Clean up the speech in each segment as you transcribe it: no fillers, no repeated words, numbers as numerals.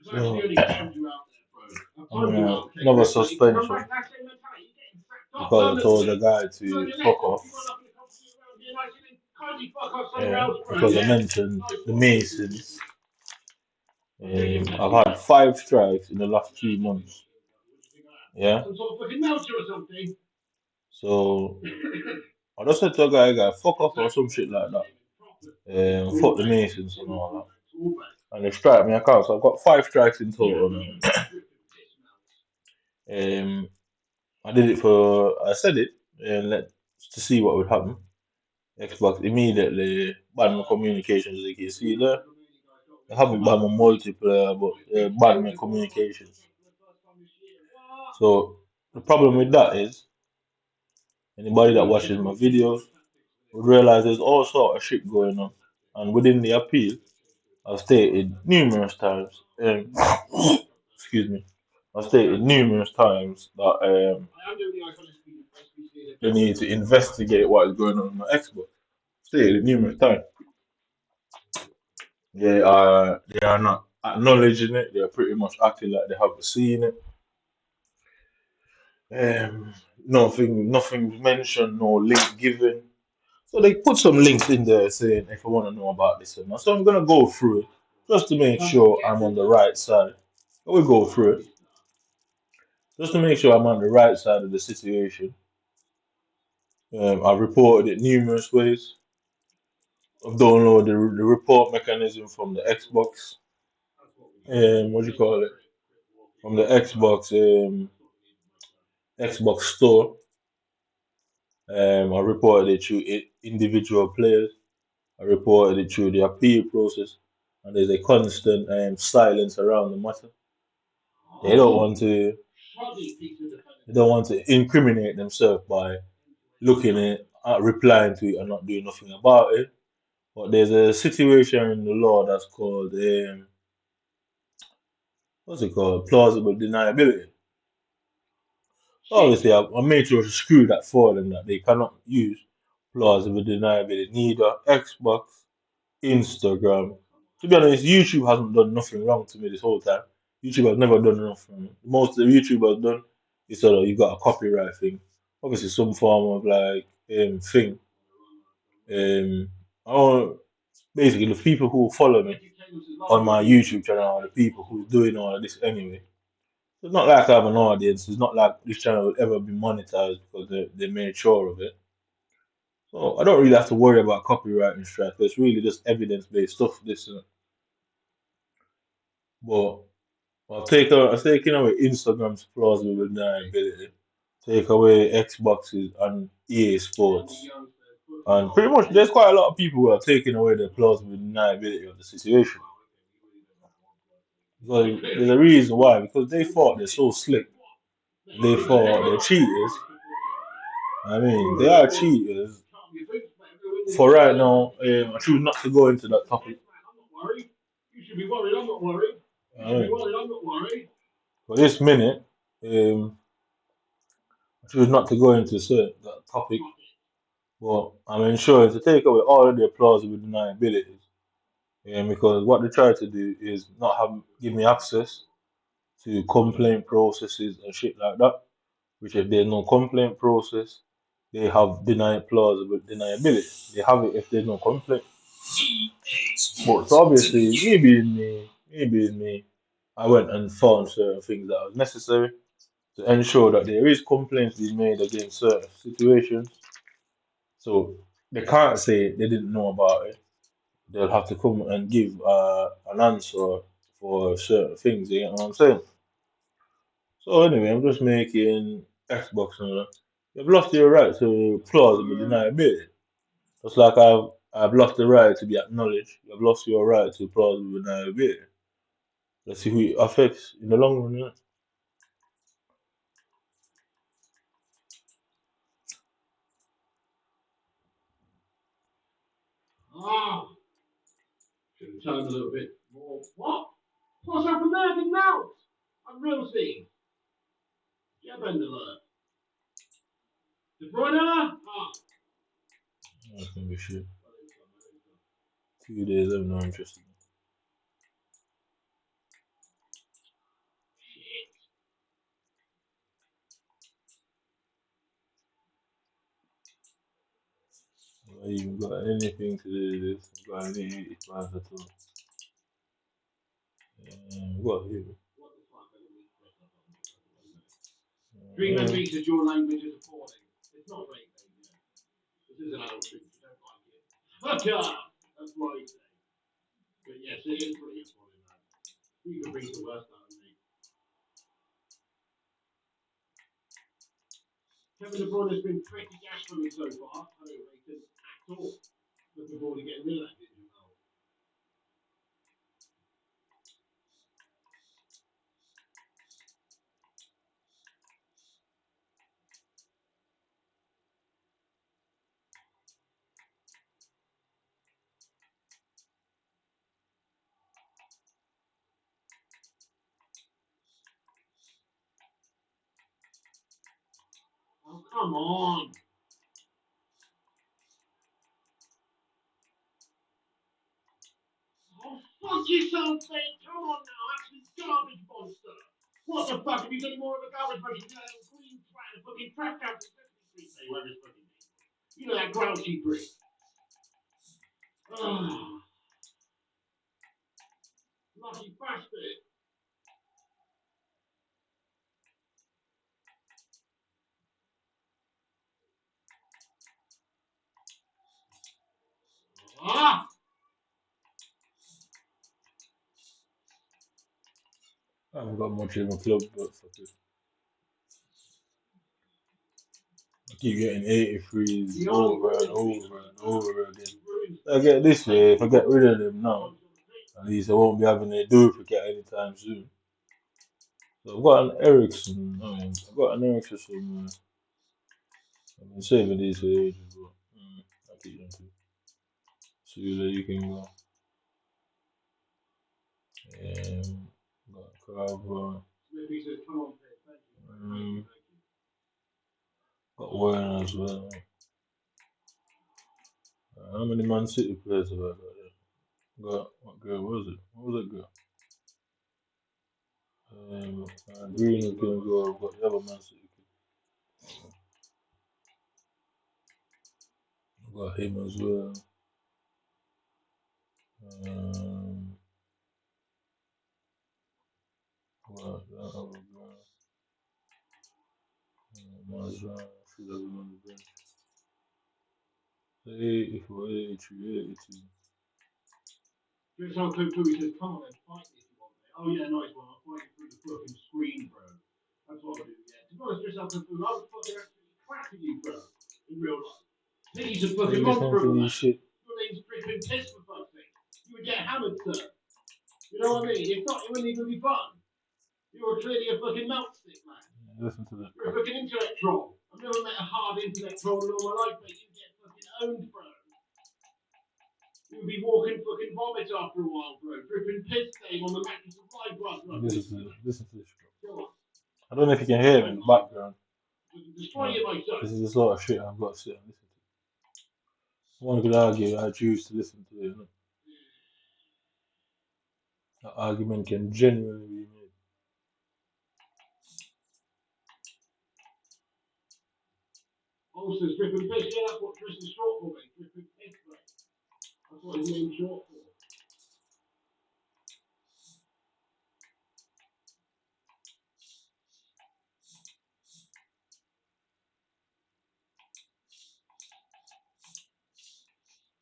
So, another suspension because I told the guy to fuck off. Because I mentioned the Masons. I've had 5 strikes in the last 3 months. Yeah. So I just said to a guy, fuck off or some shit like that. Fuck the Masons and all that. And they strike me account. So I've got 5 strikes in total now. I did it I said it to see what would happen. Xbox immediately banned my communications, as you can see there. I haven't banned my multiplayer, but banned my communications. So the problem with that is anybody that watches my videos would realize there's all sort of shit going on. And within the appeal, I've stated numerous times, excuse me, I've stated numerous times that they need to investigate what is going on in my Xbox. Stated it numerous times. They are not acknowledging it. They're pretty much acting like they haven't seen it. Nothing mentioned, no link given. So they put some links in there saying if I want to know about this and that. So I'm gonna go through it just to make sure I'm on the right side. We'll go through it just to make sure I'm on the right side of the situation. I've reported it numerous ways. I've downloaded the report mechanism from the Xbox. What do you call it? From the Xbox store. I reported it through individual players. I reported it through the appeal process, and there's a constant silence around the matter. They don't want to. They don't want to incriminate themselves by looking at replying to it and not doing nothing about it. But there's a situation in the law that's called what's it called? Plausible deniability. Obviously, I made sure to screw that for them that they cannot use plausible deniability. Neither Xbox, Instagram. To be honest, YouTube hasn't done nothing wrong to me this whole time. YouTube has never done nothing. Most of the YouTube has done is sort of you got a copyright thing. Obviously, some form of like thing. I don't, basically the people who follow me on my YouTube channel are the people who's doing all of this anyway. It's not like I have an audience. It's not like this channel will ever be monetized because they made sure of it. So I don't really have to worry about copyright and strike. It's really just evidence-based stuff. This, but I've taken away Instagram's plausible deniability, take away Xboxes and EA Sports, and pretty much there's quite a lot of people who are taking away the plausible deniability of the situation. Because there's a reason why, because they thought they're so slick. They thought they're cheaters. I mean, they are cheaters. For right now, I choose not to go into that topic. You should be worried. I'm not worried. You should be worried. I'm not worried. For this minute, I choose not to go into that topic, but I'm ensuring to take away all of the plausible deniabilities. Because what they try to do is not give me access to complaint processes and shit like that. Which if there's no complaint process, they have plausible deniability. They have it if there's no complaint. But so obviously, me, I went and found certain things that was necessary to ensure that there is complaints being made against certain situations. So they can't say they didn't know about it. They'll have to come and give an answer for certain things. You know what I'm saying? So anyway, I'm just making Xbox and that. You've lost your right to plausible deniability. Just like I've lost the right to be acknowledged. You've lost your right to plausible deniability. Let's see who it affects in the long run. Yeah? Ah, should have turned a little bit more. What? What's happened there? I didn't know. I'm real thing. Yeah, Ben alert. De Bruyne? Ah. That's gonna be shit. 2 days, I'm not interested. Not even got anything to do with this. Got any 85 at all. What here? Dream and beat is your language is appalling. It's not great, baby. This is an adult treat. You don't like it. Fuck up! That's what I say. But yes, it is pretty appalling, man. You can beat the worst out of me. Kevin De Bruyne has been pretty gas for me so far. I don't rate him at all. Looking forward to getting rid of that ginger now. Oh, come on! Oh, fuck yourself, mate! Come on now, actually garbage monster! What the fuck? Have you got any more of a garbage monster? You know that green twat, the fucking trash out of Sesame Street, mate, whatever it's fucking name. You know that grouchy prick. Oh, lucky bastard! Ah! I haven't got much in my club, but fuck it. I keep getting 83s over and over and over again. I get this way, if I get rid of them now, at least I won't be having a duplicate anytime soon. So I've got an Ericsson, I've got an Ericsson somewhere. I've been saving these for ages, but I keep them too. So you can go. Got Carver, got Warren as well. How many Man City players have I got there? Got, what girl was it? What was that girl? Green is gonna go. I've got the other Man City kid. I've got him as well. Um, what that other girl? Mazra, should have been on the bench. 84, 83, 82. Here's how Coco says, come on then, fight me if you want, mate. Oh yeah, nice one. I'll fight you through the fucking screen, bro. That's what I'll do, yeah. To be honest, Chris Coco, I was fucking absolutely cracking you, bro, in real life. He's a fucking monster of a man. Shit. Your name's dripping piss, for fuck's sake. You would get hammered, sir. You know what I mean? If not, it wouldn't even be fun. You're clearly a fucking melt stick, man. Yeah, listen to that. You're a fucking internet troll. I've never met a hard internet troll in all my life, mate. You get fucking owned, bro. You'll be walking fucking vomit after a while, bro. Dripping piss stain on the mattress of life after Listen to this, bro. Go on. I don't know if you can hear me in the background. Destroy you, my son. This is the sort of shit I've got to sit and listen to. One could argue I choose to listen to it. You know? That argument can genuinely be made. Also, dripping piss. Yeah, that's what Chris is short for, mate. Dripping piss, mate. That's what his name's short for.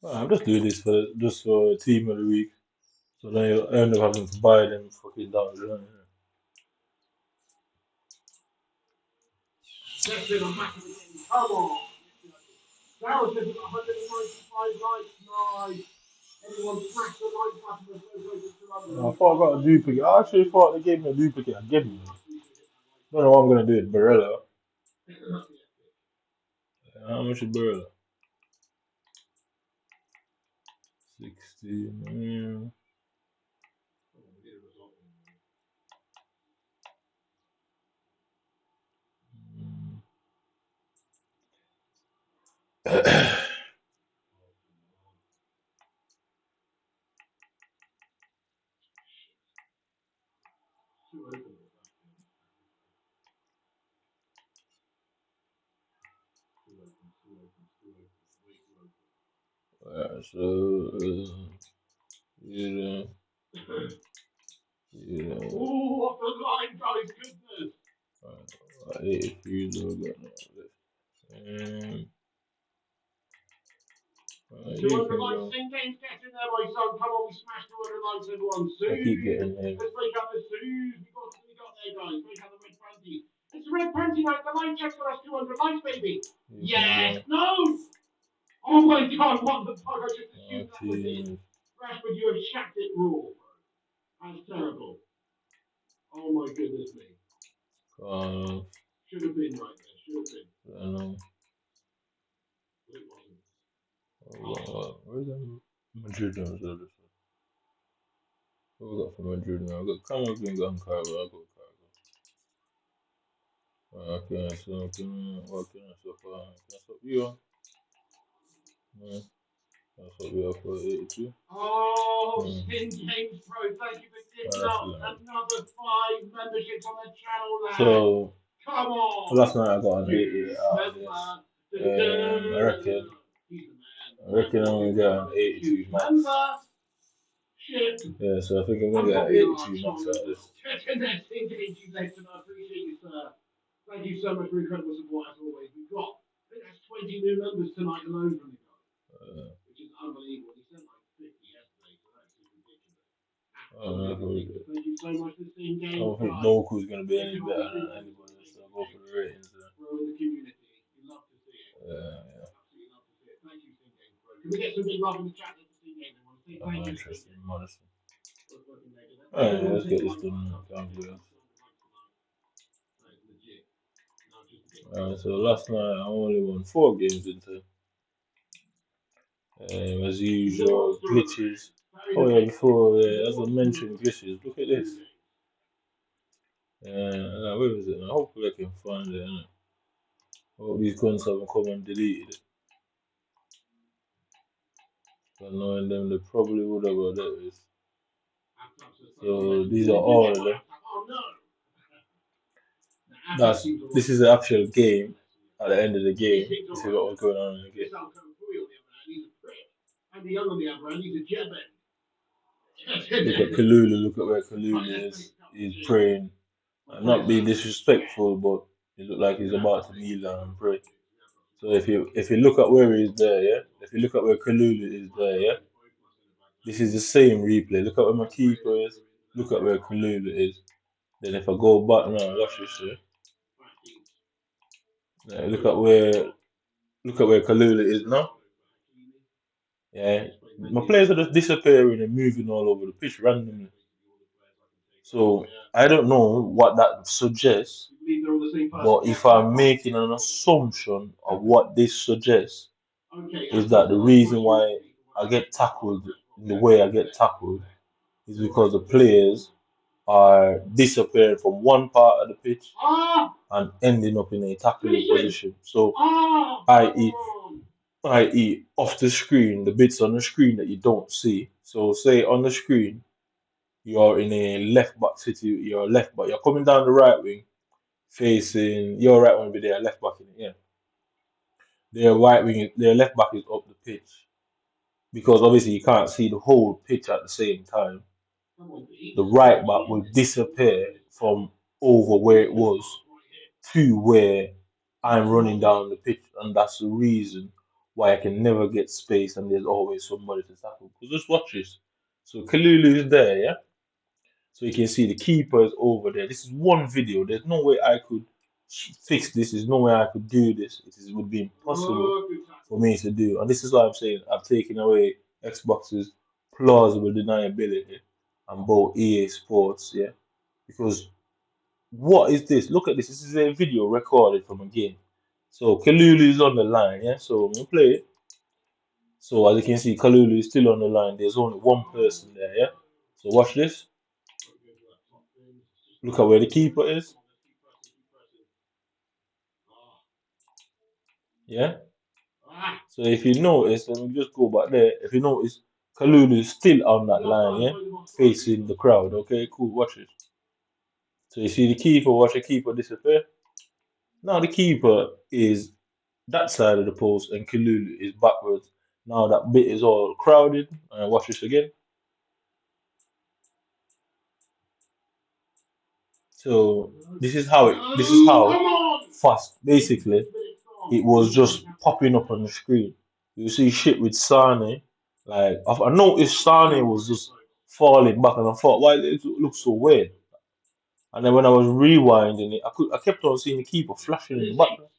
Well, I'm just doing this for team of the week. So then you end up having to buy them fucking down. You know? That's it, I'm back in the game. Come on. Darryl says 195 likes. Nice. Anyone smash the like button? There's no way to 200. I thought I got a duplicate. I actually thought they gave me a duplicate again. Don't know what I'm gonna do with Barella. How much is Barella? 60. Too open. Way too open. So, yeah, yeah. Oh, off the line, guys, goodness. If you look at this, um, 200 likes, Sing Games, get in there, my son. Come on, we smashed 200 likes, everyone. I keep getting Let's break out the Suze. We got there, guys. Break out the red panty. It's the red panty night. The line checks for us 200 likes, baby. Yes. No. Oh my God! What the fuck? I just assumed that was it. Rashford, you have shacked it raw, bro. That's terrible. Oh my goodness me. Should have been right there. Should have been. I don't know. But it wasn't. Where's that Madrid now? What we got for Madrid now? I got Camavinga and Cargo. I got Cargo. Okay, so what can I so far? Can I stop you? No, that's what we have for 82. Oh, Sin Games Pro, thank you for giving out another 5 memberships on the channel, lad. So, come on. Last night I got an 88 out of this. I reckon I'm gonna get an 82 max. Yeah, so I think I'm gonna get an 82 max out of this. Sin Games, you legend, I appreciate you, sir. Thank you so much for incredible support as always. We've got, I think that's 20 new members tonight alone from the guy, which is unbelievable. He sent like 50 yesterday, so that's just ridiculous. Absolutely. Thank you so much for seeing Game. I don't think Boku's gonna be any better than anybody, so go for the ratings. Grow in the community. We love to see it. Yeah. Absolutely love to see it. Thank you, Sing Games Pro. Can we get some big love in the chat for Sing Games? I want to say thank you. Interesting, Madison. Let's Get this done. So last night I only won 4 games into. As usual, glitches. Oh yeah, before as I mentioned, glitches. Look at this. Where is it? Now? Hopefully I can find it. Innit? I hope these guns haven't come and deleted it. But knowing them, they probably would have. But there it is. So these are all of them. This is the actual game. At the end of the game, this is what was going on in the game. Look at Kalulu. Look at where Kalulu is. He's praying. I'm not being disrespectful, but he look like he's about to kneel down and pray. So if you look at where he's there, yeah. If you look at where Kalulu is there, yeah. This is the same replay. Look at where my keeper is. Look at where Kalulu is. Then if I go back now, watch this, yeah. Yeah, look at where Kalulu is now. Yeah, my players are just disappearing and moving all over the pitch randomly. So I don't know what that suggests, but if I'm making an assumption of what this suggests, is that the reason why I get tackled in the way I get tackled is because the players are disappearing from one part of the pitch and ending up in a tackling position. So, i.e., i.e., off the screen, the bits on the screen that you don't see. So, say on the screen, you're in a left back situation, you're left back, you're coming down the right wing, facing your right wing will be there, left back in it, yeah. Their left back is up the pitch because obviously you can't see the whole pitch at the same time. The right back will disappear from over where it was to where I'm running down the pitch, and that's the reason why I can never get space and there's always somebody to tackle. Because just watch this. So Kalulu is there, yeah? So you can see the keeper is over there. This is one video. There's no way I could fix this. There's no way I could do this. It would be impossible for me to do. And this is why I'm saying I've taken away Xbox's plausible deniability and both EA Sports, yeah? Because what is this? Look at this. This is a video recorded from a game. So Kalulu is on the line, yeah? So I'm gonna play it. So as you can see, Kalulu is still on the line. There's only one person there, yeah? So watch this. Look at where the keeper is. Yeah? So if you notice, let me just go back there. If you notice, Kalulu is still on that line, yeah? Facing the crowd. Okay, cool. Watch it. So you see the keeper, watch the keeper disappear. Now the keeper is that side of the post and Kalulu is backwards. Now that bit is all crowded. Watch this again. So this is how fast basically it was just popping up on the screen. You see shit with Sane. Like I noticed Sane was just falling back and I thought why it looks so weird. And then when I was rewinding it, I kept on seeing the keeper flashing in the background.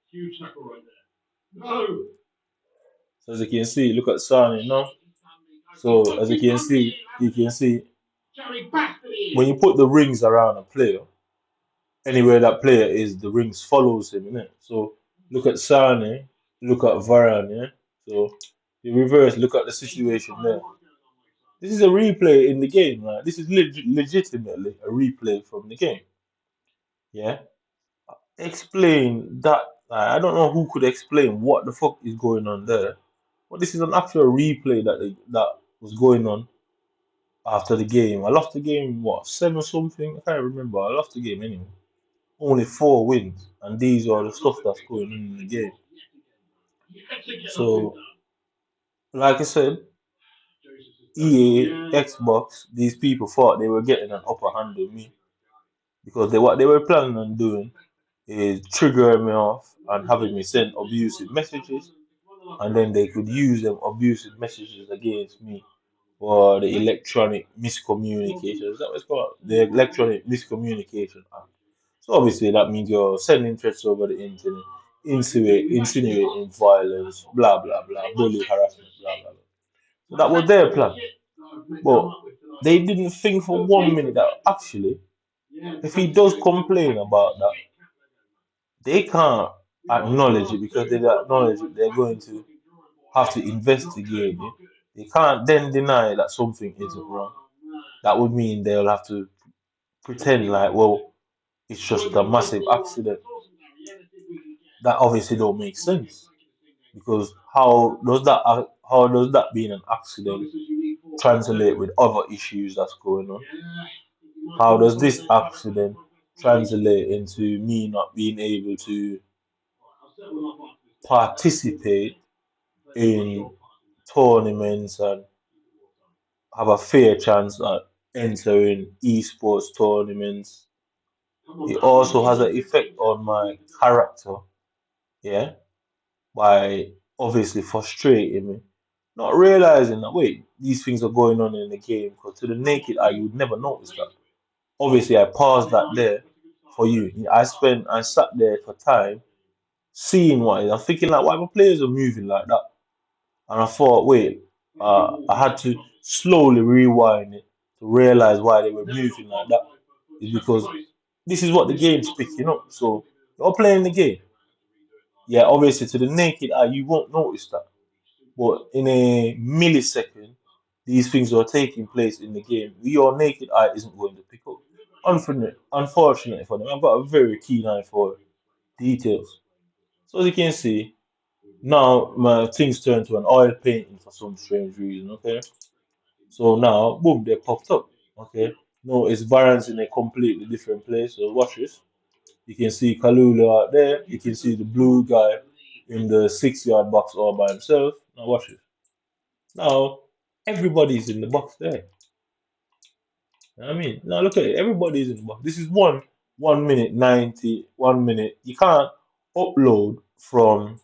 Huge tackle right there. No. So as you can see, look at Sane now. So as you can see when you put the rings around a player, anywhere that player is, the rings follows him, innit? So look at Sane, look at Varane, yeah? So the reverse, look at the situation there. This is a replay in the game, right? This is legitimately a replay from the game. Yeah? Explain that. I don't know who could explain what the fuck is going on there. But this is an actual replay that was going on after the game. I lost the game, what, seven or something? I can't remember. I lost the game anyway. Only four wins, and these are the stuff that's going on in the game. So, like I said, EA, Xbox, these people thought they were getting an upper hand on me because what they were planning on doing is triggering me off and having me send abusive messages, and then they could use them abusive messages against me for the electronic miscommunication. Is that what it's called? The electronic miscommunication act. So obviously that means you're sending threats over the internet, insinuating violence, blah blah blah, bully harassment, blah blah blah. So that was their plan. But they didn't think for 1 minute that actually, if he does complain about that, they can't acknowledge it because they acknowledge it, they're going to have to investigate it. They can't then deny that something isn't wrong. That would mean they'll have to pretend like, well, it's just a massive accident. That obviously don't make sense because how does that being an accident translate with other issues that's going on? How does this accident translate into me not being able to participate in tournaments and have a fair chance at entering esports tournaments? It also has an effect on my character, yeah, by obviously frustrating me. Not realizing that wait, these things are going on in the game because to the naked eye you would never notice that. Obviously I paused that there for you. I sat there for time seeing what it is. I'm thinking like why my players are moving like that. And I thought, wait, I had to slowly rewind it to realize why they were moving like that. Is because this is what the game's picking up. So you're playing the game. Yeah, obviously to the naked eye you won't notice that. But in a millisecond, these things are taking place in the game. Your naked eye isn't going to pick up. Unfortunately for them, I've got a very keen eye for details. So as you can see, now my things turn to an oil painting for some strange reason, okay? So now, boom, they popped up, okay? No, it's variants in a completely different place. So watch this. You can see Kalulu out there. You can see the blue guy in the 6 yard box all by himself. Now watch this. Now, everybody's in the box there. You know what I mean? Now look at it. Everybody's in the box. This is 1 minute 90, 1 minute. You can't upload from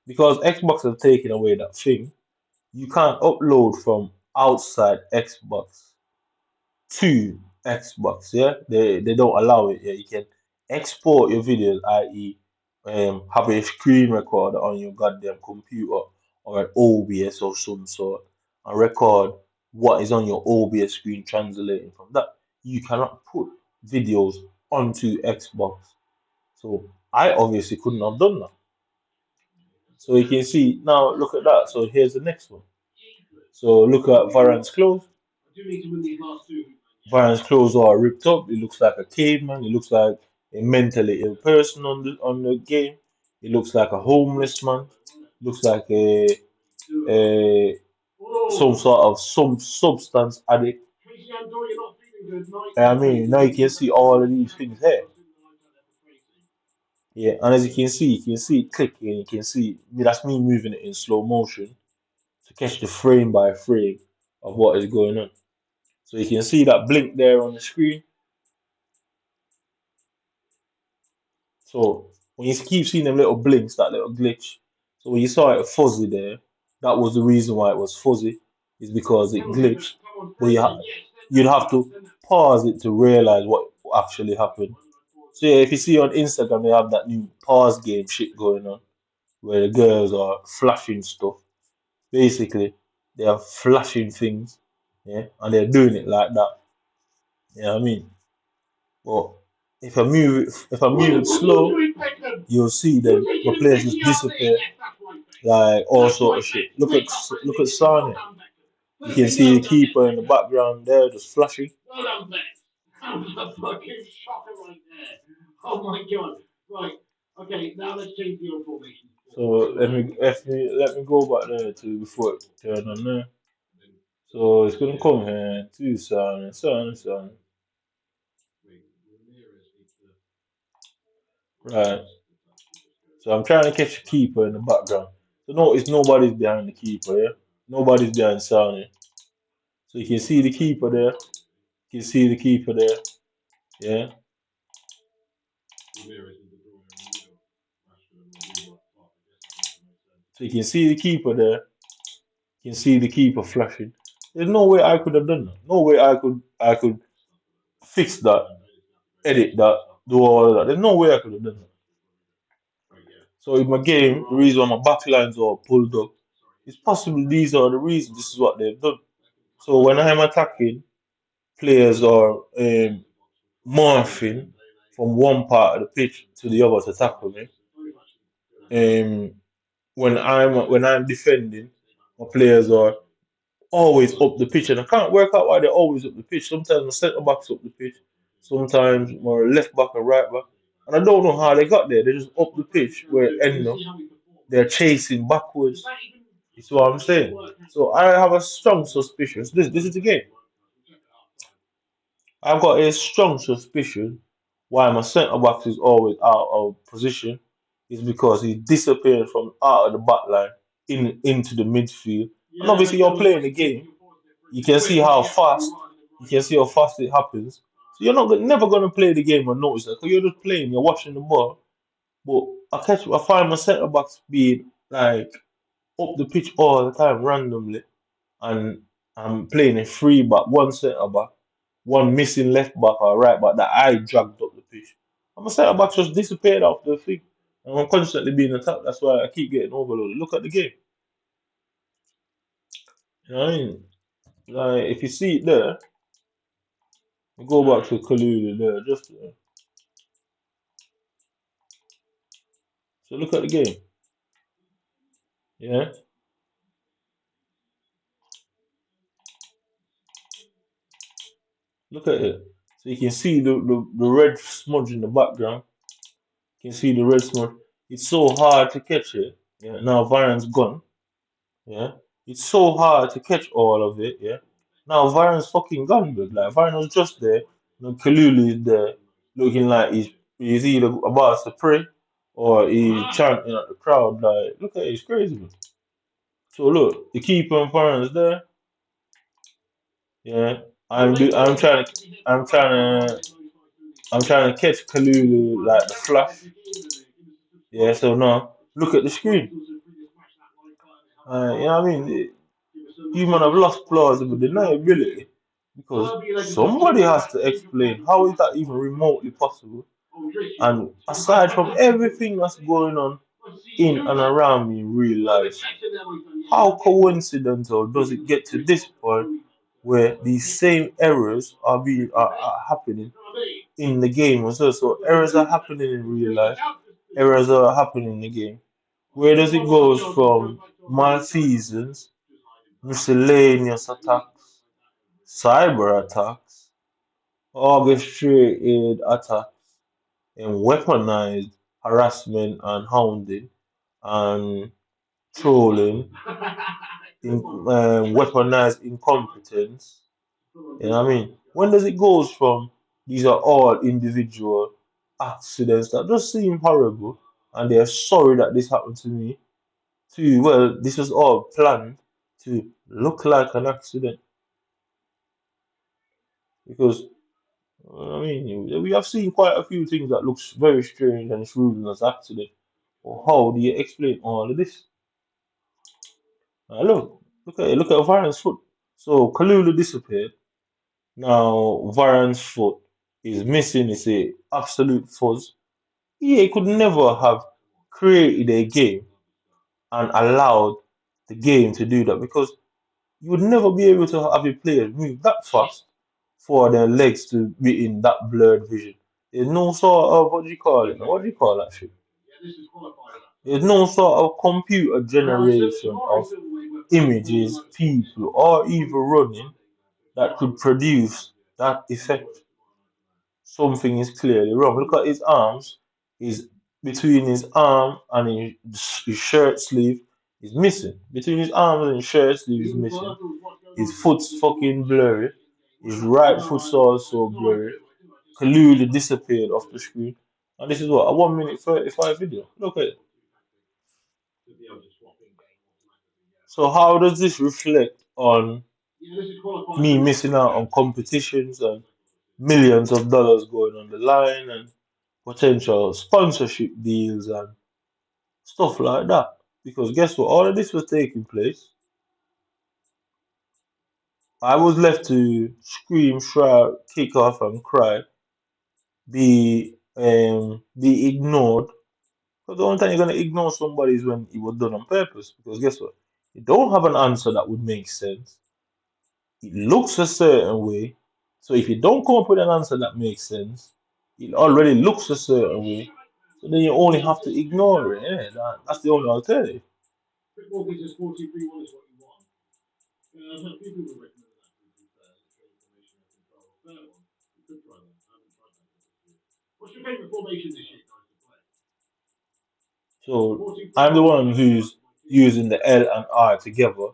because Xbox have taken away that thing. You can't upload from outside Xbox to Xbox. Yeah, they don't allow it. Yeah, you can export your videos, i.e., have a screen recorder on your goddamn computer or an OBS of some sort and record what is on your OBS screen translating from that. You cannot put videos onto Xbox. So I obviously couldn't have done that. So you can see now. Look at that. So here's the next one. So look at Varane clothes. Varane's clothes are ripped up. It looks like a caveman. It looks like a mentally ill person on the game. It looks like a homeless man. Looks like a some sort of some substance addict. I mean, now you can see all of these things here. Yeah, and as you can see it clicking. You can see that's me moving it in slow motion to catch the frame by frame of what is going on. So you can see that blink there on the screen. So when you keep seeing them little blinks, that little glitch. So when you saw it fuzzy there, that was the reason why it was fuzzy, is because it glitched. But you'd have to pause it to realize what actually happened. So yeah, if you see on Instagram, they have that new pause game shit going on, where the girls are flashing stuff. Basically, they are flashing things, yeah, and they're doing it like that. You know what I mean? But if I move it slow, you'll see that the players just disappear, like all sort of shit. Look at Sane. You can see the keeper in the background there, just flashing. That was a fucking shocker right there. Oh my god. Right. Okay, now let's change the old formation. So let me go back there to before it turn on there. So it's gonna come here to Sane. Right. So I'm trying to catch the keeper in the background. So notice nobody's behind the keeper, yeah? Nobody's behind Sane. So you can see the keeper there. You can see the keeper there. Yeah. So you can see the keeper there. You can see the keeper flashing. There's no way I could have done that. No way I could fix that, edit that, do all of that. There's no way I could have done that. So in my game, the reason why my backlines are pulled up, it's possible these are the reasons. This is what they've done. So when I'm attacking, players are morphing from one part of the pitch to the other to tackle me. Um, when I'm defending, my players are always up the pitch, and I can't work out why they're always up the pitch. Sometimes my centre backs up the pitch, sometimes my left back and right back, and I don't know how they got there. They're just up the pitch where ending up they're chasing backwards. You see what I'm saying? So I have a strong suspicion. This is the game. I've got a strong suspicion why my centre back is always out of position is because he disappeared from out of the back line into the midfield. And obviously you're playing the game. You can see how fast it happens. So you're never gonna play the game and notice that because you're just playing, you're watching the ball. But I find my centre backs being like up the pitch all the time randomly, and I'm playing a three back, one centre back, one missing left back or right back that I dragged up the pitch. And my centre back just disappeared off the thing. And I'm constantly being attacked. That's why I keep getting overloaded. Look at the game. You know what I mean? Like if you see it there, we go back to Kalulu there, just so look at the game. Yeah, look at it. So you can see the red smudge in the background. You can see the red smudge. It's so hard to catch it. Yeah, now Varane has gone. Yeah, it's so hard to catch all of it. Yeah, now Varane's fucking gone, but like Varane was just there. And Kalulu is there, looking like he's either about to pray or he's chanting at the crowd. Like, look at it, it's crazy, man. So look, the keeper and Varane's there. Yeah, I'm trying to catch Kalulu like the flash. Yeah, so now look at the screen. You know what I mean? You man have lost plausible deniability because somebody has to explain how is that even remotely possible. And aside from everything that's going on in and around me in real life, how coincidental does it get to this point where these same errors are happening in the game as well? So errors are happening in real life, errors are happening in the game. Where does it go from malfeasance, miscellaneous attacks, cyber attacks, orchestrated attacks, and weaponized harassment and hounding and trolling, weaponized incompetence, You know what I mean? When does it goes from these are all individual accidents that just seem horrible and they're sorry that this happened to me to, well, this was all planned to look like an accident. Because I mean, we have seen quite a few things that looks very strange and it's ruled as accident. Well, how do you explain all of this? Look at Varane foot. So Kalulu disappeared. Now Varane's foot is missing. It's a absolute fuzz. He could never have created a game and allowed the game to do that because you would never be able to have your players move that fast for their legs to be in that blurred vision. There's no sort of what do you call it? What do you call that shit? There's no sort of computer generation of images, people, or even running that could produce that effect. Something is clearly wrong. Look at his arms. Is between his arm and his shirt sleeve is missing. Between his arms and his shirt sleeve is missing. His foot's fucking blurry. His right foot's also blurry. Kalulu disappeared off the screen. And this is what a 1 minute 35 video. Look at it. So how does this reflect on me missing out on competitions and millions of dollars going on the line and potential sponsorship deals and stuff like that? Because guess what? All of this was taking place. I was left to scream, shout, kick off, and cry, be ignored. Because the only time you're gonna ignore somebody is when it was done on purpose. Because guess what? You don't have an answer that would make sense. It looks a certain way. So if you don't come up with an answer that makes sense, it already looks a certain way. So then you only have to ignore it. Yeah, that's the only alternative. So I'm the one who's using the L and R together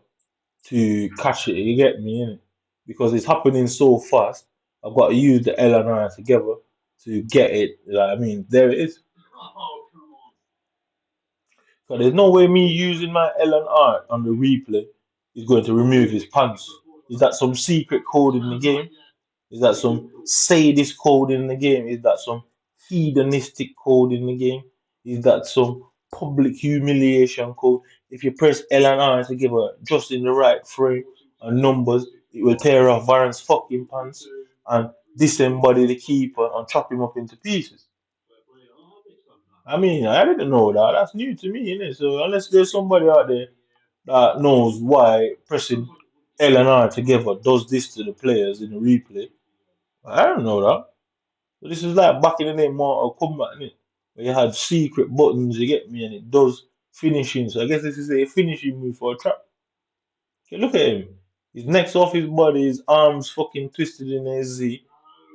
to catch it. You get me, innit? Because it's happening so fast. I've got to use the L and R together to get it. Like, I mean, there it is. So there's no way me using my L and R on the replay is going to remove his pants. Is that some secret code in the game? Is that some sadist code in the game? Is that some hedonistic code in the game? Is that some public humiliation code? If you press L and R together just in the right frame and numbers, it will tear off Varane fucking pants and disembody the keeper and chop him up into pieces. I mean, I didn't know that. That's new to me, innit? So unless there's somebody out there that knows why pressing L and R together does this to the players in the replay, I don't know that. So this is like back in the day, Mortal Kombat, innit? Where you had secret buttons, you get me, and it does finishing. So I guess this is a finishing move for a trap. Okay, look at him. His neck's off his body, his arms fucking twisted in a Z.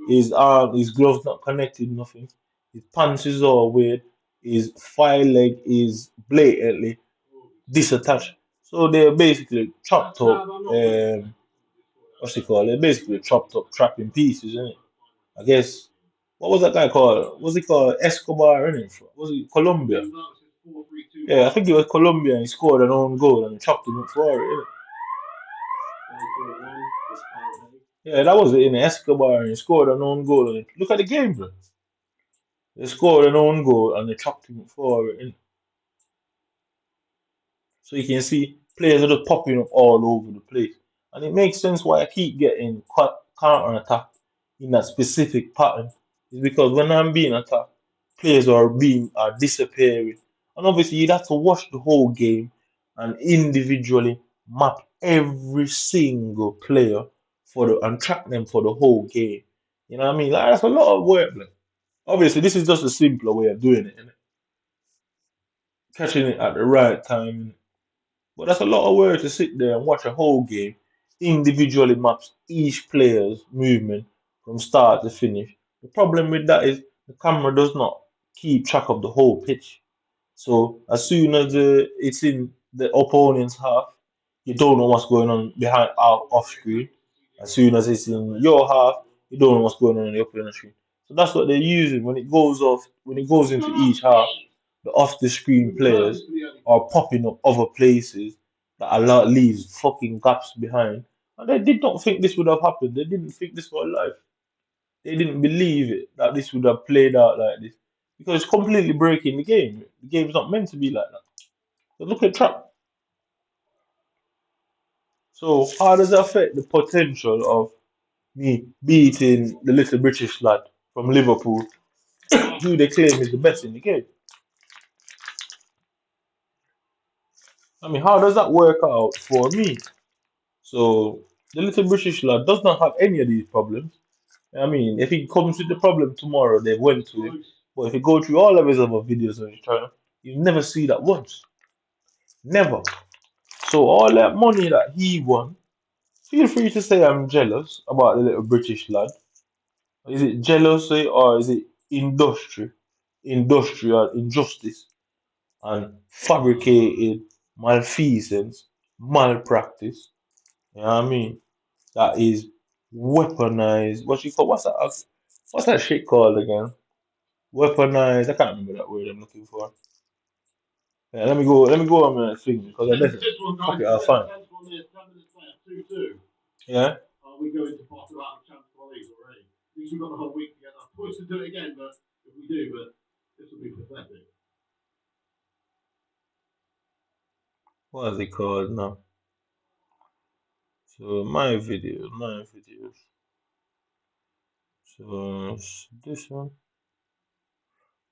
His gloves not connected, nothing. His pants is all weird. His thigh leg is blatantly disattached. So they're basically chopped up. What's it called? They're basically chopped up, trapped in pieces, isn't it? I guess. What was that guy called? What's he called? Escobar, innit? Was it Colombia? Yeah, I think it was Colombia and he scored an own goal and chopped him up for it, innit? Yeah, that was it in Escobar and he scored an own goal and look at the game, bro. They scored an own goal and they chopped him up for it, innit? So you can see players are just popping up all over the place. And it makes sense why I keep getting counter attacked in that specific pattern. Is because when I'm being attacked, players are disappearing. And obviously you'd have to watch the whole game and individually map every single player and track them for the whole game. You know what I mean? Like that's a lot of work, man. Obviously, this is just a simpler way of doing it, innit? Catching it at the right time. But that's a lot of work to sit there and watch a whole game, individually maps each player's movement from start to finish. The problem with that is the camera does not keep track of the whole pitch. So as soon as it's in the opponent's half, you don't know what's going on behind off screen. As soon as it's in your half, you don't know what's going on in the opponent's screen. So that's what they're using when it goes off, when it goes into each half. The off the screen players are popping up other places that a lot leaves fucking gaps behind. And they did not think this would have happened. They didn't think this was life. They didn't believe it that this would have played out like this. Because it's completely breaking the game. The game's not meant to be like that. But look at Trump. So how does it affect the potential of me beating the little British lad from Liverpool, who they claim is the best in the game? I mean, how does that work out for me? So the little British lad does not have any of these problems. I mean, if he comes with the problem tomorrow, they went to him. But if you go through all of his other videos on his channel, you never see that once. Never. So all that money that he won, feel free to say I'm jealous about the little British lad. Is it jealousy or is it industrial injustice and fabricated malfeasance, malpractice? You know what I mean? That is weaponized. What you call what's that shit called again? Weaponized. I can't remember that word I'm looking for. Yeah, let me go on my thing because I This better this one, fuck guys, it, is I'll the find. 10th one there, 10 minutes left, 2-2. Yeah. We go into bottom out of chance for league already. At least we've got the whole week to get that push to do it again, but if we do, but this will be pathetic. What is it called now? So my videos. So this one.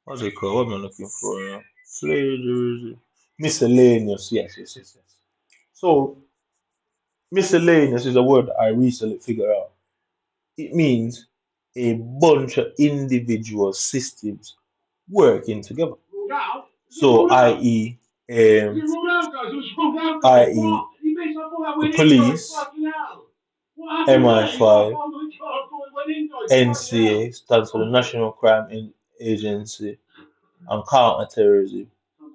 What's it called? What am I looking for now? Plagiarism. Miscellaneous. Yes. So miscellaneous is a word that I recently figured out. It means a bunch of individual systems working together. Ruled out? So, i.e., Was it ruled out, guys? It was ruled out, guys. i.e., What? You missed, I thought that the went in, guys. police, Fucking hell. What happened there? You got, MI5, oh my god, I thought it went in, guys. Fucking hell. NCA stands for the National Crime Agency, and counterterrorism,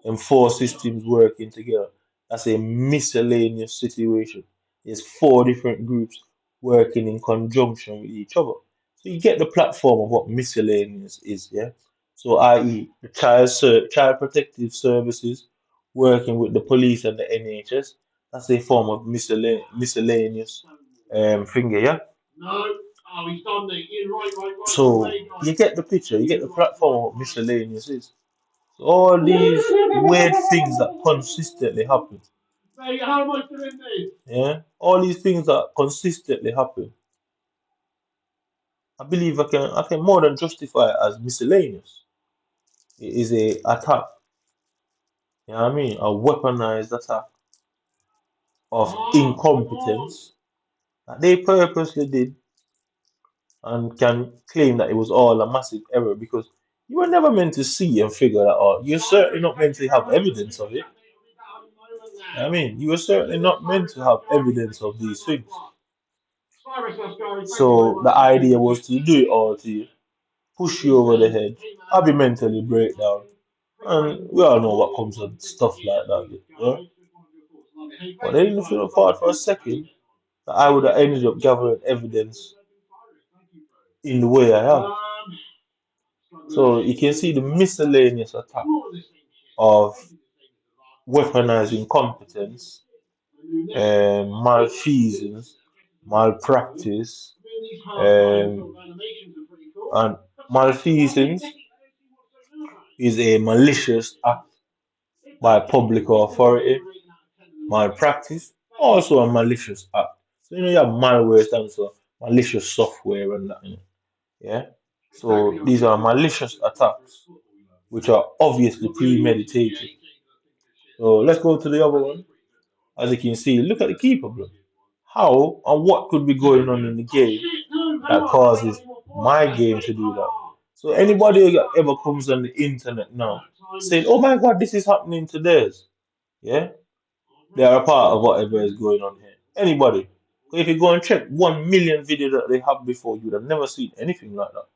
and four systems working together. That's a miscellaneous situation. There's four different groups working in conjunction with each other. So you get the platform of what miscellaneous is, yeah? So i.e. the child protective services working with the police and the NHS, that's a form of miscellaneous finger, yeah? No. Oh, he's done the. Right So away, guys. you get the picture, you get the platform of what miscellaneous is. All these weird things that consistently happen. Mate, how am I doing this? Yeah, all these things that consistently happen. I believe I can more than justify it as miscellaneous. It is a attack. You know what I mean? A weaponized attack of incompetence that they purposely did and can claim that it was all a massive error because you were never meant to see and figure that out. You're certainly not meant to have evidence of it. I mean, you were certainly not meant to have evidence of these things. So the idea was to do it all to you, push you over the head, have you mentally break down. And we all know what comes with stuff like that. Yeah? But they didn't feel thought for a second that I would have ended up gathering evidence in the way I have. So you can see the miscellaneous attack of weaponizing competence, malfeasance, malpractice, um, and malfeasance is a malicious act by public authority. Malpractice, also a malicious act. So you have malware stands for malicious software and that. Yeah. So these are malicious attacks, which are obviously premeditated. So let's go to the other one. As you can see, look at the key problem. How and what could be going on in the game that causes my game to do that? So anybody that ever comes on the internet now saying, "Oh my God, this is happening to theirs," yeah, they are a part of whatever is going on here. Anybody. If you go and check 1 million videos that they have before, you would have never seen anything like that.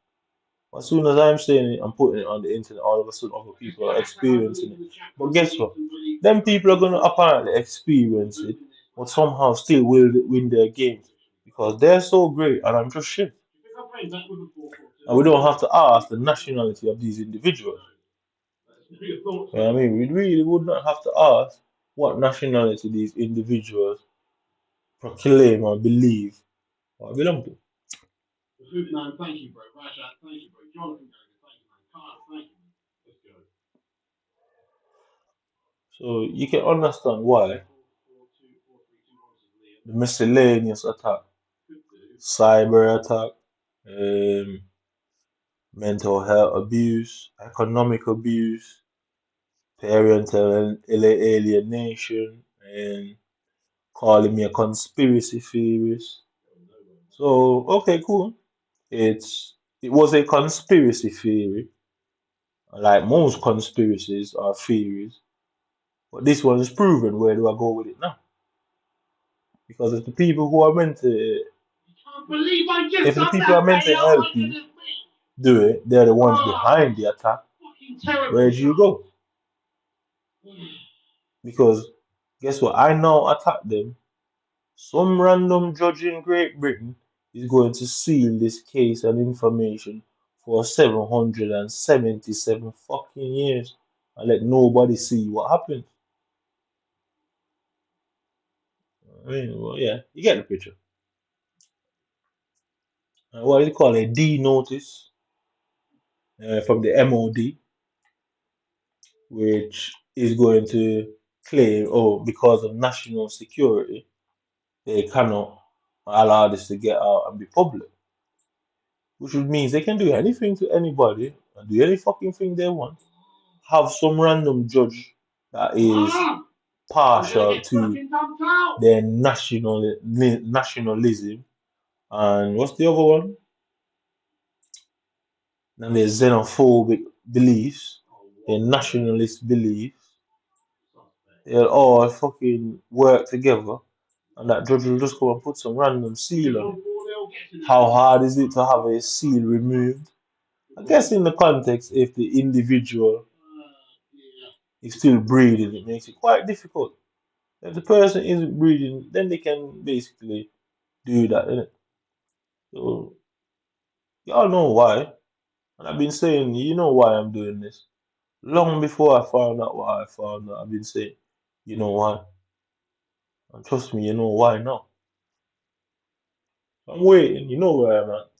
As soon as I'm saying it and putting it on the internet, all of a sudden other people are experiencing it. But guess what? Them people are going to apparently experience it, but somehow still will win their games because they're so great and I'm just shit. And we don't have to ask the nationality of these individuals. You know what I mean? We really would not have to ask what nationality these individuals proclaim or believe or belong to. Man, thank you, bro. Rashad, thank you, bro. Jonathan, thank you, man. Carter, thank you, man. Let's go. So you can understand why the miscellaneous attack, cyber attack, um, mental health abuse, economic abuse, parental alienation, and calling me a conspiracy theorist. So okay, cool. It was a conspiracy theory, like most conspiracies or theories, but this one is proven. Where do I go with it now? Because if the people who are meant to, if the people are meant to help you do it, they're the ones behind the attack. Where do you go? Because guess what? I now attack them. Some random judge in Great Britain is going to seal this case and information for 777 fucking years and let nobody see what happened. I mean, well, yeah, you get the picture. What is it called? A D notice from the MOD, which is going to claim, oh, because of national security, they cannot allow this to get out and be public. Which means they can do anything to anybody and do any fucking thing they want. Have some random judge that is partial to their nationalism. And what's the other one? And their xenophobic beliefs, their nationalist beliefs. They'll all fucking work together, and that judge will just go and put some random seal on it. How hard is it to have a seal removed? I guess in the context, if the individual is still breathing, it makes it quite difficult. If the person isn't breathing, then they can basically do that, innit? So y'all know why. And I've been saying, you know why I'm doing this. Long before I found out what I found out, I've been saying, you know why. And trust me, you know why now. I'm waiting, you know where I'm at.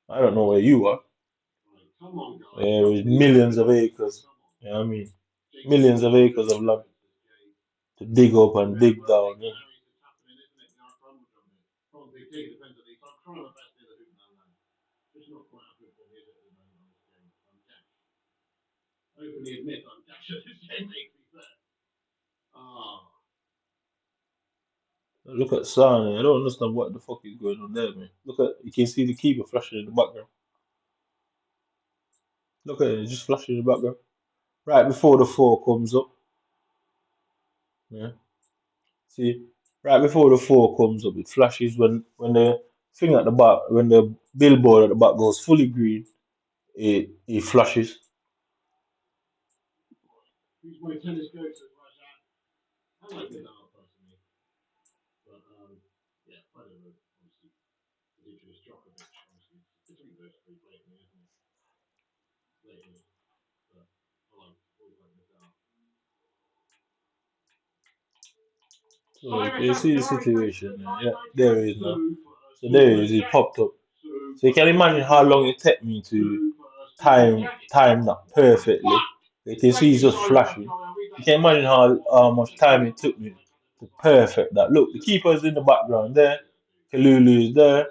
I don't know where you are. There is millions of acres. You know what I mean? Millions of acres of land to dig up and dig down. Yeah. Look at Sane. I don't understand what the fuck is going on there, man. Look at, you can see the keeper flashing in the background. Look at it, it's just flashing in the background. Right before the four comes up. Yeah. See, right before the four comes up, it flashes when the thing at the back, when the billboard at the back goes fully green, it flashes. So you see the situation, yeah, there it is now. So there it is, it popped up. So you can imagine how long it took me to time that perfectly. You can see it's just flashing. You can imagine how much time it took me to perfect that. Look, the keeper's in the background there. Kalulu is there.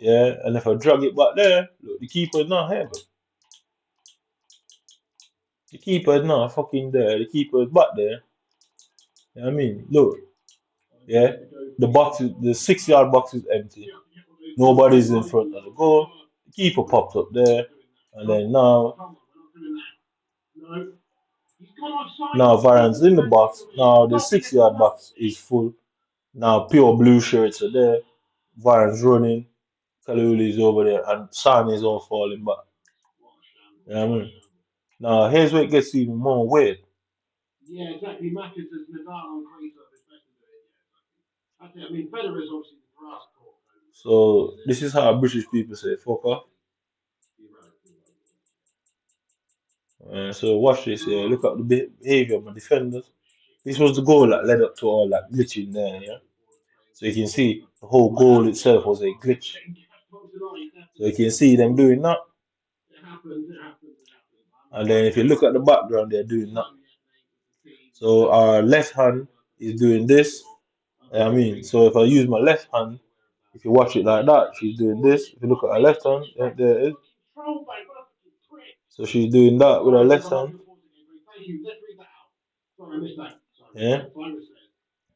Yeah, and if I drag it back there, look, the keeper's not here, but the keeper's not fucking there. The keeper's back there. You know what I mean? Look, yeah, the box, the 6 yard box is empty. Nobody's in front of the goal. The keeper popped up there, and then now Varane in the box. Now the 6 yard box is full. Now pure blue shirts are there. Varane's running. Kalulu is over there, and Sane is all falling back. You know what I mean? Now here's where it gets even more weird. So this is how British people say fuck off. So watch this. Yeah, look at the behavior of my defenders. This was the goal that led up to all that glitching there. Yeah. So you can see the whole goal itself was a glitch. So you can see them doing that. And then if you look at the background, they're doing that. So our left hand is doing this. I mean, so if I use my left hand, if you watch it like that, she's doing this. If you look at her left hand, there it is. So she's doing that with her left hand. Yeah.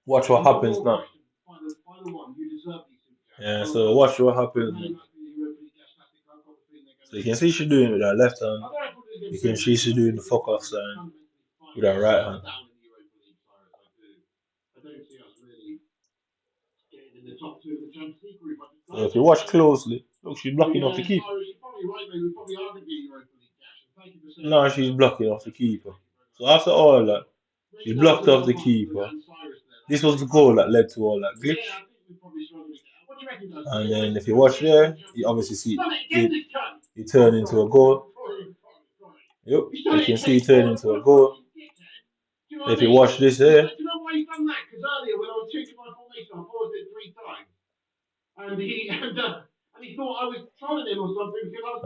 Watch what happens now. Yeah, so watch what happens now. So you can see she's doing it with her left hand. You can see she's doing the fuck off sign with her right hand. So if you watch closely, look, she's blocking off the keeper. No, she's blocking off the keeper. So after all that, she blocked off the keeper. This was the goal that led to all that glitch. And then if you watch there, you obviously see it turn into a goal. Yep, you can see it turn into a goal. If you watch this here,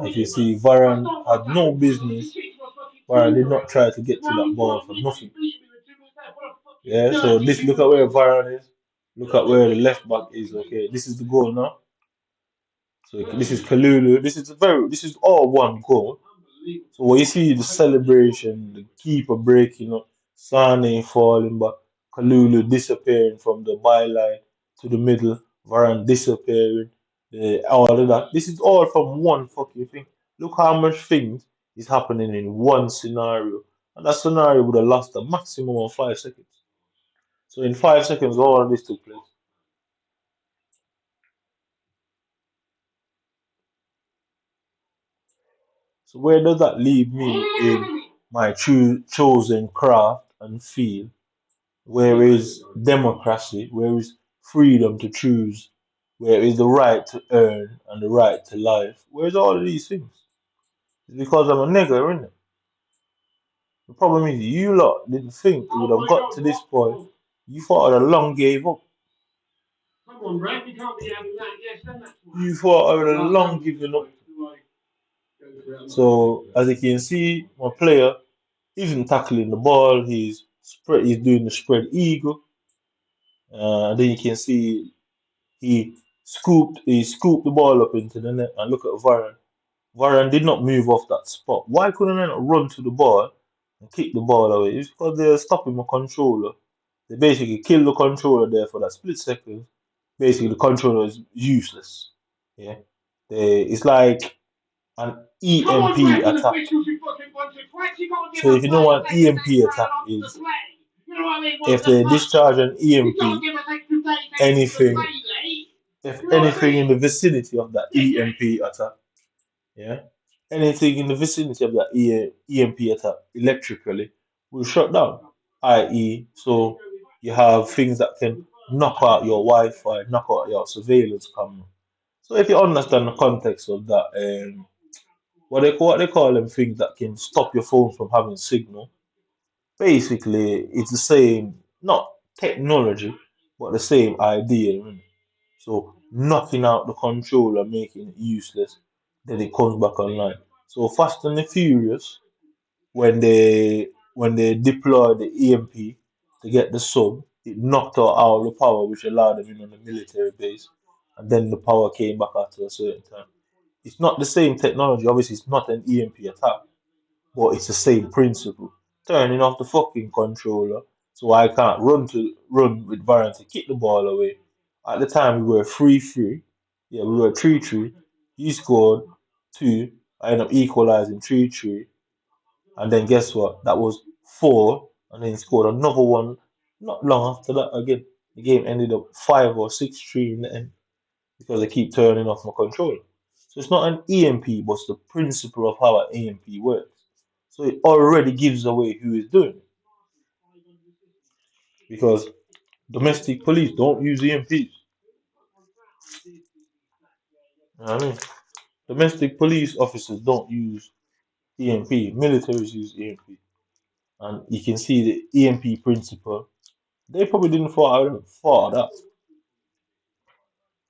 if you see Varane had no business, Varane did not try to get to that ball for nothing. Yeah, so this, look at where Varane is. Look at where the left back is. Okay, this is the goal now. So this is Kalulu. This is all one goal. So when you see the celebration, the keeper breaking up, Sane falling back, Kalulu disappearing from the byline to the middle, Varane disappearing, all of that. This is all from one fucking thing. Look how much things is happening in one scenario. And that scenario would have lost a maximum of 5 seconds. So in 5 seconds, all of this took place. So where does that leave me in my chosen craft and field? Where is democracy? Where is freedom to choose? Where is the right to earn and the right to life? Where's all of these things? It's because I'm a nigger, isn't it? The problem is you lot didn't think it would have got to this point. You thought I'd have long gave up. You thought I would have long given up. So as you can see, my player isn't tackling the ball. He's doing the spread eagle. And then you can see he scooped the ball up into the net and look at Varane. Varane did not move off that spot. Why couldn't I not run to the ball and kick the ball away? It's because they're stopping my controller. They basically kill the controller there for that split second. Basically, the controller is useless. Yeah, it's like an EMP attack. So if you know what EMP attack is, if they discharge an EMP, anything, if anything in the vicinity of that EMP attack, yeah, anything in the vicinity of that EMP attack electrically will shut down. I.e., so you have things that can knock out your Wi-Fi, knock out your surveillance camera. So if you understand the context of that, what they call them things that can stop your phone from having signal. Basically, it's the same, not technology, but the same idea. Isn't it? So knocking out the controller, making it useless, then it comes back online. So Fast and the Furious, when they deployed the EMP to get the sub, it knocked out all the power, which allowed them in on the military base, and then the power came back after a certain time. It's not the same technology. Obviously, it's not an EMP attack, but it's the same principle. Turning off the fucking controller so I can't run with Varane to kick the ball away. At the time we were 3-3. Yeah, we were 3-3. He scored two. I ended up equalizing 3-3. And then guess what? That was four. And then he scored another one not long after that again. The game ended up 5 or 6-3 in the end because they keep turning off my controller. So it's not an EMP, but it's the principle of how an EMP works. So it already gives away who is doing it. Because domestic police don't use EMPs. I mean, domestic police officers don't use EMP. Militaries use EMP, and you can see the EMP principle. They probably didn't thought of that.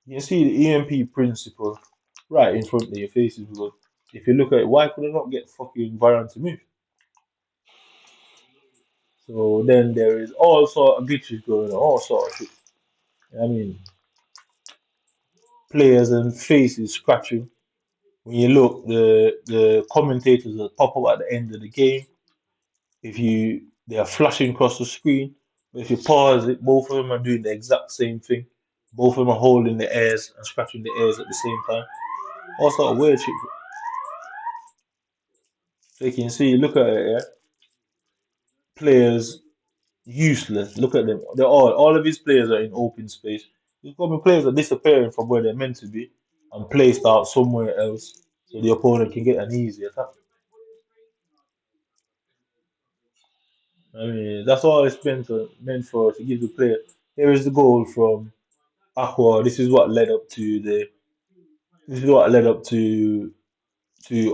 You can see the EMP principle right in front of your faces. Because if you look at it, why could I not get fucking Varane to move? So then there is all sort of glitches going on, all sort of shit. I mean, players and faces scratching. When you look, the commentators that pop up at the end of the game, if you they are flashing across the screen. But if you pause it, both of them are doing the exact same thing. Both of them are holding the airs and scratching the airs at the same time. All sort of weird shit. So you can see, look at it, yeah? Players useless. Look at them. They're all of these players are in open space. These probably players are disappearing from where they're meant to be and placed out somewhere else so the opponent can get an easy attack. I mean, that's all it's meant for to give the player. Here is the goal from Aqua. This is what led up to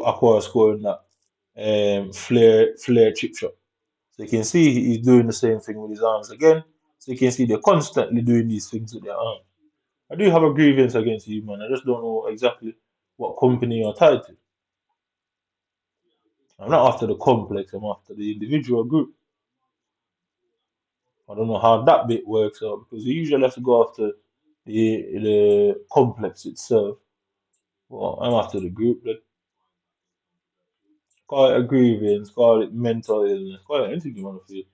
Aqua scoring that flare chip shot. So you can see he's doing the same thing with his arms again. So you can see they're constantly doing these things with their arms. I do have a grievance against you, man. I just don't know exactly what company you're tied to. I'm not after the complex, I'm after the individual group. I don't know how that bit works out because you usually have to go after the complex itself. Well, I'm after the group. But call it a grievance, call it mental illness, call it anything you want to feel.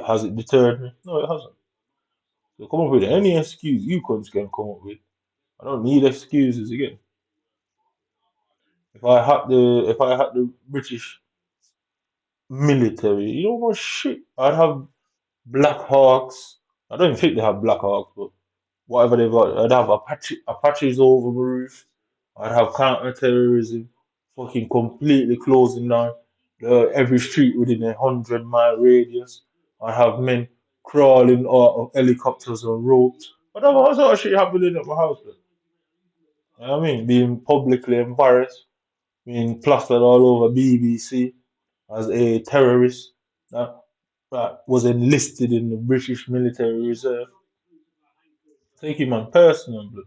Has it deterred me? No, it hasn't. So come up with any excuse you cunts can come up with. I don't need excuses again. If I had the British military, you know what shit? I'd have Black Hawks. I don't even think they have Black Hawks, but whatever they've got, I'd have Apaches over the roof. I'd have counter-terrorism, fucking completely closing down every street within 100-mile radius. I'd have men crawling out of helicopters and ropes. I'd have all sort of shit happening at my house, man. You know what I mean? Being publicly embarrassed, being plastered all over BBC as a terrorist that, that was enlisted in the British Military Reserve. Take him on personal, blood.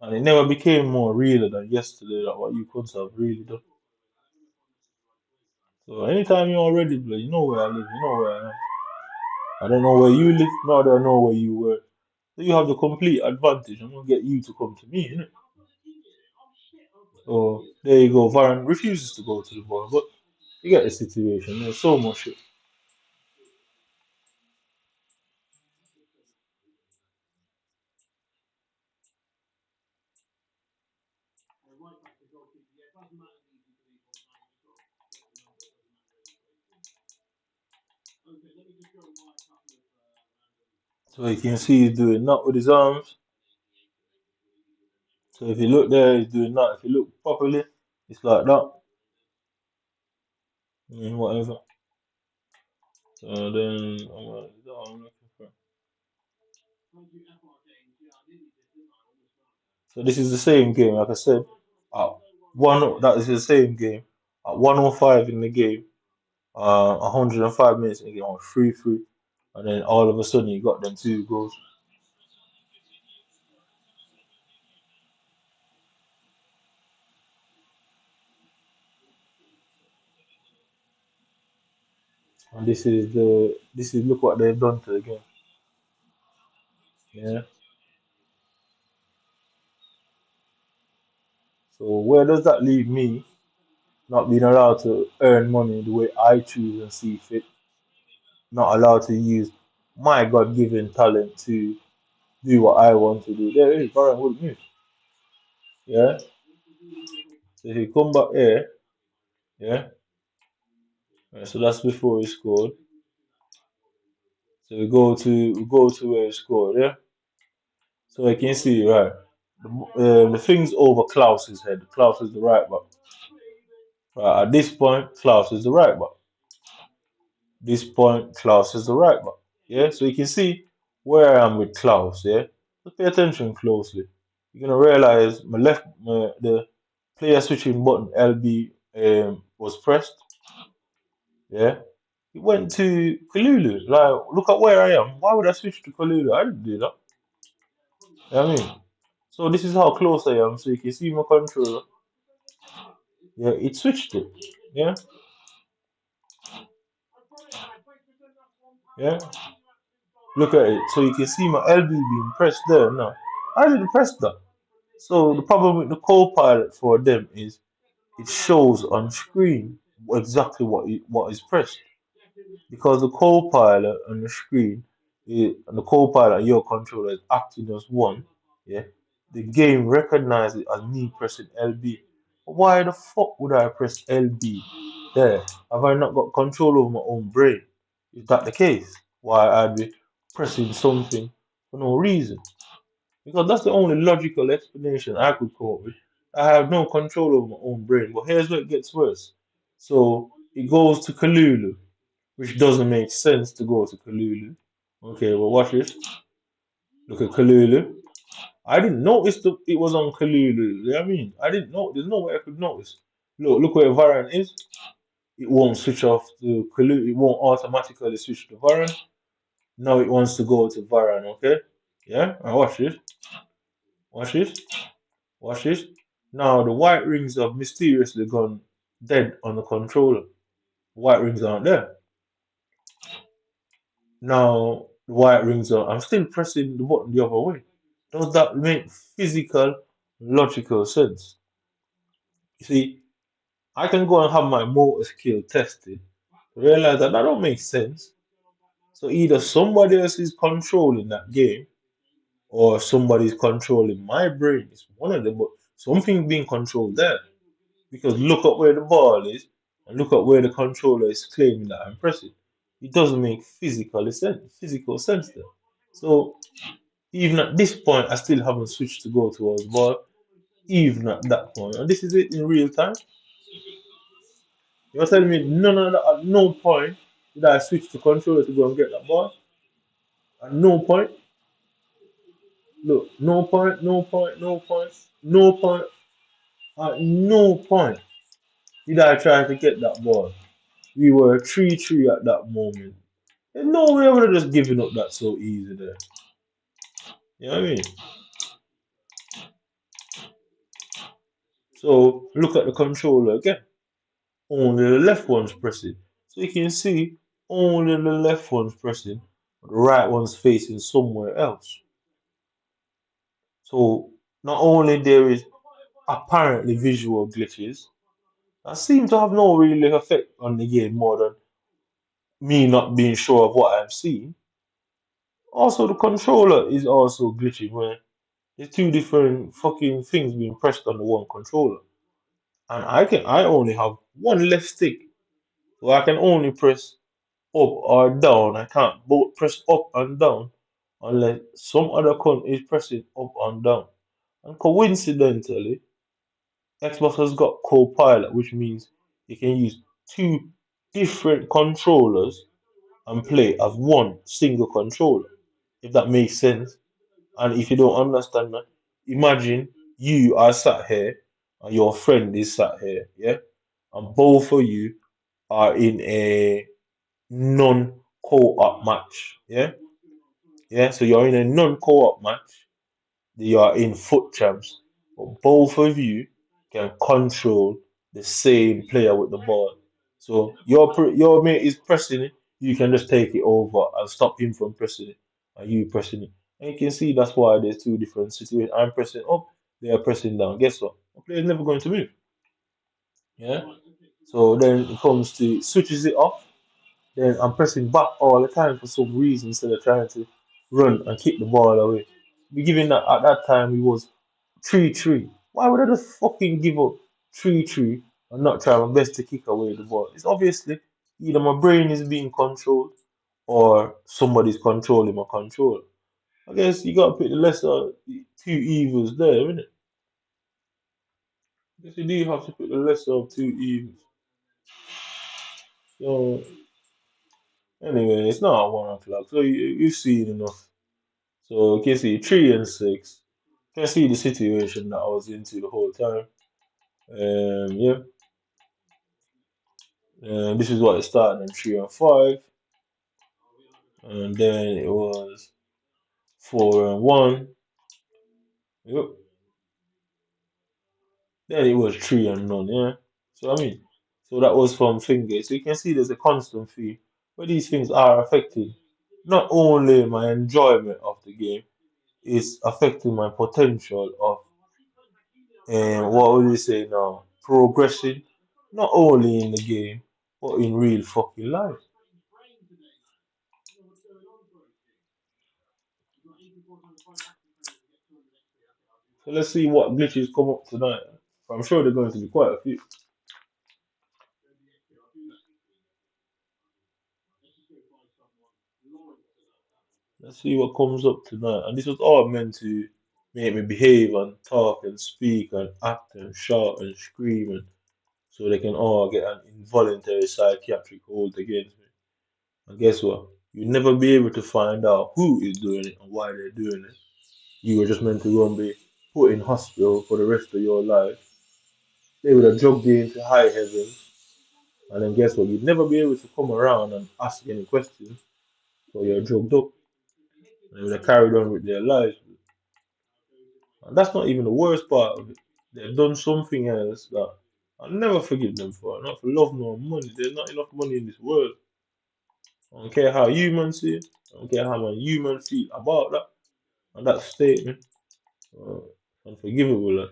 And it never became more realer than yesterday that what you could have really done. So anytime you're ready, blood, you know where I live, you know where I am. I don't know where you live, nor do I know where you were. So you have the complete advantage. I'm gonna get you to come to me, innit? So there you go. Varane refuses to go to the ball, but you get the situation. There's so much shit. So you can see he's doing that with his arms. So if you look there, he's doing that. If you look properly, it's like that. Whatever. So then is that what I'm looking for? So this is the same game, like I said. At that is the same game. At 105 in the game, 105 minutes in the game, on 3-3, and then all of a sudden you got them two goals. And this is look what they've done to the game. Yeah. So where does that leave me? Not being allowed to earn money the way I choose and see fit. Not allowed to use my God-given talent to do what I want to do. There it is, Baron Wood move. Yeah. So if you come back here, yeah. Right, so that's before he scored. So we go to where he scored, yeah. So I can see right. The thing's over Klaus's head. Klaus is the right back. Right, at this point, Klaus is the right back. This point, Klaus is the right back. Yeah, so you can see where I am with Klaus. Yeah, just pay attention closely. you're gonna realize the player switching button LB was pressed. Yeah, it went to Kalulu. Like, look at where I am. Why would I switch to Kalulu? I didn't do that. You know what I mean? So this is how close I am. So you can see my controller. Yeah, it switched it. Yeah, yeah. Look at it. So you can see my LB being pressed there now. I didn't press that. So the problem with the co-pilot for them is it shows on screen exactly what is pressed. Because the co-pilot on the screen and the co-pilot and your controller is acting as one, yeah, the game recognizes it as me pressing LB. Why the fuck would I press LB there? Have I not got control over my own brain? Is that the case? Why I'd be pressing something for no reason? Because that's the only logical explanation I could come up with. I have no control over my own brain. But here's where it gets worse. So it goes to Kalulu, which doesn't make sense to go to Kalulu. Okay, well, watch this. Look at Kalulu. I didn't notice it was on Kalulu. You know what I mean? I didn't know. There's no way I could notice. Look where Varan is. It won't switch off to Kalulu. It won't automatically switch to Varan. Now it wants to go to Varan. Okay? Yeah? Now watch this. Watch this. Watch this. Now the white rings have mysteriously gone dead on the controller. White rings aren't there. Now the white rings are. I'm still pressing the button the other way. Does that make physical, logical sense? You see, I can go and have my motor skill tested, realize that that don't make sense. So either somebody else is controlling that game, or somebody's controlling my brain. It's one of them, but something being controlled there. Because look at where the ball is, and look at where the controller is claiming that I'm pressing. It doesn't make physical sense there. So even at this point, I still haven't switched to go towards ball. Even at that point, and this is it in real time. You're telling me none of that at no point did I switch to controller to go and get that ball? At no point. Look, no point, no point, no point, no point. At no point did I try to get that ball. We were 3-3 at that moment. There's no way I would have just given up that so easy there. You know what I mean? So look at the controller again. Only the left one's pressing. So you can see only the left one's pressing, but the right one's facing somewhere else. So not only there is apparently visual glitches that seem to have no really effect on the game more than me not being sure of what I'm seeing. Also, the controller is also glitching where there's two different fucking things being pressed on the one controller. And I only have one left stick. So I can only press up or down. I can't both press up and down unless some other con is pressing up and down. And coincidentally, Xbox has got co-pilot, which means you can use two different controllers and play as one single controller. If that makes sense. And if you don't understand that, imagine you are sat here and your friend is sat here, yeah? And both of you are in a non-co-op match, yeah? Yeah, so you're in a non-co-op match, you are in foot champs, but both of you can control the same player with the ball. So your mate is pressing it, you can just take it over and stop him from pressing it, and you pressing it. And you can see that's why there's two different situations. I'm pressing up, they are pressing down. Guess what? The player is never going to move. Yeah. So then it comes to switches it off. Then I'm pressing back all the time for some reason instead of trying to run and kick the ball away. We given that at that time we was 3-3. Why would I just fucking give up 3-3 and not try my best to kick away the ball? It's obviously either my brain is being controlled or somebody's controlling my control. I guess you gotta pick the lesser two evils there, isn't it? I guess you do have to pick the lesser of two evils. So anyway, it's not at 1 o'clock, so you've seen enough. So you can see 3 and 6. can see the situation that I was into the whole time. Yeah, this is what it started in 3-5, and then it was 4-1. Yep. Then it was 3-0. Yeah. So I mean, so that was from finger. So you can see there's a constant theme where these things are affecting not only my enjoyment of the game, it's affecting my potential of what would you say now? Progressing not only in the game but in real fucking life. So let's see what glitches come up tonight. I'm sure they're going to be quite a few. Let's see what comes up tonight. And this was all meant to make me behave and talk and speak and act and shout and scream and so they can all get an involuntary psychiatric hold against me. And guess what? You'll never be able to find out who is doing it and why they're doing it. You were just meant to go and be put in hospital for the rest of your life. They would have drugged you into high heaven, and then guess what? You'd never be able to come around and ask any questions, so you're drugged up. And they would have carried on with their lives. And that's not even the worst part of it. They've done something else that I'll never forgive them for. Not for love nor money. There's not enough money in this world. I don't care how humans see it. I don't care how my human feel about that. And that statement. Uh, Unforgivable. Like.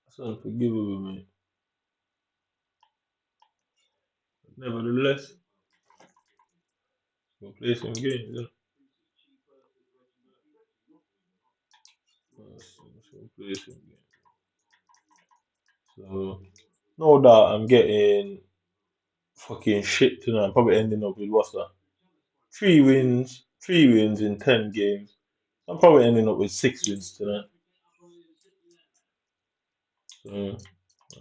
That's unforgivable, man. Nevertheless, we'll play some games. Yeah. We'll play some games. So, no doubt I'm getting fucking shit tonight. I'm probably ending up with what's that? 3 wins in 10 games. I'm probably ending up with 6 wins tonight. So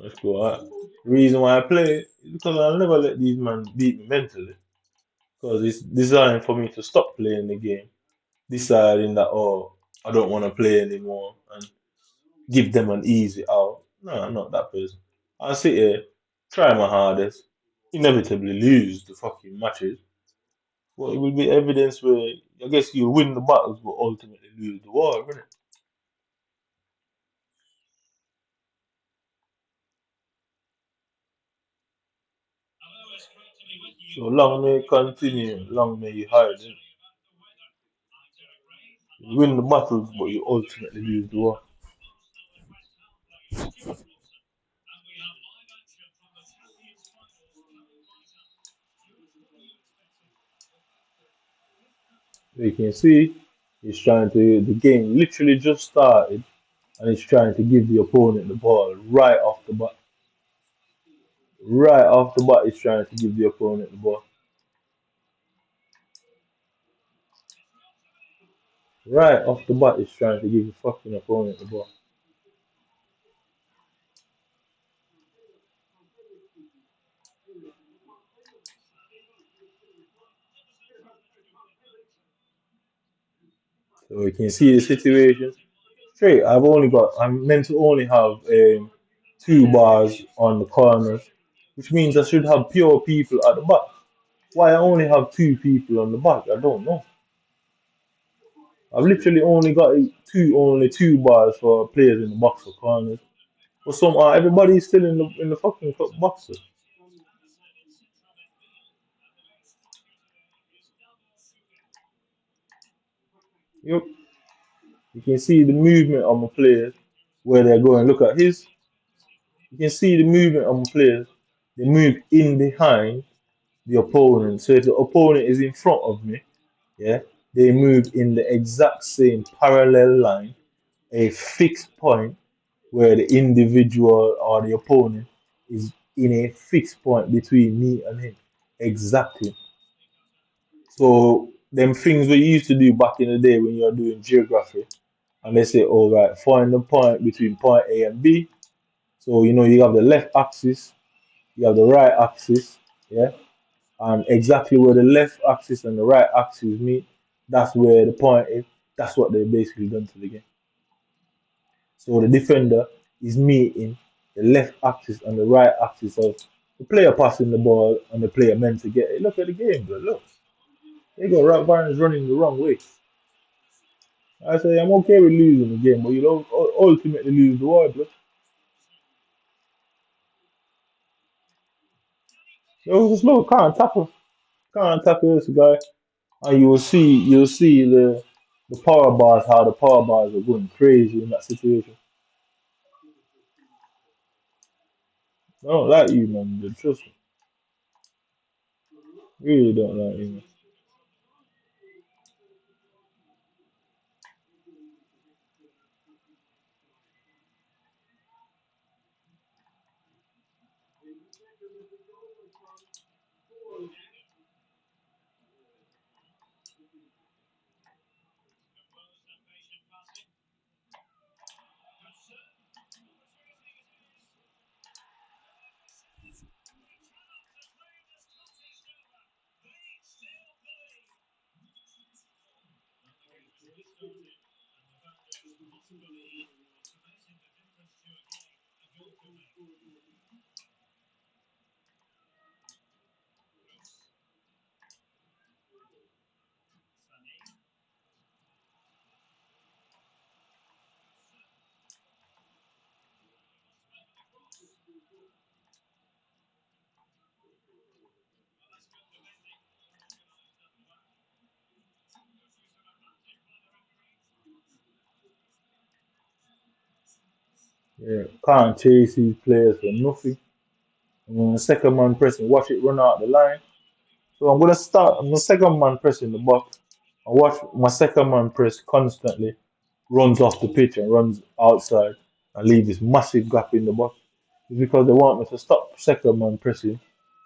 let's go. The reason why I play it is because I'll never let these men beat me mentally. Because it's designed for me to stop playing the game, deciding that I don't want to play anymore and give them an easy out. No, I'm not that person. I'll sit here, try my hardest, inevitably lose the fucking matches. Well, it will be evidence where I guess you win the battles but ultimately lose the war, innit? So long may it continue, long may you hide. Innit? You win the battles but you ultimately lose the war. So you can see he's trying to the game literally just started and he's trying to give the opponent the ball right off the bat. Right off the bat he's trying to give the opponent the ball. Right off the bat he's trying to give the fucking opponent the ball. So you can see the situation. Straight, I'm meant to only have 2 bars on the corners, which means I should have pure people at the back. Why I only have 2 people on the back, I don't know. I've literally only got only 2 bars for players in the box for corners. But somehow everybody's still in the fucking boxes. Yep. You can see the movement of my players where they're going. Look at his. You can see the movement of my players. They move in behind the opponent. So if the opponent is in front of me, yeah, they move in the exact same parallel line, a fixed point where the individual or the opponent is in a fixed point between me and him. Exactly. So them things we used to do back in the day when you're doing geography, and they say, all right, find the point between point A and B. So you know you have the left axis, You have the right axis, yeah, and exactly where the left axis and the right axis meet, that's where the point is. That's what they basically done to the game. So the defender is meeting the left axis and the right axis of the player passing the ball and the player meant to get it. Look at the game, bro. Look, they got right Barnes running the wrong way. I say I'm okay with losing the game, but you don't ultimately lose the war, bro. It was a slow, can't tackle this guy, and you'll see the power bars, how the power bars are going crazy in that situation. I don't like you, man. Dude. Trust me, really don't like you, man. Yeah, can't chase these players for nothing. And when the second man pressing, watch it run out the line. So I'm gonna start. I'm the second man pressing the box. I watch my second man press constantly, runs off the pitch and runs outside and leave this massive gap in the box. It's because they want me to stop second man pressing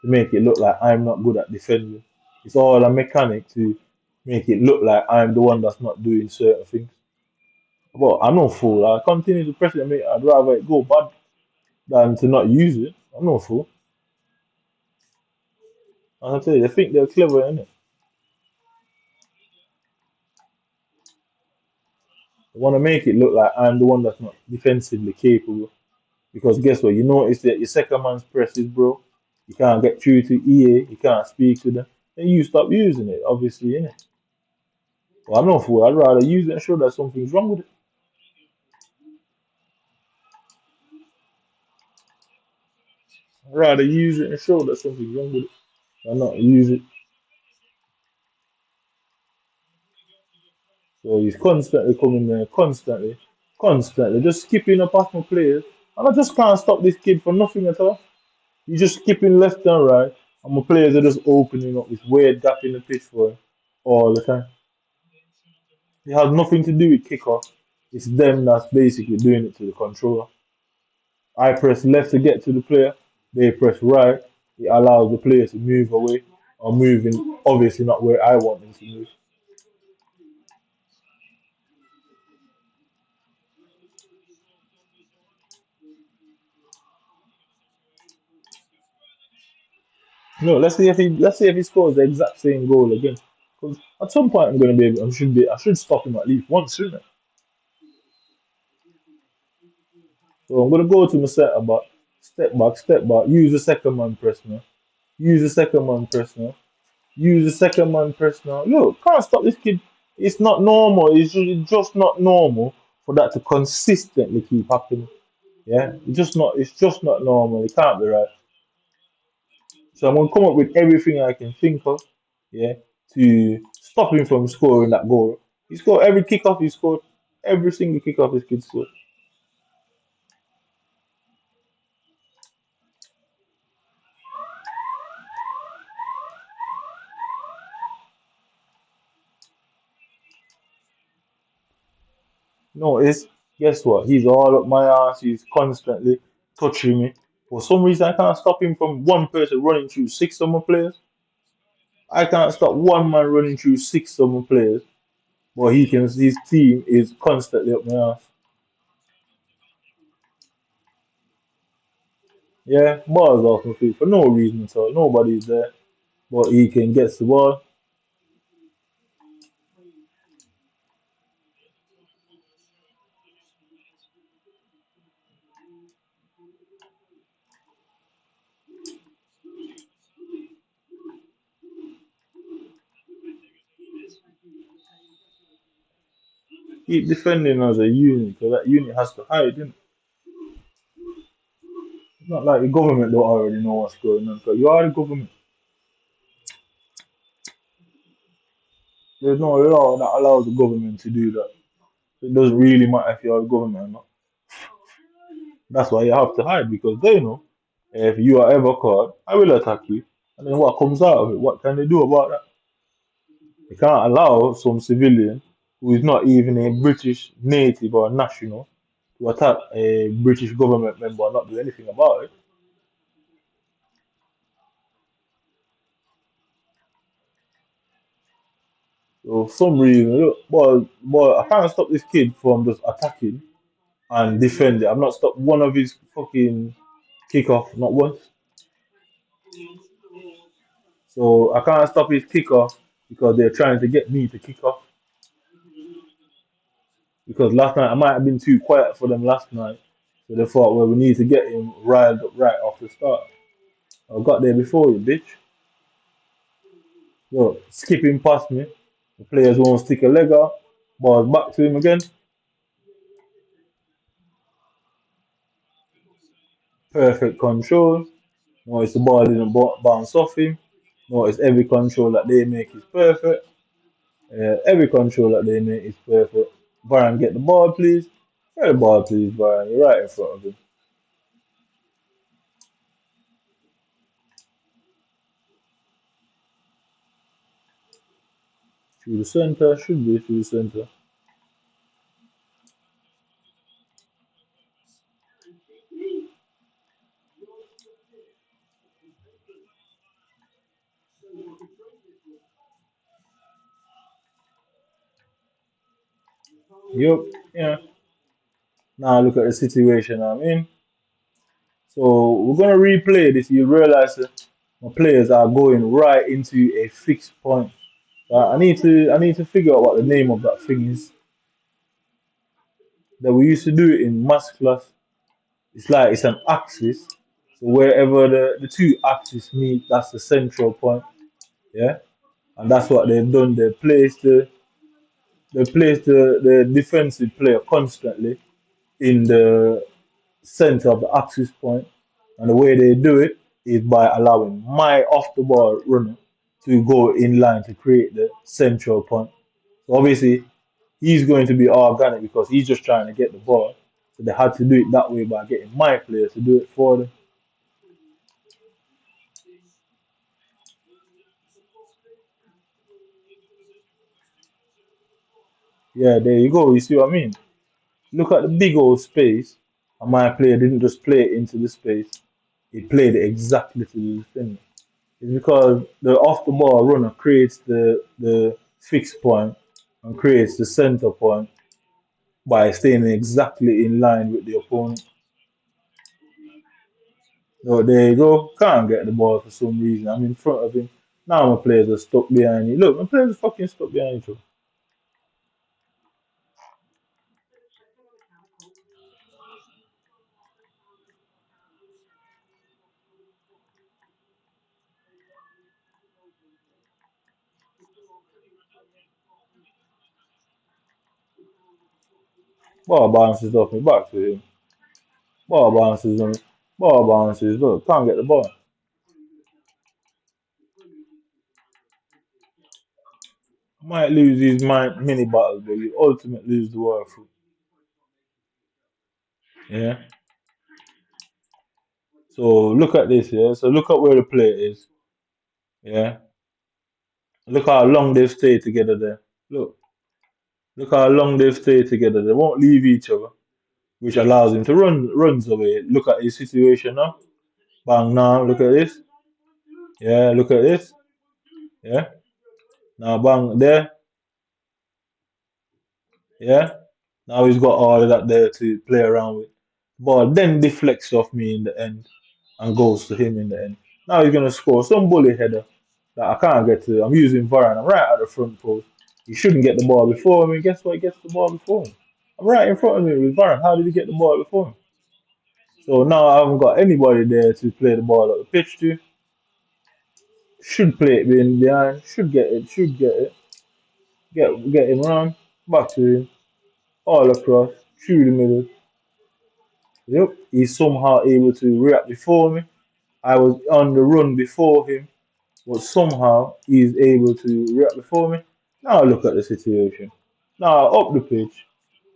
to make it look like I'm not good at defending. It's all a mechanic to make it look like I'm the one that's not doing certain things. But I'm no fool. I continue to press it. Mate. I'd rather it go bad than to not use it. I'm no fool. As I tell you, they think they're clever, innit? They want to make it look like I'm the one that's not defensively capable. Because guess what? You notice that your second man's presses, bro. You can't get through to EA. You can't speak to them. Then you stop using it, obviously, innit? Well, I'm not fool. I'd rather use it and show that something's wrong with it. I'd rather use it and show that something's wrong with it. Than not use it. So he's constantly coming there, constantly, just skipping up past my players. And I just can't stop this kid for nothing at all. He's just skipping left and right, and my players are just opening up this weird gap in the pitch for him all the time. It has nothing to do with kickoff. It's them that's basically doing it to the controller. I press left to get to the player, they press right. It allows the player to move away or move in, obviously not where I want them to move. No, let's see if he scores the exact same goal again. Because at some point I'm gonna be able, I should stop him at least once, shouldn't I? So I'm gonna go to my setter back, step back, use the second man press now. Use the second man press now. Use the second man press now. Look, can't stop this kid. It's not normal. It's just not normal for that to consistently keep happening. Yeah, it's just not normal. It can't be right. So I'm gonna come up with everything I can think of, yeah, to stop him from scoring that goal. He scored every kickoff he scored, every single kickoff this kid scored. No, it's guess what? He's all up my ass. He's constantly touching me. For some reason, I can't stop him from one person running through six of my players. I can't stop one man running through six of my players, but he can. His team is constantly up my ass. Yeah, ball is off my feet for no reason at all. Nobody's there, but he can get the ball. Keep defending as a unit, because that unit has to hide, innit? It's not like the government don't already know what's going on, because you are the government. There's no law that allows the government to do that. It doesn't really matter if you're the government or not. That's why you have to hide, because they know if you are ever caught, I will attack you. And then what comes out of it? What can they do about that? They can't allow some civilian who is not even a British native or national to attack a British government member and not do anything about it. So for some reason, look, boy, I can't stop this kid from just attacking and defending. I've not stopped one of his fucking kickoff, not once. So I can't stop his kickoff because they're trying to get me to kick off. Because last night I might have been too quiet for them last night. So they thought, well, we need to get him riled up right off the start. I got there before you, bitch. Look, skipping past me. The players won't stick a leg out. Ball back to him again. Perfect control. Notice the ball didn't bounce off him. Notice every control that they make is perfect. Every control that they make is perfect. Varane, get the ball, please. Get the ball, please, Varane. You're right in front of him. Through the center, should be through the center. Yup, yeah. Now look at the situation I'm in. So we're gonna replay this. You realize that my players are going right into a fixed point. I need to figure out what the name of that thing is that we used to do it in maths class. It's like it's an axis. So wherever the two axes meet, that's the central point. Yeah, and that's what they've done. They placed the defensive player constantly in the center of the axis point, and the way they do it is by allowing my off the ball runner to go in line to create the central point. So obviously he's going to be organic because he's just trying to get the ball. So they had to do it that way by getting my player to do it for them. Yeah, there you go. You see what I mean? Look at the big old space, and my player didn't just play it into the space. He played it exactly to the defender. It's because the off the ball runner creates the fixed point and creates the center point by staying exactly in line with the opponent. So there you go. Can't get the ball for some reason. I'm in front of him. Now my players are stuck behind you. Look, my players are fucking stuck behind you. Ball bounces off me back to him. Ball bounces on me. Ball bounces. Look, can't get the ball. Might lose these mini battles, but you ultimately lose the war through. Yeah. So look at this, yeah. So look at where the player is. Yeah. Look how long they've stayed together there. Look. Look how long they've stayed together. They won't leave each other, which allows him to runs away. Look at his situation now. Bang now. Look at this. Yeah. Look at this. Yeah. Now bang there. Yeah. Now he's got all of that there to play around with. But then deflects off me in the end. and goes to him in the end. Now he's gonna score some bully header that I can't get to. I'm using Varane. I'm right at the front post. He shouldn't get the ball before me. Guess what? He gets the ball before him. I'm right in front of him with Varane. How did he get the ball before him? So now I haven't got anybody there to play the ball up the pitch to. Should play it being behind. Should get it. Should get it. Get him around. Back to him. All across. Through the middle. Yep. He's somehow able to react before me. I was on the run before him, but somehow he's able to react before me. Now look at the situation. Now up the pitch.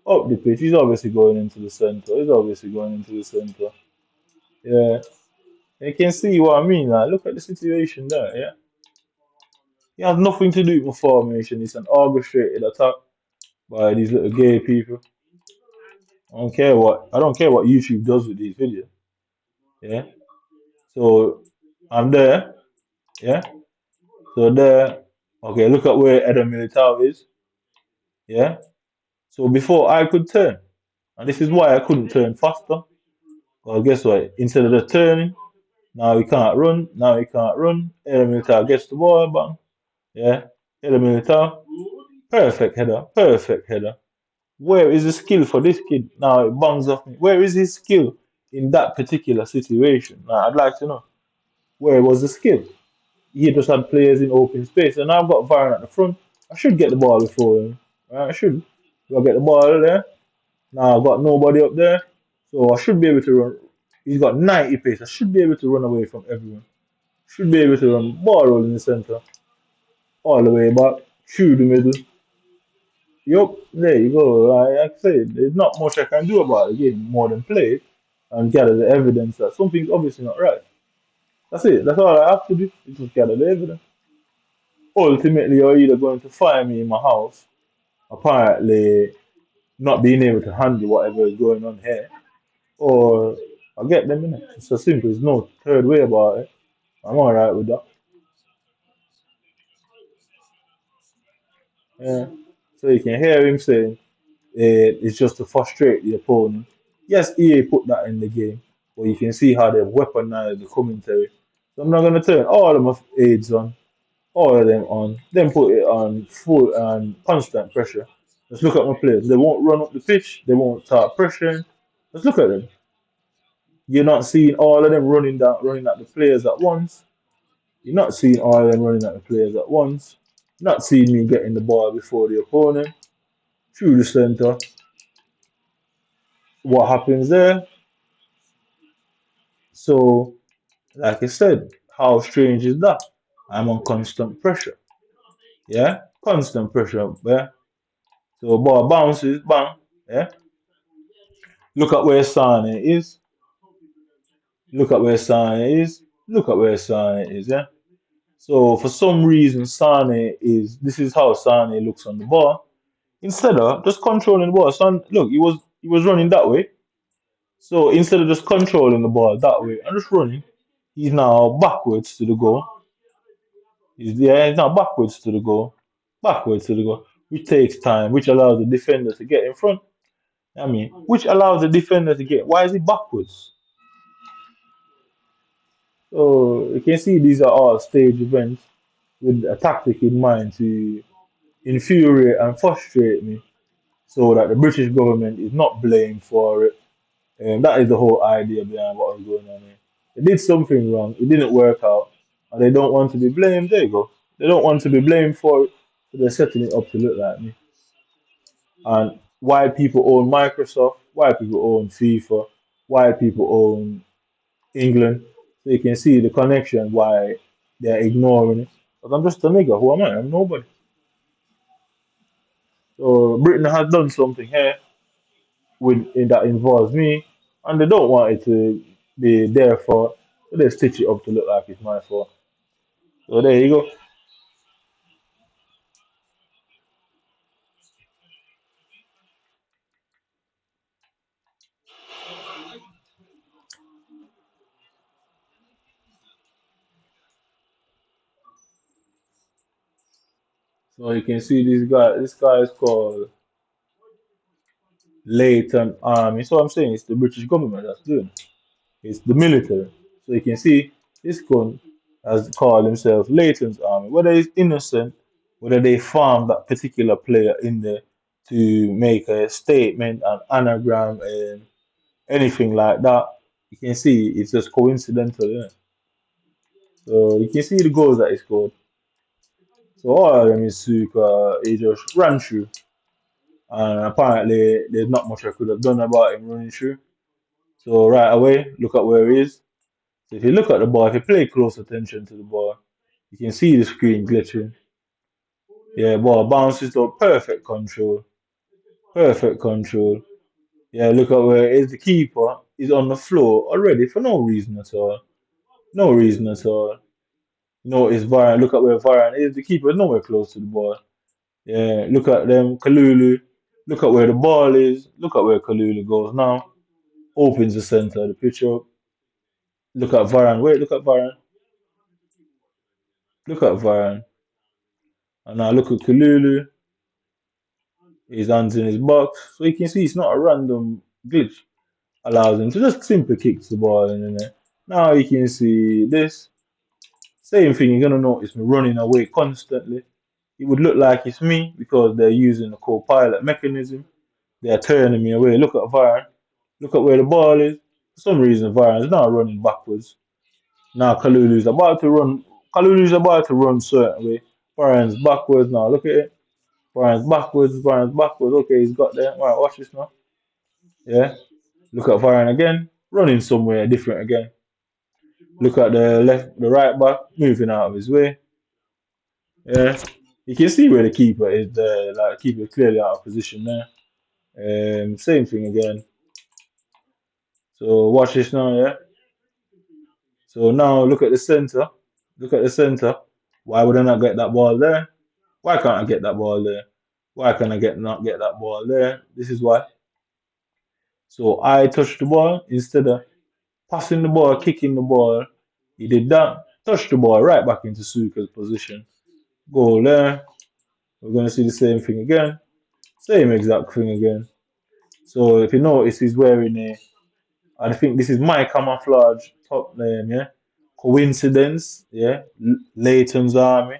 Up the pitch. He's obviously going into the centre. He's obviously going into the centre. Yeah. You can see what I mean. Like, look at the situation there. Yeah. It has nothing to do with formation. It's an orchestrated attack by these little gay people. I don't care what YouTube does with these videos. Yeah. So I'm there. Yeah. So there. Okay, look at where Adam Militao is. Yeah. So before I could turn, and this is why I couldn't turn faster. Well, guess what? Instead of just turning, now he can't run. Now he can't run. Adam Militao gets the ball, bang. Yeah. Adam Militao. Perfect header. Perfect header. Where is the skill for this kid? Now it bangs off me. Where is his skill in that particular situation? Now, I'd like to know. Where was the skill? He just had players in open space, and I've got Varane at the front. I should get the ball before him. Right? I should. I'll get the ball there. Now I've got nobody up there, so I should be able to run. He's got 90 pace. I should be able to run away from everyone. Should be able to run ball roll in the center, all the way back through the middle. Yup, there you go. Like I said, there's not much I can do about the game more than play it and gather the evidence that something's obviously not right. That's it. That's all I have to do. Is just gather the evidence. Ultimately, you're either going to fire me in my house, apparently not being able to handle whatever is going on here, or I'll get them in it. It's so simple. There's no third way about it. I'm alright with that. Yeah. So you can hear him saying it's just to frustrate the opponent. Yes, EA put that in the game, but you can see how they've weaponized the commentary. So I'm not gonna turn all of my aids on, all of them on, then put it on full and constant pressure. Let's look at my players. They won't run up the pitch. They won't start pressuring. Let's look at them. You're not seeing all of them running at the players at once. You're not seeing all of them running at the players at once. You're not seeing me getting the ball before the opponent through the center. What happens there? So, like I said, how strange is that? I'm on constant pressure. Yeah, constant pressure. Yeah. So ball bounces, bang. Yeah. Look at where Sane is. Look at where Sane is. Look at where Sane is. Yeah. So for some reason, Sane is. This is how Sane looks on the ball. Instead of just controlling the ball, look, he was running that way. So instead of just controlling the ball that way and just running, he's now backwards to the goal. He's now backwards to the goal, backwards to the goal, which takes time, which allows the defender to get in front. I mean, which allows the defender to get. Why is he backwards? So you can see these are all stage events with a tactic in mind to infuriate and frustrate me, so that the British government is not blamed for it. And that is the whole idea behind what was going on here. They did something wrong, it didn't work out, and they don't want to be blamed. There you go. They don't want to be blamed for it, so they're setting it up to look like me. And why people own Microsoft, why people own FIFA, why people own England. So you can see the connection why they're ignoring it. But I'm just a nigga. Who am I? I'm nobody. So Britain has done something here that involves me, and they don't want it to be their fault. So they stitch it up to look like it's my fault. So there you go. So you can see this guy. This guy is called Leighton Army. So I'm saying it's the British government that's doing it. It's the military. So you can see this gun has called himself Leighton's Army. Whether he's innocent, whether they farm that particular player in there to make a statement, an anagram, and anything like that, you can see it's just coincidental, yeah. So you can see the goals that he scored. So all of them is super. He just ran through, and apparently there's not much I could have done about him running through. So right away, look at where he is. So if you look at the ball, if you pay close attention to the ball, you can see the screen glitching. Yeah, ball bounces to perfect control. Perfect control. Yeah, look at where it is. The keeper is on the floor already for no reason at all. No reason at all. You know, it's Varane. Look at where Varane is. The keeper is nowhere close to the ball. Yeah, look at them. Kalulu. Look at where the ball is. Look at where Kalulu goes now. Opens the center of the picture. Look at Varane. Wait, look at Varane. Look at Varane. And now look at Kalulu. His hands in his box. So you can see it's not a random glitch. Allows him to just simply kick the ball in there. Now you can see this. Same thing, you're gonna notice me running away constantly. It would look like it's me because they're using the co-pilot mechanism. They're turning me away. Look at Varane. Look at where the ball is. For some reason, Varane's now running backwards. Now Kalulu's about to run. Kalulu's about to run certain way. Varane's backwards now. Look at it. Varane's backwards. Varane's backwards. Okay, he's got there. Right, watch this now. Yeah. Look at Varane again. Running somewhere different again. Look at the left, the right back moving out of his way. Yeah. You can see where the keeper is there. Like, the keeper clearly out of position there. Same thing again. So watch this now, yeah. So now look at the center. Look at the center. Why would I not get that ball there? Why can't I get that ball there? Why can I get not get that ball there? This is why. So I touched the ball instead of passing the ball, kicking the ball. He did that. Touched the ball right back into Suka's position. Goal there. We're gonna see the same thing again. Same exact thing again. So if you notice, he's wearing a. I think this is my camouflage top name. Yeah. Coincidence. Yeah. Leighton's army.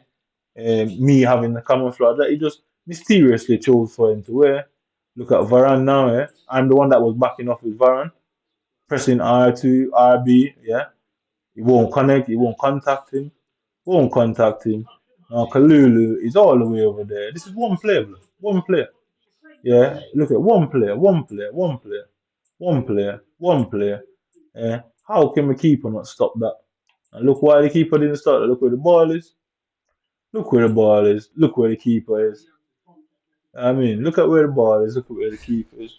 Me having the camouflage that he just mysteriously chose for him to wear. Look at Varane now. Yeah. I'm the one that was backing off with Varane, pressing R2, RB. Yeah. He won't connect. He won't contact him. Won't contact him. Now Kalulu is all the way over there. This is one player, bro. One player. Yeah, look at one player, one player, one player, one player, one player. Yeah. How can the keeper not stop that? And look why the keeper didn't stop that. Look where the ball is. Look where the ball is. Look where the keeper is. I mean, look at where the ball is. Look at where the keeper is.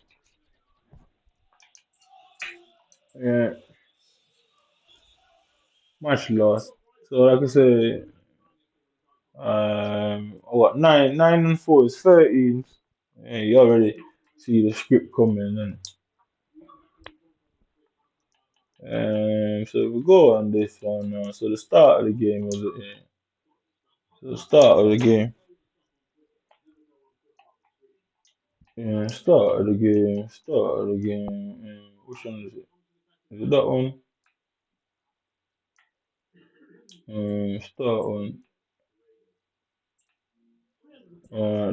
Yeah, match lost. So like I say, what nine and four is 13. Yeah, you already see the script coming and so we go on this one now. So the start of the game was so the start of the game. Yeah, start of the game. Start of the game. Which one is it? Is it that one? Start one.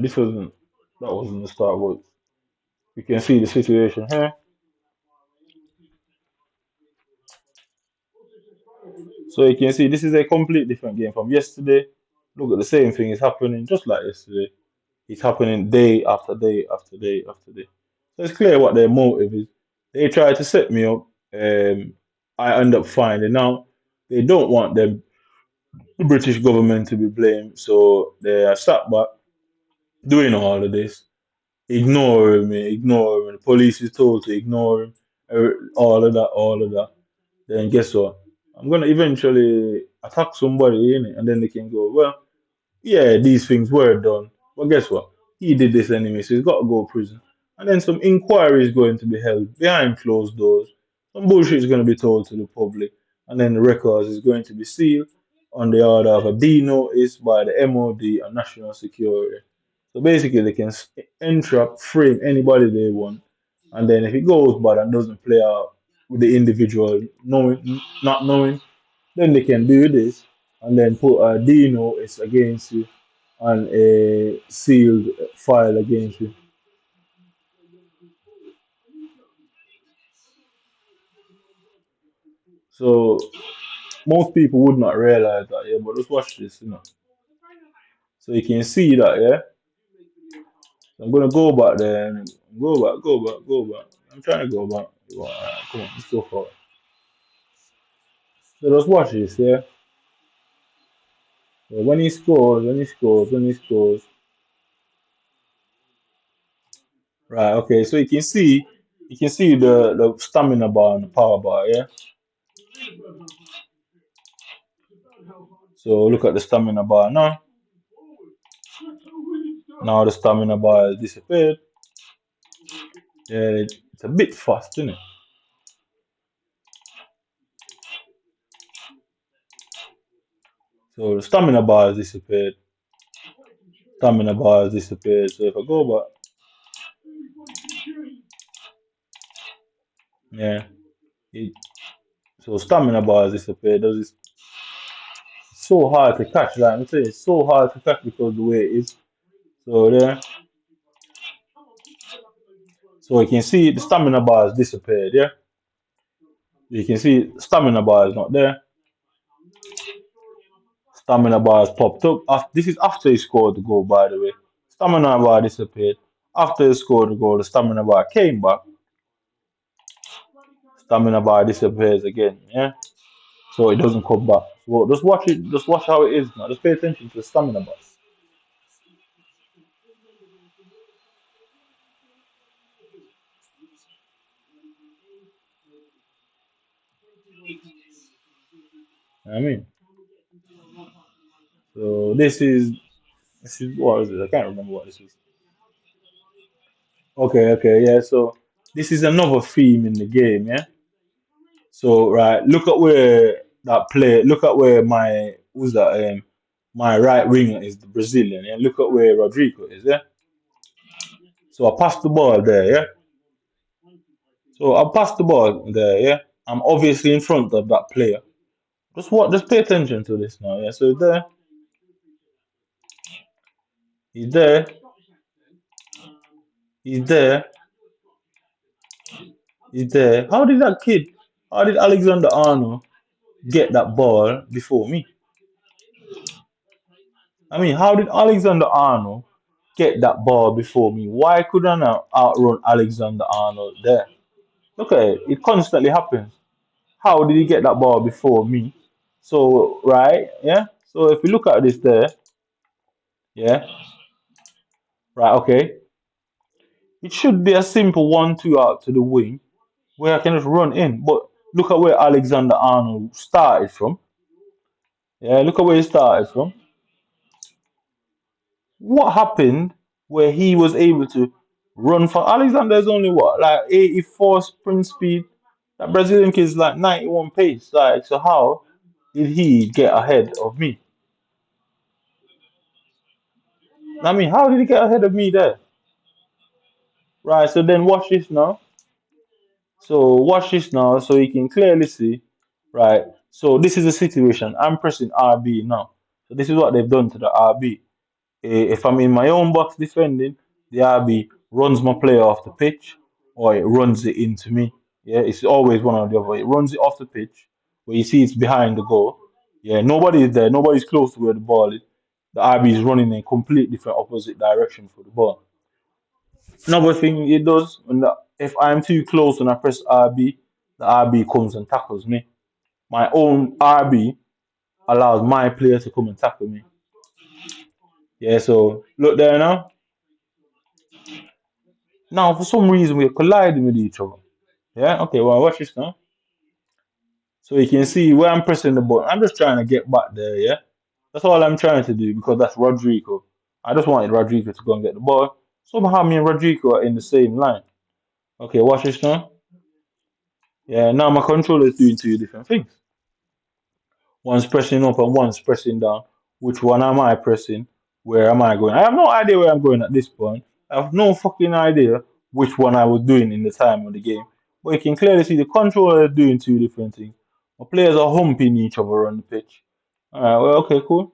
This wasn't. That wasn't the start. But you can see the situation here. So you can see this is a complete different game from yesterday. Look at the same thing is happening just like yesterday. It's happening day after day after day after day. So it's clear what their motive is. They try to set me up. I end up finding out they don't want the British government to be blamed. So they are sat back doing all of this, ignoring me, ignoring me. The police is told to ignore him, all of that, all of that. Then guess what? I'm gonna eventually attack somebody in it, and then they can go, well, yeah, these things were done. But guess what? He did this anyway, so he's got to go to prison. And then some inquiry is going to be held behind closed doors. Some bullshit is going to be told to the public. And then the records is going to be sealed on the order of a D notice by the MOD and National Security. So basically, they can entrap, frame anybody they want. And then if it goes bad and doesn't play out, with the individual knowing, not knowing, then they can do this and then put a D notice against you and a sealed file against you. So most people would not realize that, yeah, but just watch this, you know. So you can see that, yeah. So I'm gonna go back there and go back. I'm trying to go back. Alright, come on, let's go for it. So just watch this, yeah. So when he scores, right? Okay, so you can see the stamina bar and the power bar, yeah. So look at the stamina bar now. Now the stamina bar has disappeared. Yeah, it's a bit fast, isn't it? So the stamina bar has disappeared. Stamina bar has disappeared. So if I go back, yeah, it, so stamina bar has disappeared. It's so hard to catch. Like I'm saying, it's so hard to catch because the way it is. So there, so you can see the stamina bar has disappeared. Yeah, you can see stamina bar is not there. Stamina bar has popped up. This is after he scored the goal, by the way. Stamina bar disappeared. After he scored the goal, the stamina bar came back. Stamina bar disappears again. Yeah, so it doesn't come back. So just watch it. Just watch how it is now. Just pay attention to the stamina bar. I mean, so this is what is it? I can't remember what this is. Okay, okay, yeah. So this is another theme in the game, yeah. So right, look at where that play. Look at where my who's that? My right winger is the Brazilian. Yeah. Look at where Rodrigo is. Yeah. So I passed the ball there. Yeah. So I passed the ball there. Yeah. I'm obviously in front of that player. Just what? Just pay attention to this now. Yeah. So there, he's there, he's there, he's there. How did that kid? How did Alexander Arnold get that ball before me? I mean, how did Alexander Arnold get that ball before me? Why couldn't I outrun Alexander Arnold there? Look at it. It constantly happens. How did he get that ball before me? So, right, yeah. So if you look at this there, yeah, right, okay. It should be a simple 1-2 out to the wing where I can just run in. But look at where Alexander Arnold started from. Yeah, look at where he started from. What happened where he was able to run for Alexander's only what, like 84 sprint speed? That Brazilian kid is like 91 pace. Like, so how did he get ahead of me? I mean, how did he get ahead of me there? Right, so then watch this now. So watch this now so you can clearly see. Right, so this is the situation. I'm pressing RB now. So this is what they've done to the RB. If I'm in my own box defending, the RB runs my player off the pitch or it runs it into me. Yeah, it's always one or the other. It runs it off the pitch where you see it's behind the goal. Yeah, nobody is there. Nobody's close to where the ball is. The RB is running in a complete different opposite direction for the ball. Another thing it does, if I'm too close and I press RB, the RB comes and tackles me. My own RB allows my player to come and tackle me. Yeah, so look there now. Now, for some reason, we're colliding with each other. Yeah, okay, well, watch this now. So you can see where I'm pressing the button. I'm just trying to get back there, yeah? That's all I'm trying to do because that's Rodrigo. I just wanted Rodrigo to go and get the ball. Somehow me and Rodrigo are in the same line. Okay, watch this now. Yeah, now my controller is doing two different things. One's pressing up and one's pressing down. Which one am I pressing? Where am I going? I have no idea where I'm going at this point. I have no fucking idea which one I was doing in the time of the game. But you can clearly see the controller doing two different things. The players are humping each other on the pitch. Alright, well, okay, cool.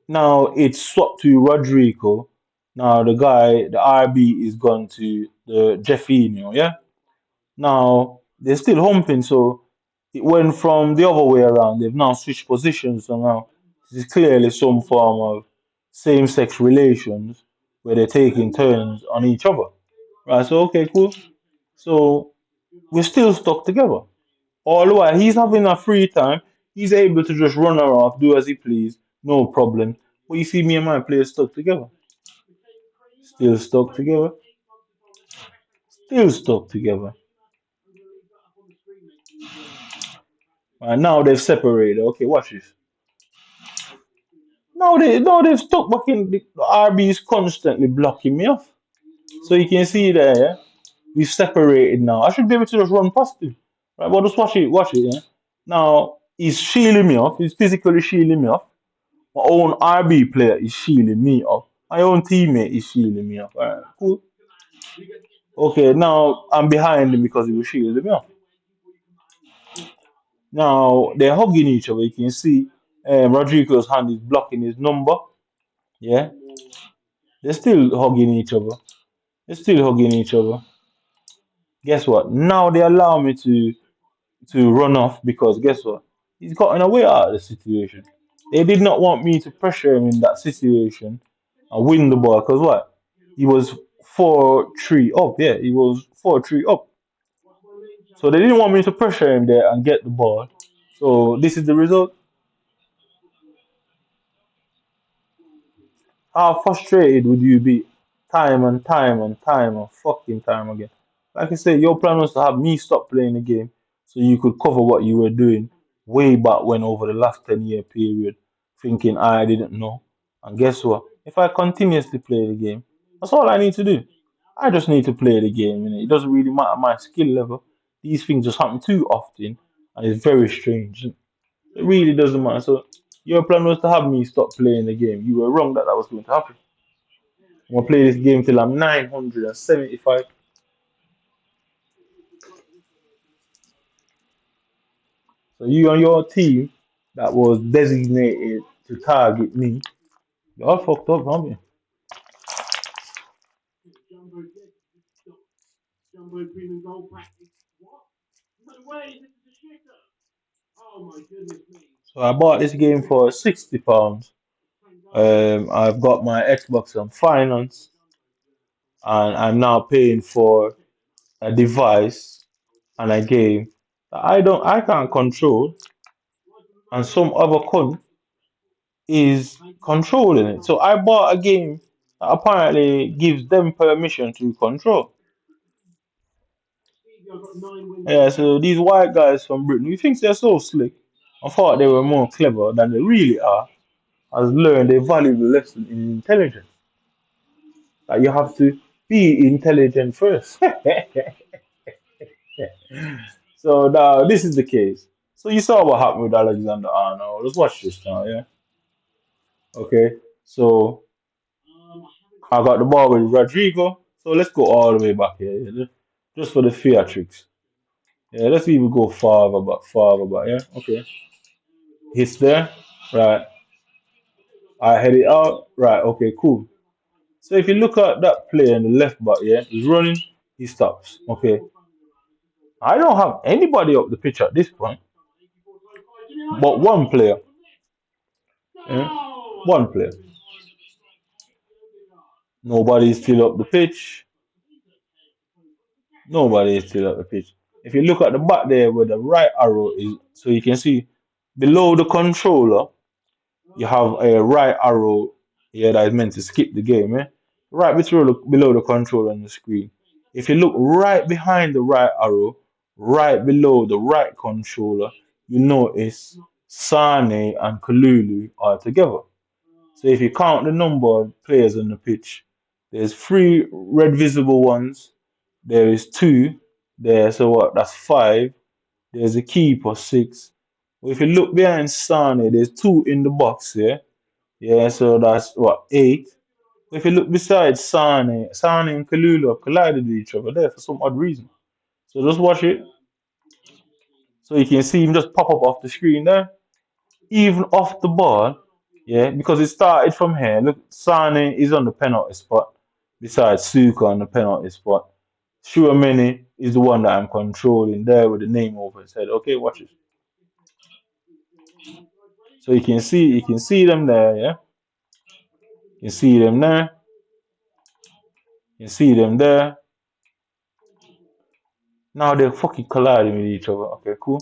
Now it's swapped to Rodrigo. Now the guy, the RB is gone to the Jeffinho, yeah? Now they're still humping, so it went from the other way around. They've now switched positions, so now this is clearly some form of same-sex relations where they're taking turns on each other. Right, so okay, cool. So we're still stuck together. All the while he's having a free time, he's able to just run around, do as he please, no problem. But you see me and my players stuck together. Still stuck together. Still stuck together. And now they've separated. Okay, watch this. They've stuck back in. The RB is constantly blocking me off. So you can see there, yeah? We've separated now. I should be able to just run past him. Right, but just watch it, yeah? Now he's shielding me off, he's physically shielding me off. My own RB player is shielding me off. My own teammate is shielding me off. Alright, cool. Okay, now I'm behind him because he was shielding me off. Now they're hugging each other. You can see Rodrigo's hand is blocking his number. Yeah, they're still hugging each other. They're still hugging each other. Guess what? Now they allow me to run off because guess what? He's gotten away out of the situation. They did not want me to pressure him in that situation and win the ball because what? He was 4-3 up. Yeah, he was 4-3 up. So they didn't want me to pressure him there and get the ball. So this is the result. How frustrated would you be time and time and time and fucking time again? Like I said, your plan was to have me stop playing the game so you could cover what you were doing way back when over the last 10-year period, thinking I didn't know. And guess what? If I continuously play the game, that's all I need to do. I just need to play the game. You know? It doesn't really matter my skill level. These things just happen too often and it's very strange. It really doesn't matter. So your plan was to have me stop playing the game. You were wrong that that was going to happen. I'm gonna play this game till I'm 975. So you and your team that was designated to target me, y'all fucked up, haven't you? So I bought this game for £60. I've got my Xbox on finance, and I'm now paying for a device and a game that I can't control, and some other cunt is controlling it. So I bought a game that apparently gives them permission to control. Yeah, so these white guys from Britain, who thinks they're so slick, I thought they were more clever than they really are, has learned a valuable lesson in intelligence. That you have to be intelligent first. So now this is the case. So you saw what happened with Alexander Arnold. Let's watch this now, yeah? Okay. So I got the ball with Rodrigo. So let's go all the way back here. Yeah? Just for the theatrics. Yeah, let's even go farther back, yeah? Okay. Hits there. Right. I head it out. Right, okay, cool. So if you look at that player in the left back, yeah, he's running, he stops. Okay. I don't have anybody up the pitch at this point, but one player. Yeah? One player. Nobody is still up the pitch. Nobody is still up the pitch. If you look at the back there where the right arrow is, so you can see below the controller, you have a right arrow here that is meant to skip the game. Eh? Right below the controller on the screen. If you look right behind the right arrow, right below the right controller, you notice Sane and Kalulu are together. So if you count the number of players on the pitch, there's three red visible ones, there is two there, so what? That's five. There's a keeper, six. Well, if you look behind Sane, there's two in the box here. Yeah, so that's what, eight. If you look beside Sane and Kalulu have collided with each other there for some odd reason. So just watch it. So you can see him just pop up off the screen there. Even off the ball, yeah, because it started from here. Look, Sane is on the penalty spot besides Suka on the penalty spot. Shuameni is the one that I'm controlling there with the name over his head. Okay, watch it. So you can see them there, yeah. You see them there. You see them there. Now they're fucking colliding with each other. Okay, cool.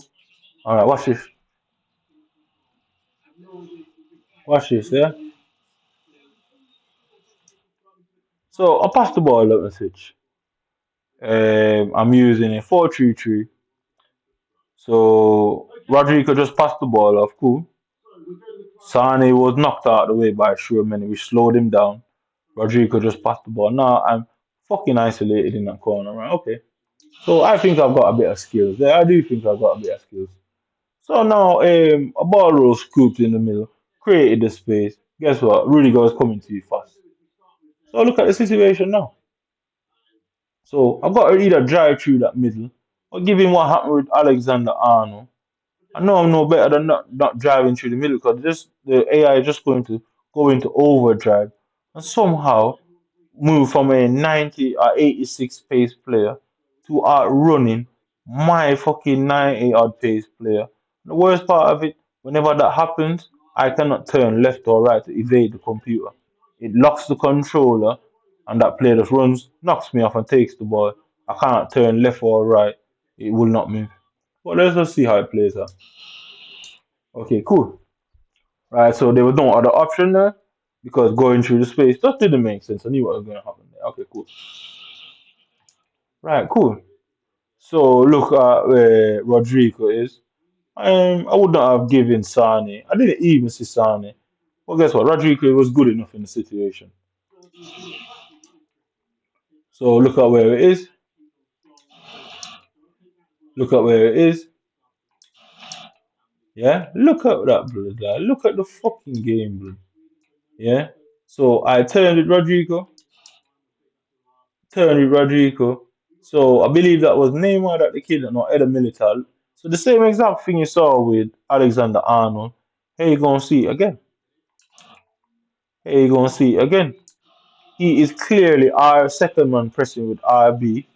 All right, watch this. Watch this, yeah. So I passed the ball up the switch. I'm using a 4-3-3. So Rodrigo just passed the ball off. Cool. Sane was knocked out of the way by Schumann, which slowed him down. Rodrigo just passed the ball. Now I'm fucking isolated in that corner, right? Okay. So I think I've got a bit of skills. Yeah, I do think I've got a bit of skills. So now a ball roll scooped in the middle, created the space. Guess what? Rudiger was coming too fast. So look at the situation now. So I've got to either drive through that middle or give him what happened with Alexander Arnold. I know I'm no better than not driving through the middle because just the AI is just going to go into overdrive and somehow move from a 90 or 86 pace player to outrunning my fucking 90 odd pace player. The worst part of it, whenever that happens, I cannot turn left or right to evade the computer. It locks the controller and that player just runs, knocks me off and takes the ball. I can't turn left or right. It will not move. But let's just see how it plays out. Okay, cool. Right, so there was no other option there because going through the space just didn't make sense. I knew what was going to happen there. Okay, cool. Right, cool. So look at where Rodrigo is. I would not have given Sane. I didn't even see Sane. Well, guess what? Rodrigo was good enough in the situation. So look at where it is. Look at where it is. Yeah, look at that, blood. Look at the fucking game, blood. Yeah. So I turned with Rodrigo. Turned with Rodrigo. So I believe that was Neymar that the kid, no, Eder Milital. So the same exact thing you saw with Alexander Arnold. Here you gonna see it again. Here you gonna see it again. He is clearly our second man pressing with RB,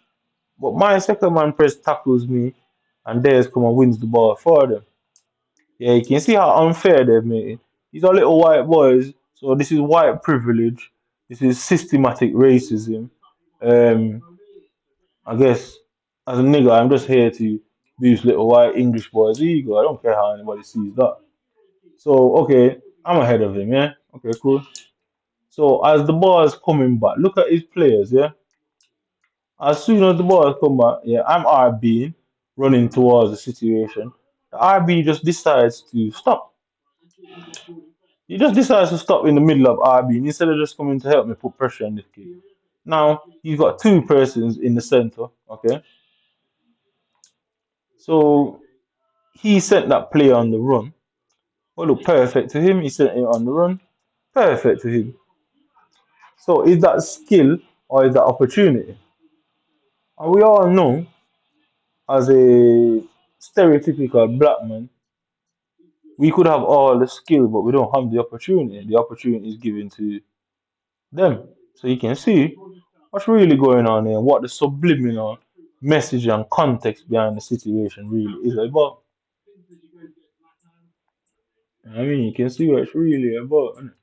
but my second man press tackles me, and Dez come and wins the ball for them. Yeah, you can see how unfair they've made it. These are little white boys, so this is white privilege. This is systematic racism. Um, I guess as a nigga, I'm just here to boost little white English boys' ego. I don't care how anybody sees that. So okay, I'm ahead of him. Yeah. Okay, cool. So as the ball is coming back, look at his players. Yeah. As soon as the ball come back, yeah, I'm RB running towards the situation. The RB just decides to stop. He just decides to stop in the middle of RB instead of just coming to help me put pressure on this kid. Now you've got two persons in the center, okay? So he sent that play on the run. Well, look, perfect to him. He sent it on the run. Perfect to him. So is that skill or is that opportunity? And we all know, as a stereotypical black man, we could have all the skill, but we don't have the opportunity. The opportunity is given to them. So you can see what's really going on here, what the subliminal message and context behind the situation really is about. I mean, you can see what it's really about. Innit?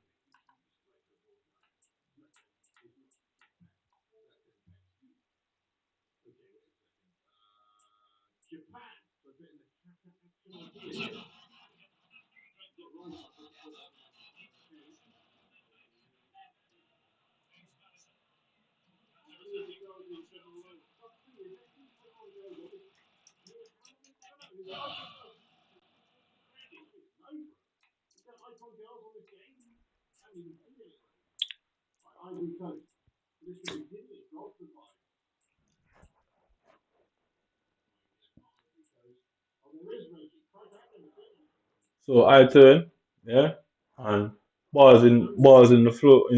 So I turn, yeah, and bars in the floor.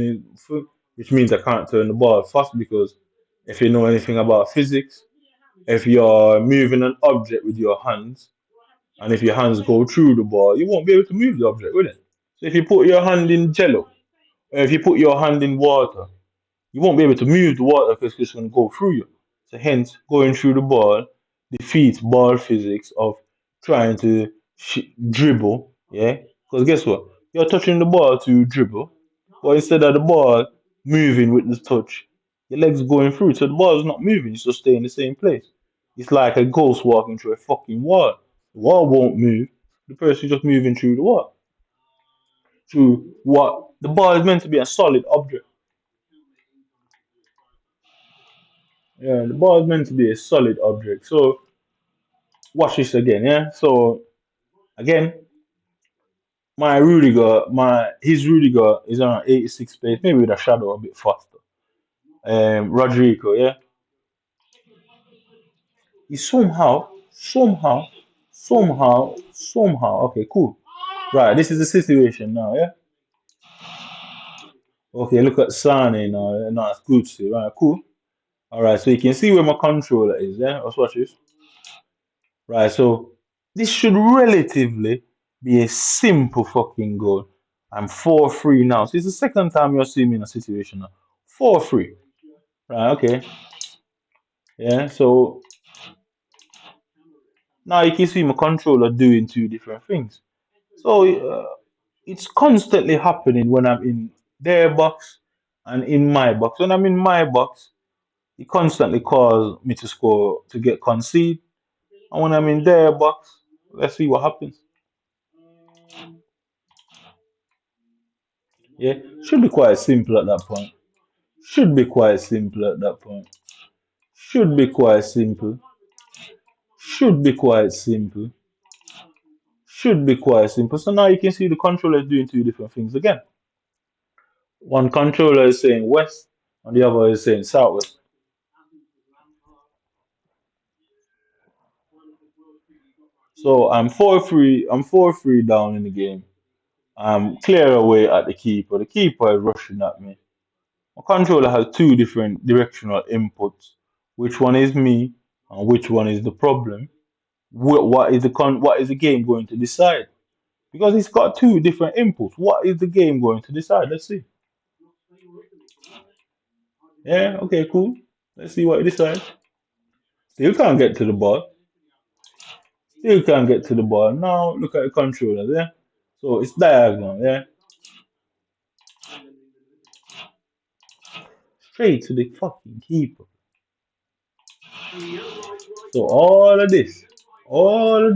which means I can't turn the ball fast because if you know anything about physics, if you're moving an object with your hands, and if your hands go through the ball, you won't be able to move the object, will it? So if you put your hand in jello, or if you put your hand in water, you won't be able to move the water because it's going to go through you. So hence, going through the ball defeats ball physics of trying to dribble. Yeah, because guess what? You're touching the ball to dribble, but instead of the ball moving with the touch, your legs going through, so the ball is not moving. It's just staying in the same place. It's like a ghost walking through a fucking wall. The wall won't move. The person just moving through the wall. Through what? The ball is meant to be a solid object. Yeah, the ball is meant to be a solid object. So watch this again, yeah. So again, his Rudiger is around 86 pace, maybe with a shadow a bit faster. Rodrigo, yeah. He somehow. Okay, cool. Right, this is the situation now, yeah. Okay, look at Sane now. Now it's good. See, right, cool. All right, so you can see where my controller is. Yeah, let's watch this. Right, so this should relatively be a simple fucking goal. I'm 4-3 now. So it's the second time you're seeing me in a situation now. 4-3. Right, okay. Yeah, so now you can see my controller doing two different things. So it's constantly happening when I'm in their box and in my box. When I'm in my box, it constantly calls me to score to get concede. And when I'm in their box, let's see what happens. Yeah, should be quite simple at that point. Should be quite simple at that point. Should be quite simple. Should be quite simple. Should be quite simple. So now you can see the controller is doing two different things again. One controller is saying west, and the other is saying southwest. So I'm 4-3. I'm 4-3 down in the game. I'm clear away at the keeper. The keeper is rushing at me. My controller has two different directional inputs. Which one is me and which one is the problem? What is the game going to decide? Because it's got two different inputs. What is the game going to decide? Let's see. Yeah, okay, cool. Let's see what it decides. Still can't get to the ball. Still can't get to the ball. Now look at the controller, yeah. So it's diagonal, yeah. Straight to the fucking keeper. So all of this, all of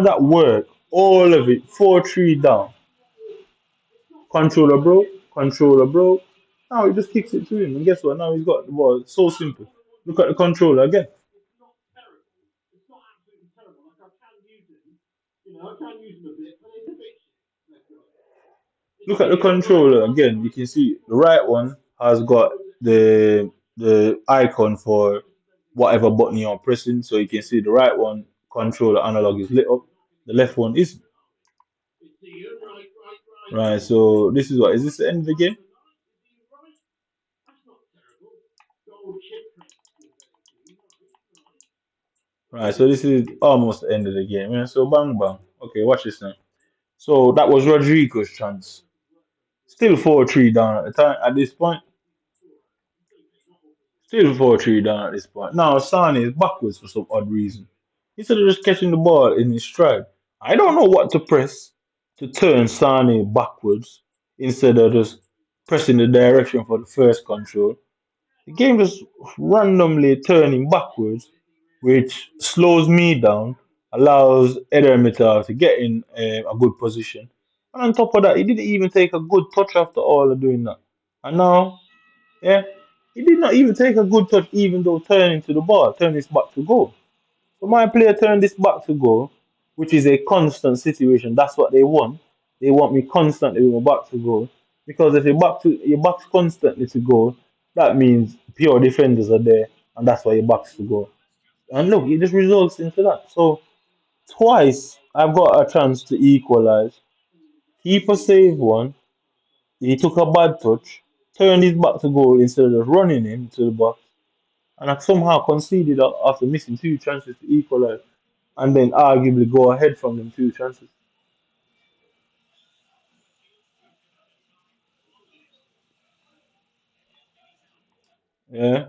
that work, all of it, 4-3 down. Controller broke, controller broke. Now he just kicks it to him, and guess what? Now he's got the ball. It's so simple. Look at the controller again. Look at the controller again. You can see the right one has got the icon for whatever button you're pressing. So you can see the right one controller analog is lit up. The left one is right. So this is what is this the end of the game? Right. So this is almost the end of the game. Yeah. So bang bang. Okay, watch this now. So that was Rodrigo's chance. Still 4-3 down at the time at this point. Still 4-3 down at this point. Now Sane is backwards for some odd reason. Instead of just catching the ball in his stride. I don't know what to press to turn Sane backwards instead of just pressing the direction for the first control. The game just randomly turning backwards, which slows me down, allows Edermitar to get in a good position. And on top of that, he didn't even take a good touch after all of doing that. And now, yeah, he did not even take a good touch, even though turning to the ball, turn his back to goal. So my player turned this back to goal, which is a constant situation. That's what they want. They want me constantly with my back to goal. Because if your back's constantly to goal, that means pure defenders are there, and that's why your back's to goal. And look, it just results into that. So twice I've got a chance to equalize. Keeper saved one. He took a bad touch. turned his back to goal instead of just running him to the box, and I somehow conceded after missing two chances to equalize, and then arguably go ahead from them two chances. Yeah.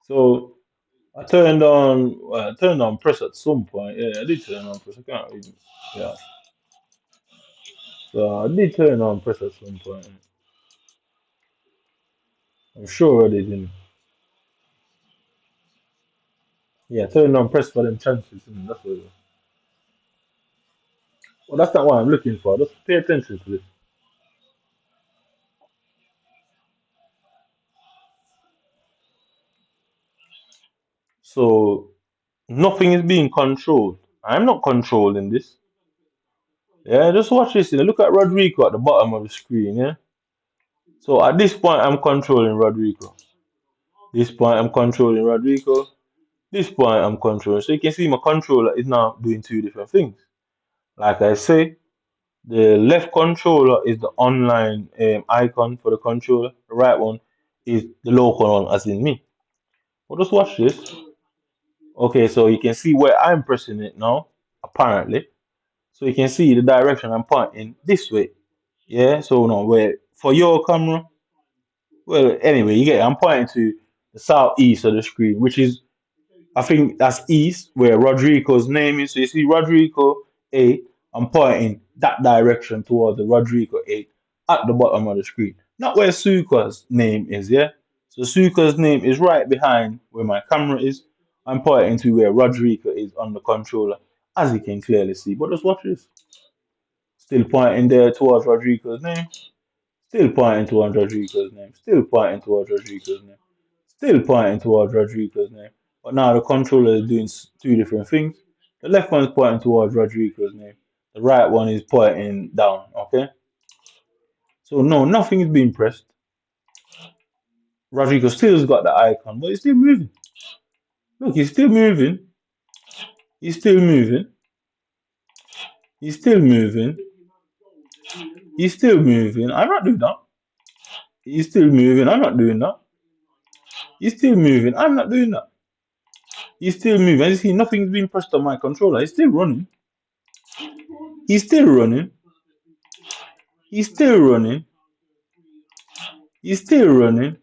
So I turned on press at some point. Yeah, I did turn on press. I can't even. Yeah. So I did turn on press at some point. I'm sure I did. Yeah, turn on press for them chances. That's what. Well, that's not what I'm looking for. Just pay attention to this. So nothing is being controlled. I'm not controlling this. Yeah, just watch this. Look at Rodrigo at the bottom of the screen. Yeah. So at this point, I'm controlling Rodrigo. This point, I'm controlling Rodrigo. This point, I'm controlling. So you can see my controller is now doing two different things. Like I say, the left controller is the online icon for the controller. The right one is the local one, as in me. Well, just watch this. Okay, so you can see where I'm pressing it now, apparently. So you can see the direction I'm pointing this way. Yeah, so now where for your camera, well, anyway, you get I'm pointing to the southeast of the screen, which is I think that's east where Rodrigo's name is. So you see Rodrigo 8. I'm pointing that direction towards the Rodrigo 8 at the bottom of the screen. Not where Suka's name is, yeah? So Suka's name is right behind where my camera is. I'm pointing to where Rodrigo is on the controller, as you can clearly see. But just watch this. Still pointing there towards Rodrigo's name. Still pointing towards Rodrigo's name. Still pointing towards Rodrigo's name. Still pointing towards Rodrigo's name. But now the controller is doing two different things. The left one is pointing towards Rodrigo's name. The right one is pointing down. Okay. So no, nothing is being pressed. Rodrigo still's got the icon, but he's still moving. Look, he's still moving. He's still moving. He's still moving. He's still moving. I'm not doing that. He's still moving. I'm not doing that. He's still moving. I'm not doing that. He's still moving. You see, nothing's being pressed on my controller. He's still running. He's still running. He's still running. He's still running.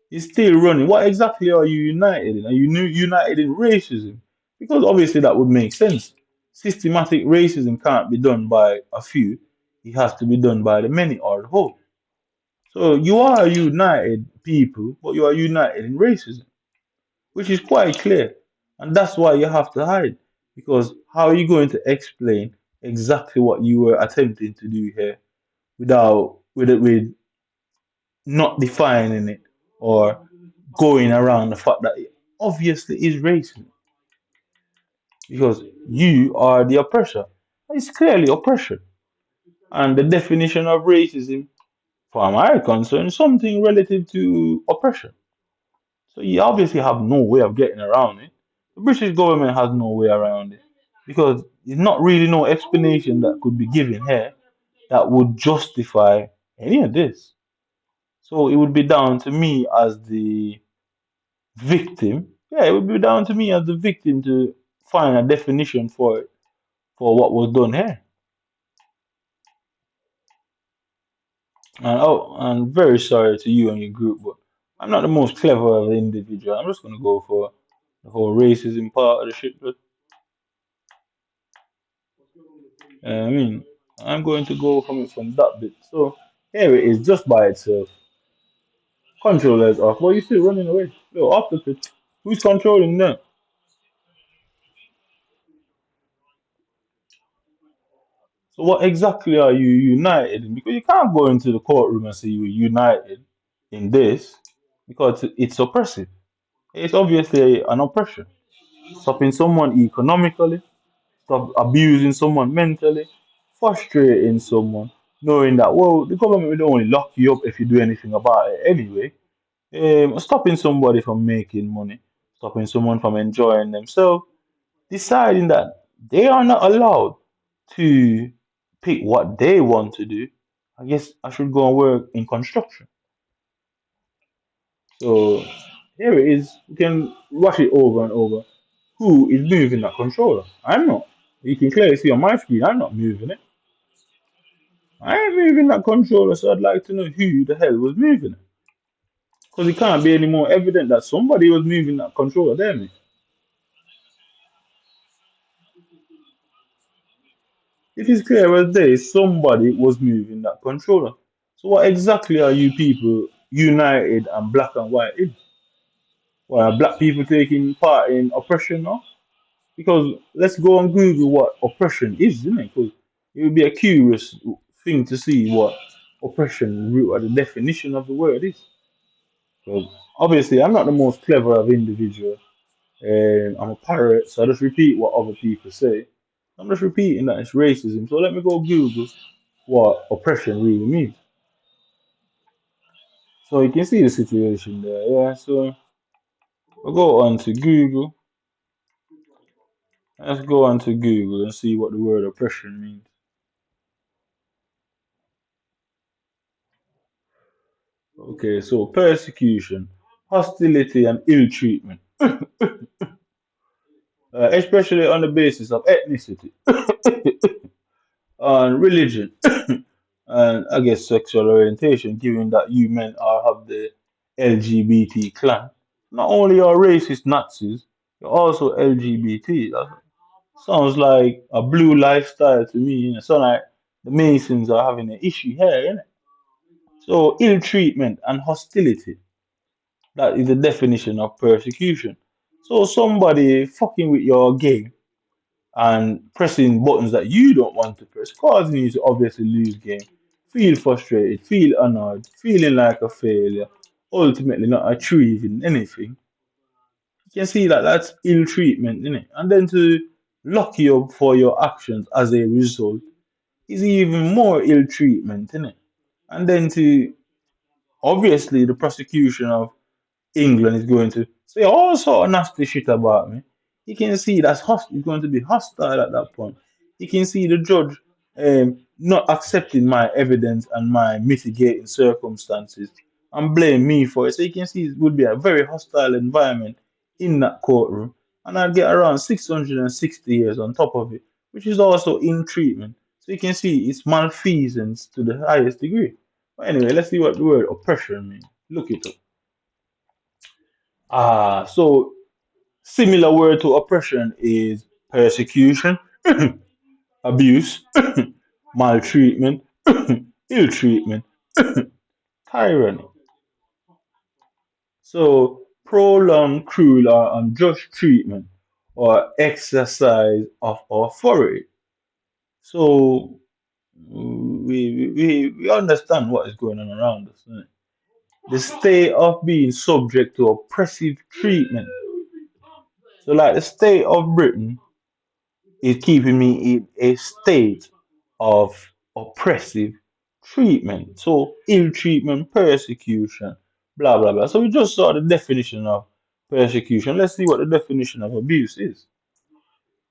He's still running. What exactly are you united in? Are you united in racism? Because obviously that would make sense. Systematic racism can't be done by a few. It has to be done by the many or the whole. So you are united people, but you are united in racism, which is quite clear. And that's why you have to hide. Because how are you going to explain exactly what you were attempting to do here with not defining it or going around the fact that it obviously is racism? Because you are the oppressor. It's clearly oppression. And the definition of racism, for my concern, is something relative to oppression. So you obviously have no way of getting around it. The British government has no way around it because there's not really no explanation that could be given here that would justify any of this. So it would be down to me as the victim. Yeah, it would be down to me as the victim to find a definition for it, for what was done here. And oh, I'm very sorry to you and your group, but I'm not the most clever of the individual. I'm just gonna go for the whole racism part of the shit. But I mean, I'm going to go from it from that bit. So here it is, just by itself. Controllers off. Well, you still running away. Yo, off the pitch. Who's controlling that? So what exactly are you united in? Because you can't go into the courtroom and say you're united in this because it's oppressive. It's obviously an oppression. Stopping someone economically, stop abusing someone mentally, frustrating someone, knowing that, well, the government will only lock you up if you do anything about it anyway. Stopping somebody from making money, stopping someone from enjoying themselves, deciding that they are not allowed to pick what they want to do. I guess I should go and work in construction. So here it is. You can watch it over and over. Who is moving that controller? I'm not. You can clearly see on my screen, I'm not moving it. I ain't moving that controller, so I'd like to know who the hell was moving it. Because it can't be any more evident that somebody was moving that controller, damn it. It is clear as day somebody was moving that controller. So what exactly are you people united and black and white in? Why are black people taking part in oppression now? Because let's go and Google what oppression is, isn't it? Because it would be a curious thing to see what oppression, or the definition of the word is. Because obviously, I'm not the most clever of individual. I'm a parrot, so I just repeat what other people say. I'm just repeating that it's racism. So let me go Google what oppression really means. So you can see the situation there, yeah. So we'll go on to Google. Let's go on to Google and see what the word oppression means. Okay, so persecution, hostility, and ill treatment, especially on the basis of ethnicity, on religion, and I guess sexual orientation, given that you men are of the LGBT clan. Not only are racist Nazis, you're also LGBT. That sounds like a blue lifestyle to me. You know, sound like the Masons are having an issue here, innit? So ill treatment and hostility. That is the definition of persecution. So somebody fucking with your game and pressing buttons that you don't want to press, causing you to obviously lose game, feel frustrated, feel annoyed, feeling like a failure, ultimately not achieving anything. You can see that that's ill treatment, isn't it? And then to lock you up for your actions as a result is even more ill treatment, isn't it? And then to obviously the prosecution of England is going to say all sort of nasty shit about me. You can see that's it's going to be hostile at that point. You can see the judge not accepting my evidence and my mitigating circumstances and blame me for it. So you can see it would be a very hostile environment in that courtroom. And I'd get around 660 years on top of it, which is also in treatment. So you can see it's malfeasance to the highest degree. But anyway, let's see what the word oppression means. Look it up. So similar word to oppression is persecution, abuse, maltreatment, ill treatment, tyranny. So prolonged, cruel, or unjust treatment or exercise of authority. So we understand what is going on around us. Right? The state of being subject to oppressive treatment. So like the state of Britain is keeping me in a state of oppressive treatment. So, ill treatment, persecution, blah, blah, blah. So, we just saw the definition of persecution. Let's see what the definition of abuse is.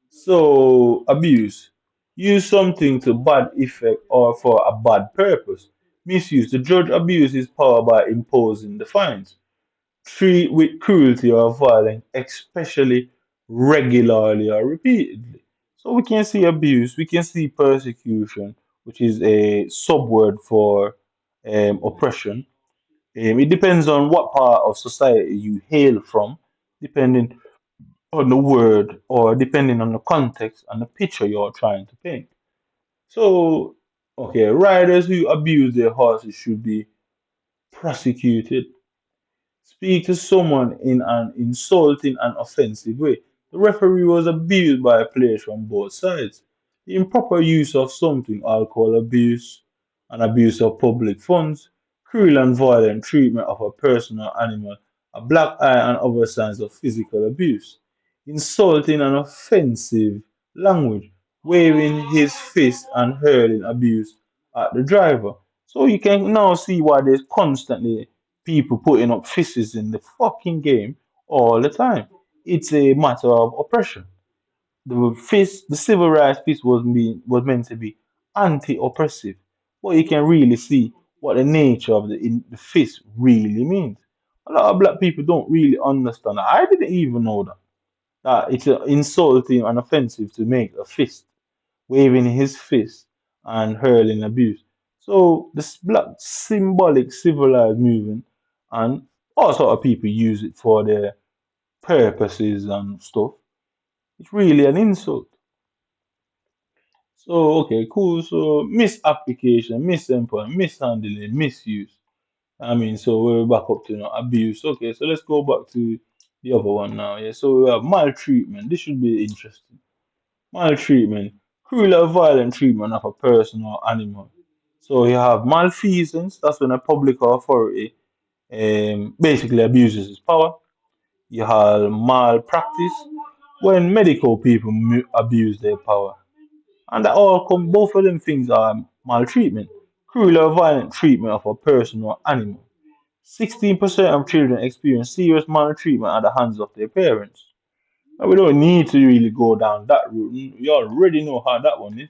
So, abuse. Use something to bad effect or for a bad purpose. Misuse. The judge abuses power by imposing the fines. Treat with cruelty or violence, especially regularly or repeatedly. So we can see abuse, we can see persecution, which is a subword for oppression. It depends on what part of society you hail from, depending on the word or depending on the context and the picture you're trying to paint. So, okay, riders who abuse their horses should be prosecuted. Speak to someone in an insulting and offensive way. The referee was abused by players from both sides. The improper use of something, alcohol abuse, and abuse of public funds, cruel and violent treatment of a person or animal, a black eye, and other signs of physical abuse. Insulting and offensive language, waving his fist and hurling abuse at the driver. So you can now see why there's constantly people putting up fists in the fucking game all the time. It's a matter of oppression. The civil rights fist was meant to be anti-oppressive, but you can really see what the nature of the fist really means. A lot of black people don't really understand that. I didn't even know that. That it's insulting and offensive to make a fist, waving his fist and hurling abuse. So this black symbolic civilized movement and all sort of people use it for their purposes and stuff. It's really an insult. So okay, cool. So misapplication, misemployment, mishandling, misuse. I mean, so we're back up to abuse. Okay, so let's go back to the other one now. Yeah, so we have maltreatment. This should be interesting. Maltreatment, cruel or violent treatment of a person or animal. So you have malfeasance. That's when a public authority basically abuses its power. You have malpractice when medical people abuse their power. And that all come, both of them things are maltreatment, cruel or violent treatment of a person or animal. 16% of children experience serious maltreatment at the hands of their parents. And we don't need to really go down that route. You already know how that one is.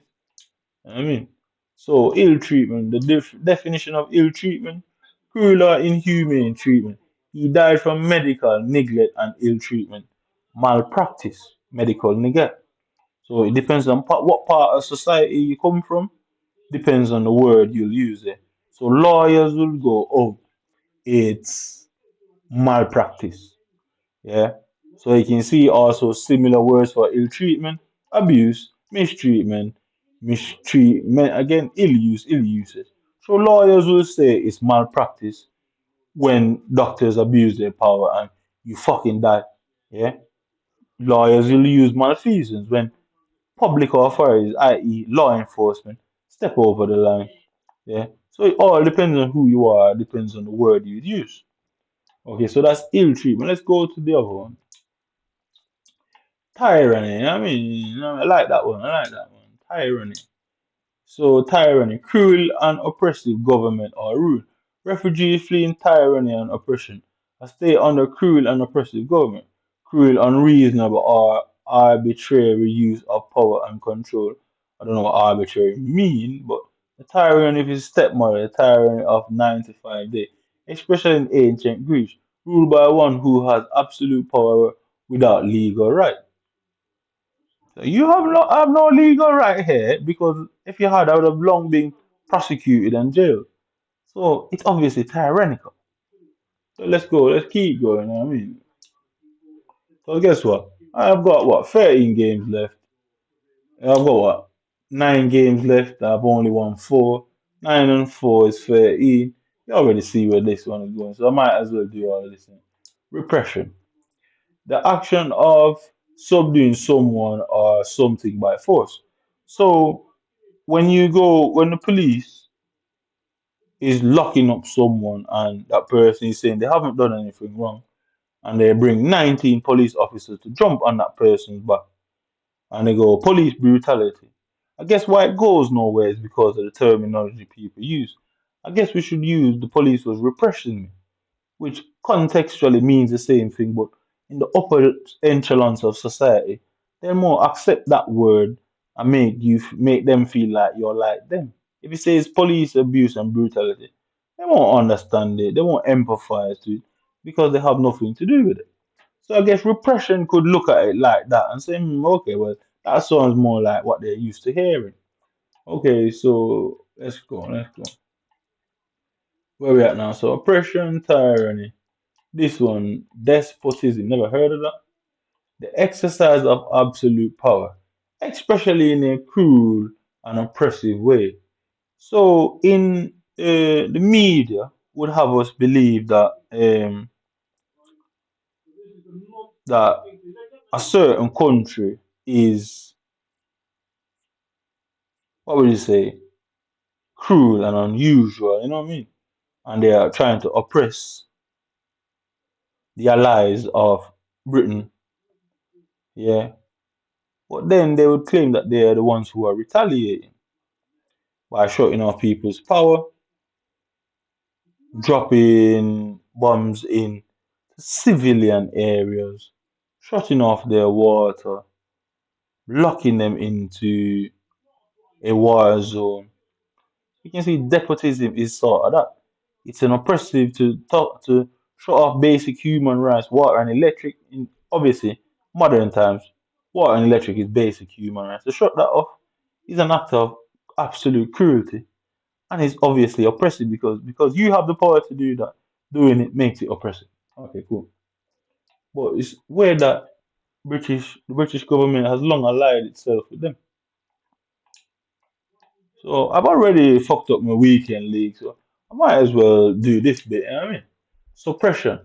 You know what I mean, so ill treatment, the definition of ill treatment, cruel or inhumane treatment. He died from medical neglect and ill treatment. Malpractice, medical neglect. So it depends on what part of society you come from, depends on the word you'll use there. So lawyers will go, oh, it's malpractice. Yeah. So you can see also similar words for ill treatment, abuse, mistreatment, again, ill use, ill usage. So lawyers will say it's malpractice when doctors abuse their power and you fucking die. Yeah. Lawyers will use malfeasance when public authorities, i.e., law enforcement, step over the line. Yeah. So it all depends on who you are, depends on the word you use. Okay, so that's ill treatment. Let's go to the other one. Tyranny. I mean, I like that one. I like that one. Tyranny. So tyranny, cruel and oppressive government or rule. Refugees fleeing tyranny and oppression. A state under cruel and oppressive government. Cruel, unreasonable, or arbitrary use of power and control. I don't know what arbitrary mean, but the tyranny of his stepmother, the tyranny of 95 days, especially in ancient Greece, ruled by one who has absolute power without legal right. So you have no legal right here because if you had, I would have long been prosecuted and jailed. So it's obviously tyrannical. So let's go, let's keep going. I mean, so guess what? I've got what 13 games left. I've got what 9 games left. I've only won four. 9 and 4 is 13. You already see where this one is going, so I might as well do all this. Repression, the action of subduing someone or something by force. So when the police is locking up someone and that person is saying they haven't done anything wrong and they bring 19 police officers to jump on that person's back and they go police brutality. I guess why it goes nowhere is because of the terminology people use. I guess we should use the police was repression, which contextually means the same thing, but in the upper echelons of society, they more accept that word and make them feel like you're like them. If it says police abuse and brutality, they won't understand it, they won't empathize to it because they have nothing to do with it. So I guess repression could look at it like that and say, okay, well, that sounds more like what they're used to hearing. Okay, so let's go. Where we at now? So oppression, tyranny. This one, despotism. Never heard of that? The exercise of absolute power, especially in a cruel and oppressive way. So, in the media, would have us believe that a certain country is, what would you say, cruel and unusual. You know what I mean? And they are trying to oppress the allies of Britain. Yeah. But then they would claim that they are the ones who are retaliating by shutting off people's power, dropping bombs in civilian areas, shutting off their water, locking them into a war zone. You can see despotism is sort of that. It's an oppressive to talk to. shut off basic human rights, water and electric. In obviously modern times, water and electric is basic human rights. To shut that off is an act of absolute cruelty, and it's obviously oppressive because you have the power to do that. Doing it makes it oppressive. Okay, cool. But it's weird that the British government has long allied itself with them. So I've already fucked up my weekend league, so I might as well do this bit. You know what I mean, suppression,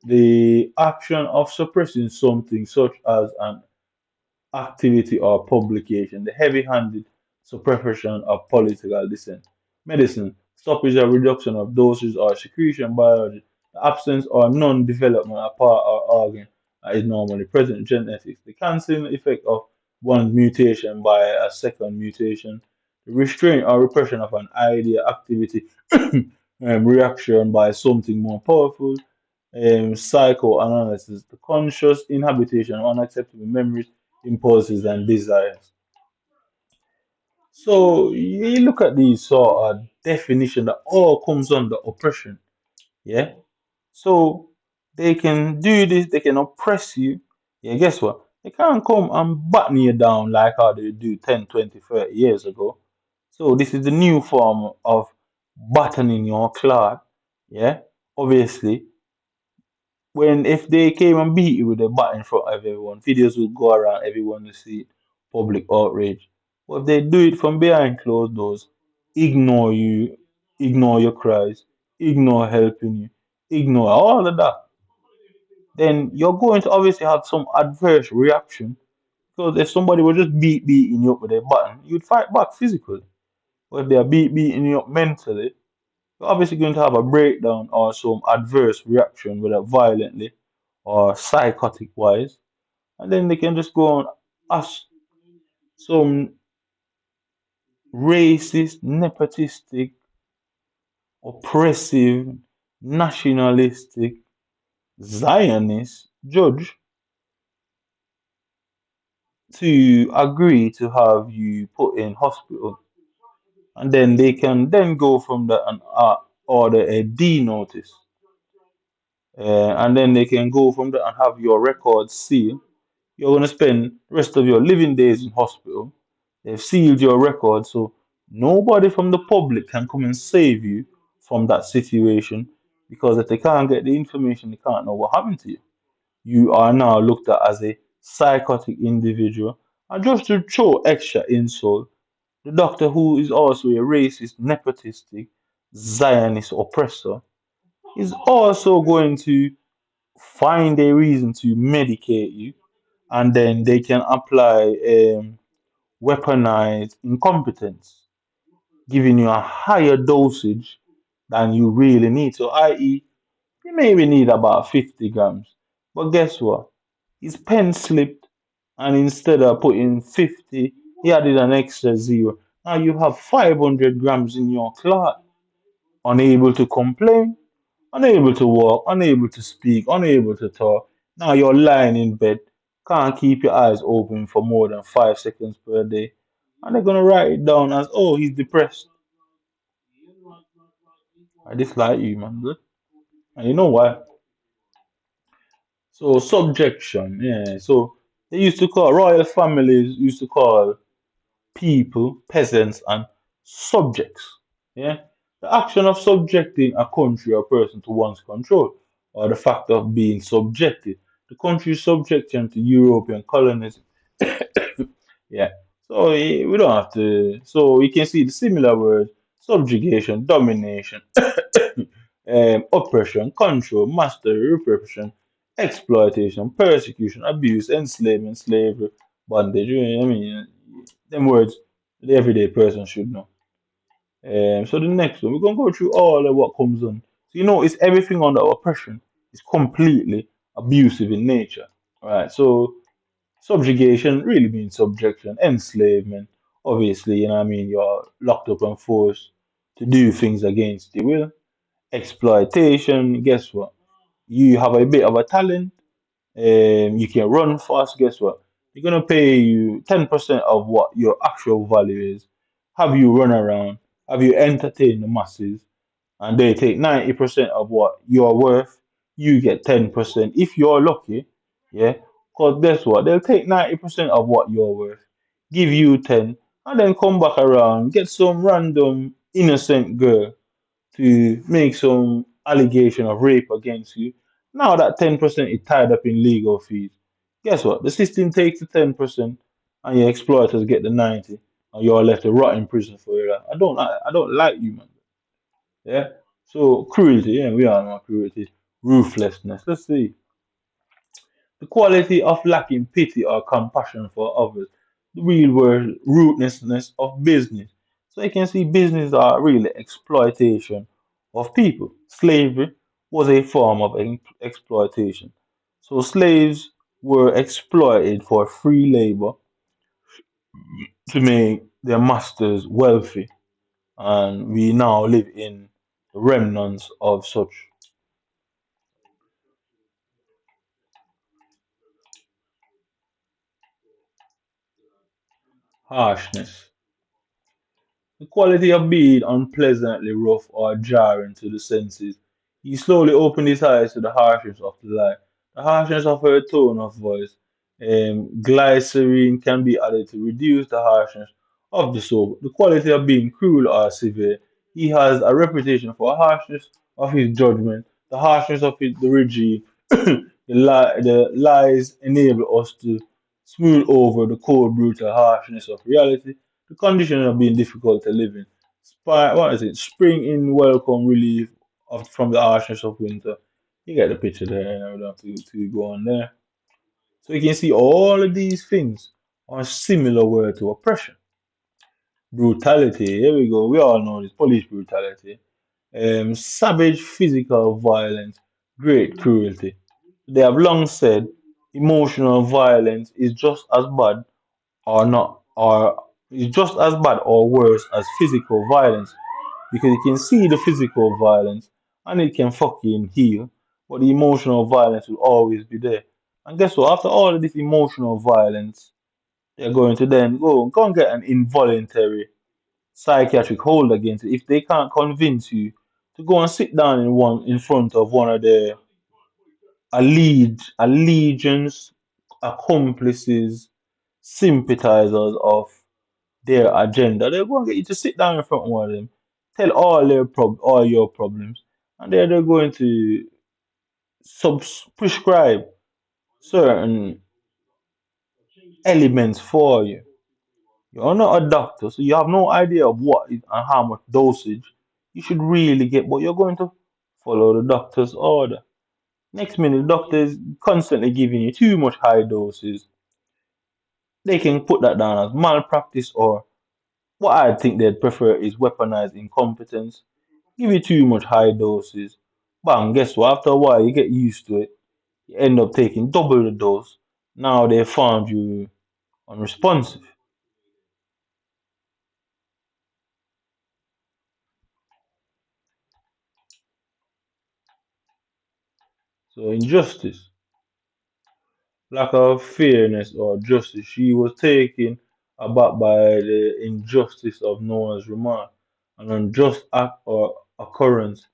the action of suppressing something such as an activity or publication, the heavy-handed suppression of political dissent. Medicine, stoppage or reduction of dosage or secretion biology, the absence or non-development of part or organ that is normally present in genetics, the cancelling effect of one mutation by a second mutation, the restraint or repression of an idea, activity, reaction by something more powerful, psychoanalysis, the conscious inhabitation of unacceptable memories, impulses, and desires. So you look at these sort of definition that all comes under oppression. Yeah. So they can do this, they can oppress you. Yeah, guess what? They can't come and batten you down like how they do 10, 20, 30 years ago. So this is the new form of battening your cloth. Yeah. Obviously, when if they came and beat you with a bat in front of everyone, videos would go around, everyone will see it, public outrage. But if they do it from behind closed doors, ignore you, ignore your cries, ignore helping you, ignore all of that, then you're going to obviously have some adverse reaction. Because if somebody was just beating you up with a button, you'd fight back physically. But if they're beating you up mentally, you're obviously going to have a breakdown or some adverse reaction, whether violently or psychotic wise. And then they can just go on as some racist, nepotistic, oppressive, nationalistic, Zionist judge to agree to have you put in hospital. And then they can then go from that and order a D notice. And then they can go from there and have your records sealed. You're going to spend the rest of your living days in hospital. They've sealed your record, so nobody from the public can come and save you from that situation because if they can't get the information, they can't know what happened to you. You are now looked at as a psychotic individual. And just to show extra insult, the doctor, who is also a racist, nepotistic, Zionist oppressor, is also going to find a reason to medicate you, and then they can apply weaponized incompetence, giving you a higher dosage than you really need. So, i.e., you maybe need about 50 grams. But guess what? His pen slipped, and instead of putting 50, he added an extra zero. Now you have 500 grams in your clot, unable to complain, unable to walk, unable to speak, unable to talk. Now you're lying in bed, can't keep your eyes open for more than 5 seconds per day. And they're gonna write it down as, oh, he's depressed. I dislike you, man. Good. And you know why? So subjection, yeah. So they used to call royal families used to call people, peasants, and subjects. Yeah, the action of subjecting a country or person to one's control, or the fact of being subjected. The country's subjection to European colonialism. Yeah, so we don't have to. So we can see the similar words: subjugation, domination, oppression, control, mastery, repression, exploitation, persecution, abuse, enslavement, slavery, bondage. You know what I mean, them words the everyday person should know. So the next one, we're gonna go through all of what comes on. So you know, it's everything under oppression is completely abusive in nature. Right. So subjugation really means subjection, enslavement. Obviously, you know what I mean, you're locked up and forced to do things against your will. Exploitation, guess what? You have a bit of a talent, you can run fast, guess what? They're gonna pay you 10% of what your actual value is, have you run around, have you entertained the masses, and they take 90% of what you're worth, you get 10%. If you're lucky, yeah, because guess what? They'll take 90% of what you're worth, give you 10, and then come back around, get some random innocent girl to make some allegation of rape against you. Now that 10% is tied up in legal fees. Guess what? The system takes the 10% and your exploiters get the 90 and you're left to rot in prison for your life. I don't like you, man. Yeah. So cruelty, yeah, we all know cruelty, ruthlessness. Let's see. The quality of lacking pity or compassion for others. The real world ruthlessness of business. So you can see business are really exploitation of people. Slavery was a form of exploitation. So slaves were exploited for free labor to make their masters wealthy. And we now live in the remnants of such harshness. The quality of being unpleasantly rough or jarring to the senses. He slowly opened his eyes to the harshness of the light, the harshness of her tone of voice. Glycerine can be added to reduce the harshness of the soap. The quality of being cruel or severe. He has a reputation for harshness of his judgment, the harshness of the regime. The lies enable us to smooth over the cold, brutal harshness of reality. The conditions of being difficult to live in. What is it? Spring in welcome relief from the harshness of winter. You get the picture there, and I don't have to go on there. So you can see all of these things are similar word to oppression. Brutality, here we go. We all know this police brutality. Savage physical violence, great cruelty. They have long said emotional violence is just as bad or not or is just as bad or worse as physical violence because you can see the physical violence and it can fucking heal, but the emotional violence will always be there. And guess what? After all of this emotional violence, they're going to then go and get an involuntary psychiatric hold against it if they can't convince you to go and sit down in front of one of their allegiance, accomplices, sympathizers of their agenda. They're going to get you to sit down in front of one of them, tell all your problems, and then they're going to prescribe certain elements for you. You're not a doctor, so you have no idea of what is and how much dosage you should really get, but you're going to follow the doctor's order. Next minute, the doctor is constantly giving you too much high doses. They can put that down as malpractice, or what I think they'd prefer is weaponized incompetence. Give you too much high doses. Bang, guess what? After a while, you get used to it. You end up taking double the dose. Now they found you unresponsive. So injustice, lack of fairness or justice. She was taken aback by the injustice of Noah's remark, an unjust act or occurrence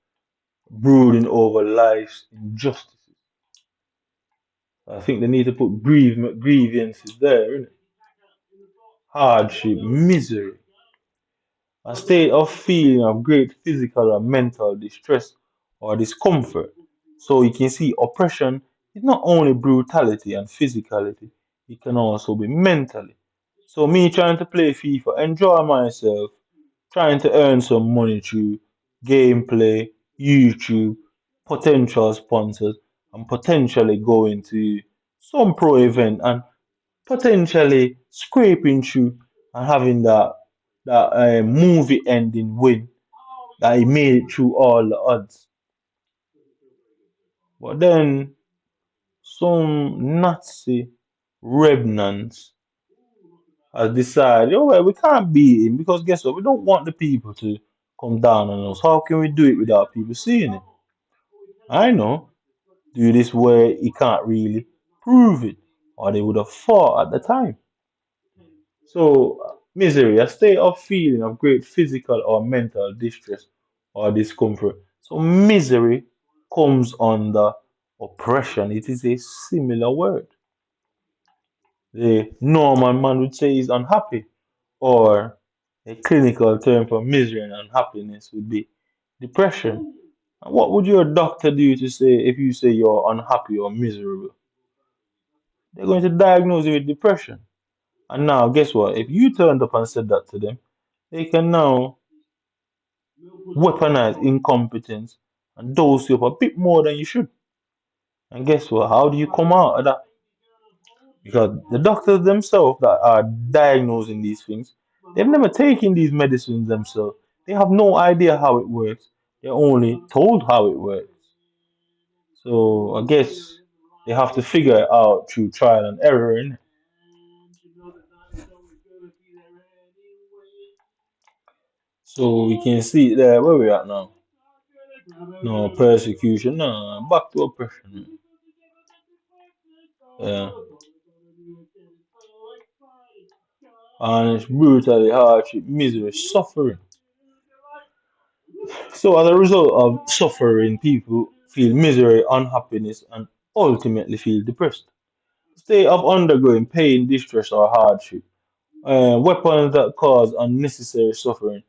brooding over life's injustices. I think they need to put grievances there, innit? Hardship, misery, a state of feeling of great physical or mental distress or discomfort. So you can see oppression is not only brutality and physicality, it can also be mentally. So me trying to play FIFA, enjoy myself, trying to earn some money through gameplay, YouTube, potential sponsors, and potentially going to some pro event and potentially scraping through and having that movie ending win that he made it through all the odds. But then some Nazi remnants has decided, oh well, we can't beat him because guess what? We don't want the people to come down on us. How can we do it without people seeing it? I know. Do this where he can't really prove it, or they would have fought at the time. So, misery, a state of feeling of great physical or mental distress or discomfort. So misery comes under oppression. It is a similar word. The normal man would say is unhappy, or a clinical term for misery and unhappiness would be depression. And what would your doctor do to say if you say you're unhappy or miserable? They're going to diagnose you with depression. And now, guess what? If you turned up and said that to them, they can now weaponize incompetence and dose you up a bit more than you should. And guess what? How do you come out of that? Because the doctors themselves that are diagnosing these things, they've never taken these medicines themselves. They have no idea how it works. They're only told how it works. So I guess they have to figure it out through trial and error. Innit? So we can see there where we're at now. No persecution, no, back to oppression. Yeah. And it's brutally hardship, misery, suffering. So as a result of suffering, people feel misery, unhappiness, and ultimately feel depressed. State of undergoing pain, distress, or hardship. Weapons that cause unnecessary suffering.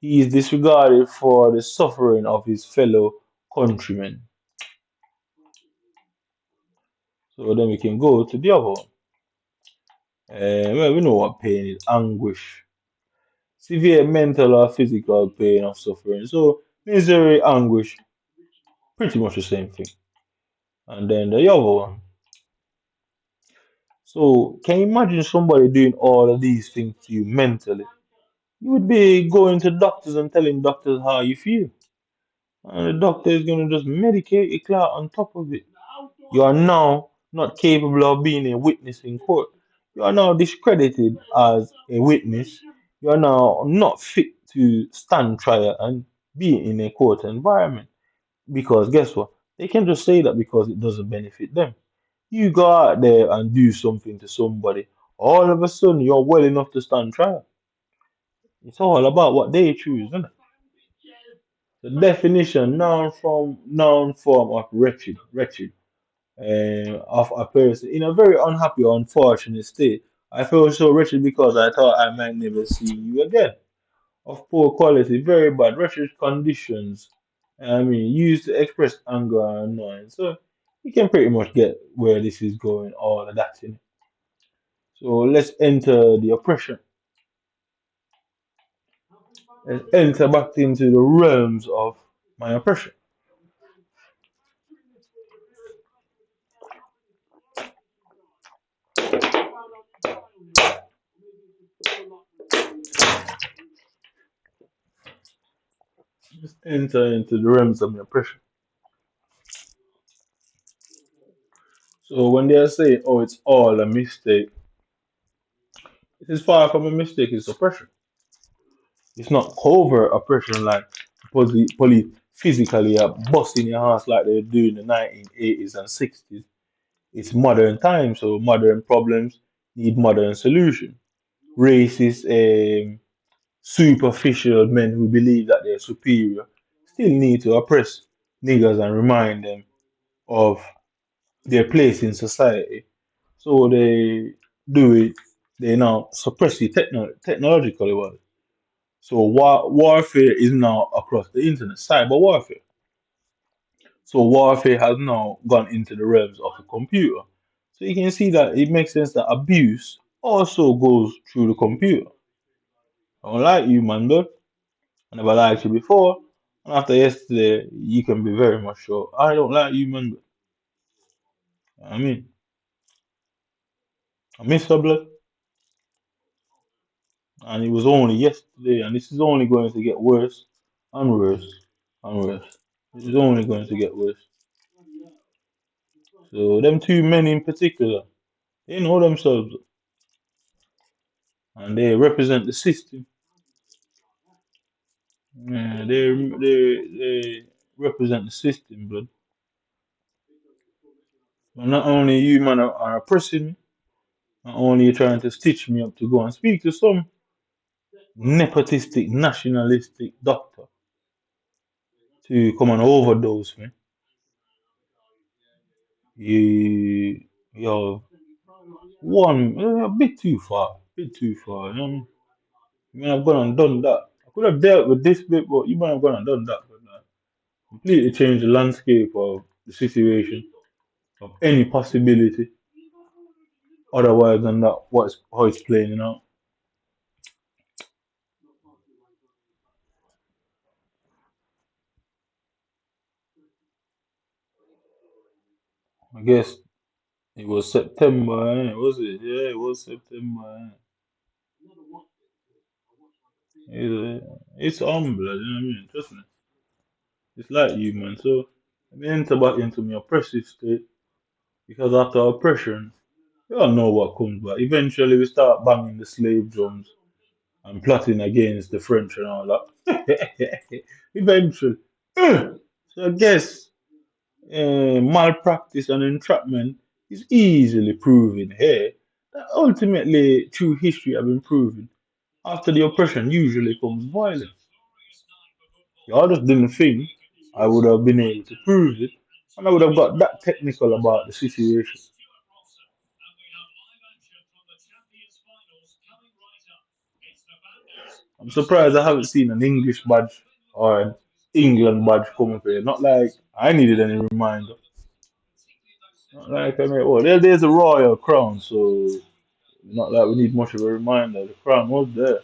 He is disregarded for the suffering of his fellow countrymen. So then we can go to the other one. Well, we know what pain is anguish, severe mental or physical pain or suffering. So, misery, anguish, pretty much the same thing. And then the other one. So, can you imagine somebody doing all of these things to you mentally? You would be going to doctors and telling doctors how you feel. And the doctor is going to just medicate your clot on top of it. You are now not capable of being a witness in court. You are now discredited as a witness. You are now not fit to stand trial and be in a court environment. Because guess what? They can just say that because it doesn't benefit them. You go out there and do something to somebody, all of a sudden you're well enough to stand trial. It's all about what they choose, isn't it? The definition, noun form of wretched, of a person in a very unhappy or unfortunate state. I feel so wretched because I thought I might never see you again. Of poor quality, very bad, wretched conditions. I mean, used to express anger and annoyance. So you can pretty much get where this is going, all of that in it. So let's enter the oppression. Let's enter back into the realms of my oppression. Let's enter into the realms of my oppression. So when they are saying, "Oh, it's all a mistake," it is far from a mistake. It's oppression. It's not covert oppression like police physically are busting your ass like they do in the 1980s and 60s. It's modern times, so modern problems need modern solution. Racist, superficial men who believe that they're superior still need to oppress niggas and remind them of their place in society. So they do it. They now suppress it technologically. Well, so warfare is now across the internet, cyber warfare. So warfare has now gone into the realms of the computer. So you can see that it makes sense that abuse also goes through the computer. I don't like you, man, but I never liked you before. And after yesterday, you can be very much sure I don't like you, man. But I mean, I miss her blood, and it was only yesterday, and this is only going to get worse and worse and worse. This is only going to get worse. So them two men in particular, they know themselves, and they represent the system. Yeah, they represent the system, but not only you man are oppressing me, not only you trying to stitch me up to go and speak to some nepotistic, nationalistic doctor. to come and overdose me, you're a bit too far, bit too far. You know what I mean? You might have gone and done that. I could have dealt with this bit, but you might have gone and done that. But completely changed the landscape of the situation of any possibility otherwise than that what's how it's playing out. I guess it was September, was it? Yeah, it was September. It's humble, you know what I mean? Trust me. It's like you, man. So, I mean, enter back into my oppressive state because after oppression, you all know what comes back. Eventually, we start banging the slave drums and plotting against the French and all that. Eventually. So, I guess malpractice and entrapment is easily proven here that ultimately, through history, have been proven. After the oppression usually comes violence. Y'all just didn't think I would have been able to prove it, and I would have got that technical about the situation. I'm surprised I haven't seen an English badge or an England badge come up here. Not like I needed any reminder. Not like I mean, oh, there's a royal crown, so not like we need much of a reminder. The crown was there.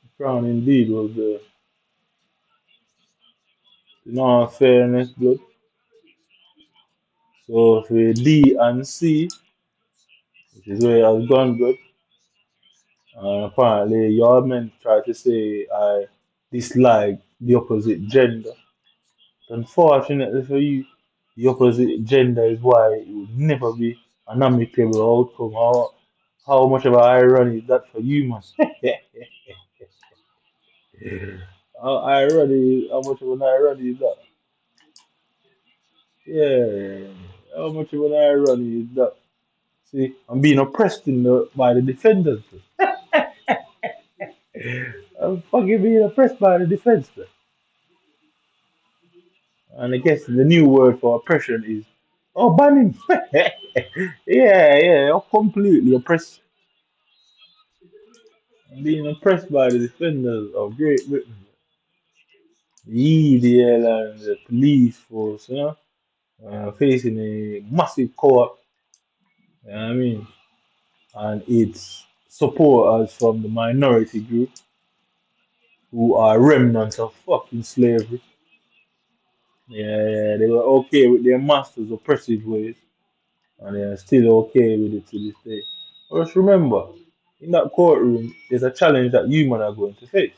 The crown indeed was there. In all fairness, good. So for D and C, which is where I've gone good. Apparently, your men try to say I dislike the opposite gender. Unfortunately for you, the opposite gender is why it would never be an amicable outcome. How much of an irony is that for you, man? How much of an irony is that? Yeah, how much of an irony is that? See, I'm being oppressed by the defenders. I'm fucking being oppressed by the defense. And I guess the new word for oppression is, oh, ban him. Yeah, I'm completely oppressed. I'm being oppressed by the defenders of Great Britain, the EDL and the police force, facing a massive co-op, you know what I mean? And its supporters from the minority group who are remnants of fucking slavery. Yeah, they were okay with their masters' oppressive ways. And they're still okay with it to this day. But just remember, in that courtroom, there's a challenge that human are going to face.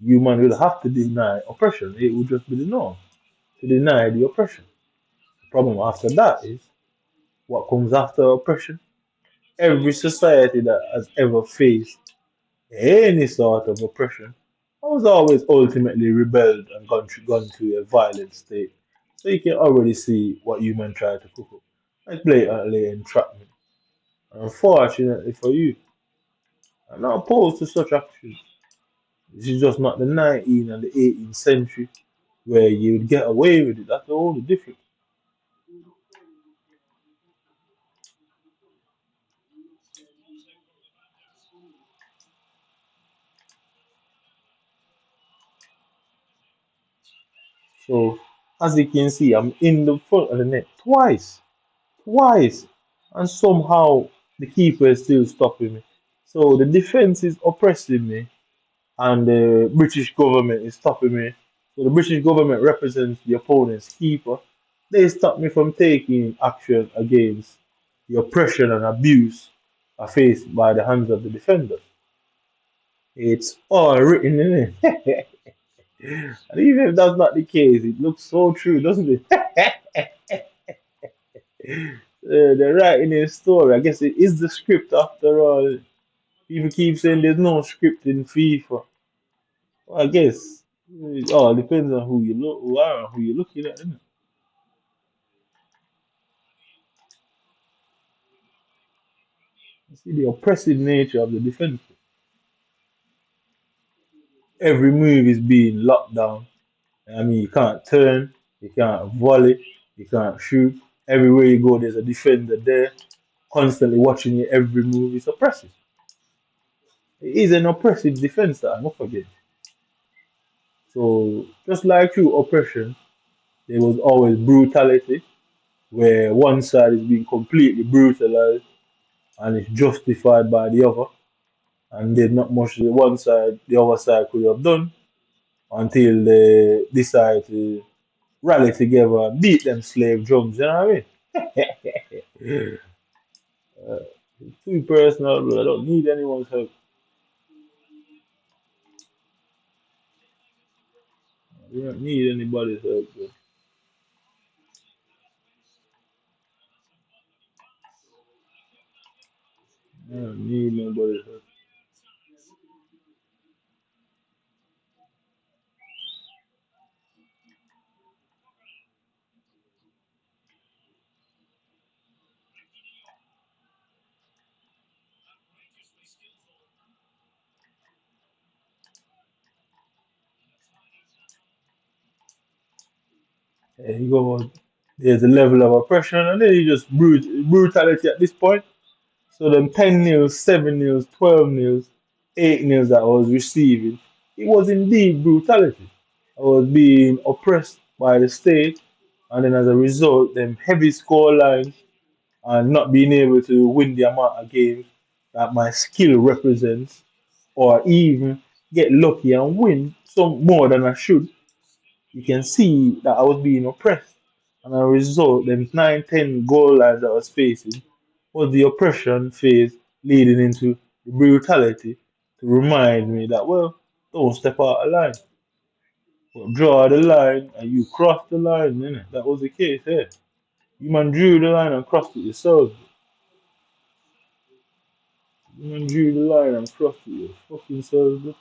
Human will have to deny oppression. It will just be the norm to deny the oppression. The problem after that is what comes after oppression. Every society that has ever faced any sort of oppression has always ultimately rebelled and gone to a violent state. So you can already see what human try to cook up. It's blatantly entrapment. Unfortunately for you, I'm not opposed to such actions. This is just not the 19th and the 18th century where you would get away with it. That's the only difference. So, as you can see, I'm in the front of the net twice, and somehow the keeper is still stopping me. So, the defense is oppressing me, and the British government is stopping me. So, the British government represents the opponent's keeper. They stop me from taking action against the oppression and abuse are faced by the hands of the defenders. It's all written in it. And even if that's not the case, it looks so true, doesn't it? The writing in story. I guess it is the script after all. People keep saying there's no script in FIFA. Well, I guess it all depends on who are, and who you're looking at, isn't it? You see the oppressive nature of the defense. every move is being locked down. I mean, you can't turn, you can't volley, you can't shoot. Everywhere you go, there's a defender there, constantly watching your every move. It's oppressive. It is an oppressive defense that I must forget. So just like through oppression, there was always brutality, where one side is being completely brutalized and it's justified by the other, and there's not much the one side, the other side could have done until they decide to rally together and beat them slave drums. You know what I mean? It's too personal, bro. I don't need anyone's help. I don't need anybody's help, bro. I don't need nobody's help. Yeah, you go, there's a level of oppression, and then you just brutality at this point. So them 10 nils, 7 nils, 12 nils, 8 nils that I was receiving, it was indeed brutality. I was being oppressed by the state, and then as a result, them heavy score lines and not being able to win the amount of games that my skill represents, or even get lucky and win some more than I should, you can see that I was being oppressed. And as a result, them 9, 10 goal lines that I was facing was the oppression phase leading into the brutality to remind me that, well, don't step out of line. But draw the line and you cross the line, innit? That was the case here. You man drew the line and crossed it yourself. You man drew the line and crossed it your fucking selves. Bro.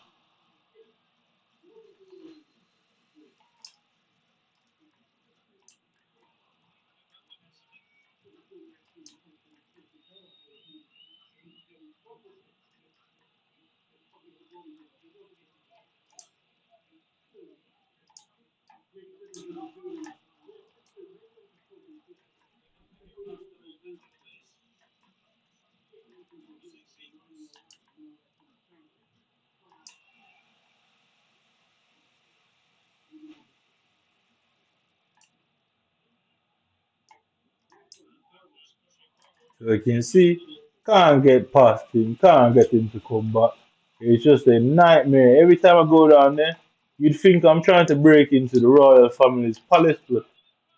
So you can see, can't get past him, can't get him to come back. It's just a nightmare. Every time I go down there, you'd think I'm trying to break into the royal family's palace, but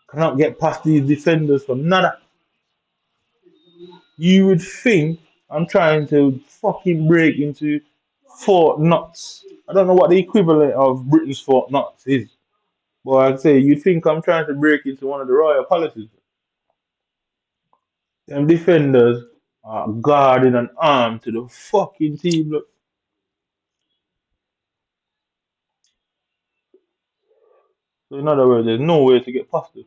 cannot get past these defenders from nada. You would think I'm trying to fucking break into Fort Knox. I don't know what the equivalent of Britain's Fort Knox is. But I'd say you'd think I'm trying to break into one of the royal palaces. Them defenders are guarding an arm to the fucking team. Look. So in other words, there's no way to get past it.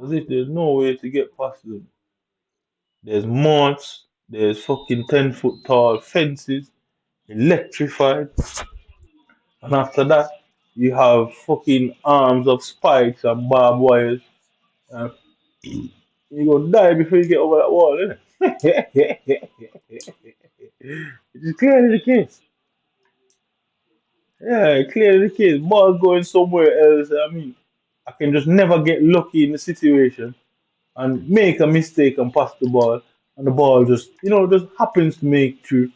As if there's no way to get past them. There's moats, there's fucking 10 foot tall fences, electrified, and after that you have fucking arms of spikes and barbed wires. And you gonna die before you get over that wall, innit? It is clearly the case. Yeah, clearly the case. Ball going somewhere else. I mean, I can just never get lucky in the situation and make a mistake and pass the ball, and the ball just, just happens to make through.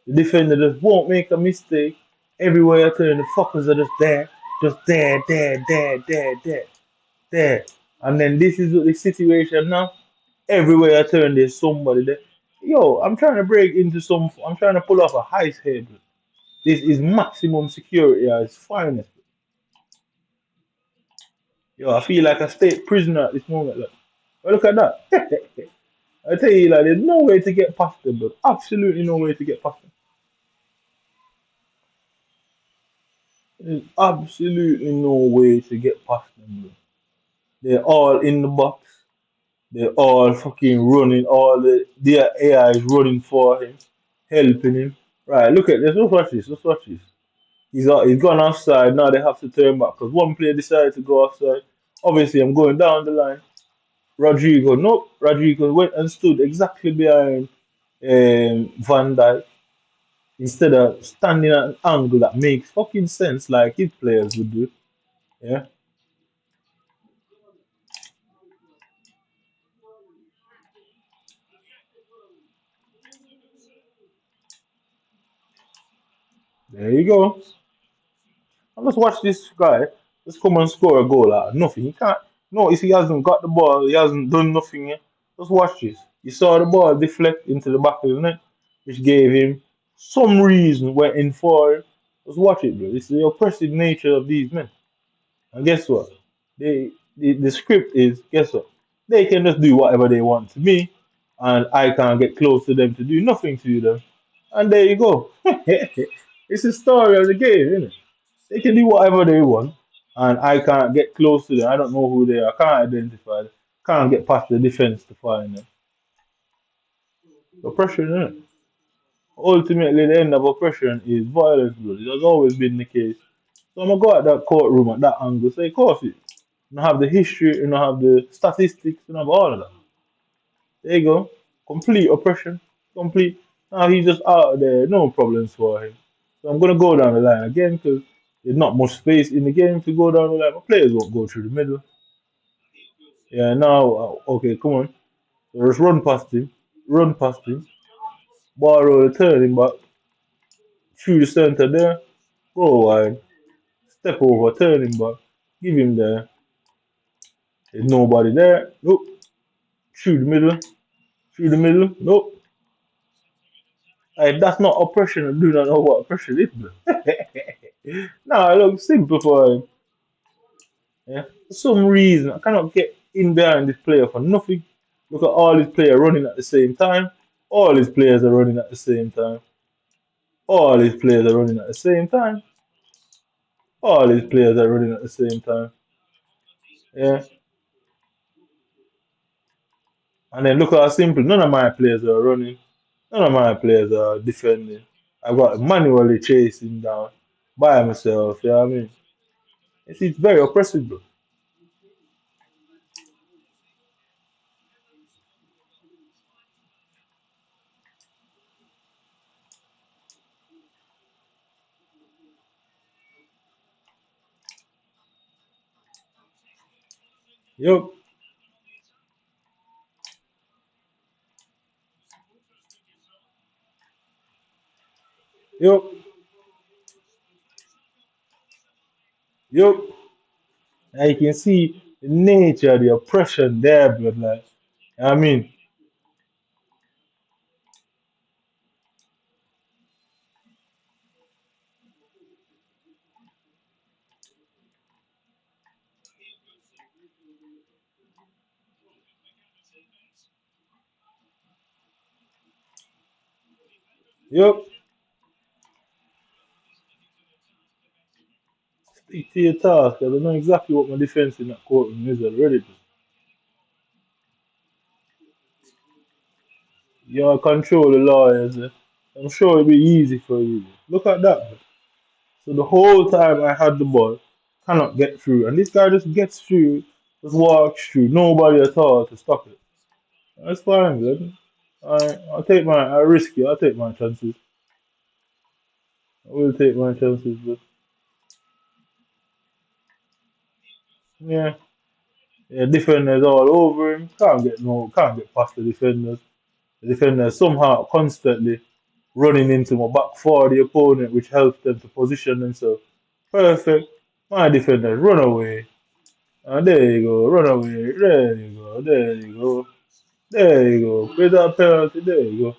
The defender just won't make a mistake. Everywhere I turn, the fuckers are just there. And then this is the situation now. Everywhere I turn, there's somebody there. Yo, I'm trying to break into some. I'm trying to pull off a heist here. Bro. This is maximum security at its finest. Yo, I feel like a state prisoner at this moment. Look, look at that. I tell you, like, there's no way to get past them, bro. Absolutely no way to get past them. There's absolutely no way to get past them, bro. They're all in the box. They all fucking running, all their AI is running for him, helping him. Right, look at this, let's watch this, let's watch this. He's gone offside, now they have to turn back because one player decided to go offside. Obviously, I'm going down the line. Rodrigo, nope. Rodrigo went and stood exactly behind Van Dijk instead of standing at an angle that makes fucking sense like his players would do. Yeah, there you go. And let's watch this guy. Let's come and score a goal out of nothing. He can't. No, if he hasn't got the ball, he hasn't done nothing yet. Let's watch this. You saw the ball deflect into the back of the net, which gave him some reason went in for him. Let's watch it, bro. It's the oppressive nature of these men. And guess what? The script is guess what? They can just do whatever they want to me, and I can't get close to them to do nothing to them. And there you go. It's the story of the game, isn't it? They can do whatever they want, and I can't get close to them. I don't know who they are. Can't identify them. Can't get past the defense to find them. Oppression, isn't it? Ultimately, the end of oppression is violence, bro. It has always been the case. So I'm gonna go at that courtroom at that angle. Say, of course, it. You don't have the history, you don't have the statistics, you don't have all of that. There you go. Complete oppression. Complete. Now he's just out there, no problems for him. So I'm gonna go down the line again because there's not much space in the game to go down the line. My players won't go through the middle. Yeah, now, okay, come on. So just run past him, ball roll, turn him back, through the center there, go wide, step over, turn him back, give him there. There's nobody there. Nope. Through the middle, through the middle. Nope. Hey, that's not oppression. I do not know what oppression is. Bro. No, it looks simple for him. Yeah. For some reason, I cannot get in behind this player for nothing. Look at all these players running at the same time. All these players are running at the same time. All these players are running at the same time. All these players are running at the same time. Yeah. And then look how simple. None of my players are running. None of my players are defending. I got manually chasing down by myself. You know what I mean? It's very oppressive, bro. Yup, yup, yup. And you can see the nature, the oppression there, blood. Like, you know what I mean, yup. Stick to your task. I don't know exactly what my defense in that courtroom is already. Bro. You control the lawyers. I'm sure it'll be easy for you. Look at that. Bro. So the whole time I had the ball, cannot get through, and this guy just gets through, just walks through, nobody at all to stop it. That's fine, good. I'll risk it. I'll take my chances. I will take my chances, but yeah, yeah, defenders all over him. Can't get past the defenders. The defenders somehow constantly running into my back for the opponent, which helps them to position themselves. Perfect. My defenders run away. And there you go, run away. There you go, there you go. There you go. With that penalty, there you go.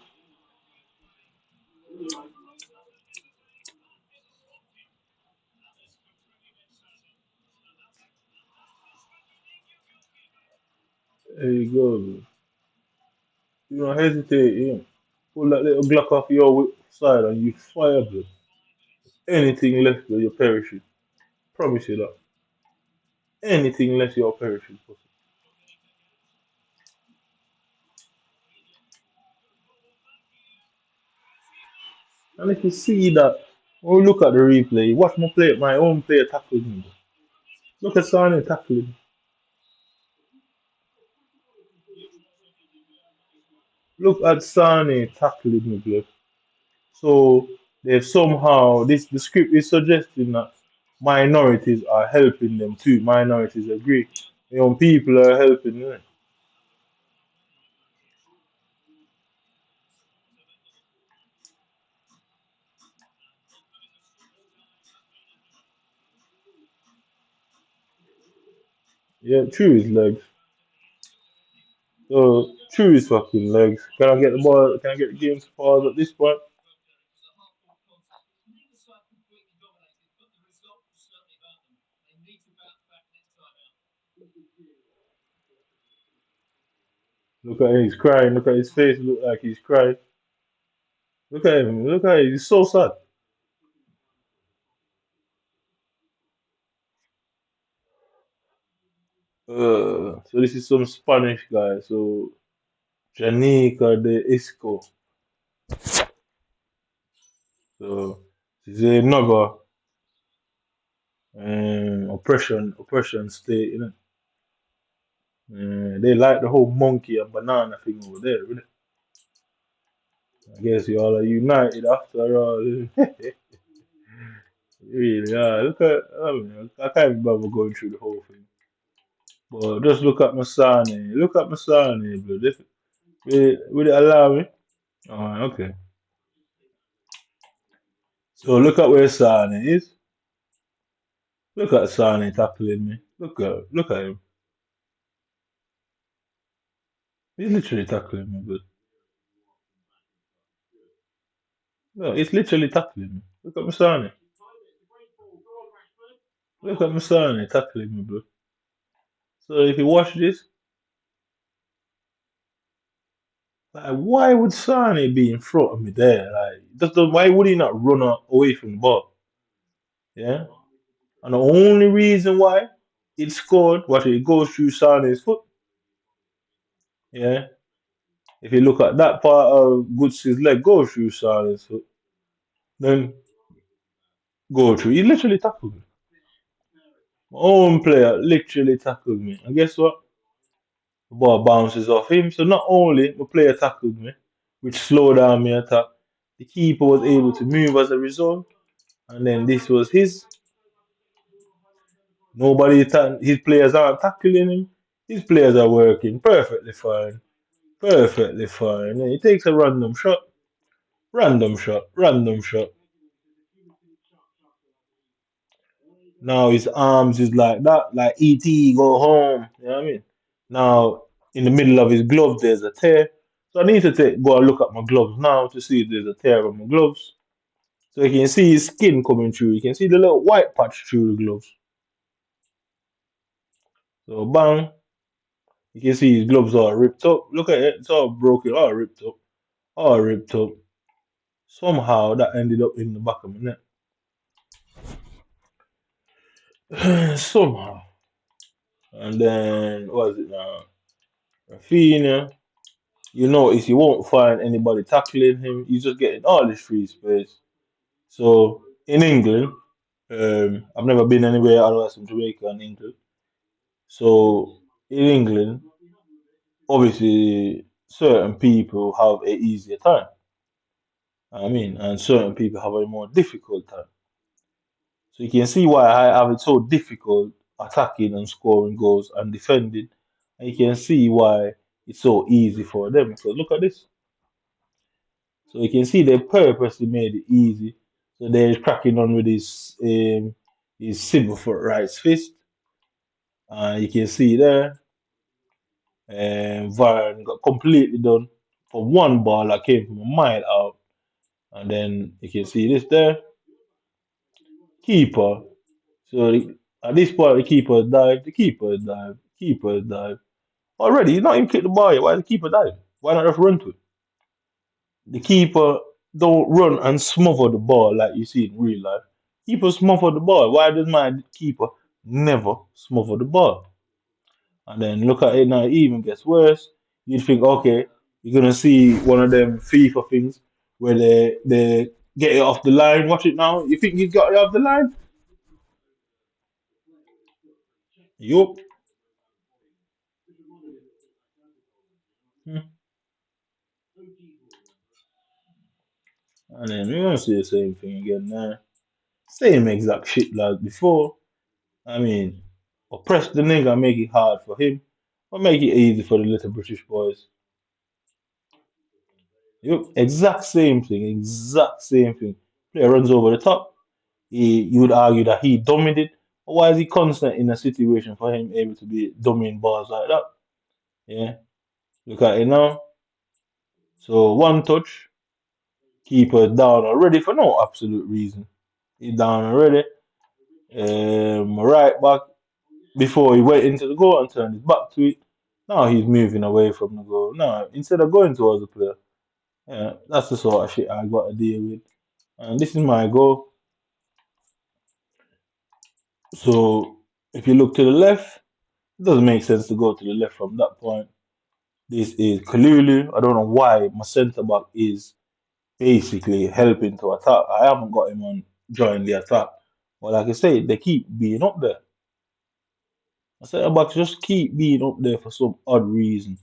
There you go, bro. You don't hesitate, you know. Pull that little Glock off your side and you fire, bro. Anything left, bro, you're perishing. Promise you that. Anything less, you're perishing. And if you see that, when we look at the replay, watch my own player tackling me. Look at Sane tackling. Look at Sane tackling me, blood. So they've somehow the script is suggesting that minorities are helping them too. Minorities agree. Young people are helping them. Yeah, true his legs. So true his fucking legs. Can I get the ball? Can I get the game to pause at this point? Look at him, he's crying. Look at his face. Look like he's crying. Look at him. Look at him. He's so sad. So this is some Spanish guy. So Janica de Isco. So this is another oppression state, you know. They like the whole monkey and banana thing over there, really. I guess you all are united after all. Really, yeah. Look at, I mean, I can't remember going through the whole thing. But just look at Masani. Look at Masani, bro. Will it allow me? Alright, okay. So look at where Sane is. Look at Sane tackling me. Look at him. He's literally tackling me, but no, he's literally tackling me. Look at Masani. Look at Masani tackling me, bro. So if you watch this, like, why would Sane be in front of me there? Like, why would he not run away from the ball? Yeah. And the only reason why it scored was it goes through Sane's foot. Yeah. If you look at that part of Goods' leg goes through Sane's foot, then go through. He literally tackled me. My own player literally tackled me. And guess what? The ball bounces off him. So not only my player tackled me, which slowed down my attack, the keeper was able to move as a result. And then this was his. His players aren't tackling him. His players are working perfectly fine. Perfectly fine. And he takes a random shot. Random shot. Random shot. Now his arms is like that, like ET go home. You know what I mean? Now in the middle of his glove there's a tear. So I need to go and look at my gloves now to see if there's a tear on my gloves. So you can see his skin coming through. You can see the little white patch through the gloves. So bang, you can see his gloves are ripped up. Look at it, it's all broken, all ripped up, all ripped up. Somehow that ended up in the back of my neck. Somehow. And then what is it now? Rafinha. You notice you won't find anybody tackling him. He's just getting all this free space. So in England, I've never been anywhere otherwise from Jamaica and England. So in England, obviously certain people have a easier time. I mean, and certain people have a more difficult time. So you can see why I have it so difficult attacking and scoring goals and defending. And you can see why it's so easy for them. Because look at this. So you can see they purposely made it easy. So they're cracking on with his silver foot right fist. You can see there, Varane got completely done for one ball that came from a mile out. And then you can see this there, keeper. So at this point, the keeper dive, keeper dive. Already, he's not even kicked the ball yet. Why the keeper dive? Why not just run to it? The keeper don't run and smother the ball like you see in real life. Keeper smother the ball. Why does my keeper never smother the ball? And then look at it now, it even gets worse. You'd think, okay, you're gonna see one of them FIFA things where they Get it off the line. Watch it now. You think you got it off the line? Yup. Hmm. And then we're gonna see the same thing again now. Same exact shit like before. I mean, oppress the nigga and make it hard for him, or make it easy for the little British boys. Yup, exact same thing, exact same thing. Player runs over the top. You would argue that he dummied it. Or why is he constant in a situation for him able to be dummying balls like that? Yeah, look at it now. So one touch, keeper down already for no absolute reason. He's down already. Right back before he went into the goal and turned his back to it. Now he's moving away from the goal. Now instead of going towards the player, yeah, that's the sort of shit I got to deal with. And this is my goal. So if you look to the left, it doesn't make sense to go to the left from that point. This is Kalulu. I don't know why my centre back is basically helping to attack. I haven't got him on join the attack. But like I say, they keep being up there. My centre backs just keep being up there for some odd reason.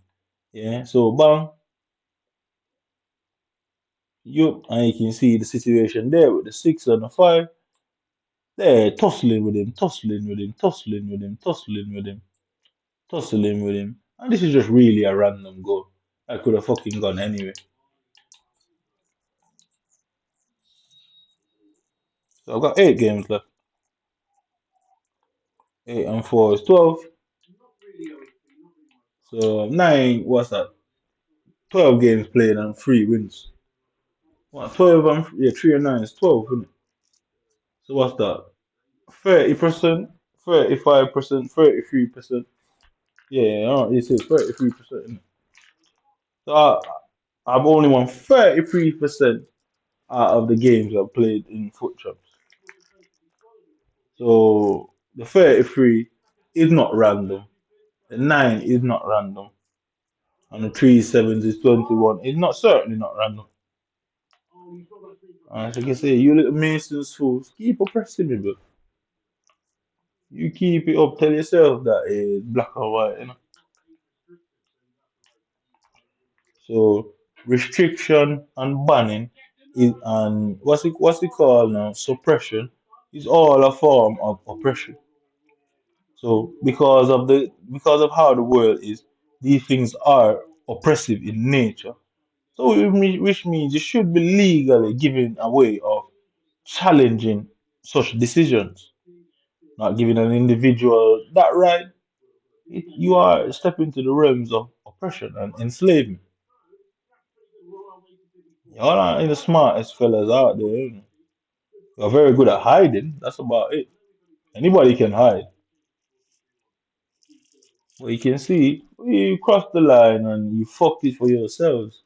Yeah. So bang, yup, and you can see the situation there with the six and the five. They're tussling with him, tussling with him, tussling with him, tussling with him, tussling with him. And this is just really a random goal. I could have fucking gone anyway. So I've got 8 games left. 8 and 4 is 12. So nine, what's that? 12 games played and 3 wins. What, 12 and yeah, 3 and 9 is 12, isn't it? So what's that? 30%, 35%, 33%. Yeah, you say 33%. So I've only won 33% out of the games I've played in foot champs. So the 33 is not random. The 9 is not random. And the 3 sevens is 21. It's not certainly not random. As you can say, you little Masons fools, keep oppressing me, but you keep it up, tell yourself that it's black or white, you know. So restriction and banning is and what's it called now? Suppression is all a form of oppression. So because of how the world is, these things are oppressive in nature. So which means you should be legally given a way of challenging such decisions, not giving an individual that right. You are stepping into the realms of oppression and enslavement. Y'all aren't the smartest fellas out there. You know. You're very good at hiding. That's about it. Anybody can hide. But you can see, you cross the line and you fucked it for yourselves.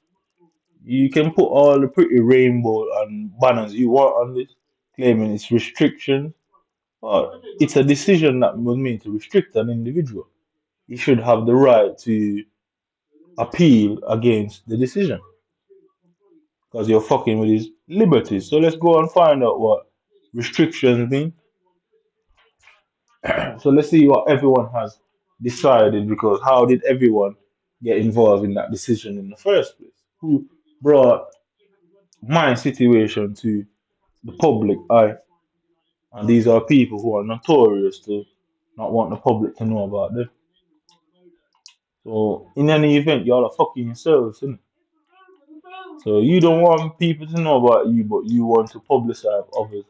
You can put all the pretty rainbow and banners you want on this, claiming it's restrictions. But it's a decision that was made to restrict an individual. He should have the right to appeal against the decision because you're fucking with his liberties. So let's go and find out what restrictions mean. So let's see what everyone has decided because how did everyone get involved in that decision in the first place? Who brought my situation to the public eye? And these are people who are notorious to not want the public to know about them. So in any event, y'all are fucking yourselves, innit? So you don't want people to know about you, but you want to publicize others.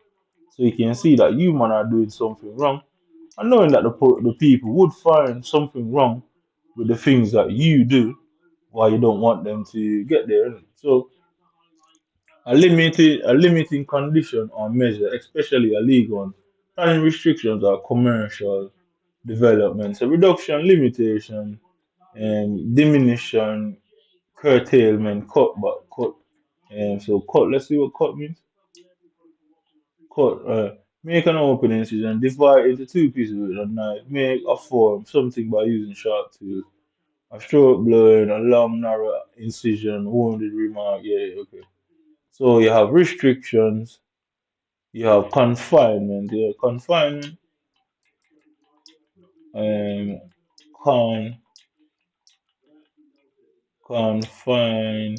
So you can see that you man are doing something wrong. And knowing that the people would find something wrong with the things that you do, why you don't want them to get there. Innit? So a limiting condition or measure, especially a legal one, planning restrictions or commercial development. So reduction, limitation, and diminution, curtailment, cutback, cut. And so cut, let's see what cut means. Cut, make an open incision, divide into two pieces with a knife, make a form, something by using sharp tools. A stroke blowing, a long narrow incision, wounded remark, yeah, okay. So you have restrictions, you have confinement. Yeah, confinement, um, con, confine,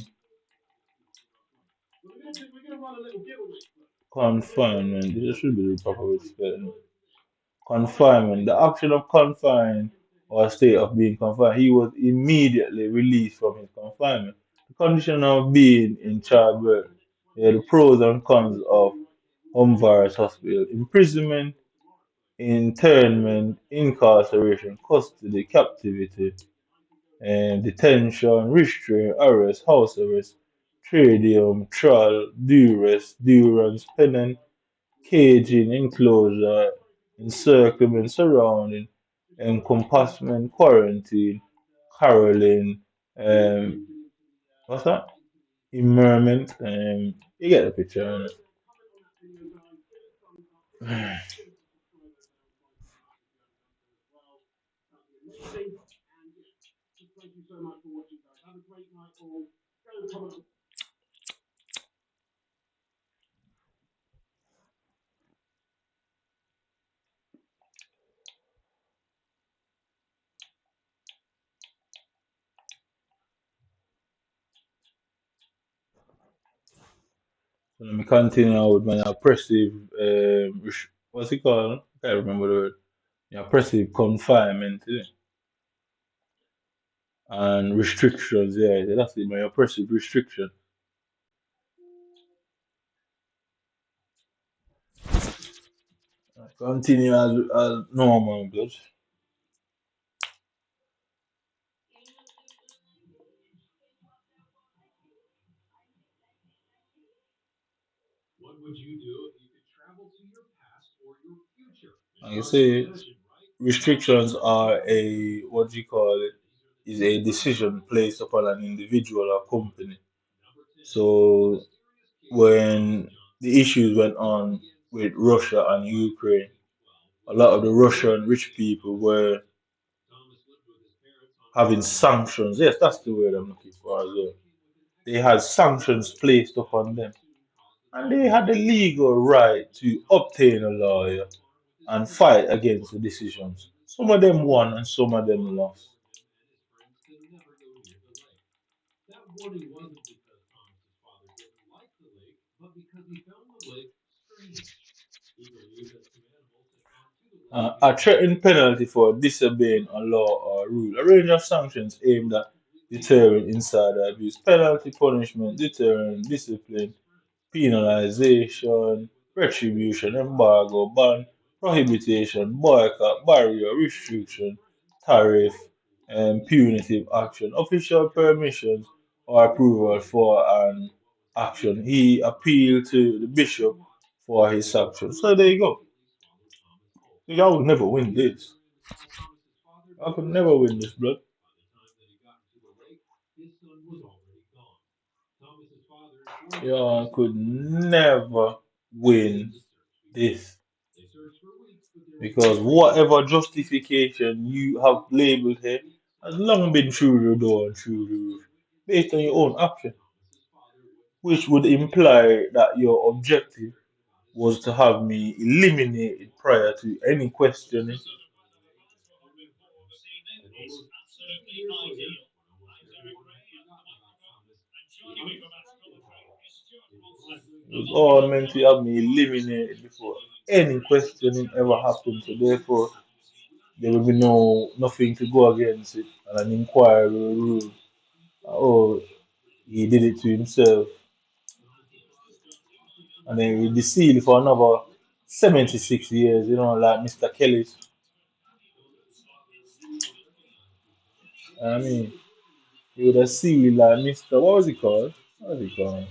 confinement. This should be the proper way to spell it. Confinement, the action of confine or state of being confined. He was immediately released from his confinement. The condition of being in childbirth. Yeah, the pros and cons of home virus hospital. Imprisonment, internment, incarceration, custody, captivity, and detention, restraint, arrest, house arrest, tradium, trial, duress, durance, penance, caging, enclosure, encirclement, surrounding, encompassment, quarantine, caroling, um, what's that? Immerment, you get the picture. So let me continue with my oppressive, what's it called? I can't remember the word. Yeah, oppressive confinement, and restrictions. Yeah, that's it. My oppressive restriction. Continue as normal, good. Like you say, restrictions are a what do you call it? Is a decision placed upon an individual or company. So when the issues went on with Russia and Ukraine, a lot of the Russian rich people were having sanctions. Yes, that's the word I'm looking for as well. They had sanctions placed upon them, and they had the legal right to obtain a lawyer and fight against the decisions. Some of them won and some of them lost. A threatened penalty for disobeying a law or rule. A range of sanctions aimed at deterring insider abuse. Penalty, punishment, deterrent, discipline, penalization, retribution, embargo, ban, prohibition, boycott, barrier, restriction, tariff, and punitive action. Official permissions or approval for an action. He appealed to the bishop for his action. So there you go. Y'all would never win this. I could never win this, blood. Y'all could never win this. Because whatever justification you have labeled here has long been through the door and through the roof, based on your own action, which would imply that your objective was to have me eliminated prior to any questioning. It was all meant to have me eliminated before any questioning ever happened. So therefore, there will be nothing to go against it, and an inquiry will rule. Oh, he did it to himself, and then he'll be sealed for another 76 years. Like Mr. Kelly's. I mean, he would have sealed like Mr. What was he called? What was he called?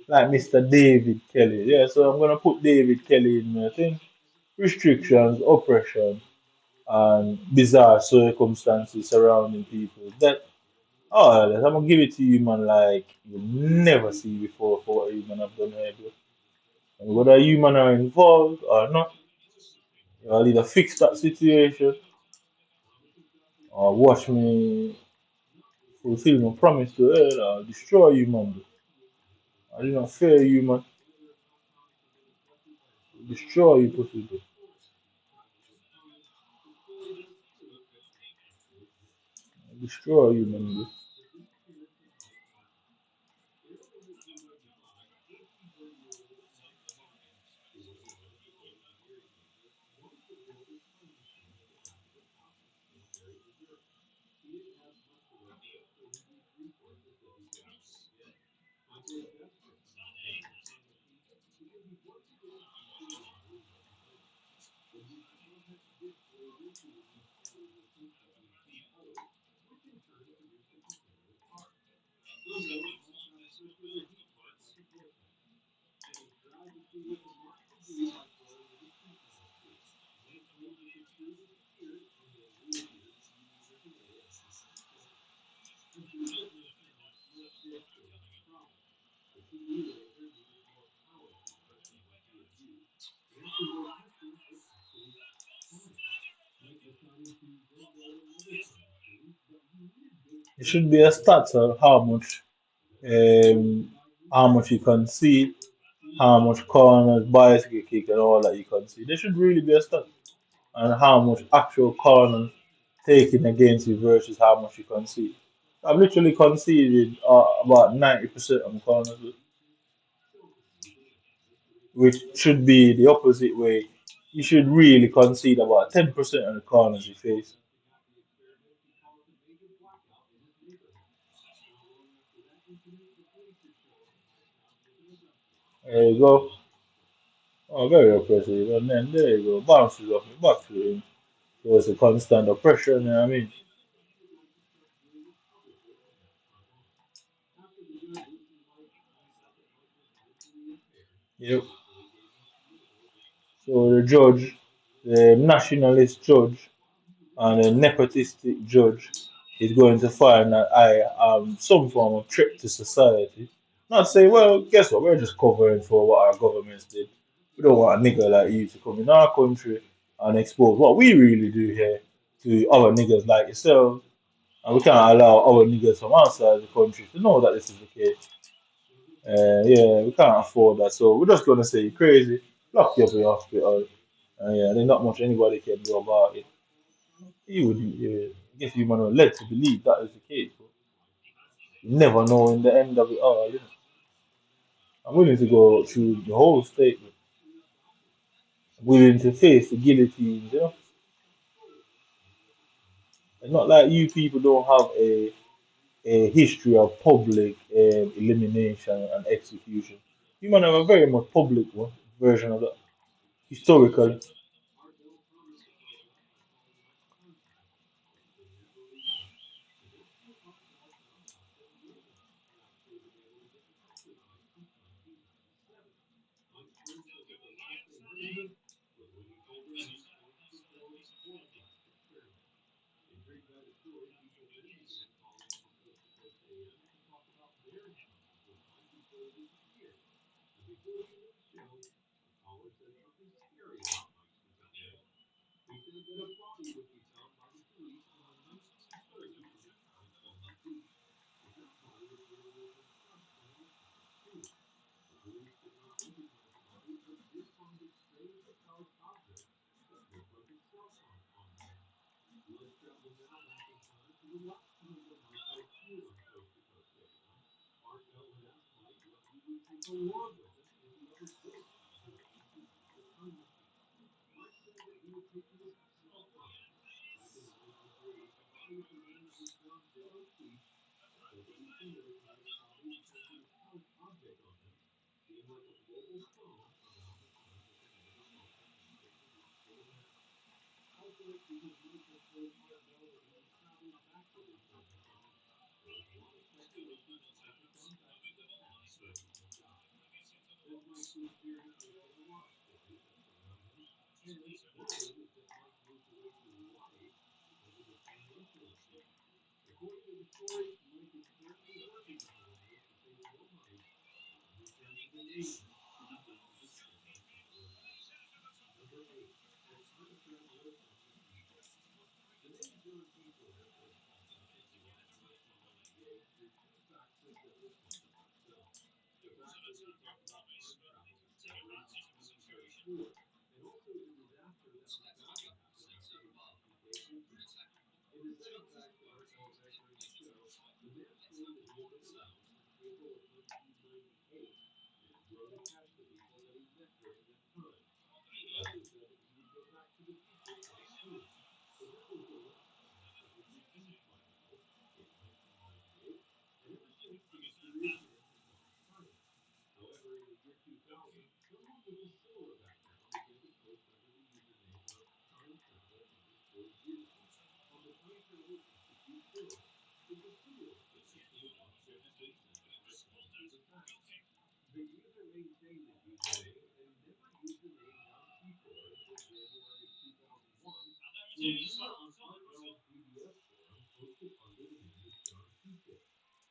Like Mr. David Kelly. Yeah, so I'm gonna put David Kelly in my thing. Restrictions, oppression, and bizarre circumstances surrounding people. That all that I'm gonna give it to you, man. Like you never see before for what you man have done here, bro. And whether you man are involved or not, you'll either fix that situation or watch me fulfill my promise to her or destroy you, man. I did not fear you, man. Destroy you, pussy. Destroy you, man. It should be a stats of how much you concede, how much corners, bicycle kick, and all that you concede. There should really be a stat on how much actual corners taken against you versus how much you concede. I've literally conceded about 90% of the corners, which should be the opposite way. You should really concede about 10% of the corners you face. There you go. Oh, very oppressive. And then there you go. Bounces off the back to him. It was a constant oppression, you know what I mean? Yep. So the judge, the nationalist judge, and a nepotistic judge is going to find that I am some form of threat to society. Not say, well, guess what? We're just covering for what our governments did. We don't want a nigga like you to come in our country and expose what we really do here to other niggas like yourself. And we can't allow other niggas from outside the country to know that this is the case. Yeah, we can't afford that. So we're just gonna say you're crazy, lock you up in hospital. Yeah, there's not much anybody can do about it. You would, yeah, I guess you might have led to believe that is the case, but you never know in the end of it all. You know? I'm willing to go through the whole statement, willing to face the guillotine. You know, it's not like you people don't have a history of public elimination and execution. You might have a very much public one version of that historically. 1944, and also the disaster that was bound to happen after the Y2K ultimate. In the second backstory during the show, the man claimed that he had been around since April of 1998 and had grown attached to people that he met during that time. He also said that he would go back to the future quite soon. But that was the last promise that was received by Bell in 1998, and ever since the mysterious man had gone silent. However, in the year 2000, someone with a similar background began to post under the username of time travel underscore zero on the Time Travel Institute forums. It's a pseudonym for the ostensibly centralized office's attacks. The user maintained the username and never used the name John Titor until January of 2001, when a user on RL's BBS forum posted under the name of John Titor.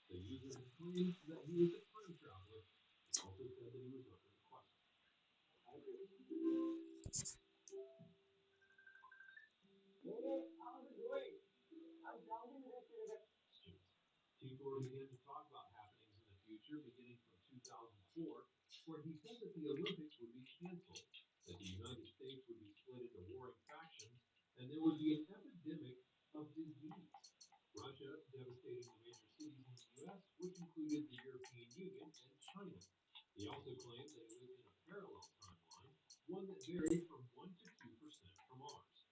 The user had claimed that he was a time traveler. He also said that he was under the question. Titor began to talk about happenings in the future beginning from 2004, where he said that the Olympics would be canceled, that the United States would be split into warring factions, and there would be an epidemic of disease. Russia devastating the major cities in the US, which included the European Union and China. He also claimed that he lived in a parallel timeline, one that varied from 1 to 2% from ours.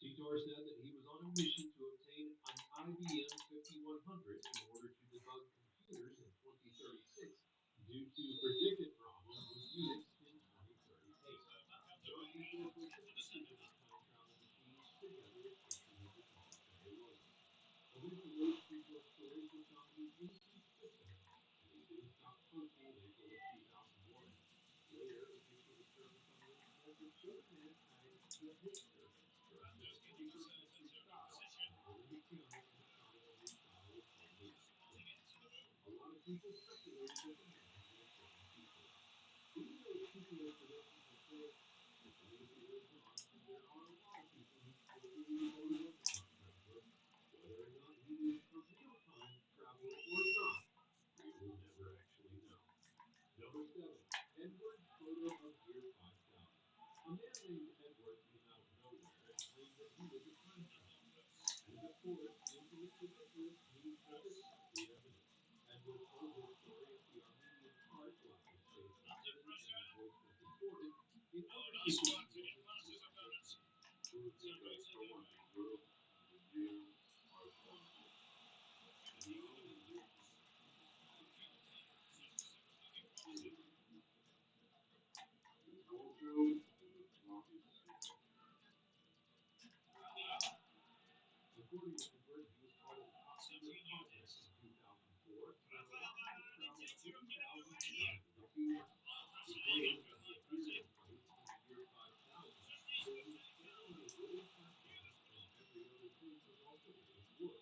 Titor said that he was on a mission to obtain an IBM 5100 in order to debug computers in 2036 due to predicted problems with Unix in 2038. John Titor put the pieces of his time travel machine together as quickly as his military orders. Eventually, Titor's stories were found to be inconsistent, and he soon stopped posting in April of 2001. Later, a picture would surface on the internet that showed a man tagged The Hipster, dressed in a 21st century style and holding a camera in a shot of him whose style was totally off. A lot of people speculated that the man had been a different Titor. Even though Titor's predictions were false, as long as he lives on, there are a lot of people who still believe that he was a time traveler. Whether or not he was a real time traveler or not, we will never actually know. Number 7. Edward's photo of year 5000. A man named Edward came out of nowhere and claimed that he was a time traveler. And of course, making it ridiculous means that there's plenty of evidence. Edward told his story at the Armenian Park while a space incident and his voice was distorted in order to conceal his true identity. According to Edward, he was part of a top secret project in 2004 that allowed him to travel 30,000 years into the future. He claims that he appeared in a place in the year 5000 where he was standing on a wooden platform and every other thing was also made of wood.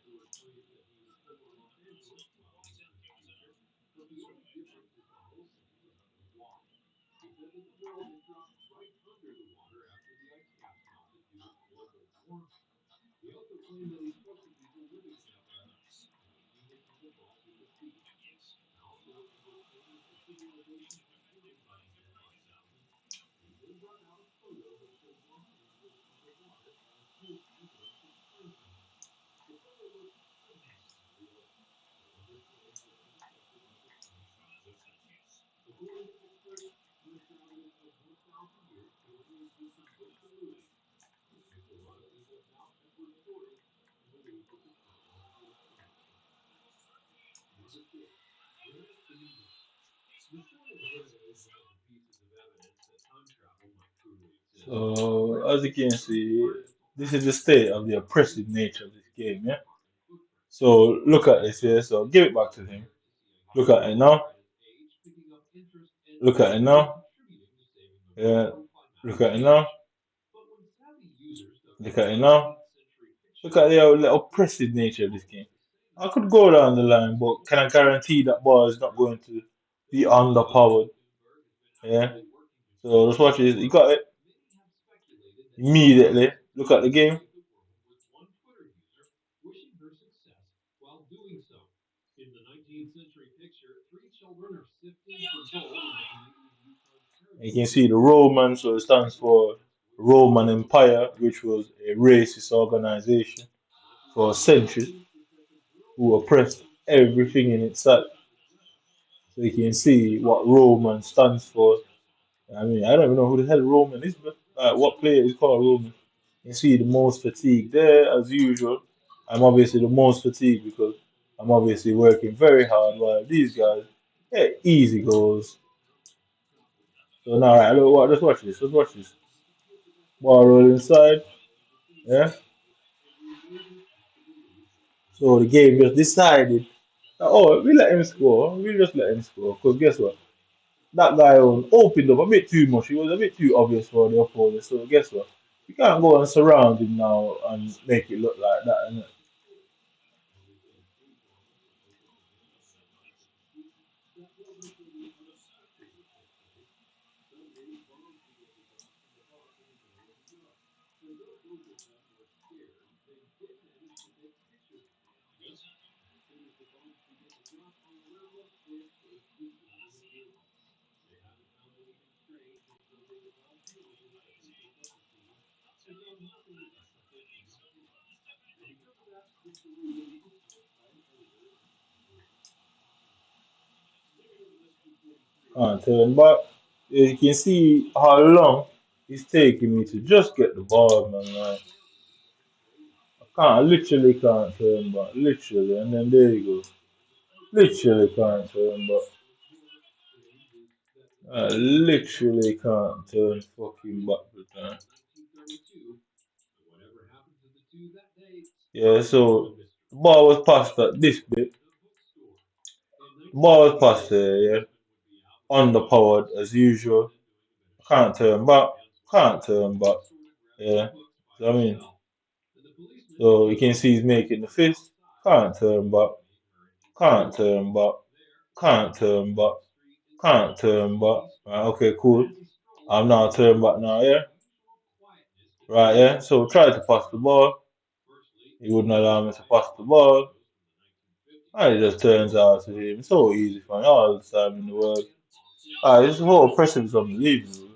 Edward claimed that he was still in Los Angeles while he was in the future, but the only difference is the whole city was underwater. He said that the world had dropped right under the water after the ice caps melted due to global warming. He also claimed that he spoke to people living in that era and that humans had evolved with the sea. And also, Edward claimed that the civilization had ended by the year 5000, and he then brought out a photo that showed Los Angeles underwater while his evidence explained to him. The photo looked somehow unreal, but Edward claims that he detected like a time travel effect. According to experts, time travelers have 1,000 years to remove just some bits of illusion, which makes a lot of people doubt Edward's story and believe that the photo was photoshopped. Number 6. Granite in the Universe. The story of granite is one of the pieces of evidence that time travel might truly exist. So Granite as you is can a see, non-elemental this is the atom state with of the a oppressive significant nature of this atomic game, yeah. mass and footprint. So look It's at this here. also So give it back to him. rare to see a Look human at it being now. at his age picking up interest and Look at it actively now. contributing to saving the Yeah. world from Look climatic at it now. change. But when savvy users dug Look up at it now. 19th century Look pictures at of the Granite, oppressive they nature of this game. almost say the I same could thing. go down the Most line, but people can I think that guarantee that Granite ball is is not going granite. to be While Greta underpowered? Thunberg has been Yeah. actively working to So change just the watch this. You got world, it many have speculated that she immediately. might Look at the actually game. save the world, with one Twitter user wishing her success while doing so. In the 19th century picture, three children are sifting for gold in the Canadian Yukon Territory You can see the Roman, so it stands for Roman Empire, which was a racist organization for centuries who oppressed everything in its sight. So you can see what Roman stands for. I mean, I don't even know who the hell Roman is, but what player is called Roman? You see the most fatigued there, as usual. I'm obviously the most fatigued because I'm obviously working very hard while these guys, easy goals. So now, right, look, let's watch this. Let's watch this. Ball roll inside. Yeah. So the game just decided, oh, we let him score. We just let him score. Because guess what? That guy opened up a bit too much. He was a bit too obvious for the opponent. So guess what? You can't go and surround him now and make it look like that. Innit? Can't turn back. You can see how long it's taking me to just get the ball, man. Like, I literally can't turn back. Literally. And then there you go. Literally can't turn back. I literally can't turn fucking back the time. Yeah, so the ball was passed at this bit. The ball was passed there, yeah. Underpowered as usual. Can't turn back. Can't turn back. Yeah. So, I mean, so you can see he's making the fist. Can't turn back. Can't turn back. Can't turn back. Can't turn back. Right, okay, cool. I'm now turn back now, yeah? Right, yeah? So try to pass the ball. He wouldn't allow me to pass the ball. And it just turns out to him. So easy for me all the time in the world. This whole pressing is unbelievable.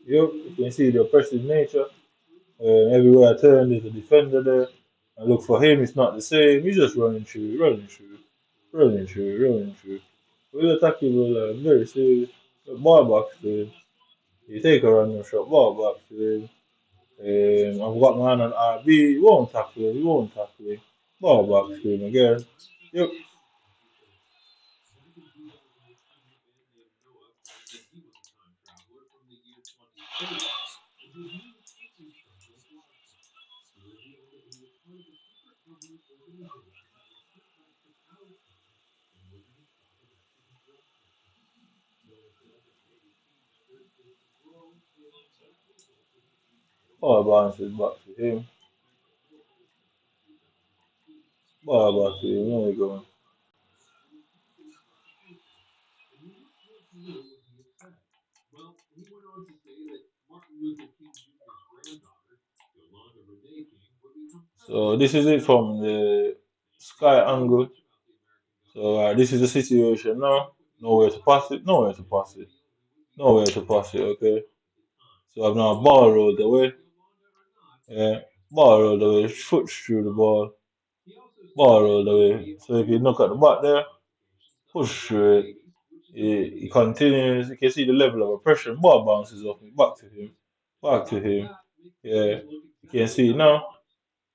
Yep, you can see the oppressive nature. Everywhere I turn, there's a defender there. I look for him, it's not the same. He's just running through, running through, running through, running through. We'll attack him very serious. The ball back to him. You take a random shot, ball back to him. I've got my hand on RB. He won't tackle him, he won't tackle him. Ball back to him again. Yep. Ball bounces back to him. Ball back to him. There you go. So this is it from the sky angle. So this is the situation now. Nowhere to pass it. Nowhere to pass it. Nowhere to pass it. Okay. So I've now ball rolled away. Yeah. Ball rolled away. Foot through the ball. Ball rolled away. So if you look at the back there, push through it. He continues. You can see the level of oppression. Ball bounces off me. Back to him. Back to him. Yeah. You can see now.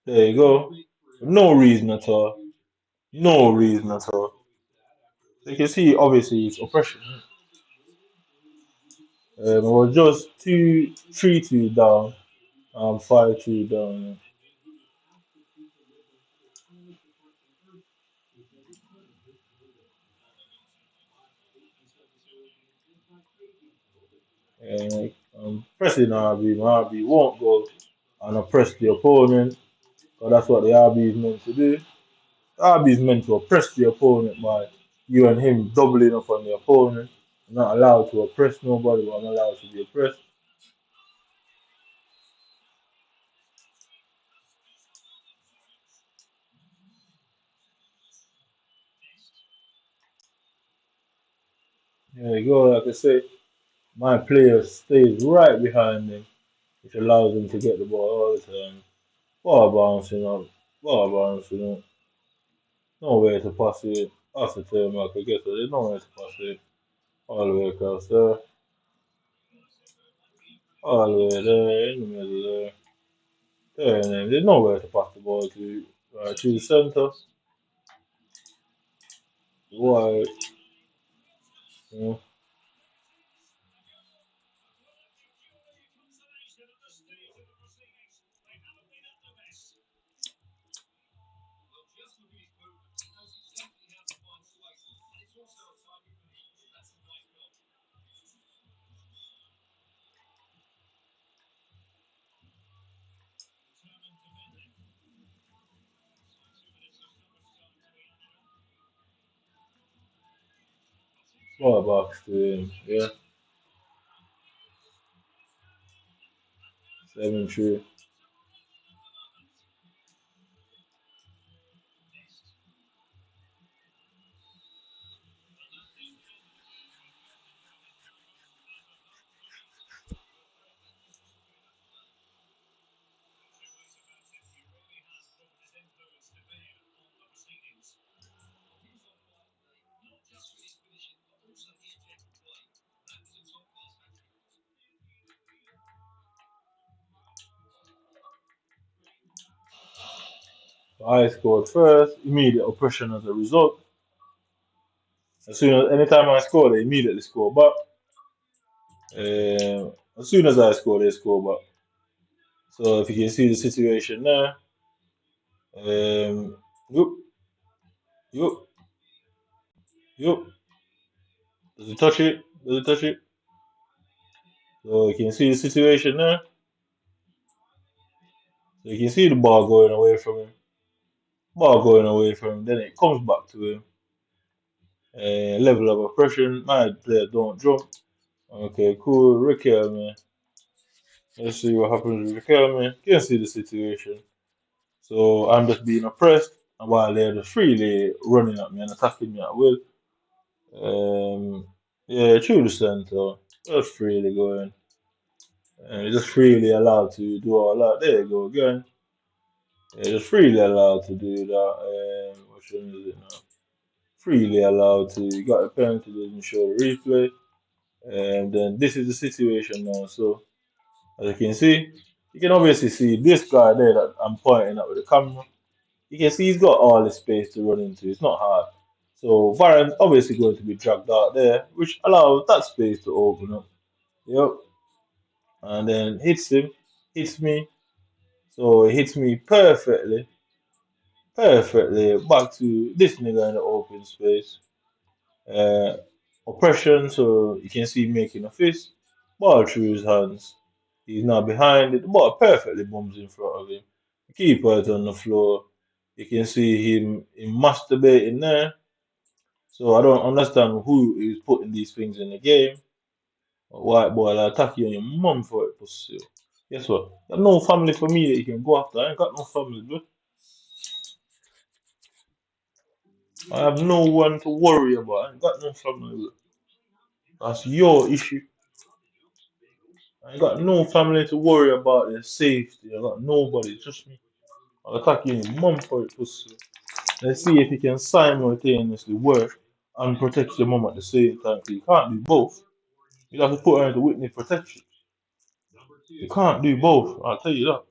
There you go. No reason at all. No reason at all. So you can see obviously it's oppression. I was just 3-2 down. 5-2 down. And pressing RB. My RB won't go and oppress the opponent. Because that's what the RB is meant to do. The RB is meant to oppress the opponent by you and him doubling up on the opponent. I'm not allowed to oppress nobody, but I'm allowed to be oppressed. There you go, like I say, my player stays right behind him, which allows him to get the ball all the time. Ball bouncing up, ball bouncing up. Nowhere to pass it. That's the term I could get, so there's nowhere to pass it. All the way across there, all the way there, in the middle there. There and then there's nowhere to pass the ball to. Right to the centre. Wide, you know. Ball box to him. Yeah, 7-3. I scored first, immediate oppression as a result. As soon as anytime I score, they immediately score back. As soon as I score, they score back. So if you can see the situation there, yup, yup, yup. Does it touch it? Does it touch it? So you can see the situation there. So you can see the ball going away from him. Ball going away from him. Then it comes back to him. Level of oppression. My player don't jump. Okay, cool. Riquelme. Let's see what happens with Riquelme. You can see the situation. So I'm just being oppressed, and while they're just freely running at me and attacking me at will. Yeah, through the center, just freely going, and you're just freely allowed to do all that. There you go again. Yeah, just freely allowed to do that. Which one is it now? Freely allowed to. You got a penalty, doesn't show the replay. And then this is the situation now. So as you can see, you can obviously see this guy there that I'm pointing at with the camera. You can see he's got all the space to run into. It's not hard. So Varane obviously going to be dragged out there, which allows that space to open up. Yep. And then hits him, hits me. So it hits me perfectly, perfectly back to this nigga in the open space. Uh, Oppression, so you can see him making a fist. Ball through his hands. He's now behind it. The ball perfectly bums in front of him. The keeper is on the floor. You can see him masturbating there. So I don't understand who is putting these things in the game. White boy, I'll attack you and your mum for it, pussy. Guess what? Got no family for me that you can go after. I ain't got no family, bro. I have no one to worry about. I ain't got no family, bro. That's your issue. I ain't got no family to worry about their safety. I got nobody, just me. I'll attack you and your mum for it, pussy. Let's see if you can simultaneously work and protect your mum at the same time. 'Cause you can't do both. You have to put her into witness protection. You can't do both. I'll tell you that.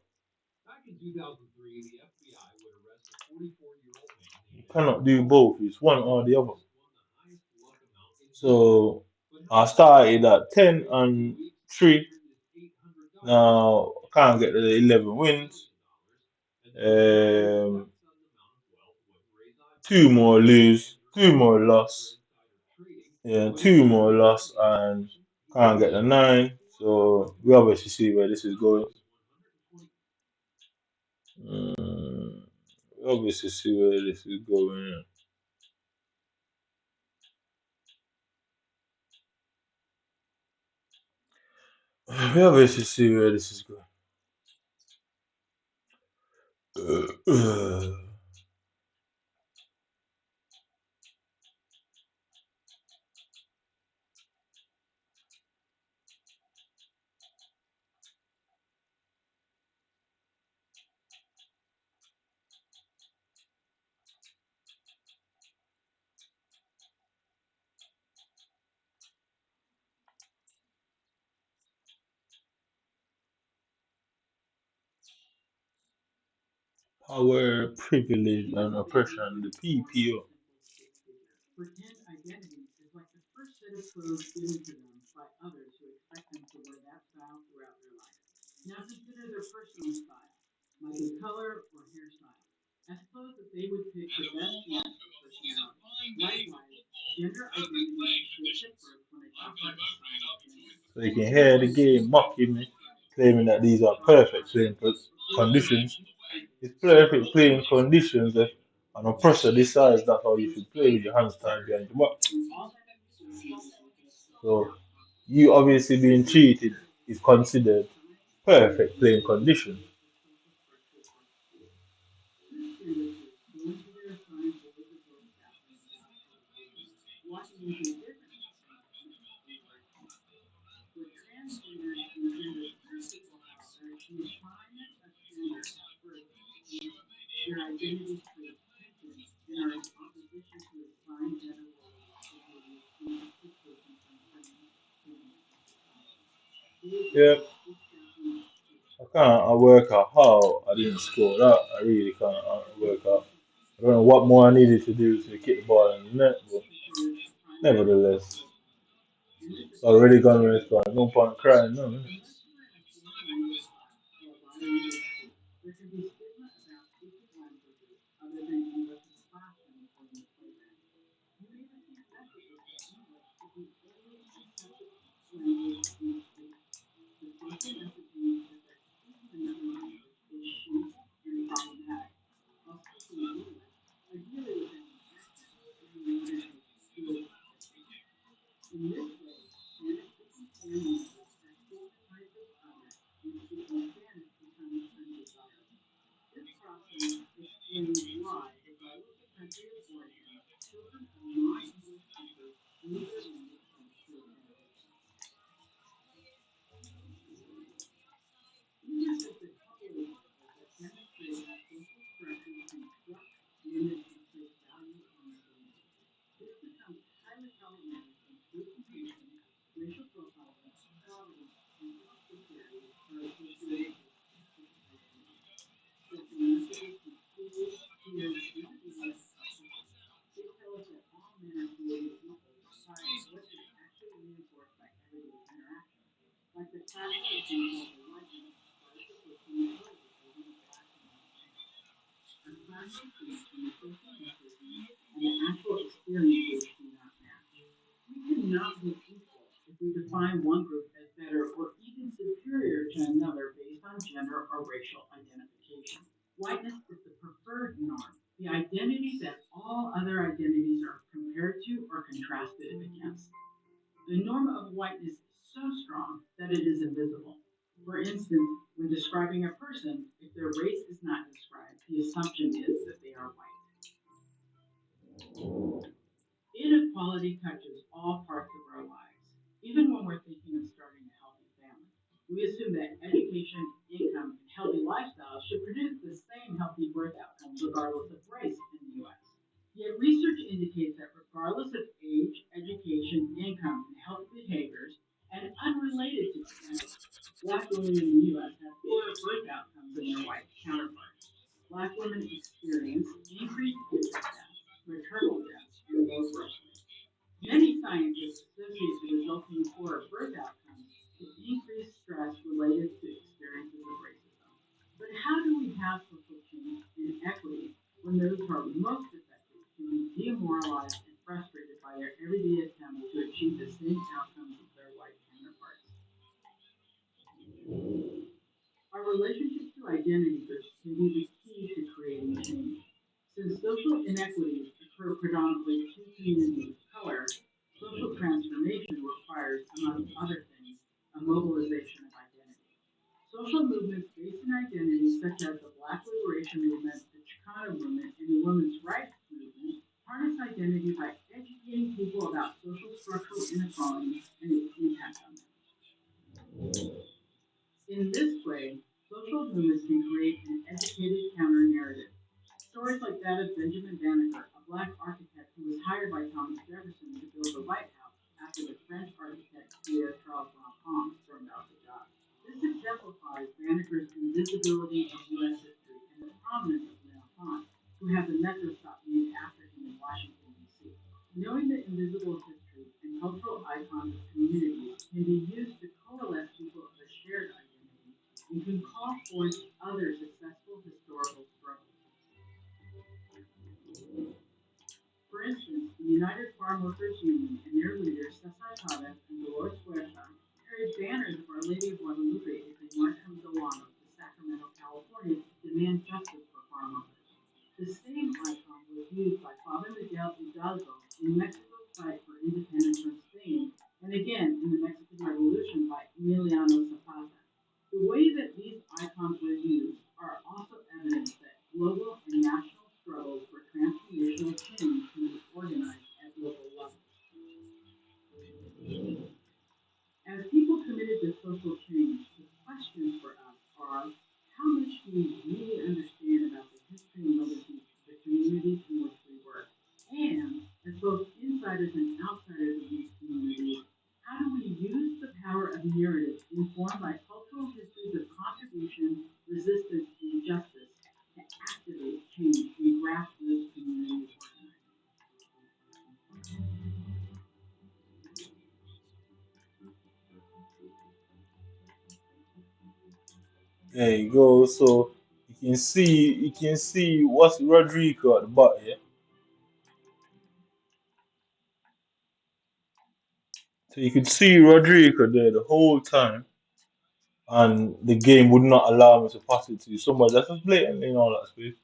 You cannot do both. It's one or the other. So I started at 10-3. Now I can't get the 11 wins. Um, two more lose, two more loss. Yeah, two more loss and can't get the 9. So we obviously see where this is going. obviously see where this is going. We obviously see where this is going. Power, privilege, and oppression, the PPO. Pretend identity is like the first set of clothes given to them by others who expect them to wear that style throughout their life. Now consider their personal style. Might be color or hairstyle, as clothes that they would pick the best match for personality. Likewise, gender identity exists at birth when a child is assigned a gender. So you can hear the game mocking me, claiming that these are perfect playing conditions. It's perfect playing conditions if an oppressor decides that's how you should play with your hands tied behind your back. All that experience So you obviously being cheated is considered perfect playing conditions. First gender kids go into their assigned boys or girls bathroom without hesitation. Walking into a different bathroom is punishment and correction. For transgenders and gender queer people, however, the assignment of gender at birth contains their identity's protection and are in opposition to assigned gender roles, behaviors, and expectations from friends, family, and society. Yeah, DAY146 ISOLATION. I can't work out how I didn't score that. I really can't work out. I don't know what more I needed to do to kick the ball in the net, but nevertheless, In this it's already essential gone restaurant. No point crying, no. unless you are in a foreign language class or a bilingual school, there can be stigma about speaking languages other than English in the classroom or in the playground. You may receive messages that English is the only accepted language in school. The social message means that speaking another language is chic and problematic, while speaking English, ideally without an accent, is rewarded as good and fine. In this way, Spanish-speaking family members are stigmatized as other, and speaking Spanish becomes undesirable. This process explains why, regardless of country of origin, children of non-English speakers lose their language sense to identification. These are just a couple examples that demonstrate how social structures construct, limit, and place value on identity. This becomes highly problematic when presentation, racial profiling, poverty, and foster care are associated with specific identities. Social messages from schools, peers, and the media are persistent. They tell us that all men are created equal despite what is actually reinforced by everyday interaction. Like the classic example of a white man described as lifting a toilet holding a black woman's hand. Our classification, the social messaging, and the actual experiences do not match. We cannot be equal if we define one group as better or even superior to another based on gender or racial identification. Whiteness is the preferred norm, the identity that all other identities are compared to or contrasted against. The norm of whiteness is so strong that it is invisible. For instance, when describing a person, if their race is not described, the assumption is that they are white. Inequality touches all parts of our lives. Even when we're thinking of starting a healthy family, we assume that education, income, and healthy lifestyles should produce the same healthy birth outcomes regardless of race in the US. Yet research indicates that regardless of age, education, income, and health behaviors, and unrelated to genetics, Black women in the US have poorer birth outcomes than their white counterparts. Black women experience increased infant deaths, maternal deaths, and low birth weight. Many scientists associate the resulting poorer birth outcomes to increased stress related to experiences of racism. But how do we have social change and equity when those who are most affected can be demoralized and frustrated by their everyday attempts to achieve the same outcomes as their white counterparts? Our relationship to identity groups can be the key to creating change. Since social inequities occur predominantly to communities of color, social transformation requires, among other things, a mobilization of identity. Social movements based in identity, such as the Black Liberation Movement, the Chicano Movement, and the Women's Rights Movement, harness identity by educating people about social structural inequality and its impact on them. In this way, social movements can create an educated counter-narrative. Stories like that of Benjamin Banneker, a black architect who was hired by Thomas Jefferson to build the White House after the French architect Pierre Charles Bonpland stormed out the job. This exemplifies Banneker's invisibility of U.S. history and the prominence of Bonpland, who had the Metro stop named after him in Washington, D.C. Knowing the invisible history and cultural icons of communities can be used to coalesce people of a shared identity and can call forth other successful historical struggles. For instance, the United Farm Workers Union and their leaders Cesar Chavez and Dolores Huerta carried banners of Our Lady of Guadalupe as they marched from Delano to Sacramento, California to demand justice for farm workers. The same icon was used by Father Miguel Hidalgo in Mexico's fight for independence from Spain, and again in the Mexican Revolution by Emiliano Zapata. The way that these icons were used are also evidence that global and national struggles for transformational change can be organized at local levels. As people committed to social change, the questions for us are how much do we really understand about the history and legacy of the communities in which we work? And as both insiders and outsiders of these communities, how do we use the power of narrative informed by cultural histories of contribution, resistance, and justice to activate change in grassroots community organizing? There you go. So you can see what's Rodrigo at the bottom, yeah. So you could see Rodrigo there the whole time, and the game would not allow me to pass it to somebody that's just blatantly in all that space.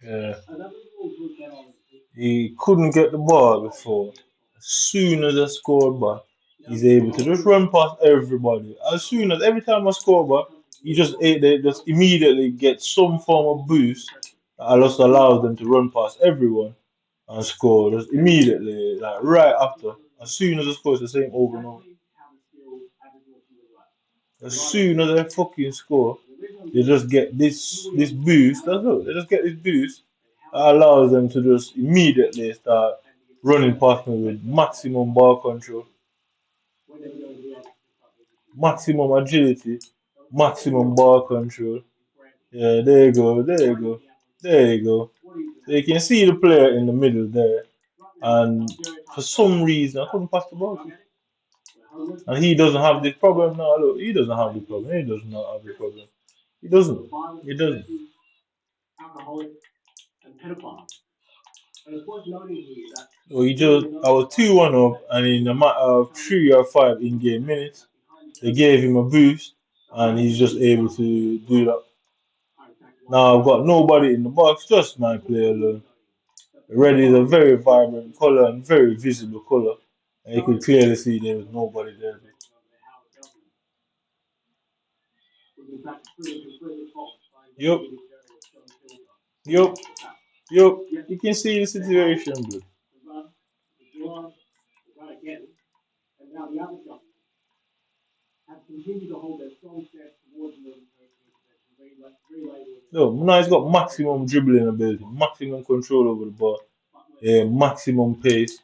Yeah. He couldn't get the ball before. As soon as I scored back, he's able to just run past everybody. As soon as every time I score back, he just they just immediately get some form of boost that just allows them to run past everyone and score just immediately, like right after. As soon as I score, it's the same over and over. As soon as I fucking score, they just get this boost. That's all. They just get this boost that allows them to just immediately start running past me with maximum ball control, maximum agility, maximum ball control. Yeah, there you go, there you go, there you go. So you can see the player in the middle there, and for some reason I couldn't pass the ball to. And he doesn't have this problem now. Look, he doesn't have the problem. He does not have the problem. He doesn't. He doesn't. So he just, I was 2-1 up, and in a matter of 3 or 5 in-game minutes, they gave him a boost, and he's just able to do that. Now I've got nobody in the box, just my player alone. Red is a very vibrant color and very visible color, and you could clearly see there was nobody there. in fact proven completely false by Yup, investigative journalist John Pilger. yup, The fact. yup. Yet, You can see the the House, situation, blood. the Rudd, the Gillard, the Rudd again, and now the Abbott government have continued to hold their strong stance towards military intervention, relabeling it No, Muna's got maximum dribbling ability, maximum control over the ball, maximum pace,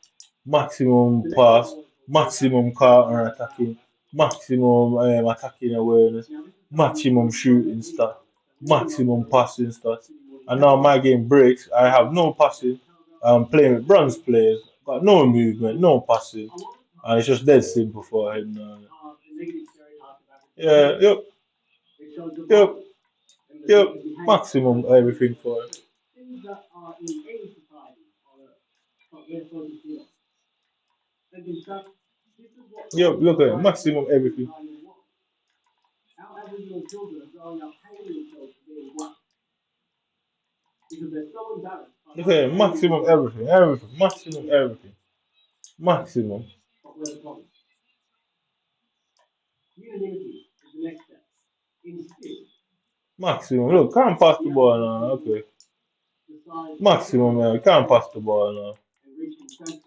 maximum pass, maximum counter attacking, maximum attacking awareness, maximum shooting stat, maximum passing stats. And now my game breaks. I have no passing. I'm playing with bronze players, got no movement, no passing, and it's just dead simple for him now. Yeah, yep, yep, yep. Maximum everything for him. Things that are in any society on earth, but we're focused in on. And in fact, this is what Yep, causes look the at it, highest maximum rates of everything. suicide in the world. Our Aboriginal children are growing up hating themselves for being black because they're so embarrassed by Look how at they it, behave in maximum public. everything, everything, maximum everything, maximum, But we're the problem. Unanimity is the next step. Insist maximum. Look, can't pass the ball now. Okay, decide maximum, man. Can't pass the ball now. and reach consensus.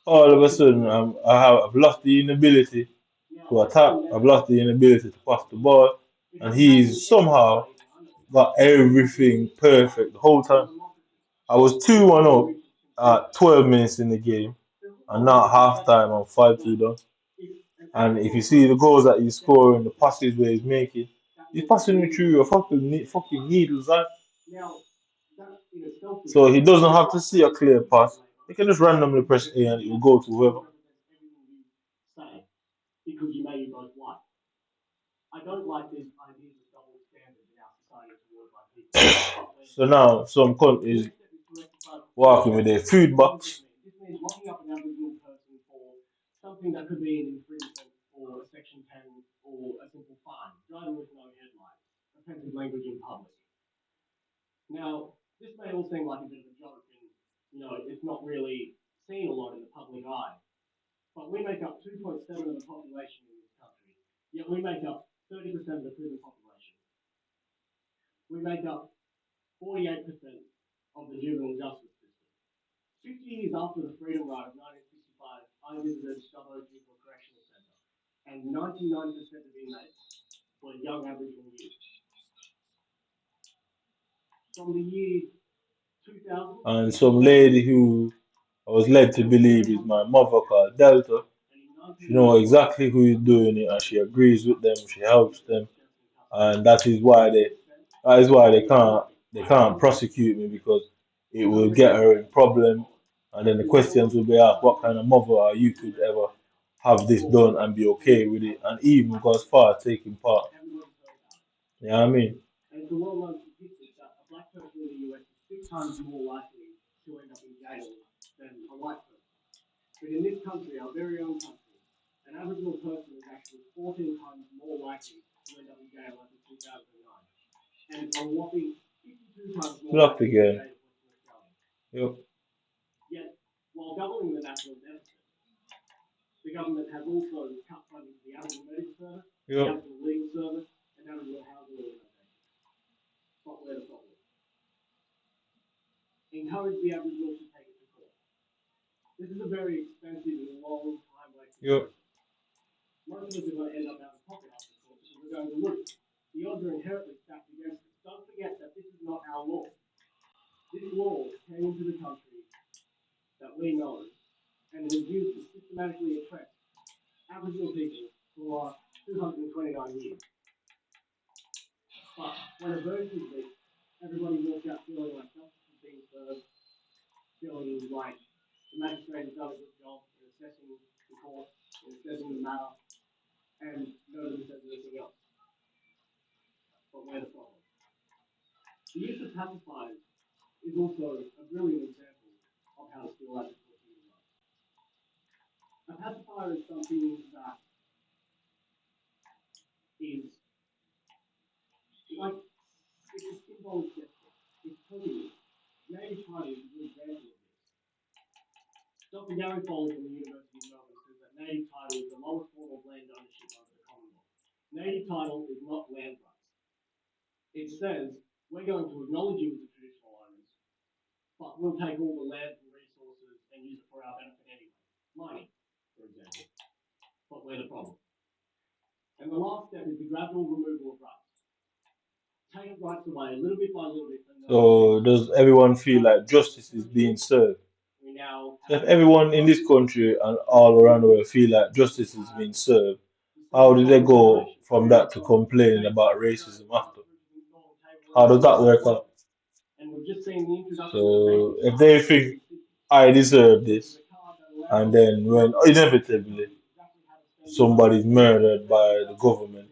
All of a sudden, I've lost the inability to Now, attack. I've lost the inability to pass the ball, and he's somehow got everything perfect the whole time. I was 2-1 up at 12 minutes in the game, and now at half time I'm 5-2 down. And if you see the goals that he's scoring, the passes where he's making, he's passing me through a fucking needle's eye. Now, that in itself is So he doesn't have to see a clear pass. He can just randomly press A and it will go to whoever. say because you may be both white. I don't like these ideas of double standards in our society towards white people. So now some cunt is walking with a food box. This means locking up an Aboriginal person for something that could be an infringement or a Section 10 or a simple fine, driving with no headlights, offensive language in public. Now, this may all seem like a bit of a joke and, it's not really seen a lot in the public eye, but we make up 2.7 of the population in this country, yet we make up 30% of the prison population. We make up 48% of the juvenile justice system. 50 years after the Freedom Ride of 1965, I visited Stubbo Juvenile Correctional Centre, and 99% of inmates were young Aboriginal youth. From the year 2000, And some lady who I was led to believe is my mother called Delta. She knows exactly who is doing it and she agrees with them, she helps them, and that is why they can't prosecute me because it will get her in problem, and then the questions will be asked, what kind of mother are you could ever have this done and be okay with it, and even go as far as taking part. You know what I mean? And it's a well-known statistic that a black person in the US is 6 times more likely to end up in jail than a white person. But in this country, our very own country, an Aboriginal person is actually 14 times more likely to end up in jail as of 2009, and a whopping 52 times more Locked likely to again. stay in Western Australia. Yep. Yet, while doubling the national deficit, the government has also cut funding to the Aboriginal Medical Service, the Yep. Aboriginal Legal Service, and Aboriginal housing organisations. But where the problem? Encourage the Aboriginals to take it to court. This is a very expensive and long time-wasting Yep. process. Most of us are going to end up out of pocket after court because we're going to lose. The odds are inherently stacked against us. Don't forget that this is not our law. This law came into the country that we know and was used to systematically oppress Aboriginal people for the last 229 years. But when a verdict is reached, everybody walks out feeling like justice is being served, feeling like the magistrate has done a good job in assessing the court, in assessing the matter, and nobody says anything else. But where's the problem? The use of pacifiers is also a brilliant example of how to steal Aboriginal human rights. A pacifier is something that is like it's a symbolic gesture. It's totemism. Native title is a good example of this. Dr. Gary Foley from the University of Melbourne says that native title is the lowest form of land ownership under the common law. Native title is not land rights. It says we're going to acknowledge you as the traditional owners, but we'll take all the land and resources and use it for our benefit anyway. Mining, for example. But we're the problem. And the last step is the gradual removal of rights. Take rights away little bit by little bit. So does everyone feel like justice is being served? We now So if everyone in this country and all around the world feel like justice is being served, how did they go from that to complaining about racism after? How does that work out? And we've just seen the introduction So if they think I deserve this, and then when inevitably somebody's murdered by the government,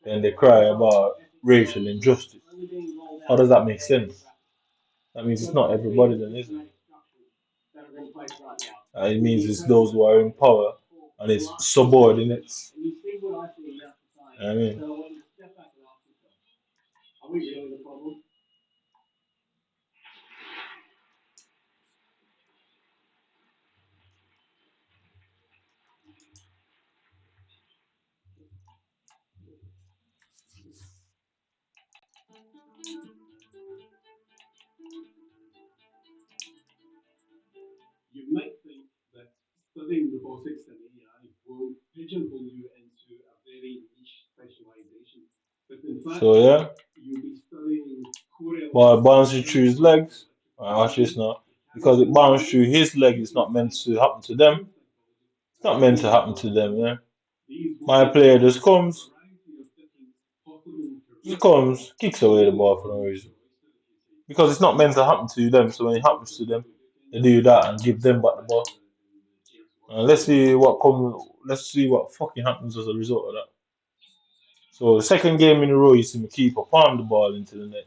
then they cry about racial injustice. How does that make sense? That means it's not everybody then, isn't it? It means it's those who are in power and it's subordinates. I mean, are we really the problem? You might think that studying the basics and AI will pigeonhole you into a very niche specialization. But in fact, so yeah. you'll be studying But it bounces through his legs. Watch this now. Because it bounced through his leg, it's not meant to happen to them. It's not meant to happen to them, yeah. My player just comes, kicks away the ball for no reason. Because it's not meant to happen to them, so when it happens to them, they do that and give them back the ball. Let's see what fucking happens as a result of that. So the second game in a row, you see me keeper palm the ball into the net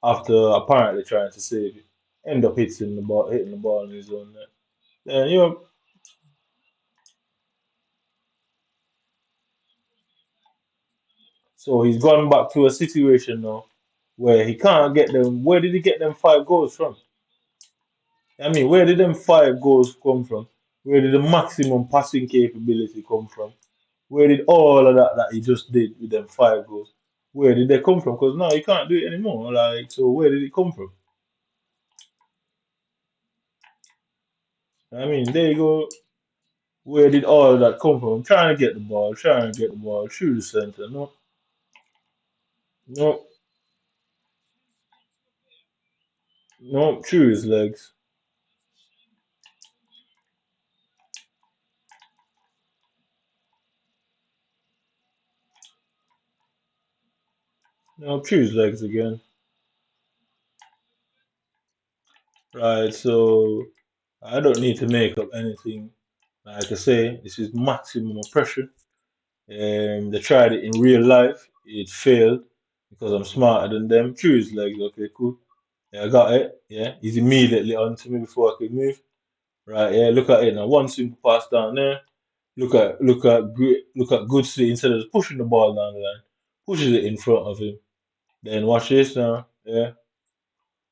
after apparently trying to save it. End up hitting the ball in his own net. Then so he's gone back to a situation now where he can't get them. Where did he get them 5 goals from? I mean, where did them 5 goals come from? Where did the maximum passing capability come from? Where did all of that he just did with them 5 goals? Where did they come from? Because now he can't do it anymore. Like, so where did it come from? I mean, there you go. Where did all of that come from? I'm trying to get the ball, trying to get the ball through the center. No, no, no, through his legs. No, through his legs again. Right, so I don't need to make up anything. Like I say, this is maximum oppression. They tried it in real life. It failed because I'm smarter than them. Through his legs. Okay, cool. Yeah, I got it. Yeah, he's immediately onto me before I could move. Right. Yeah, look at it now. One simple pass down there. Look at Goodsley instead of just pushing the ball down the line, pushes it in front of him. Then watch this now. Yeah,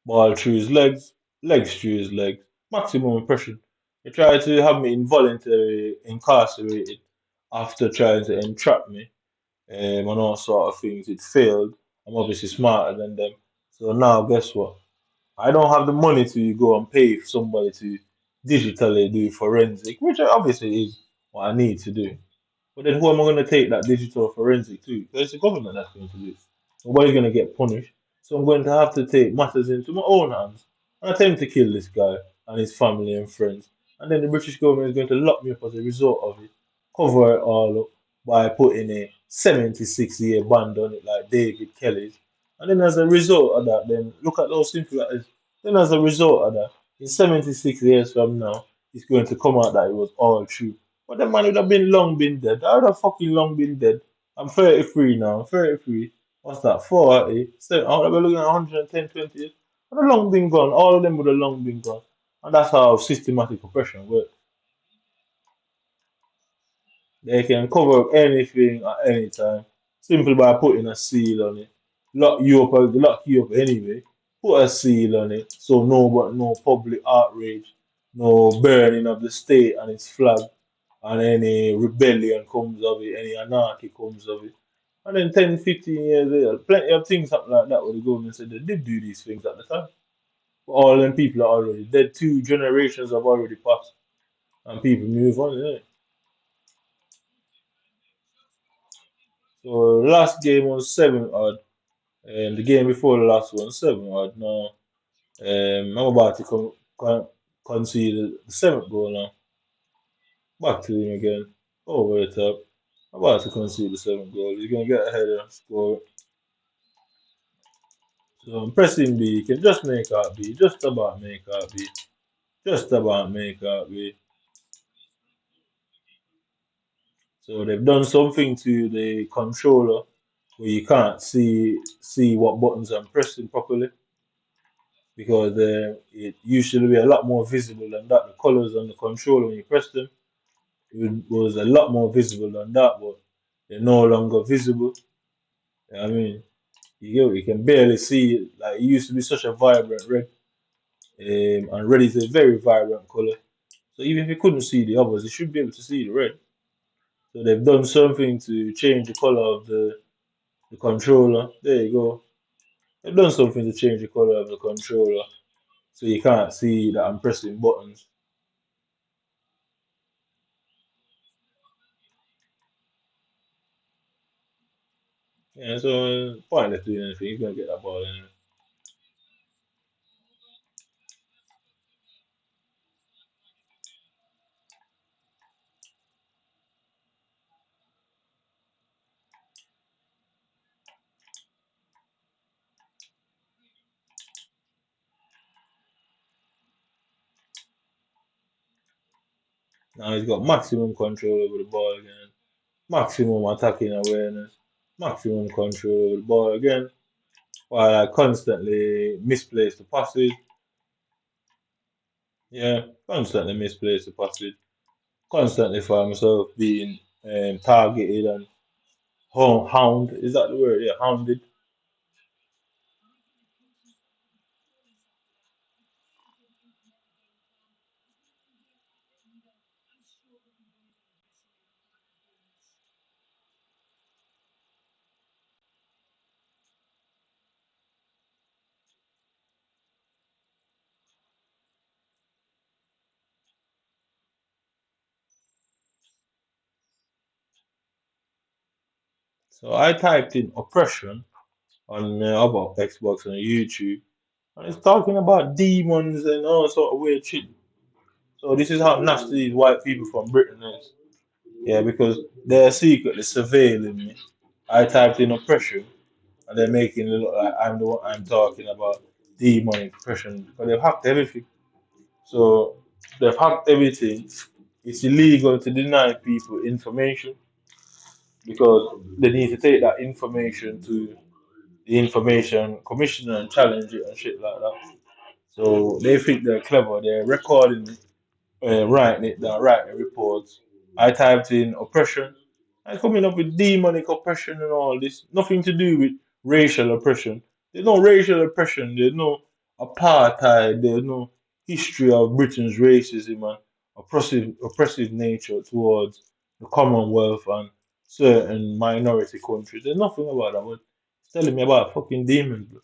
ball through his legs through his legs. Maximum impression. They tried to have me involuntarily incarcerated after trying to entrap me and all sort of things. It failed. I'm obviously smarter than them. So now, guess what? I don't have the money to go and pay for somebody to digitally do forensic, which obviously is what I need to do. But then who am I going to take that digital forensic to? Because it's the government that's going to do it. Nobody's going to get punished. So I'm going to have to take matters into my own hands and attempt to kill this guy and his family and friends. And then the British government is going to lock me up as a result of it, cover it all up by putting a 76-year ban on it like David Kelly's. And then as a result of that, then look at those simple as then as a result of that, in 76 years from now, it's going to come out that it was all true. But the man would have been long been dead. I would have fucking long been dead. I'm 33 now. 33. What's that? 40. So I would have been looking at 110, 20 years. I'd have long been gone. All of them would have long been gone. And that's how systematic oppression works. They can cover up anything at any time simply by putting a seal on it. Lock you up anyway. Put a seal on it so no public outrage, no burning of the state and its flag, and any rebellion comes of it, any anarchy comes of it. And then 10, 15 years later, plenty of things happen like that where the government said they did do these things at the time. But all them people are already dead. Two generations have already passed. And people move on, innit? So last game was 7 odd. And the game before the last one, 7 odd. Now, I'm about to concede the seventh goal now. Back to him again. Over the top. I'm about to concede the seventh goal. He's going to get ahead and score. So I'm pressing B. He can just make out B. Just about make out B. Just about make out B. So they've done something to the controller where you can't see what buttons I'm pressing properly because it used to be a lot more visible than that. The colors on the controller when you press them it was a lot more visible than that, but they're no longer visible. You know what I mean, you can barely see it. Like it used to be such a vibrant red, and red is a very vibrant color. So even if you couldn't see the others, you should be able to see the red. So they've done something to change the color of the controller. There you go. They've done something to change the color of the controller so you can't see that I'm pressing buttons. Yeah, so pointless doing anything. He's gonna get that ball in. Now he's got maximum control over the ball again, maximum attacking awareness, maximum control over the ball again, while I constantly misplace the passes. Yeah, constantly misplace the passes, constantly find myself being targeted and hound. Is that the word? Yeah, hounded. So I typed in oppression on about Xbox and YouTube, and it's talking about demons and all sort of weird shit. So this is how nasty these white people from Britain is. Yeah, because they're secretly surveilling me. I typed in oppression, and they're making it look like I'm the one I'm talking about demonic oppression because they've hacked everything. So they've hacked everything. It's illegal to deny people information because they need to take that information to the information commissioner and challenge it and shit like that. So they think they're clever. They're recording it, writing it down, writing reports. I typed in oppression. I coming up with demonic oppression and all this. Nothing to do with racial oppression. There's no racial oppression. There's no apartheid. There's no history of Britain's racism and oppressive nature towards the Commonwealth and certain minority countries. There's nothing about that. But it's telling me about fucking demons. Bro.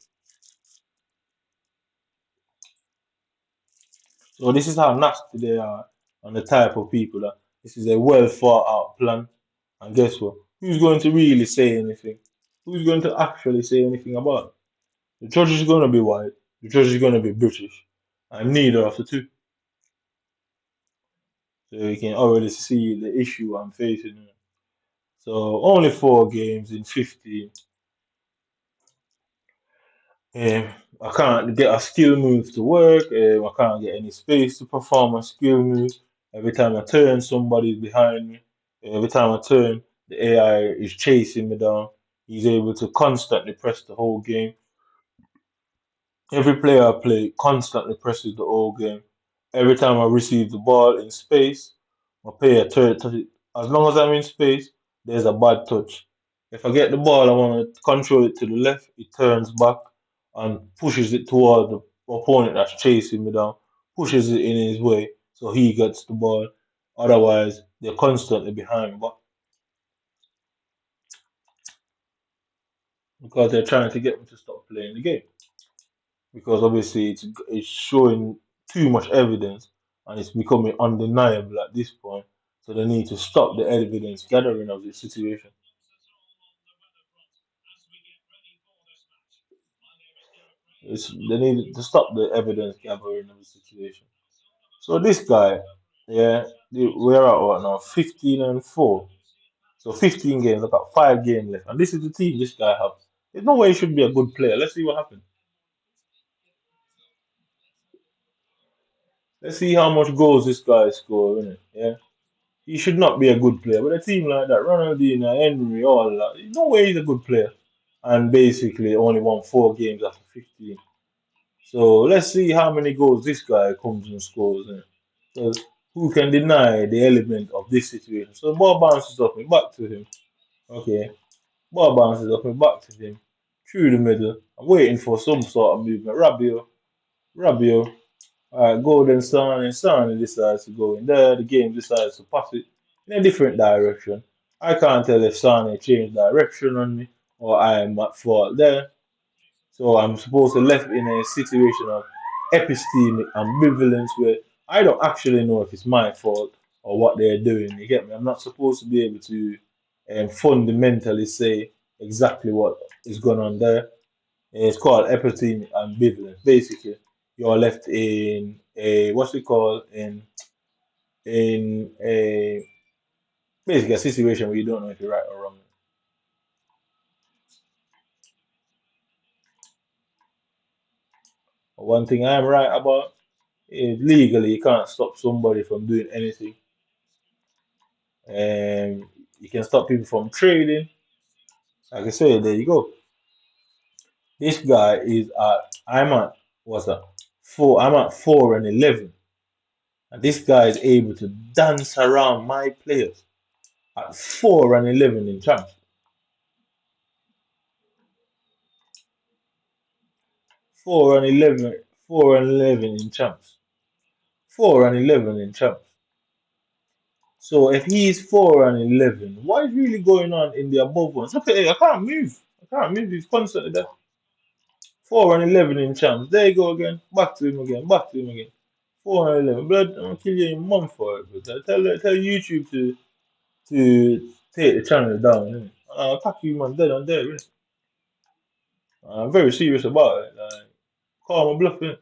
So this is how nasty they are and the type of people that this is a well thought out plan. And guess what? Who's going to really say anything? Who's going to actually say anything about it? The judge is going to be white. The judge is going to be British. And neither of the two. So you can already see the issue I'm facing. So only 4 games in 15. Um, I can't get a skill move to work. I can't get any space to perform a skill move. Every time I turn, somebody's behind me. Every time I turn, the AI is chasing me down. He's able to constantly press the whole game. Every player I play constantly presses the whole game. Every time I receive the ball in space, my player touch it. As long as I'm in space, there's a bad touch. If I get the ball, I want to control it to the left, it turns back and pushes it toward the opponent that's chasing me down, pushes it in his way so he gets the ball. Otherwise, they're constantly behind me. But because they're trying to get me to stop playing the game. Because obviously it's showing too much evidence and it's becoming undeniable at this point. So they need to stop the evidence gathering of the situation. They need to stop the evidence gathering of the situation. So this guy, yeah, we're at what now? 15-4. So 15 games, I've got 5 games left. And this is the team this guy have. There's no way he should be a good player. Let's see what happens. Let's see how much goals this guy score, innit? Yeah. He should not be a good player. But a team like that, Ronaldinho, Henry, all that, no way he's a good player. And basically only won 4 games after 15. So let's see how many goals this guy comes and scores. Because who can deny the element of this situation? So the ball bounces up and back to him. Okay. Ball bounces up and back to him. Through the middle. I'm waiting for some sort of movement. Rabiot. Alright, Golden Sun and Sun decides to go in there. The game decides to pass it in a different direction. I can't tell if Sane changed direction on me or I am at fault there. So I'm supposed to left in a situation of epistemic ambivalence where I don't actually know if it's my fault or what they're doing. You get me? I'm not supposed to be able to fundamentally say exactly what is going on there. It's called epistemic ambivalence. Basically, you're left in a what's it called in a basically a situation where you don't know if you're right or wrong. One thing I'm right about is legally you can't stop somebody from doing anything. You can stop people from trading. Like I said, there you go. This guy is at I'm at what's that? 4. I'm at 4-11. And this guy is able to dance around my players at 4-11 in champs. 4-11, 4-11 in champs. 4-11 in champs. So if he's 4-11, what is really going on in the above ones? Look at it, I can't move. I can't move. He's constantly there. 4-11 in champs. There you go again. Back to him again. Back to him again. 4-11. Blood, I'm gonna kill you in a month for it. But tell YouTube to take the channel down. Innit? I'll attack you, man. Dead on there. Innit? I'm very serious about it. Like, call my bluff. Innit?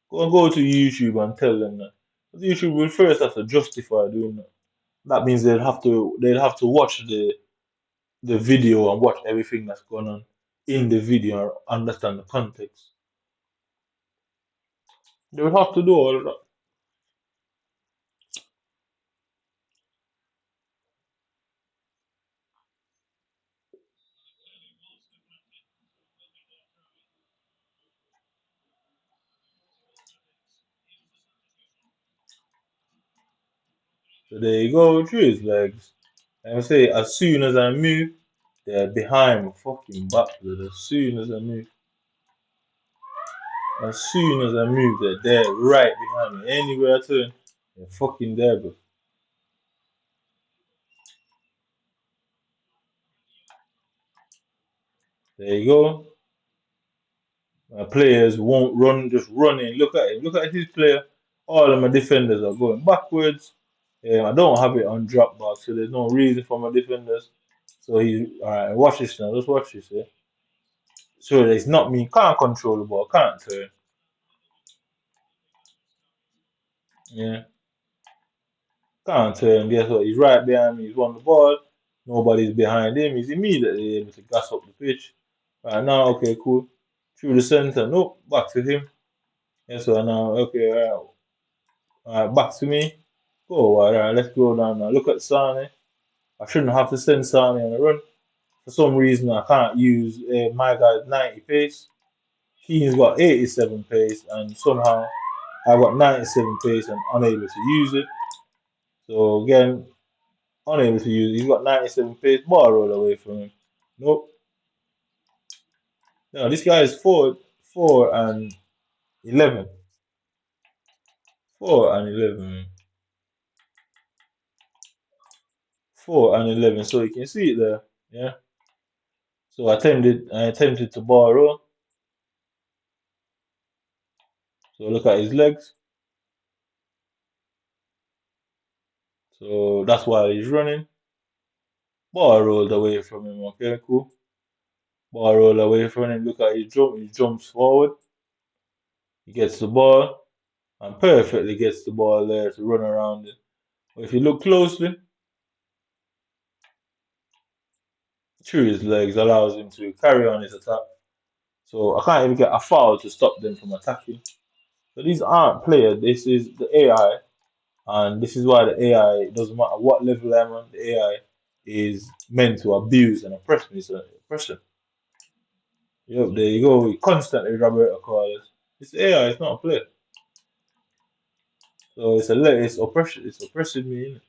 Go to YouTube and tell them that. But YouTube will first have to justify doing that. That means they'll have to watch the video and watch everything that's going on in the video and understand the context. They will have to do all of that. So there you go, through his legs. And I say, as soon as I move, they're behind my fucking back, blood. As soon as I move, they're there, right behind me. Anywhere I turn, they're fucking there, bro. There you go. My players won't run, just running. Look at him. Look at his player. All of my defenders are going backwards. I don't have it on drop back, so there's no reason for my defenders. So he, alright, watch this now. Just watch this, yeah. So it's not me. Can't control the ball. Can't turn. Yeah. Can't turn. Guess what? He's right behind me. He's won the ball. Nobody's behind him. He's immediately able to gas up the pitch. Right now, okay, cool. Through the center. Nope. Back to him. Yes, so now, okay, alright, back to me. Go, alright, let's go down now. Look at Sane. I shouldn't have to send Sane on a run. For some reason, I can't use my guy's 90 pace. He's got 87 pace, and somehow I got 97 pace and unable to use it. So again, unable to use it. He's got 97 pace. Ball roll away from him. Nope. No, this guy is 4-11. 4-11. 4-11. So you can see it there. Yeah. So I attempted to borrow. So look at his legs. So that's why he's running. Ball rolled away from him. Okay, cool. Ball rolled away from him. Look at his jump. He jumps forward. He gets the ball and perfectly gets the ball there to run around it. But if you look closely, through his legs allows him to carry on his attack. So I can't even get a foul to stop them from attacking. So these aren't players. This is the AI, and this is why the AI, it doesn't matter what level I'm on, the AI is meant to abuse and oppress me. So oppression. Yep, there you go. We constantly Roberto Carlos. It's AI. It's not a player. So it's oppression. It's oppressing me. Innit?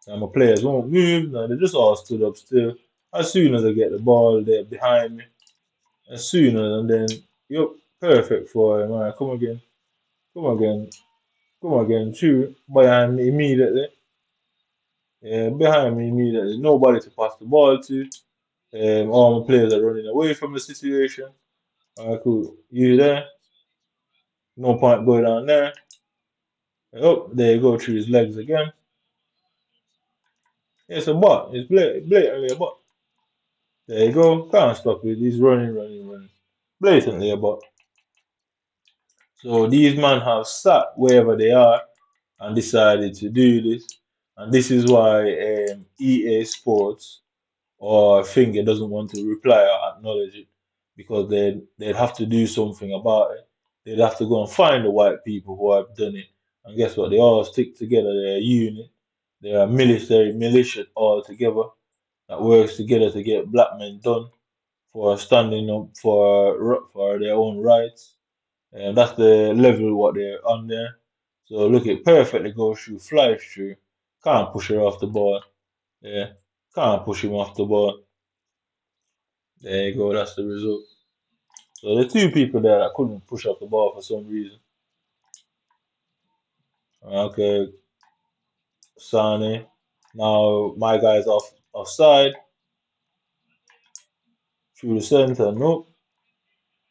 And my players won't move. No, they just all stood up still. As soon as I get the ball, they're behind me. As soon as and then, yep, perfect for him. All right, come again, come again, come again. True, behind me immediately. Yeah, behind me immediately. Nobody to pass the ball to. All my players are running away from the situation. All right, cool. You there? No point going down there. Oh, there you go through his legs again. It's a bot. It's blatantly a bot. There you go. Can't stop it. He's running, running, running. Blatantly a bot. So these men have sat wherever they are and decided to do this. And this is why EA Sports or Finger doesn't want to reply or acknowledge it because they'd have to do something about it. They'd have to go and find the white people who have done it. And guess what? They all stick together. They're a unit. They're a military militia all together that works together to get black men done for standing up for their own rights. And that's the level what they're on there. So look, it perfectly goes through, flies through. Can't push her off the ball. Yeah, can't push him off the ball. There you go. That's the result. So the two people there that couldn't push off the ball for some reason. Okay, Sane. Now my guy's offside through the center. Nope.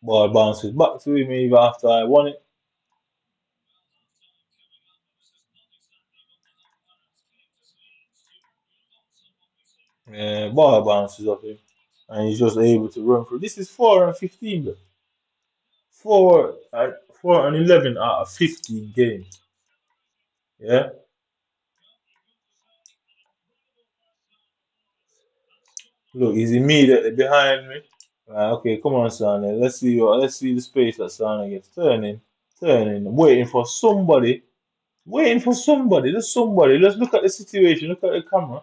Ball bounces back to him even after I won it. Ball bounces off him, and he's just able to run through. This is 4 and 15, though. 4 and 11 out of 15 games. Yeah. Look, he's immediately behind me. Right, okay, come on, Sane. Let's see the space that Sane gets. Turning, waiting for somebody. Waiting for somebody. There's somebody. Let's look at the situation. Look at the camera.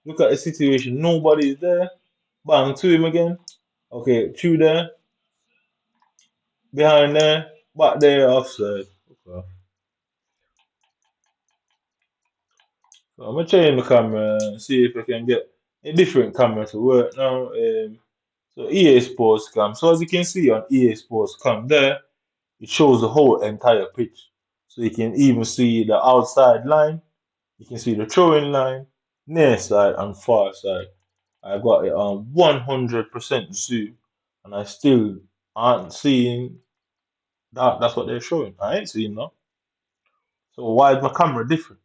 Look at the situation. Nobody's there. Bang to him again. Okay, through there, behind there, back there, offside. Okay. So I'm gonna change the camera and see if I can get a different camera to work now. So EA Sports Cam. So as you can see on EA Sports Cam there, it shows the whole entire pitch. So you can even see the outside line, you can see the throwing line, near side and far side. I got it on 100% zoom, and I still aren't seeing that. That's what they're showing. I ain't seeing that. So why is my camera different?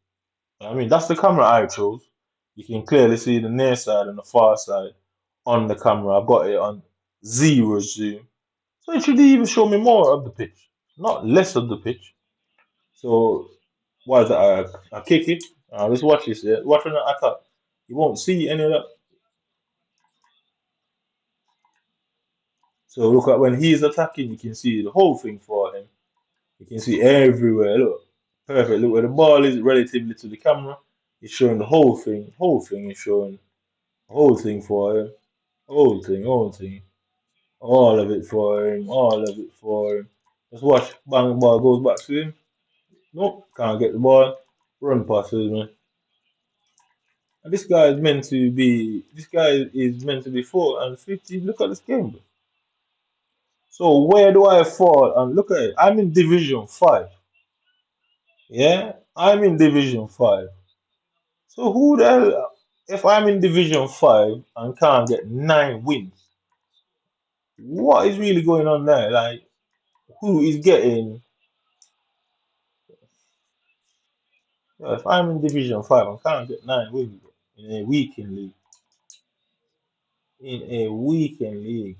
I mean, that's the camera I chose. You can clearly see the near side and the far side on the camera. I've got it on zero zoom. So it should even show me more of the pitch, not less of the pitch. So why is that? I kick it. Let's watch this. Yeah? Watch when I attack. You won't see any of that. So look at when he's attacking, you can see the whole thing for him. You can see everywhere. Look, perfect. Look where the ball is relatively to the camera. It's showing the whole thing. Whole thing is showing the whole thing for him. Whole thing. All of it for him. All of it for him. Just watch. Bang, the ball goes back to him. Nope, can't get the ball. Run passes, man. And this guy is meant to be. This guy is meant to be 4 and 15. Look at this game, bro. So where do I fall? And look at it. I'm in Division 5. Yeah, I'm in Division 5. So who the hell? If I'm in Division 5 and can't get 9 wins, what is really going on there? Like, who is getting. If I'm in Division 5 and can't get 9 wins in a weekend league, in a weekend league.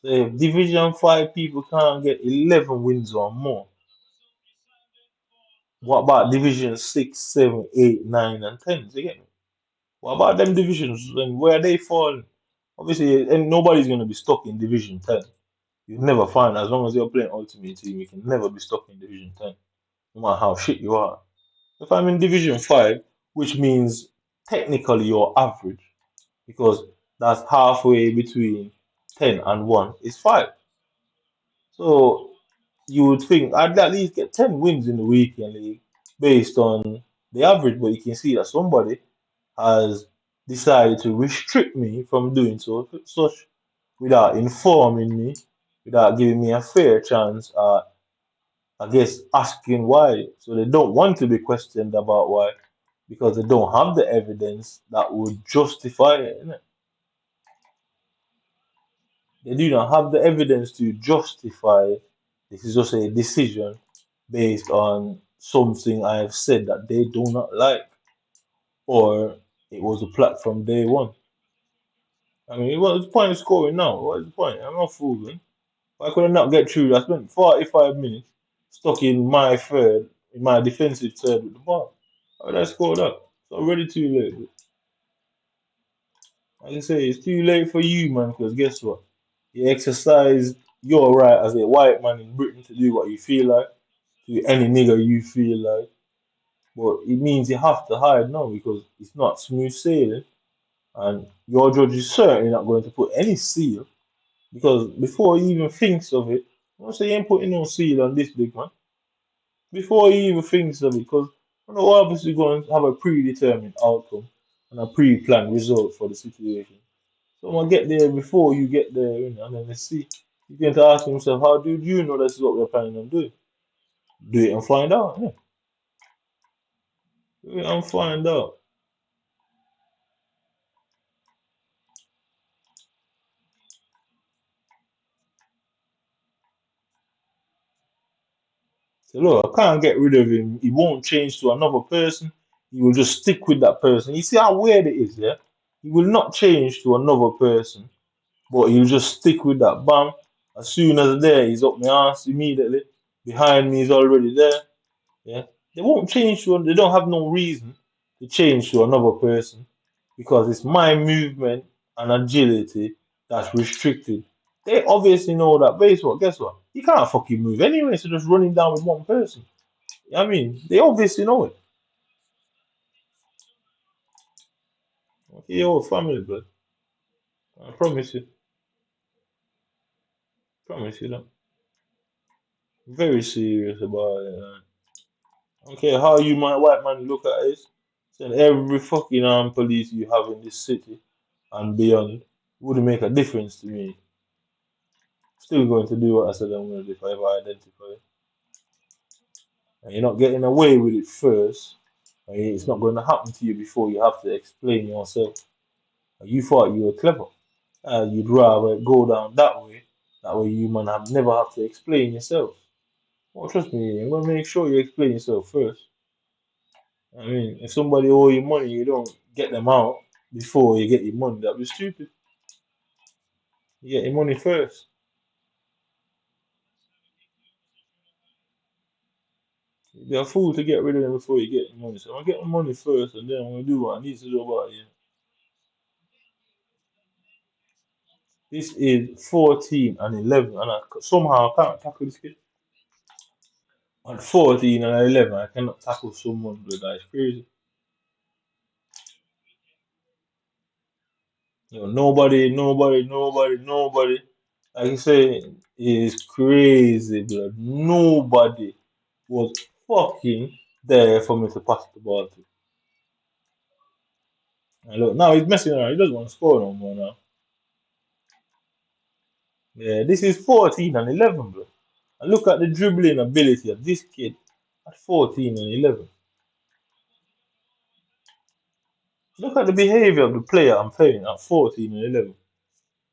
So if Division 5 people can't get 11 wins or more, what about Division 6, 7, 8, 9, and 10? You get me? What about them divisions and where they fall? Obviously, and nobody's going to be stuck in Division 10. You never find, as long as you're playing Ultimate Team, you can never be stuck in Division 10, no matter how shit you are. If I'm in Division 5, which means technically you're average, because that's halfway between 10 and 1 is 5. So you would think I'd at least get 10 wins in the weekend league based on the average, but you can see that somebody has decided to restrict me from doing such without informing me, without giving me a fair chance at, I guess, asking why. So they don't want to be questioned about why because they don't have the evidence that would justify it. Innit? They do not have the evidence to justify this is just a decision based on something I have said that they do not like, or it was a plot from day one. I mean, what's the point of scoring now? What is the point? I'm not fooling. Why could I not get through? I spent 45 minutes stuck in my third, in my defensive third with the ball. How did I score that? It's already too late. Like I say, it's too late for you, man, because guess what? You exercise your right as a white man in Britain to do what you feel like, to any nigger you feel like. But it means you have to hide now because it's not smooth sailing. And your judge is certainly not going to put any seal because before he even thinks of it, I don't say he ain't putting no seal on this big man. Before he even thinks of it, because I know obviously going to have a predetermined outcome and a pre-planned result for the situation. So I'm gonna get there before you get there, you know, and then let's see. He's going to ask himself, how did you know this is what we're planning on doing? Do it and find out. Yeah. Do it and find out. So look, I can't get rid of him. He won't change to another person. He will just stick with that person. You see how weird it is, yeah? He will not change to another person, but he'll just stick with that. Bam. As soon as there, he's up my ass immediately. Behind me, he's already there. Yeah. They won't change to, they don't have no reason to change to another person because it's my movement and agility that's restricted. They obviously know that base what, guess what? You can't fucking move anyway, so just running down with one person. I mean, they obviously know it. Okay, your family, blood. I promise you that. Very serious about it. Okay, how you my white man look at it? Send every fucking armed police you have in this city and beyond wouldn't make a difference to me. Still going to do what I said I'm going to do if I ever identify it. And you're not getting away with it first. And it's not going to happen to you before you have to explain yourself. And you thought you were clever. You'd rather go down that way. That way you man have never have to explain yourself. Well, trust me, I'm gonna make sure you explain yourself first. I mean, if somebody owe you money, you don't get them out before you get your money. That'd be stupid. You get your money first. You'd be a fool to get rid of them before you get your money. So I'm gonna get my money first, and then I'm gonna do what I need to do about it. This is 14 and 11, and somehow I can't tackle this kid. At 14 and 11, I cannot tackle someone that is crazy. You know, nobody. Like you say, is crazy, blood. Nobody was fucking there for me to pass the ball to. And look, now he's messing around. He doesn't want to score no more now. Yeah, this is 14 and 11, bro. And look at the dribbling ability of this kid at 14 and 11. Look at the behavior of the player I'm playing at 14 and 11.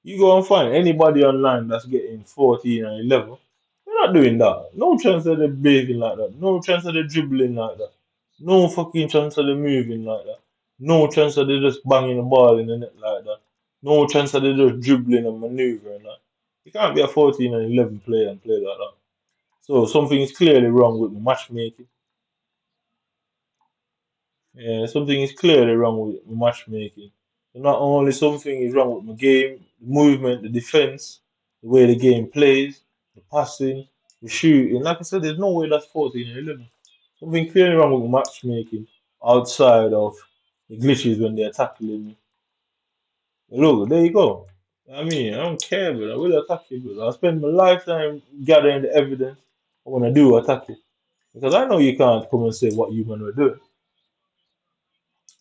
You go and find anybody online that's getting 14 and 11. They're not doing that. No chance of them behaving like that. No chance of them dribbling like that. No fucking chance of them moving like that. No chance of them just banging the ball in the net like that. No chance of them just dribbling and maneuvering like that. You can't be a 14 and 11 player and play like that. So something is clearly wrong with the matchmaking. Yeah, something is clearly wrong with my matchmaking. Not only something is wrong with my game, the movement, the defense, the way the game plays, the passing, the shooting. Like I said, there's no way that's 14 and 11. Something clearly wrong with my matchmaking outside of the glitches when they're tackling me. Look, there you go. I mean, I don't care, but I will attack you, but I'll spend my lifetime gathering the evidence when I do attack you. Because I know you can't come and say what you man were doing.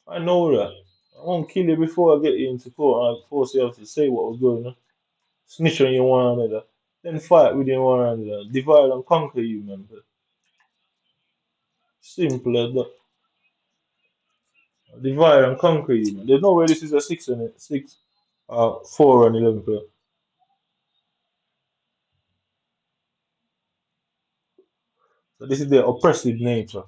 I know that. I won't kill you before I get you into court and force you to say what was going on. Snitch on you one another. Then fight with you one another. Divide and conquer you, man. But simple as that. Divide and conquer you, man. There's no way this is a 4 and 11 player. So this is the oppressive nature.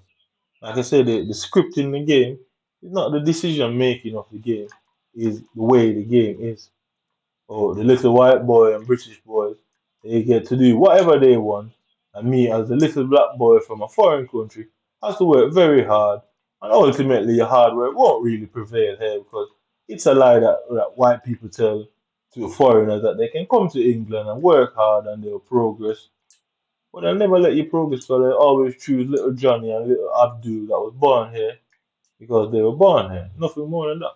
Like I said, the script in the game is not the decision making of the game, is the way the game is. Or the little white boy and British boys, they get to do whatever they want. And me, as a little black boy from a foreign country, has to work very hard. And ultimately, your hard work won't really prevail here because it's a lie that white people tell to foreigners that they can come to England and work hard and they'll progress. But they'll never let you progress because they always choose little Johnny and little Abdul that was born here because they were born here. Nothing more than that.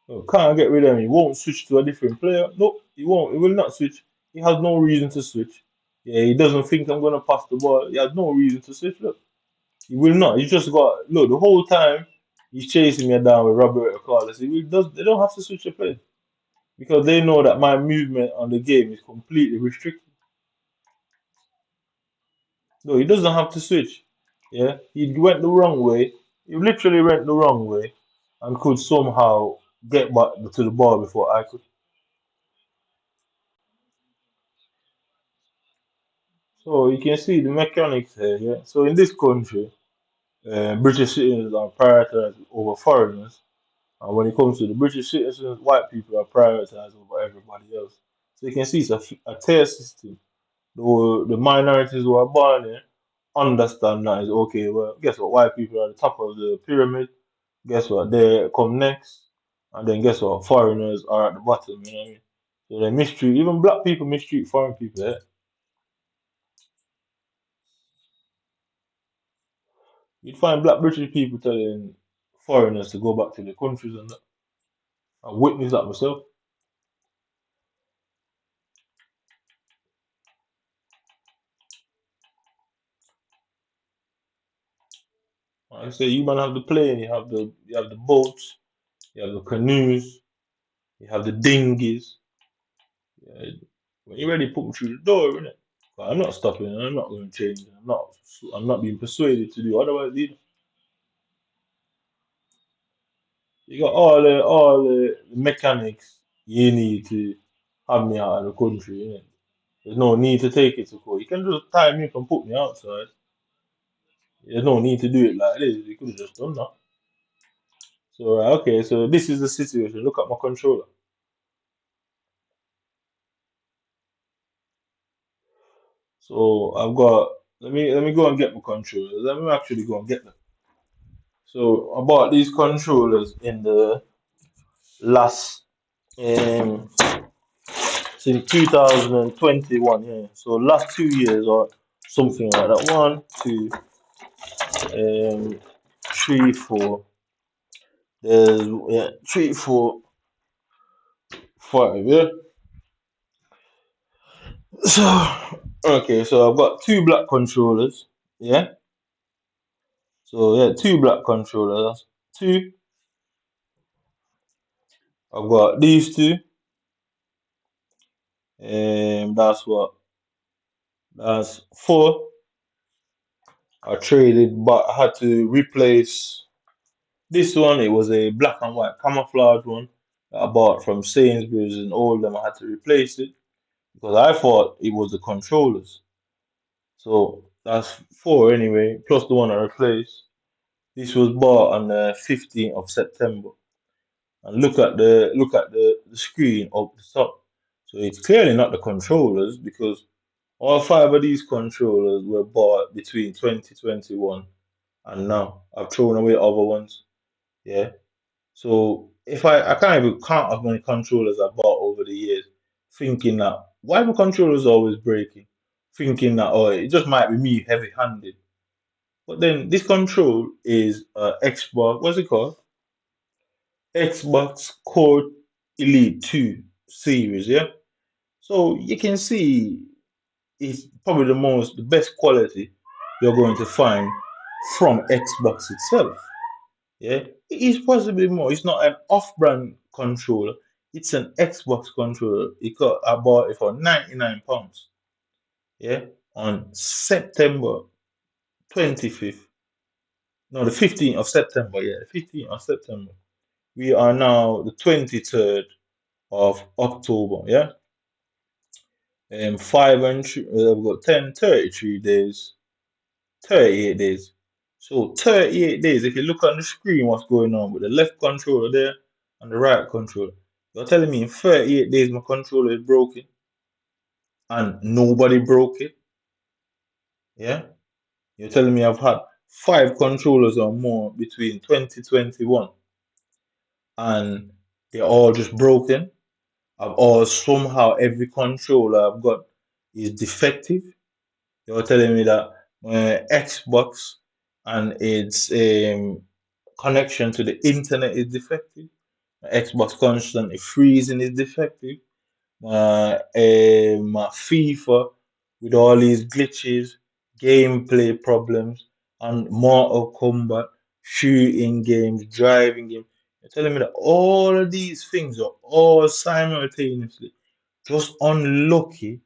No, can't get rid of him. He won't switch to a different player. No, he won't. He will not switch. He has no reason to switch. Yeah, he doesn't think I'm gonna pass the ball. He has no reason to switch. Look, he will not. He just got look the whole time he's chasing me down with Roberto Carlos. He will, does. They don't have to switch the play because they know that my movement on the game is completely restricted. No, he doesn't have to switch. Yeah, he went the wrong way. He literally went the wrong way and could somehow get back to the ball before I could. So you can see the mechanics here. Yeah. So in this country, British citizens are prioritized over foreigners, and when it comes to the British citizens, white people are prioritized over everybody else. So you can see it's a tier system. The minorities who are born here understand that is okay. Well, guess what? White people are at the top of the pyramid. Guess what? They come next, and then guess what? Foreigners are at the bottom. You know what I mean? So they mistreat even black people mistreat foreign people. Yeah? You'd find black British people telling foreigners to go back to their countries and that. I witnessed that myself. Like I say, you man have the plane, you have the boats, you have the canoes, you have the dinghies. Yeah, when you're ready, put me through the door, innit? But I'm not stopping. I'm not going to change. I'm not being persuaded to do otherwise. You got all the mechanics you need to have me out of the country. Innit? There's no need to take it to court. You can just tie me up and put me outside. There's no need to do it like this. You could have just done that. So okay, so this is the situation. Look at my controller. So I've got. Let me go and get my controllers. Let me actually go and get them. So I bought these controllers in the last um since 2021. Yeah. So last 2 years or something like that. One, two, um, three, four. There's yeah, three, four, five. Yeah. So okay, so I've got two black controllers. Yeah. So yeah, two black controllers. Two. I've got these two. That's what. That's four. I traded, but I had to replace. This one, it was a black and white camouflage one that I bought from Sainsbury's, and all of them I had to replace it because I thought it was the controllers. So that's four anyway, plus the one I replaced. This was bought on the 15th of September. And look at the screen up the top. So it's clearly not the controllers because all five of these controllers were bought between 2021 and now. I've thrown away other ones. Yeah. So if I can't even count how many controllers I bought over the years, thinking that why the controllers always breaking? Thinking that oh it just might be me heavy handed. But then this control is Xbox, what's it called? Xbox Core Elite 2 series, yeah? So you can see it's probably the best quality you're going to find from Xbox itself. Yeah, it is possibly more. It's not an off-brand controller. It's an Xbox controller. I bought it for £99. Yeah, on September 25th. No, the 15th of September. Yeah, the 15th of September. We are now the 23rd of October. Yeah, five and we've got 10, 33 days, 38 days. So 38 days, if you look on the screen what's going on with the left controller there and the right controller, you're telling me in 38 days my controller is broken and nobody broke it? Yeah? You're telling me I've had five controllers or more between 2021 and they're all just broken? I've all somehow every controller I've got is defective? You're telling me that Xbox and its connection to the internet is defective. Xbox constantly freezing is defective. FIFA with all these glitches, gameplay problems, and Mortal Kombat, shooting games, driving games. You're telling me that all of these things are all simultaneously just unlucky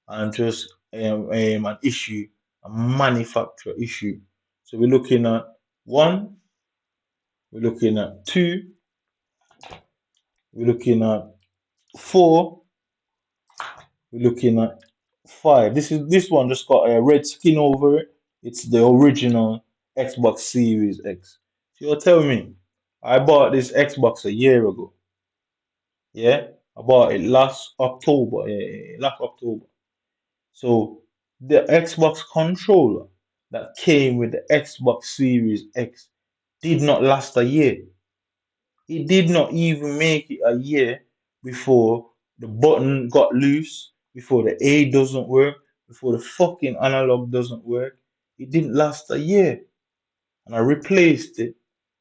and just an issue, a manufacturer issue. So we're looking at one, we're looking at two, we're looking at four, we're looking at five. This one just got a red skin over it. It's the original Xbox Series X. So you'll tell me, I bought this Xbox a year ago. Yeah, I bought it last October. Yeah, last October. So the Xbox controller that came with the Xbox Series X did not last a year. It did not even make it a year before the button got loose, before the A doesn't work, before the fucking analog doesn't work. It didn't last a year. And I replaced it,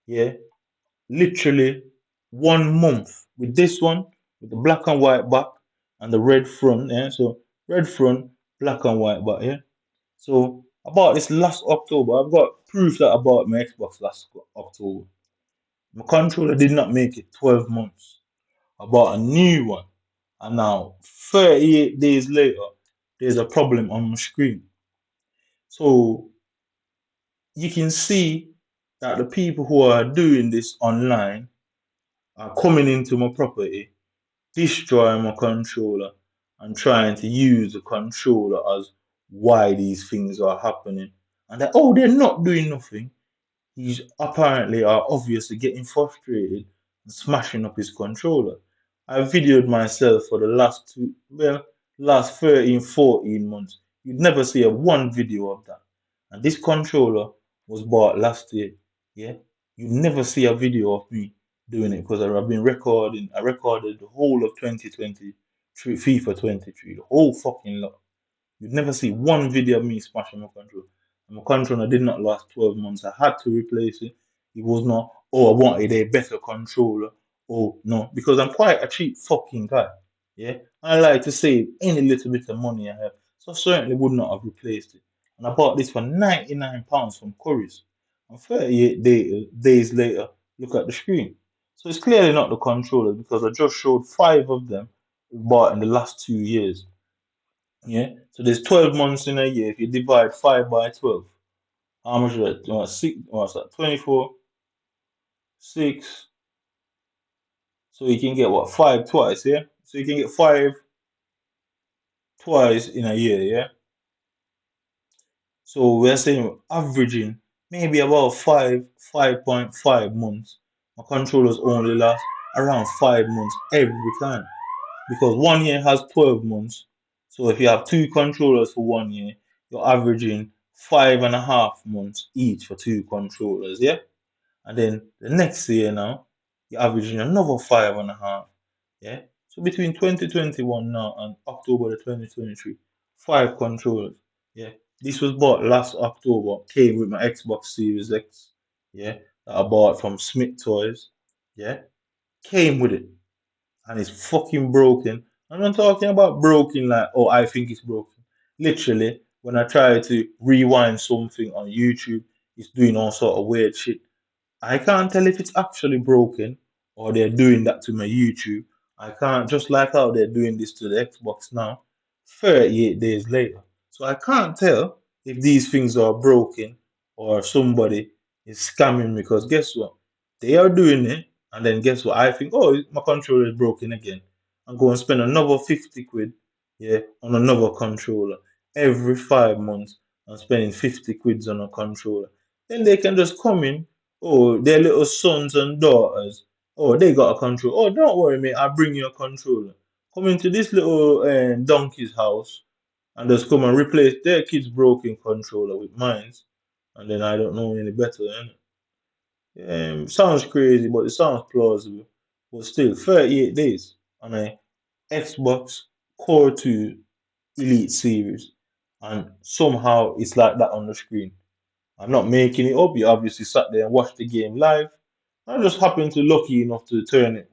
yeah, literally 1 month with this one, with the black and white back and the red front, yeah. So red front, black and white back, yeah. So I bought this last October. I've got proof that I bought my Xbox last October. My controller did not make it 12 months. I bought a new one. And now, 38 days later, there's a problem on my screen. So you can see that the people who are doing this online are coming into my property, destroying my controller, and trying to use the controller as why these things are happening. And they're not doing nothing. He's apparently or obviously getting frustrated and smashing up his controller. I videoed myself for the last 13, 14 months. You'd never see a one video of that. And this controller was bought last year. Yeah. You never see a video of me doing it because I've been recording. I recorded the whole of 2023, FIFA 23, the whole fucking lot. You'd never see one video of me smashing my controller. And my controller did not last 12 months. I had to replace it. It was not, oh, I wanted a better controller. Oh, no, because I'm quite a cheap fucking guy. Yeah. I like to save any little bit of money I have. So I certainly would not have replaced it. And I bought this for £99 from Curry's. And 38 days later, look at the screen. So it's clearly not the controller because I just showed five of them we bought in the last 2 years. Yeah. So there's 12 months in a year. If you divide 5 by 12, how much is that? Six, what's that? 24, 6. So you can get what, 5 twice, yeah? So you can get 5 twice in a year, yeah? So we're saying averaging maybe about 5.5 months. My controllers only last around 5 months every time. Because 1 year has 12 months. So if you have two controllers for 1 year, you're averaging 5.5 months each for two controllers, yeah? And then the next year now, you're averaging another 5.5. Yeah. So between 2021 now and October the 2023, 5 controllers. Yeah. This was bought last October. Came with my Xbox Series X. Yeah. That I bought from Smith Toys. Yeah. Came with it. And it's fucking broken. I'm not talking about broken like, oh, I think it's broken. Literally, when I try to rewind something on YouTube, it's doing all sort of weird shit. I can't tell if it's actually broken or they're doing that to my YouTube. I can't, just like how they're doing this to the Xbox now, 38 days later. So I can't tell if these things are broken or somebody is scamming me because guess what? They are doing it, and then guess what? I think, oh, my controller is broken again. I'm going to spend another 50 quid, yeah, on another controller. Every 5 months, I'm spending 50 quids on a controller. Then they can just come in. Oh, their little sons and daughters. Oh, they got a controller. Oh, don't worry, mate. I'll bring you a controller. Come into this little donkey's house and just come and replace their kid's broken controller with mine. And then I don't know any better, innit? Sounds crazy, but it sounds plausible. But still, 38 days on a Xbox Core 2 Elite Series. And somehow it's like that on the screen. I'm not making it up. You obviously sat there and watched the game live. I just happened to lucky enough to turn it,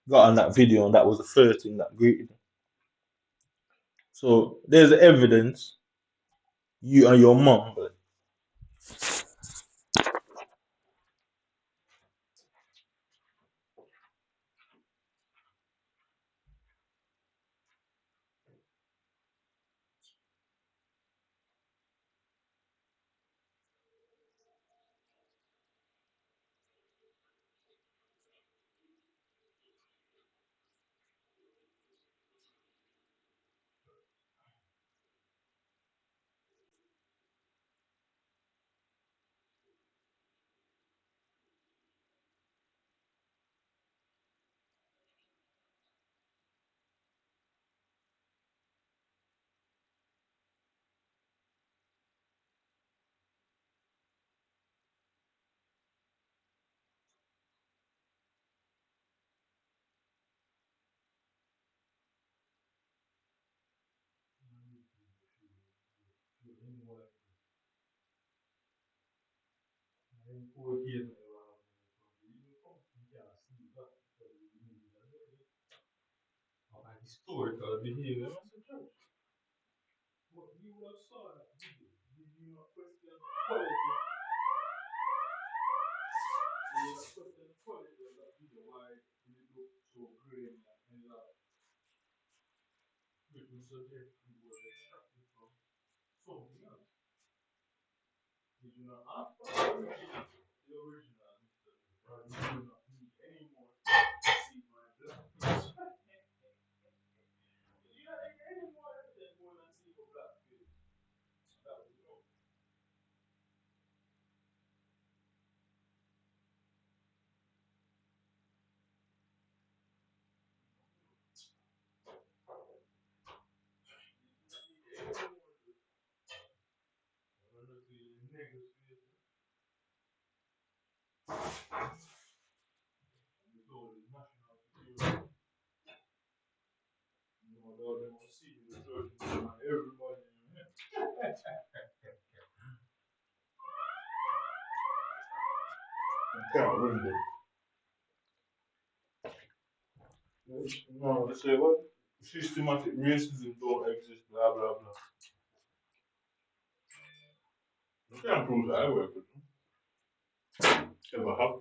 got on that video, and that was the first thing that greeted me. So there's evidence you and your mom. Historical behavior. But you would have saw that video. Did you not question the quality? Did you not question the quality of that video? Why did it look so grainy and loud? Which would suggest it was extracted from something else. Did you not ask for the original? The original, Mr. Or did you not need any more to see my black face? Did you not need any more evidence more than seeing a black face? That was no. Can't win them. No, they say what? Systematic racism don't exist, blah blah blah. You can't prove that I work with them. Ever have.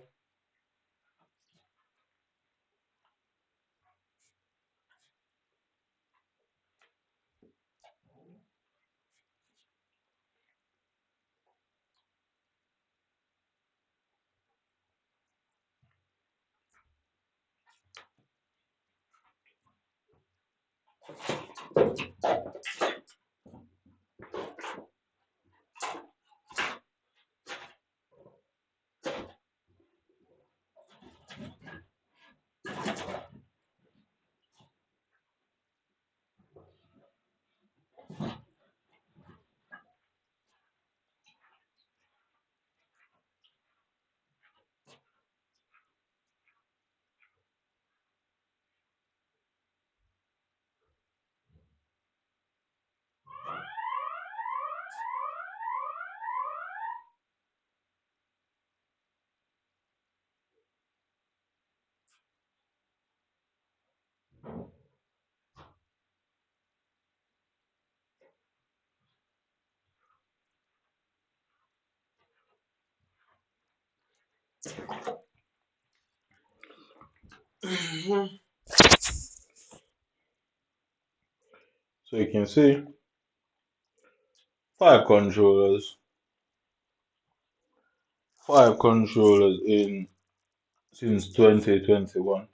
So you can see five controllers, five controllers in since 2021.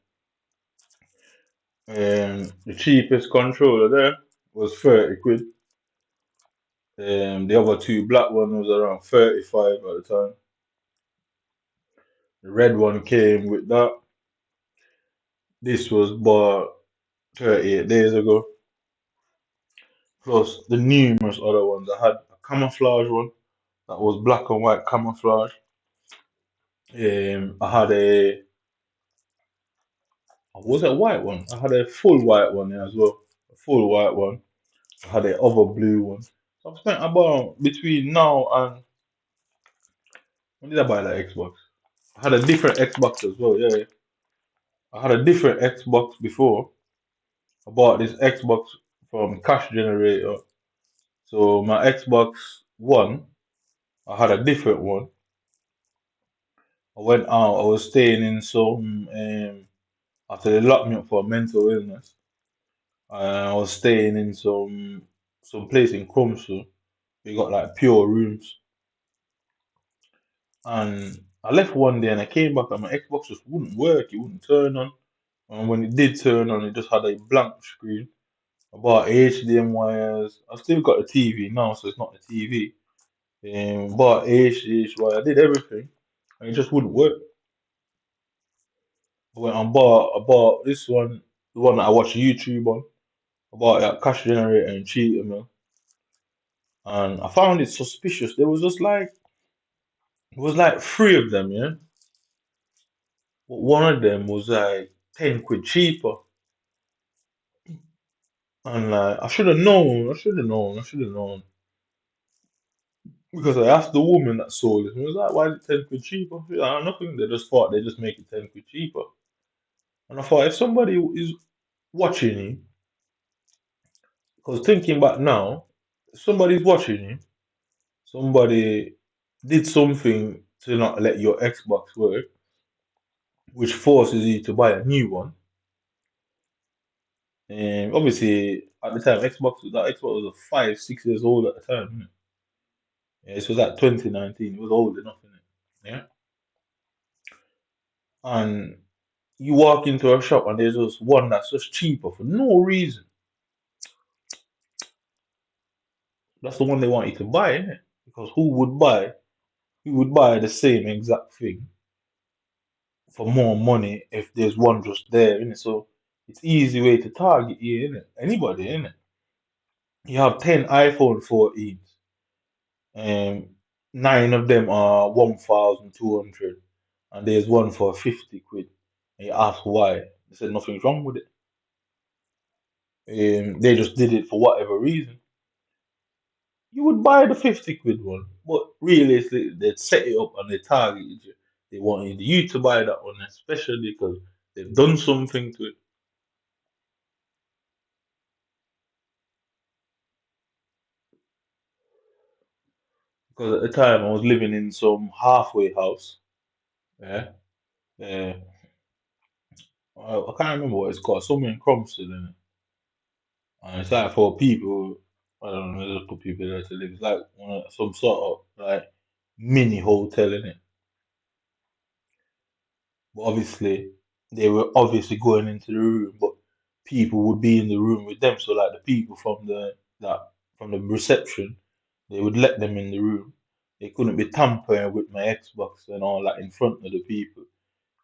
And the cheapest controller there was 30 quid. The other two black one was around 35 at the time. The red one came with that. This was bought 38 days ago. Plus the numerous other ones. I had a camouflage one that was black and white camouflage. I had a was it a white one? I had a full white one as well. A full white one. I had a other blue one. So I've spent about between now and when did I buy that Xbox? I had a different Xbox as well, yeah. I had a different Xbox before. I bought this Xbox from Cash Generator. So my Xbox One, I had a different one. I went out, I was staying in some after they locked me up for mental illness. I was staying in some place in Crumpsall. We got like pure rooms. And I left one day and I came back and my Xbox just wouldn't work, it wouldn't turn on. And when it did turn on, it just had a blank screen. I bought HDMI wires. I still got the TV now, so it's not the TV. Bought HDMI, I did everything, and it just wouldn't work. I bought this one, the one that I watch YouTube on. I bought it at Cash Generator and Cheetah, and I found it suspicious. There was just like it was like three of them, yeah. But one of them was like 10 quid cheaper, and like I should have known. I should have known. I should have known. Because I asked the woman that sold it, and was like, why is it 10 quid cheaper? She's like, nothing. They just thought they just make it 10 quid cheaper. And I thought if somebody is watching you, because thinking back now, if somebody's watching you, somebody did something to not let your Xbox work, which forces you to buy a new one. And obviously, at the time, that Xbox was 5, 6 years old at the time. Innit? Yeah, this was like 2019. It was old enough, innit? Yeah. And you walk into a shop and there's just one that's just cheaper for no reason. That's the one they want you to buy, innit? Because who would buy the same exact thing for more money if there's one just there, innit? So it's easy way to target you, innit? Anybody, innit? You have 10 iPhone 14s, and nine of them are 1,200, and there's one for 50 quid. And you ask why. They said nothing's wrong with it. They just did it for whatever reason. You would buy the 50 quid one, but realistically, they'd set it up and they targeted you. They wanted you to buy that one, especially because they've done something to it. Because at the time, I was living in some halfway house. Yeah. Yeah. I can't remember what it's called. Somewhere in Cromston, innit? And it's like for people, I don't know, just put people there to live. It's like some sort of like mini hotel, in it. But obviously, they were obviously going into the room, but people would be in the room with them. So like the people from the reception, they would let them in the room. They couldn't be tampering with my Xbox and all that in front of the people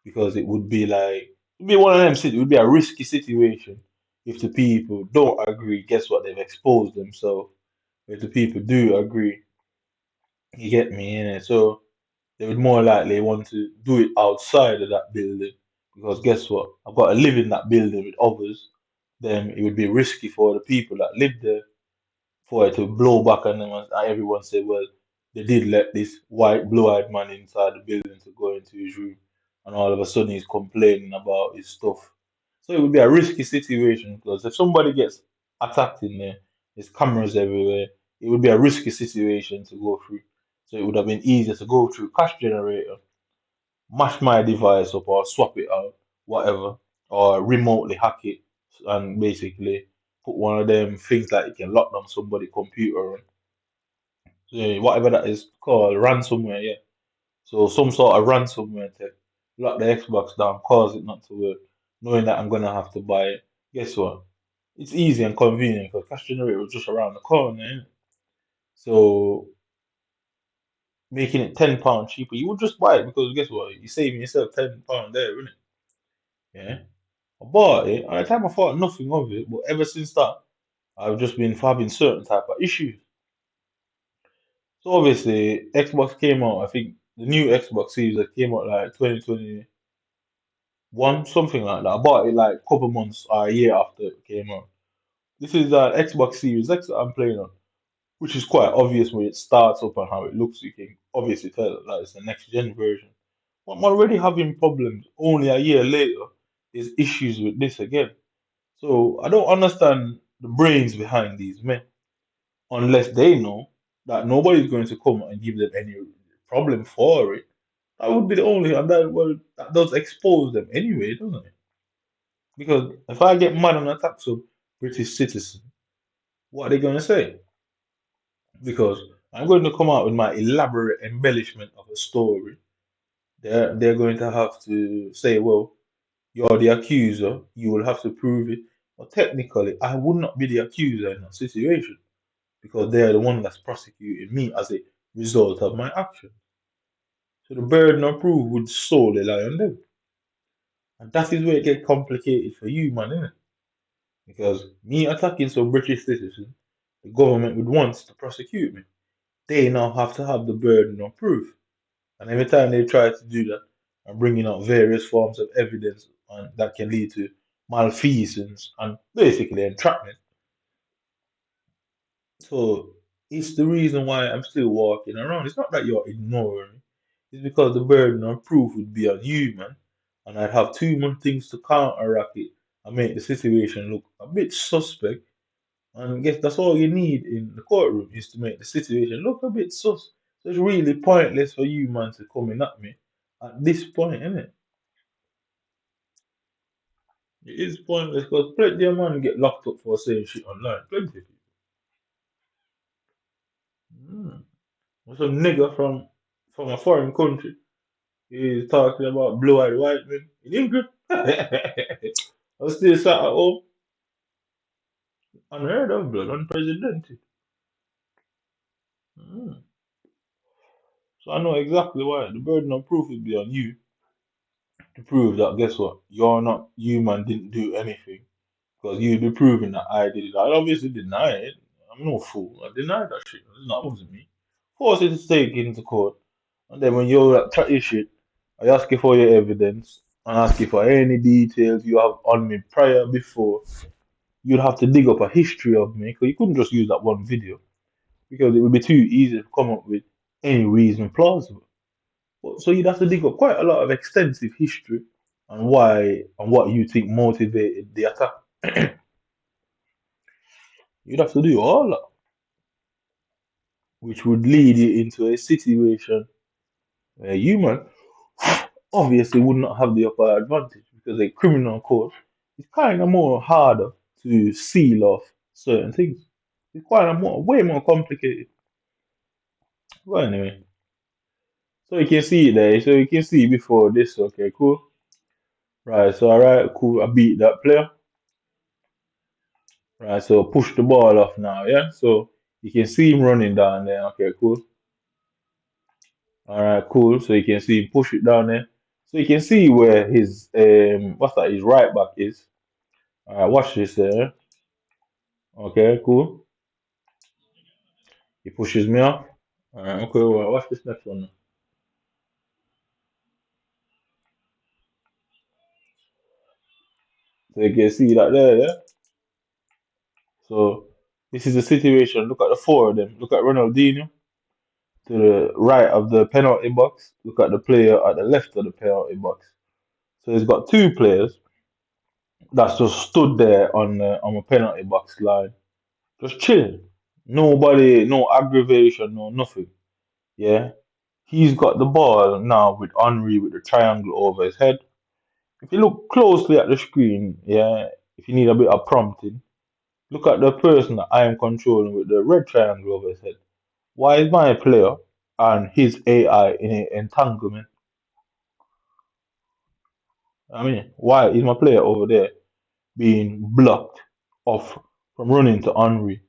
because it would be like it'd be one of them. It would be a risky situation if the people don't agree. Guess what? They've exposed themselves. If the people do agree, you get me in it. So they would more likely want to do it outside of that building because guess what? I've got to live in that building with others. Then it would be risky for the people that live there for it to blow back on them and everyone say, well, they did let this white blue-eyed man inside the building to go into his room and all of a sudden he's complaining about his stuff. So it would be a risky situation because if somebody gets attacked in there, there's cameras everywhere, it would be a risky situation to go through. So it would have been easier to go through cash generator mash my device up or swap it out, whatever, or remotely hack it and basically put one of them things that you can lock down somebody's computer and whatever that is called, ransomware, yeah. So some sort of ransomware to lock the Xbox down, cause it not to work, knowing that I'm gonna have to buy it. Guess what? It's easy and convenient because cash generator was just around the corner, innit? So making it £10 cheaper, you would just buy it because guess what? You're saving yourself £10 there, isn't it? Yeah. I bought it, and at the time I thought nothing of it, but ever since that, I've just been having certain type of issues. So obviously, Xbox came out. I think the new Xbox Series that came out like 2021, something like that. I bought it like a couple months or a year after it came out. This is Xbox Series X that I'm playing on, which is quite obvious when it starts up and how it looks. You can obviously tell that it's the next gen version. But I'm already having problems. Only a year later, there's issues with this again. So I don't understand the brains behind these men unless they know that nobody's going to come and give them any problem for it. That would be the only, and that well, that does expose them anyway, doesn't it? Because if I get mad and attack some British citizen, what are they going to say? Because I'm going to come out with my elaborate embellishment of a story. They're going to have to say, well, you're the accuser, you will have to prove it. But technically, I would not be the accuser in that situation because they're the one that's prosecuting me as a result of my action. So the burden of proof would solely lie on them. And that is where it gets complicated for you, man, innit? Because me attacking some British citizen, the government would want to prosecute me. They now have to have the burden of proof. And every time they try to do that, I'm bringing out various forms of evidence and that can lead to malfeasance and basically entrapment. So it's the reason why I'm still walking around. It's not that you're ignoring me. It's because the burden of proof would be on you, man. And I'd have too much things to counteract it and make the situation look a bit suspect. And I guess that's all you need in the courtroom is to make the situation look a bit sus. So it's really pointless for you, man, to come in at me at this point, isn't it? It is pointless because plenty of man get locked up for saying shit online. Plenty of people. Mm. Some nigga from a foreign country is talking about blue-eyed white men in England. I still sat at home, unheard of, blood, unprecedented. Mm. So I know exactly why. The burden of proof would be on you to prove that, guess what, you're not, you man didn't do anything. Because you'd be proving that I did it. I obviously deny it. I'm no fool. I denied that shit. That wasn't me. Force it to take it into court. And then when you're like, chat your shit, I ask you for your evidence and ask you for any details you have on me prior before. You'd have to dig up a history of me because you couldn't just use that one video because it would be too easy to come up with any reason plausible. So you'd have to dig up quite a lot of extensive history and why and what you think motivated the attack. You'd have to do all that, which would lead you into a situation where you man obviously would not have the upper advantage because a criminal court is kind of more harder to seal off certain things. It's quite a more, way more complicated. Well, anyway, so you can see it there. So you can see before this. Okay, cool. Right. So all right, cool. I beat that player. Right. So push the ball off now. Yeah. So you can see him running down there. Okay, cool. All right, cool. So you can see him push it down there. So you can see where his what's that? His right back is. All right, watch this there. Okay, cool. He pushes me off. All right, okay. Well, watch this next one. So you can see that there, yeah. So this is the situation. Look at the four of them. Look at Ronaldinho to the right of the penalty box. Look at the player at the left of the penalty box. So he's got two players that's just stood there on a penalty box line, just chilling. Nobody, no aggravation, no nothing. Yeah. He's got the ball now with Henri with the triangle over his head. If you look closely at the screen, yeah, if you need a bit of prompting, look at the person that I am controlling with the red triangle over his head. Why is my player and his AI in an entanglement? I mean, why is my player over there being blocked off from running to Henri?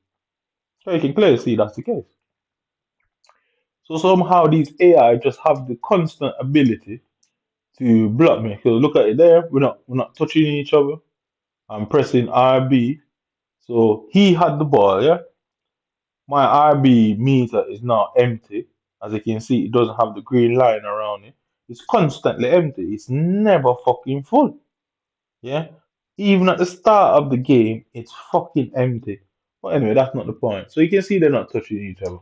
So you can clearly see that's the case. So somehow these AI just have the constant ability to block me. Because look at it there, we're not touching each other. I'm pressing RB. So he had the ball, yeah. My RB meter is now empty. As you can see, it doesn't have the green line around it. It's constantly empty. It's never fucking full. Yeah. Even at the start of the game, it's fucking empty. But anyway, that's not the point. So you can see they're not touching each other.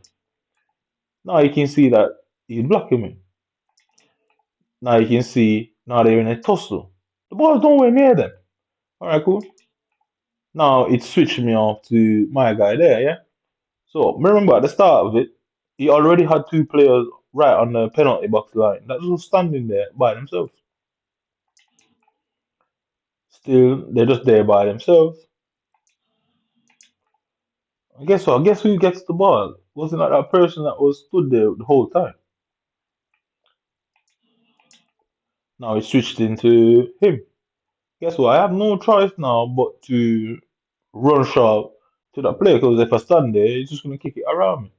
Now you can see that he's blocking me. Now you can see now they're in a tussle. The ball's nowhere near them. Alright, cool. Now it switched me off to my guy there, yeah? So remember at the start of it, he already had two players right on the penalty box line that was standing there by themselves. Still, they're just there by themselves. And guess what? Guess who gets the ball? Wasn't that person that was stood there the whole time? Now it switched into him. Guess what? I have no choice now but to run sharp to that player because if I stand there, he's just gonna kick it around me.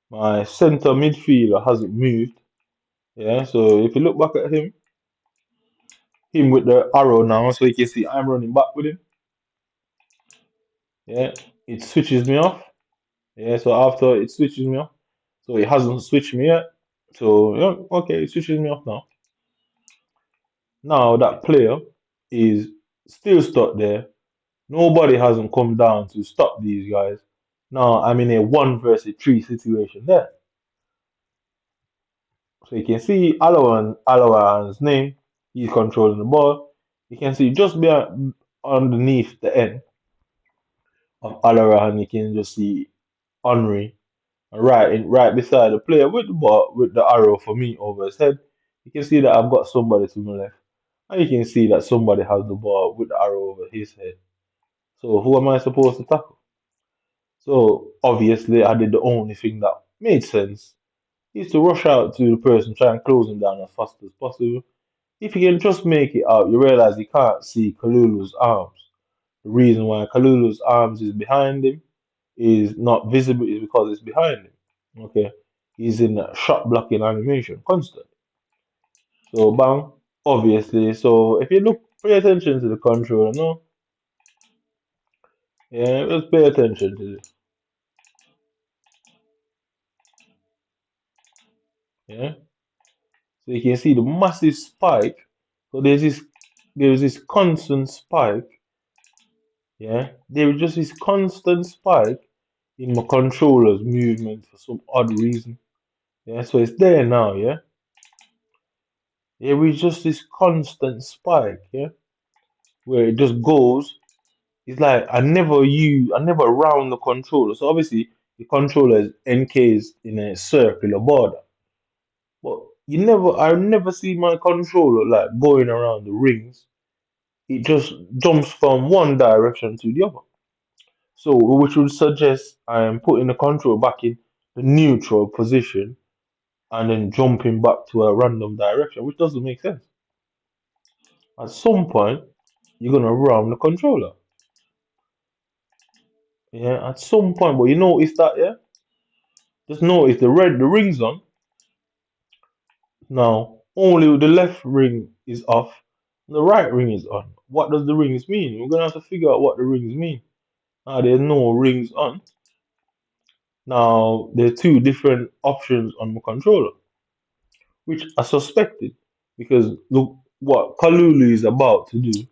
My center midfielder hasn't moved. Yeah, so if you look back at him with the arrow now, so you can see I'm running back with him. Yeah, it switches me off. Yeah, so after it switches me off, so it hasn't switched me yet. So yeah, okay, it switches me off now. Now that player is still stuck there. Nobody hasn't come down to stop these guys. Now I'm in a one versus three situation there. So you can see Alawan's name. He's controlling the ball. You can see just behind, underneath the end of Alaran, you can just see Henri. And right beside the player with the ball, with the arrow for me over his head, you can see that I've got somebody to my left. And you can see that somebody has the ball with the arrow over his head. So who am I supposed to tackle? So obviously I did the only thing that made sense is to rush out to the person, try and close him down as fast as possible. If you can just make it out, you realize you can't see Kalulu's arms. The reason why Kalulu's arms is behind him is not visible is because it's behind him. Okay. He's in a shot blocking animation constantly. So bang, obviously. So if you look pay attention to the controller, no? Yeah, just pay attention to this. Yeah. So you can see the massive spike. So there's this constant spike. Yeah. There is just this constant spike in my controller's movement for some odd reason. Yeah, so it's there now, yeah. There is just this constant spike, yeah, where it just goes. It's like I never round the controller. So obviously the controller is encased in a circular border. But I never see my controller like going around the rings. It just jumps from one direction to the other. So which would suggest I am putting the control back in the neutral position and then jumping back to a random direction, which doesn't make sense. At some point, you're gonna round the controller. Yeah, at some point, but you notice that, yeah? Just notice the ring's on. Now, only the left ring is off, the right ring is on. What does the rings mean? We're gonna have to figure out what the rings mean. Now there's no rings on. Now there are two different options on the controller, which I suspected because look what Kalulu is about to do.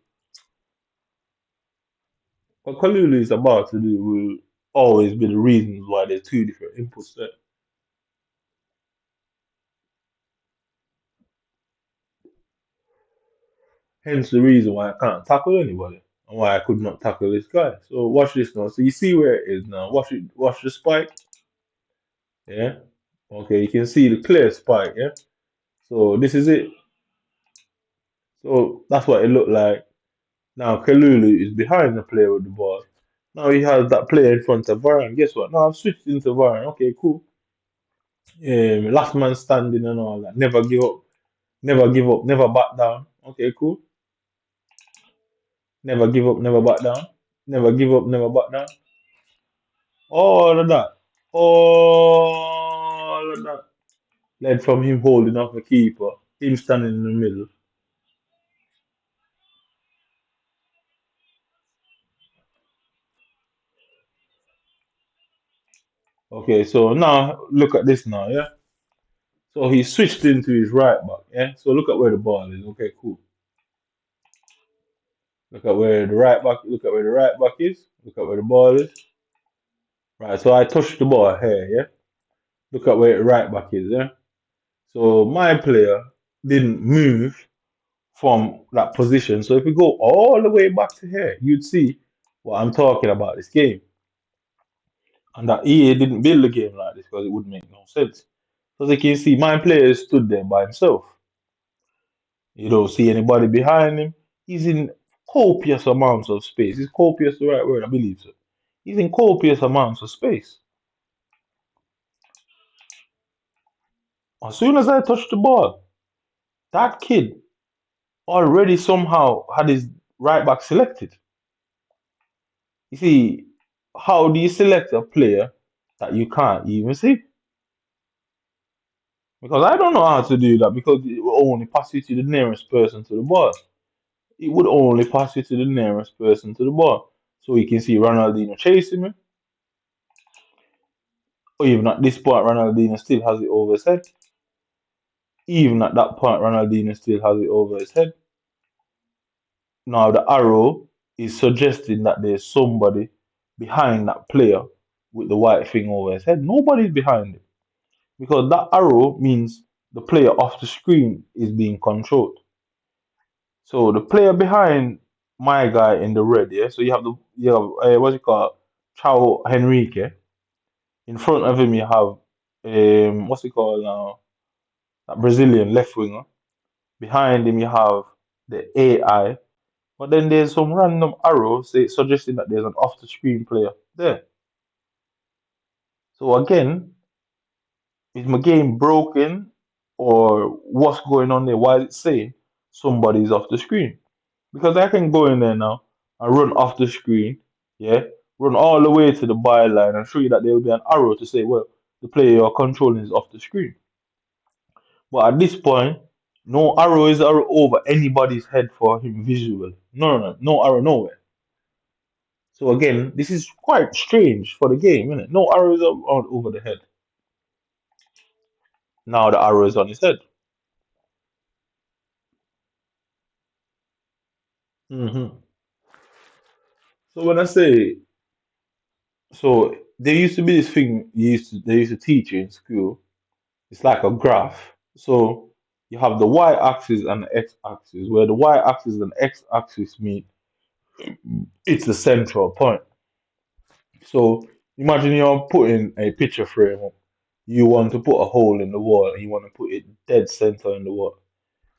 What Kalulu is about to do will always be the reasons why there's two different inputs there. Hence the reason why I can't tackle anybody and why I could not tackle this guy. So watch this now. So you see where it is now. Watch it. Watch the spike. Yeah. Okay, you can see the clear spike, yeah? So this is it. So that's what it looked like. Now Kalulu is behind the player with the ball. Now he has that player in front of Varane. Guess what? Now I've switched into Varane. Okay, cool. Last man standing and all that. Never give up. Never give up. Never back down. Okay, cool. Never give up. Never back down. Never give up. Never back down. All of that. All of that. Led from him holding off the keeper. Him standing in the middle. Okay, so now look at this now, yeah? So he switched into his right back, yeah? So look at where the ball is. Okay, cool. Look at where the right back look at where the right back is. Look at where the ball is. Right, so I touched the ball here, yeah? Look at where the right back is, yeah? So my player didn't move from that position. So if we go all the way back to here, you'd see what I'm talking about this game. And that EA didn't build the game like this because it would make no sense. So as you can see, my player stood there by himself. You don't see anybody behind him. He's in copious amounts of space. Is copious the right word? I believe so. He's in copious amounts of space. As soon as I touched the ball, that kid already somehow had his right back selected. You see, how do you select a player that you can't even see? Because I don't know how to do that because it will only pass you to the nearest person to the ball. It would only pass you to the nearest person to the ball. So you can see Ronaldinho chasing me. Or even at this point, Ronaldinho still has it over his head. Even at that point, Ronaldinho still has it over his head. Now the arrow is suggesting that there's somebody behind that player with the white thing over his head. Nobody's behind it. Because that arrow means the player off the screen is being controlled. So the player behind my guy in the red, yeah. So what's it called, Chao Henrique. In front of him, you have what's it called now, that Brazilian left winger. Behind him, you have the AI. But then there's some random arrow suggesting that there's an off the screen player there. So again, is my game broken or what's going on there? Why is it saying somebody's off the screen? Because I can go in there now and run off the screen, yeah, run all the way to the byline and show you that there will be an arrow to say, well, the player you're controlling is off the screen. But at this point, no arrow is arrow over anybody's head for him visual. No arrow nowhere. So again, this is quite strange for the game, isn't it? No arrows are over the head. Now the arrow is on his head. hmm So when I say, so there used to be this thing they used to teach you in school. It's like a graph. So you have the y-axis and the x-axis, where the y-axis and x-axis meet. It's the central point. So imagine you're putting a picture frame up. You want to put a hole in the wall and you want to put it dead center in the wall.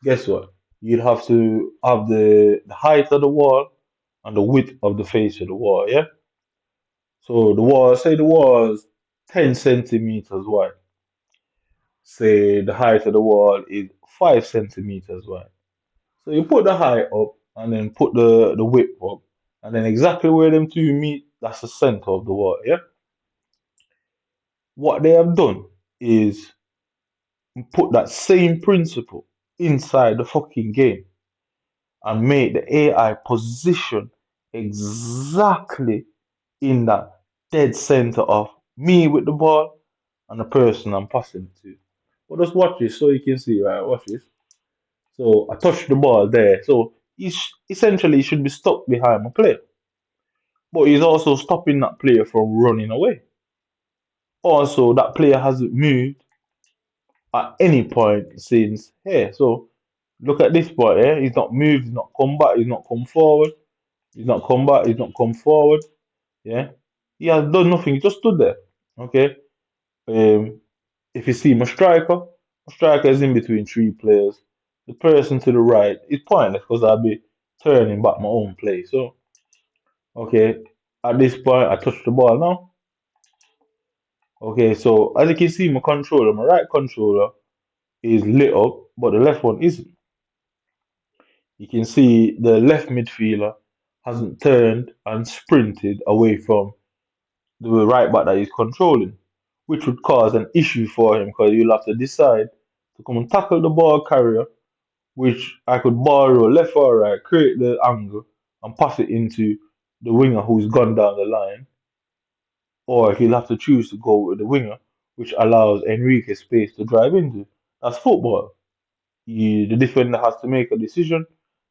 Guess what? You'd have to have the height of the wall and the width of the face of the wall, yeah? So the wall, say the wall is 10 centimeters wide. Say the height of the wall is 5 centimeters wide. So you put the height up and then put the width up. And then exactly where them two meet, that's the center of the wall, yeah? What they have done is put that same principle inside the fucking game and make the AI position exactly in that dead center of me with the ball and the person I'm passing it to. But just watch this so you can see, right? Watch this. So I touched the ball there. So essentially he should be stuck behind my player. But he's also stopping that player from running away. Also, that player hasn't moved at any point since here. So look at this part here. He's not moved, he's not come back, he's not come forward, he's not come back, he's not come forward. Yeah. He has done nothing, he just stood there. Okay. Um If you see my striker is in between three players. The person to the right is pointless because I'll be turning back my own play. So, okay, at this point, I touch the ball now. Okay, so as you can see, my right controller is lit up, but the left one isn't. You can see the left midfielder hasn't turned and sprinted away from the right back that he's controlling, which would cause an issue for him because you'll have to decide to come and tackle the ball carrier, which I could borrow left or right, create the angle, and pass it into the winger who's gone down the line, or he'll have to choose to go with the winger, which allows Enrique space to drive into. That's football. The defender has to make a decision.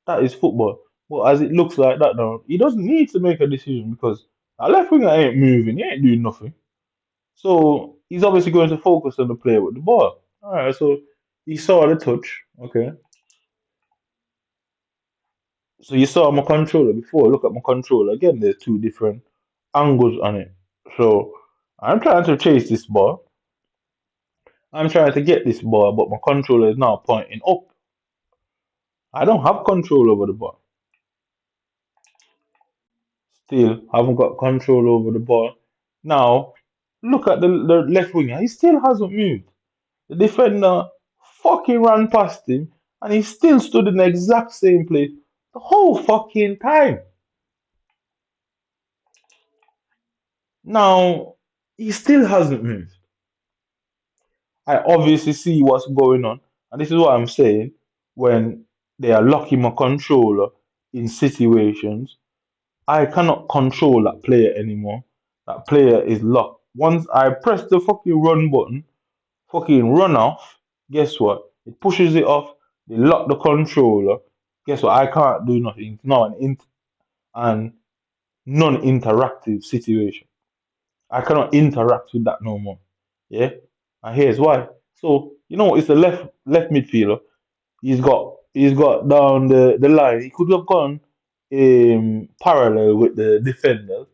That is football. But as it looks like that now, he doesn't need to make a decision because our left winger ain't moving, he ain't doing nothing. So he's obviously going to focus on the player with the ball. All right, so he saw the touch. Okay, so you saw my controller before. Look at my controller again. There's two different angles on it. So I'm trying to chase this ball. I'm trying to get this ball, but my controller is now pointing up. I don't have control over the ball. Still haven't got control over the ball. Now look at the left winger. He still hasn't moved. The defender fucking ran past him and he still stood in the exact same place the whole fucking time. Now, he still hasn't moved. I obviously see what's going on, and this is what I'm saying when they are locking my controller in situations. I cannot control that player anymore. That player is locked. Once I press the fucking run button, fucking run off, guess what? It pushes it off. They lock the controller. Guess what? I can't do nothing. It's now an non-interactive situation. I cannot interact with that no more. Yeah, and here's why. So you know, it's the left midfielder. He's got down the line. He could have gone parallel with the defenders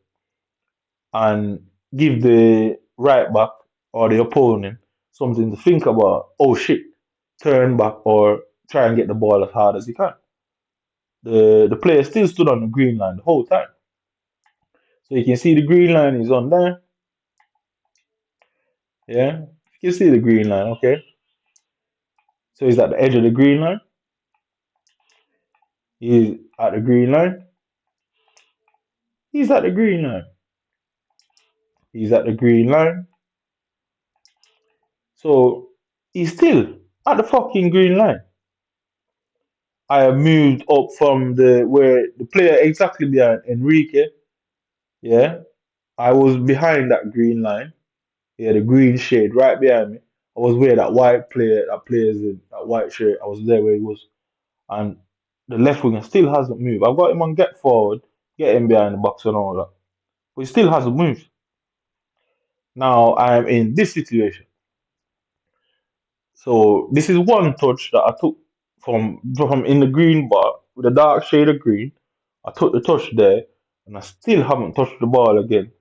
and give the right back or the opponent something to think about. Oh shit, turn back or try and get the ball as hard as he can. The player still stood on the green line the whole time. So you can see the green line is on there. Yeah, you can see the green line. Okay, so he's at the edge of the green line. He's at the green line. He's at the green line. He's at the green line. So he's still at the fucking green line. I have moved up from the where the player exactly behind Enrique. Yeah, I was behind that green line. Yeah, the green shade right behind me. I was where that white player that plays in that white shirt. I was there where he was, and the left winger still hasn't moved. I've got him on get forward, get him behind the box and all that, but he still hasn't moved. Now I am in this situation. So this is one touch that I took from in the green bar with a dark shade of green. I took the touch there, and I still haven't touched the ball again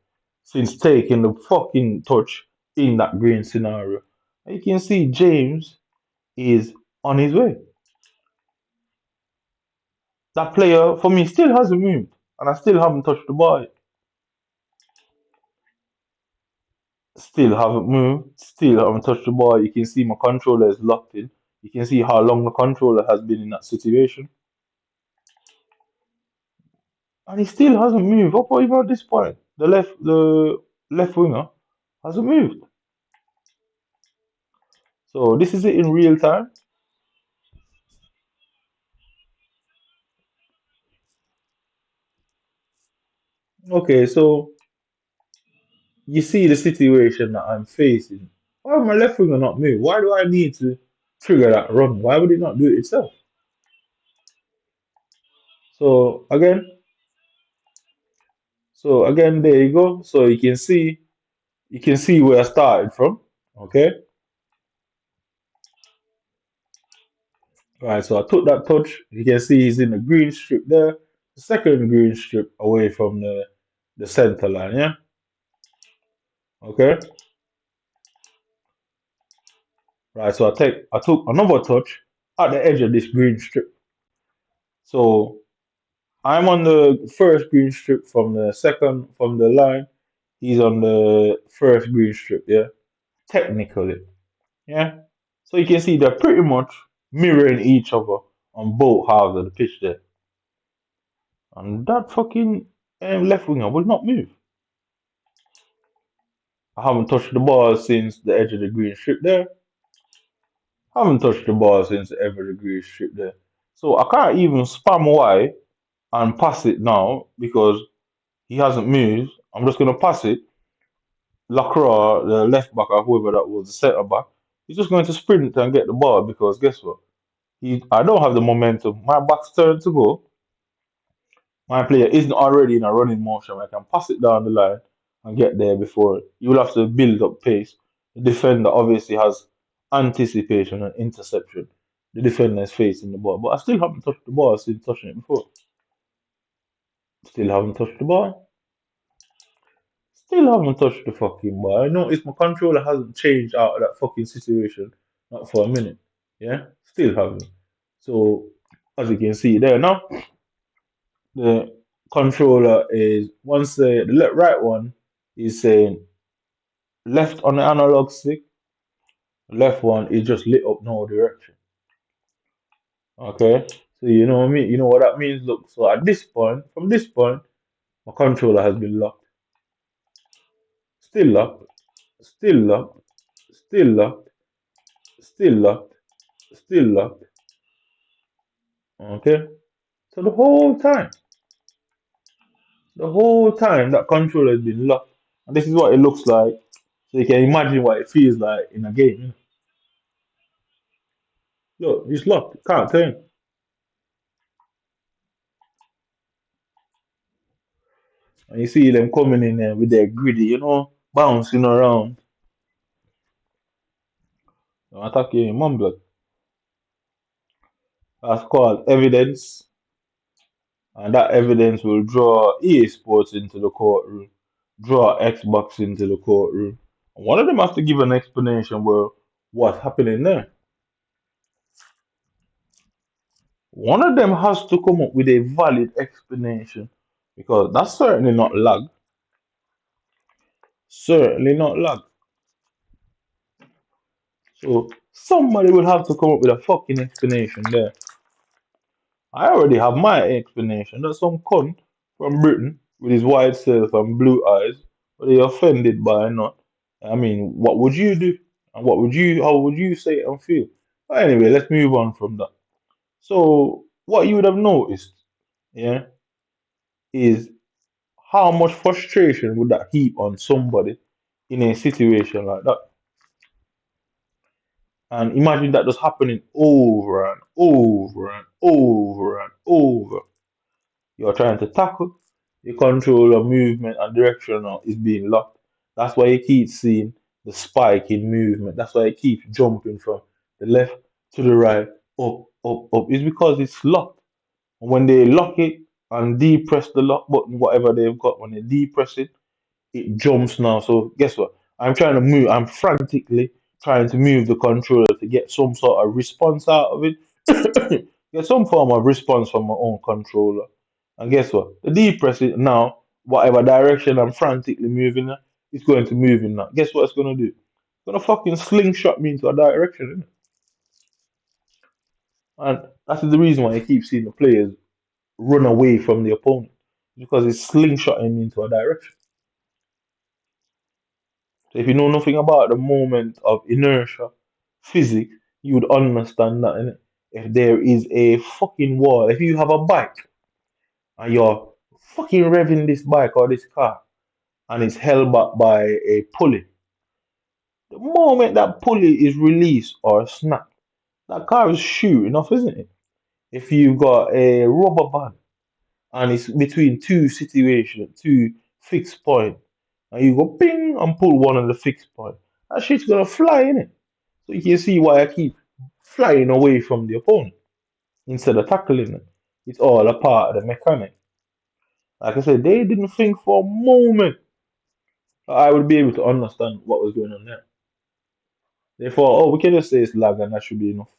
since taking the fucking touch in that green scenario. And you can see James is on his way. That player for me still hasn't moved, and I still haven't touched the ball. Still haven't moved. Still haven't touched the ball. You can see my controller is locked in. You can see how long the controller has been in that situation. And he still hasn't moved up or even at this point. The left winger hasn't moved. So this is it in real time. Okay, so you see the situation that I'm facing. Why would my left winger not move? Why do I need to trigger that run? Why would it not do it itself? So again, there you go. So you can see where I started from. Okay. Right, so I took that touch. You can see he's in the green strip there. The second green strip away from the center line, yeah? Okay. Right, so I took another touch at the edge of this green strip. So I'm on the first green strip from the second from the line. He's on the first green strip, yeah. Technically. Yeah. So you can see they're pretty much mirroring each other on both halves of the pitch there. And that fucking left winger will not move. I haven't touched the ball since the edge of the green strip there. I haven't touched the ball since the edge of the green strip there. So I can't even spam Y and pass it now because he hasn't moved. I'm just gonna pass it. Lacroix, the left back or whoever that was, the centre back, he's just going to sprint and get the ball because guess what? I don't have the momentum. My back's turned to go. My player isn't already in a running motion. I can pass it down the line and get there before you will have to build up pace. The defender obviously has anticipation and interception. The defender is facing the ball, but I still haven't touched the ball since touching it before. Still haven't touched the ball. Still haven't touched the fucking ball. I noticed my controller hasn't changed out of that fucking situation, not for a minute. Yeah, still haven't. So as you can see there now, the controller is once right one is saying left on the analog stick, left one is just lit up no direction. Okay, so you know what I mean. You know what that means. Look, so at this point, from this point, my controller has been locked, still locked, still locked, still locked, still locked, still locked. Okay, so the whole time that controller has been locked, and this is what it looks like. So you can imagine what it feels like in a game. You know? Look, it's locked, can't turn. And you see them coming in there with their greedy, bouncing around. Attacking Mumble. That's called evidence. And that evidence will draw EA Sports into the courtroom, draw Xbox into the courtroom. And one of them has to give an explanation where what's happening there. One of them has to come up with a valid explanation because that's certainly not lag. Certainly not lag. So somebody will have to come up with a fucking explanation there. I already have my explanation. That some cunt from Britain with his white self and blue eyes, are they offended by or not? I mean, what would you do? And how would you say it and feel? But anyway, let's move on from that. So, what you would have noticed, yeah, is how much frustration would that heap on somebody in a situation like that? And imagine that just happening over and over and over and over. You're trying to tackle, your control of movement and direction is being locked. That's why you keep seeing the spike in movement. That's why it keeps jumping from the left to the right, up, up, up. It's because it's locked. And when they lock it and depress the lock button, whatever they've got, when they depress it, it jumps now. So guess what? I'm frantically trying to move the controller to get some sort of response out of it. Get some form of response from my own controller. And guess what? The depress it now, whatever direction I'm frantically moving in, it's going to move in now. Guess what it's gonna do? It's gonna fucking slingshot me into a direction, innit? And that's the reason why I keep seeing the players run away from the opponent. Because it's slingshotting me into a direction. So if you know nothing about the moment of inertia, physics, you would understand that, innit? If there is a fucking wall, if you have a bike and you're fucking revving this bike or this car and it's held back by a pulley, the moment that pulley is released or snapped, that car is shooting off, isn't it? If you've got a rubber band and it's between two situations, two fixed points, and you go ping and pull one of the fixed point, that shit's gonna fly in it. So you can see why I keep flying away from the opponent instead of tackling them. It's all a part of the mechanic. Like I said, they didn't think for a moment that I would be able to understand what was going on there. They thought, oh, we can just say it's lag and that should be enough.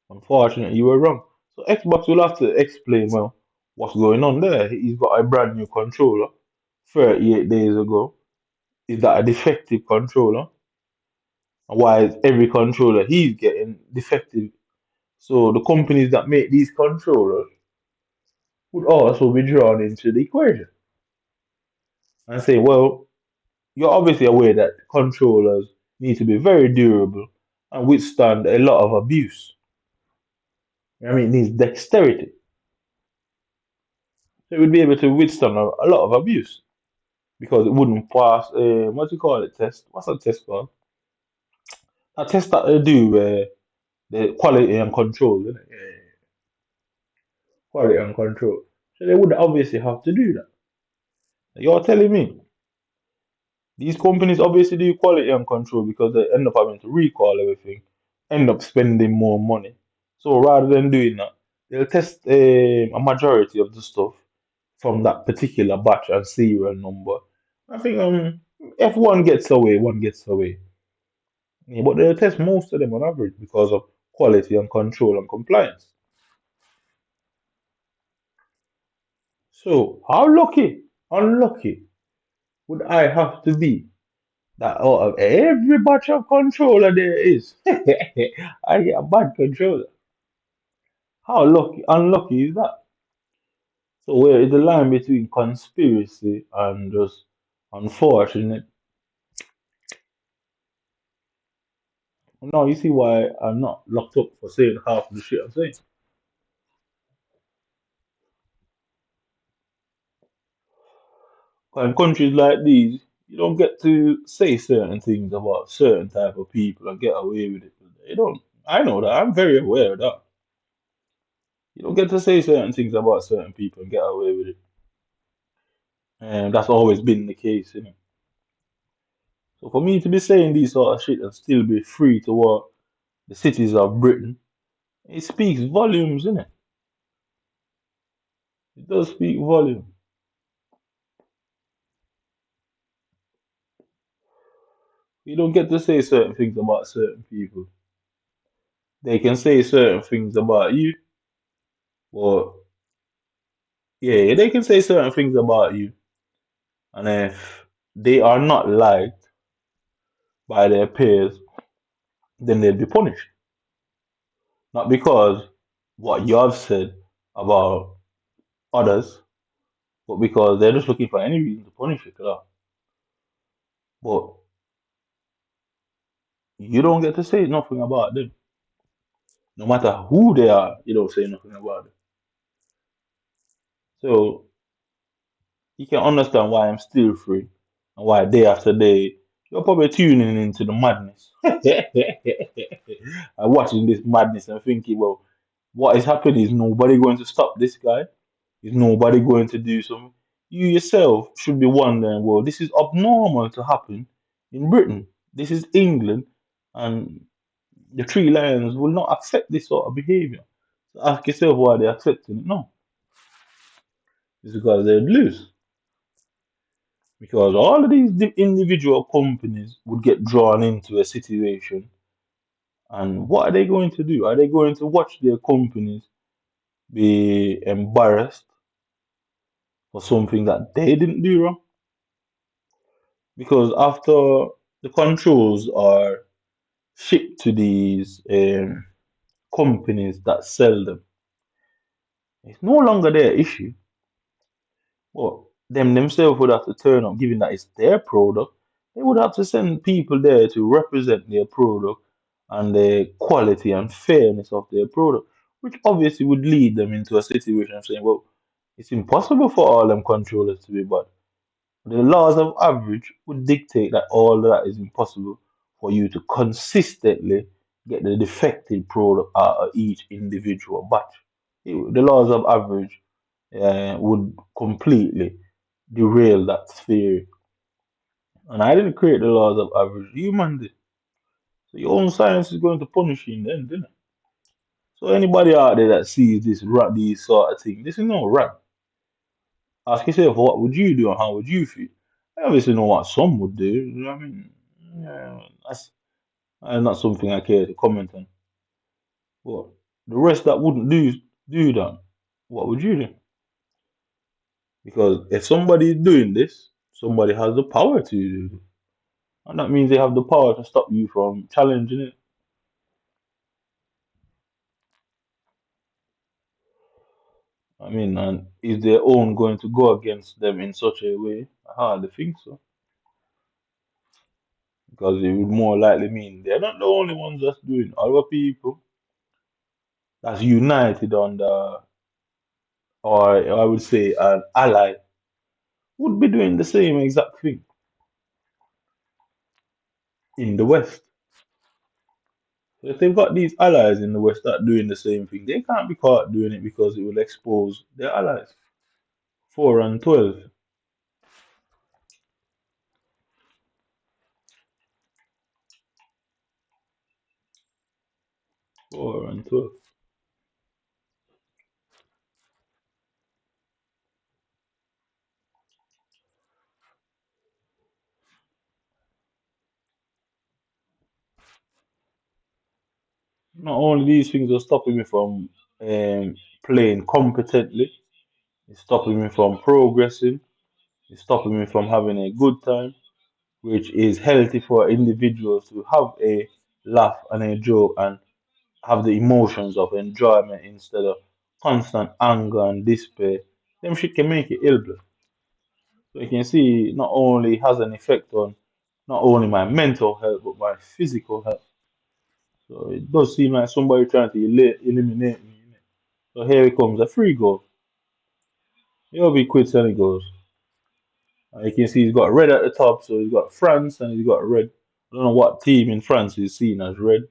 Unfortunately, you were wrong. So Xbox will have to explain, well, what's going on there. He's got a brand new controller 38 days ago. Is that a defective controller? And why is every controller he's getting defective? So the companies that make these controllers would also be drawn into the equation and say, well, you're obviously aware that controllers need to be very durable and withstand a lot of abuse. I mean, it needs dexterity. So it would be able to withstand a lot of abuse because it wouldn't pass a, what do you call it, test? What's that test called? A test that they do where the quality and control, isn't it? Yeah, quality and control. So they would obviously have to do that. You're telling me these companies obviously do quality and control because they end up having to recall everything, end up spending more money. So rather than doing that, they'll test a majority of the stuff from that particular batch and serial number. I think if one gets away, one gets away. Yeah, but they'll test most of them on average because of quality and control and compliance. So how lucky, unlucky would I have to be that out of every batch of controller there is, I get a bad controller. How lucky, unlucky is that? So where is the line between conspiracy and just unfortunate? Now you see why I'm not locked up for saying half the shit I'm saying. In countries like these, you don't get to say certain things about certain type of people and get away with it. You don't. I know that. I'm very aware of that. You don't get to say certain things about certain people and get away with it. And that's always been the case, you know. So for me to be saying these sort of shit and still be free to walk the cities of Britain, it speaks volumes, innit? It does speak volume. You don't get to say certain things about certain people. They can say certain things about you, or yeah, they can say certain things about you, and if they are not liked by their peers, then they'll be punished. Not because what you have said about others, but because they're just looking for any reason to punish you. But you don't get to say nothing about them. No matter who they are, you don't say nothing about them. So you can understand why I'm still free and why day after day you're probably tuning into the madness and watching this madness and thinking, well, what is happening is nobody going to stop this guy. Is nobody going to do something? You yourself should be wondering, well, this is abnormal to happen in Britain. This is England, and the Three Lions will not accept this sort of behavior. So ask yourself why they're accepting it. No, it's because they'd lose. Because all of these individual companies would get drawn into a situation, and what are they going to do? Are they going to watch their companies be embarrassed for something that they didn't do wrong? Because after the controls are shipped to these companies that sell them, it's no longer their issue. Well, them themselves would have to turn up, given that it's their product. They would have to send people there to represent their product and the quality and fairness of their product, which obviously would lead them into a situation of saying, well, it's impossible for all them controllers to be bad. The laws of average would dictate that all that is impossible for you to consistently get the defective product out of each individual batch. The laws of average would completely derail that theory. And I didn't create the laws of average, human did. So your own science is going to punish you in the end, didn't it? So anybody out there that sees these sort of things, this is no right. Ask yourself, what would you do and how would you feel? I obviously know what some would do. You know what I mean? Yeah, and not something I care to comment on. But the rest that wouldn't do that, what would you do? Because if somebody is doing this, somebody has the power to do it. And that means they have the power to stop you from challenging it. I mean, and is their own going to go against them in such a way? I hardly think so. Because it would more likely mean they're not the only ones that's doing it. Other people that's united under, or I would say an ally, would be doing the same exact thing in the West. So if they've got these allies in the West that are doing the same thing, they can't be caught doing it because it will expose their allies. 4 and 12. 4 and 12. Not only these things are stopping me from playing competently, it's stopping me from progressing, it's stopping me from having a good time, which is healthy for individuals to have a laugh and a joke and have the emotions of enjoyment instead of constant anger and despair. Them shit can make you ill, blood. So you can see it not only has an effect on not only my mental health but my physical health. So it does seem like somebody trying to eliminate me. Innit? So here it comes, a free goal. He'll be quits and he goes. And you can see he's got red at the top, so he's got France and he's got red. I don't know what team in France is seen as red.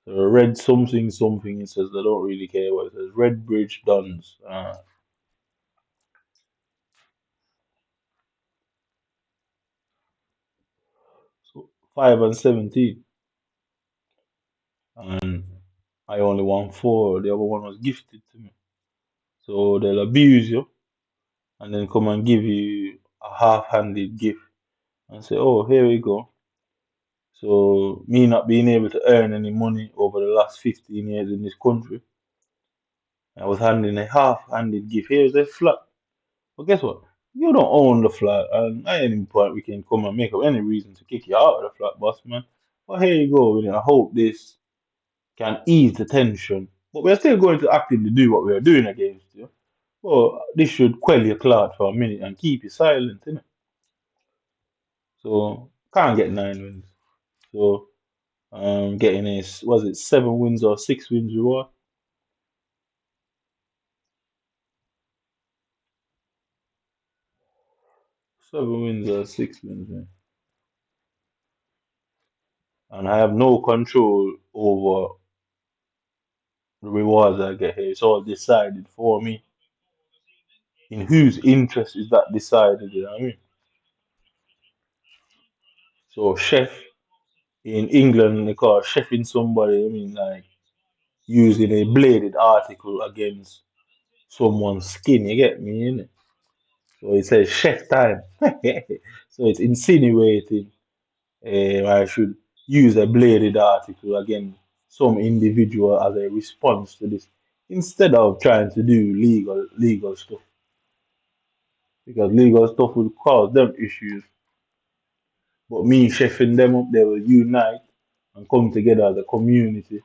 So red something something. It says they don't really care what it says. Red Bridge Dons. So 5 and 17, and I only won four. The other one was gifted to me. So they'll abuse you and then come and give you a half-handed gift and say, "Oh, here we go." So me not being able to earn any money over the last 15 years in this country, I was handing a half-handed gift. Here's a flat. But guess what? You don't own the flat, and at any point we can come and make up any reason to kick you out of the flat, boss man. But here you go. I hope this can ease the tension. But we're still going to actively do what we are doing against you. Well, this should quell your clout for a minute and keep you silent, innit? So can't get 9 wins. So getting a was it 7 wins or 6 wins reward? 7 wins or 6 wins, man. And I have no control over the rewards I get here. It's all decided for me. In whose interest is that decided? You know what I mean? So chef in England they call chefing somebody. I mean like using a bladed article against someone's skin. You get me, innit? So it says chef time. So it's insinuating I should use a bladed article against some individual as a response to this instead of trying to do legal stuff because legal stuff will cause them issues. But me chefing them up, they will unite and come together as a community,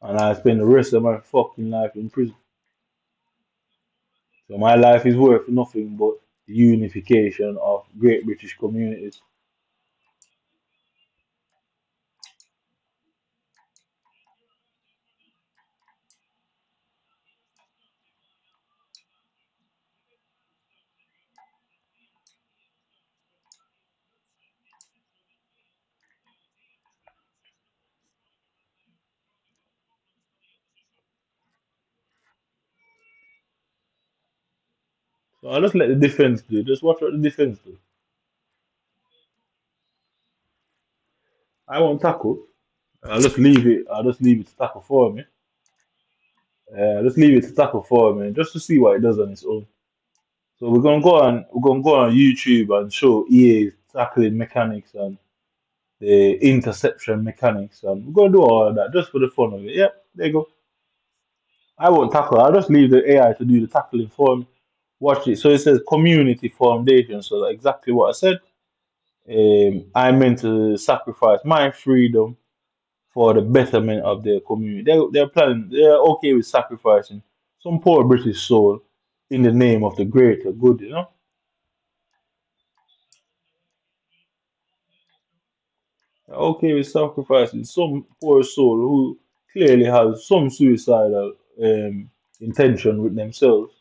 and I spend the rest of my fucking life in prison. So my life is worth nothing but the unification of great British communities. So I just let the defense do. Just watch what the defense do. I won't tackle. I'll just leave it. I'll just leave it to tackle for me. I'll just leave it to tackle for me, just to see what it does on its own. So we're gonna go on. We're gonna go on YouTube and show EA tackling mechanics and the interception mechanics. We're gonna do all of that just for the fun of it. Yep, there you go. I won't tackle. I'll just leave the AI to do the tackling for me. Watch it. So it says community foundation. So that's exactly what I said. I meant to sacrifice my freedom for the betterment of their community. They're planning. They're okay with sacrificing some poor British soul in the name of the greater good. They're okay with sacrificing some poor soul who clearly has some suicidal intention with themselves.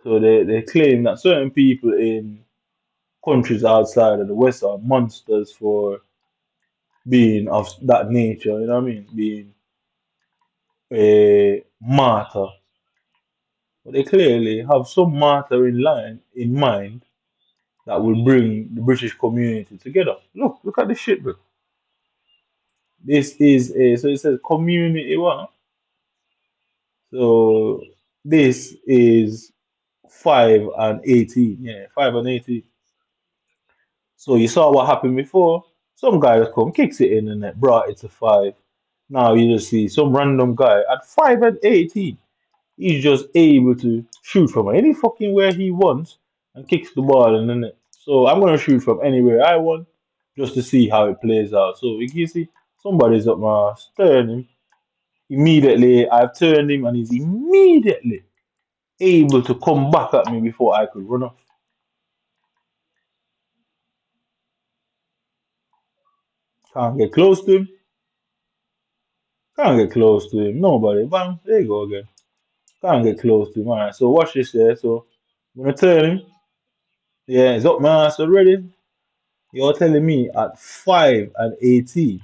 So they claim that certain people in countries outside of the West are monsters for being of that nature, you know what I mean? Being a martyr. But they clearly have some martyr in mind that will bring the British community together. Look at this shit, bro. This is a so it says community one. So this is 5 and 18. Yeah, 5 and 18. So you saw what happened before. Some guy just come, kicks it in and it brought it to 5. Now you just see some random guy at 5 and 18. He's just able to shoot from any fucking where he wants and kicks the ball in the net. So I'm gonna shoot from anywhere I want just to see how it plays out. So you can see somebody's up my ass, turn him. Immediately I've turned him and he's immediately able to come back at me before I could run off. Can't get close to him. Can't get close to him. Nobody. Bang. There you go again. Can't get close to him. Alright, so watch this there. So I'm gonna turn him. Yeah, he's up my ass already. You're telling me at 5 and 18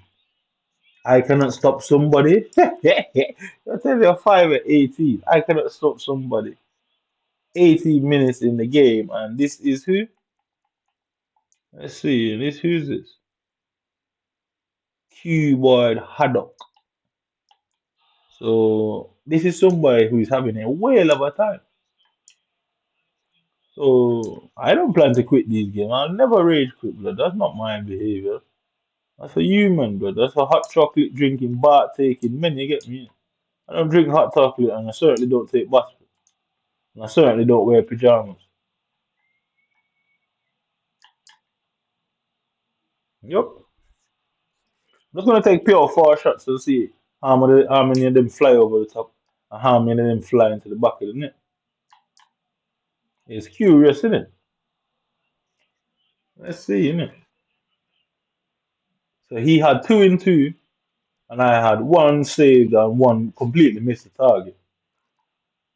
I cannot stop somebody? You're telling me at 5 and 18 I cannot stop somebody. 18 minutes in the game, and this is who? Let's see. This who's this? Keyboard Haddock. So this is somebody who is having a whale of a time. So I don't plan to quit these games. I'll never rage quit, blood. That's not my behavior. That's a human, blood. That's a hot chocolate drinking, bath taking man. You get me? I don't drink hot chocolate, and I certainly don't take baths, and I certainly don't wear pajamas. Yup. I'm just gonna take pure 4 shots and see how many of them fly over the top and how many of them fly into the back of the net. It's curious, isn't it? Let's see, innit? So he had 2 and 2, and I had one saved and one completely missed the target.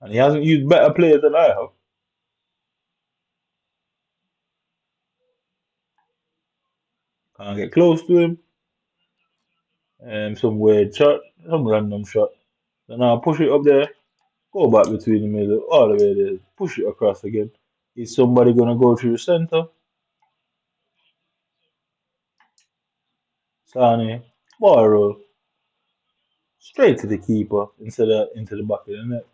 And he hasn't used better players than I have. Can't get close to him. Some weird shot, some random shot. Then I'll push it up there, go back between the middle, all the way there, push it across again. Is somebody gonna go through the center? Sane, ball roll, straight to the keeper instead of into the back of the net.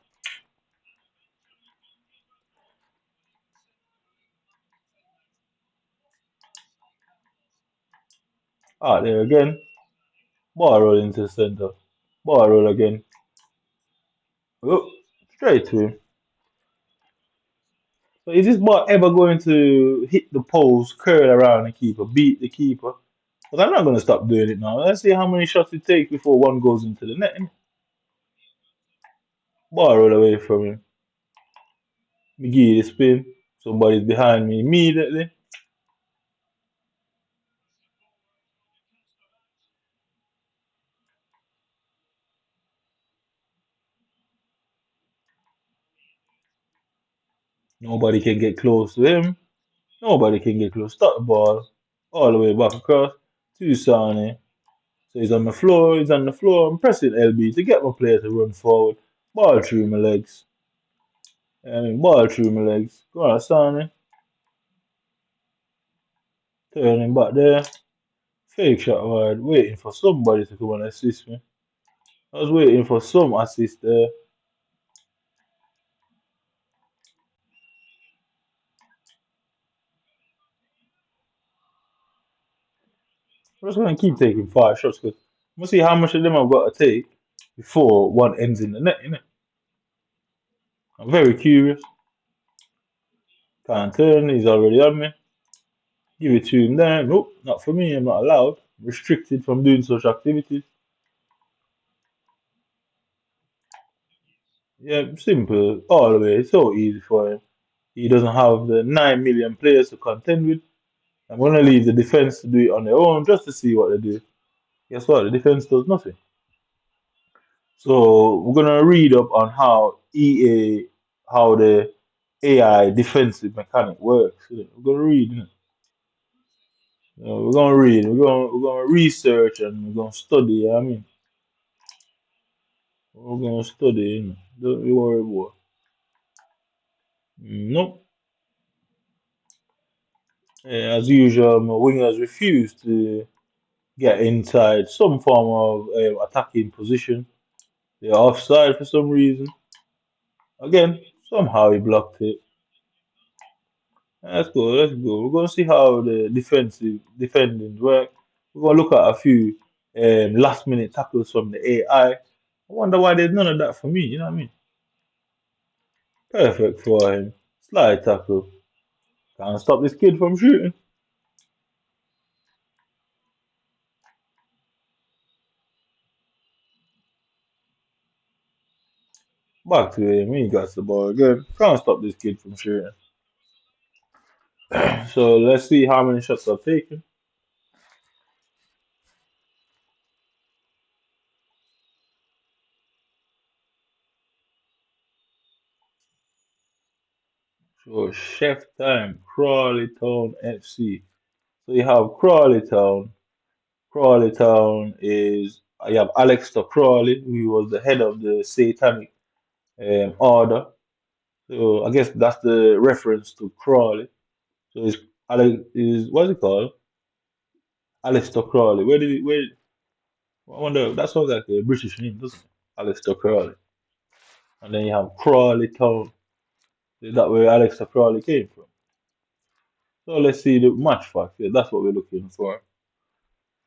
Ah, there again, ball roll into the center, ball roll again. Oh, straight to him. So is this ball ever going to hit the post, curl around the keeper, beat the keeper? But I'm not going to stop doing it now. Let's see how many shots it takes before one goes into the net. Ball roll away from him. McGee the spin. Somebody's behind me immediately. Nobody can get close to him. Nobody can get close. Stop the ball. All the way back across to Sane. So he's on the floor. He's on the floor. I'm pressing LB to get my player to run forward. Ball through my legs. Ball through my legs. Go on, Sane. Turning back there. Fake shot wide. Waiting for somebody to come and assist me. I was waiting for some assist there. We're just gonna keep taking 5 shots because we'll see how much of them I've got to take before one ends in the net, innit? I'm very curious. Can't turn, he's already on me. Give it to him there. Nope, not for me, I'm not allowed. Restricted from doing such activities. Yeah, simple. All the way. It's so easy for him. He doesn't have the 9 million players to contend with. I'm gonna leave the defense to do it on their own just to see what they do. Guess what? The defense does nothing. So we're gonna read up on how how the AI defensive mechanic works. We're gonna read. We're gonna read. We're gonna research and we're gonna study. I mean, we're gonna study. Don't you worry about. Nope. As usual, my wingers refuse to get inside some form of attacking position. They're offside for some reason. Again, somehow he blocked it. Let's go, let's go. We're gonna see how the defensive defending work. We're gonna look at a few last minute tackles from the AI. I wonder why there's none of that for me, you know what I mean? Perfect for him. Slide tackle. Can't stop this kid from shooting. Back to him. He got the ball again. Can't stop this kid from shooting. So let's see how many shots I've taken. So chef time, Crawley Town FC. So you have Crawley Town. Crawley Town is you have Alex Crawley, who was the head of the Satanic Order. So I guess that's the reference to Crawley. So it's Alex is what's it called? Alistair Crawley. Where I wonder that sounds like a British name, doesn't it? Alistair Crawley. And then you have Crawley Town. Is that where Alistair Crawley came from? So let's see the match facts. Yeah, that's what we're looking for.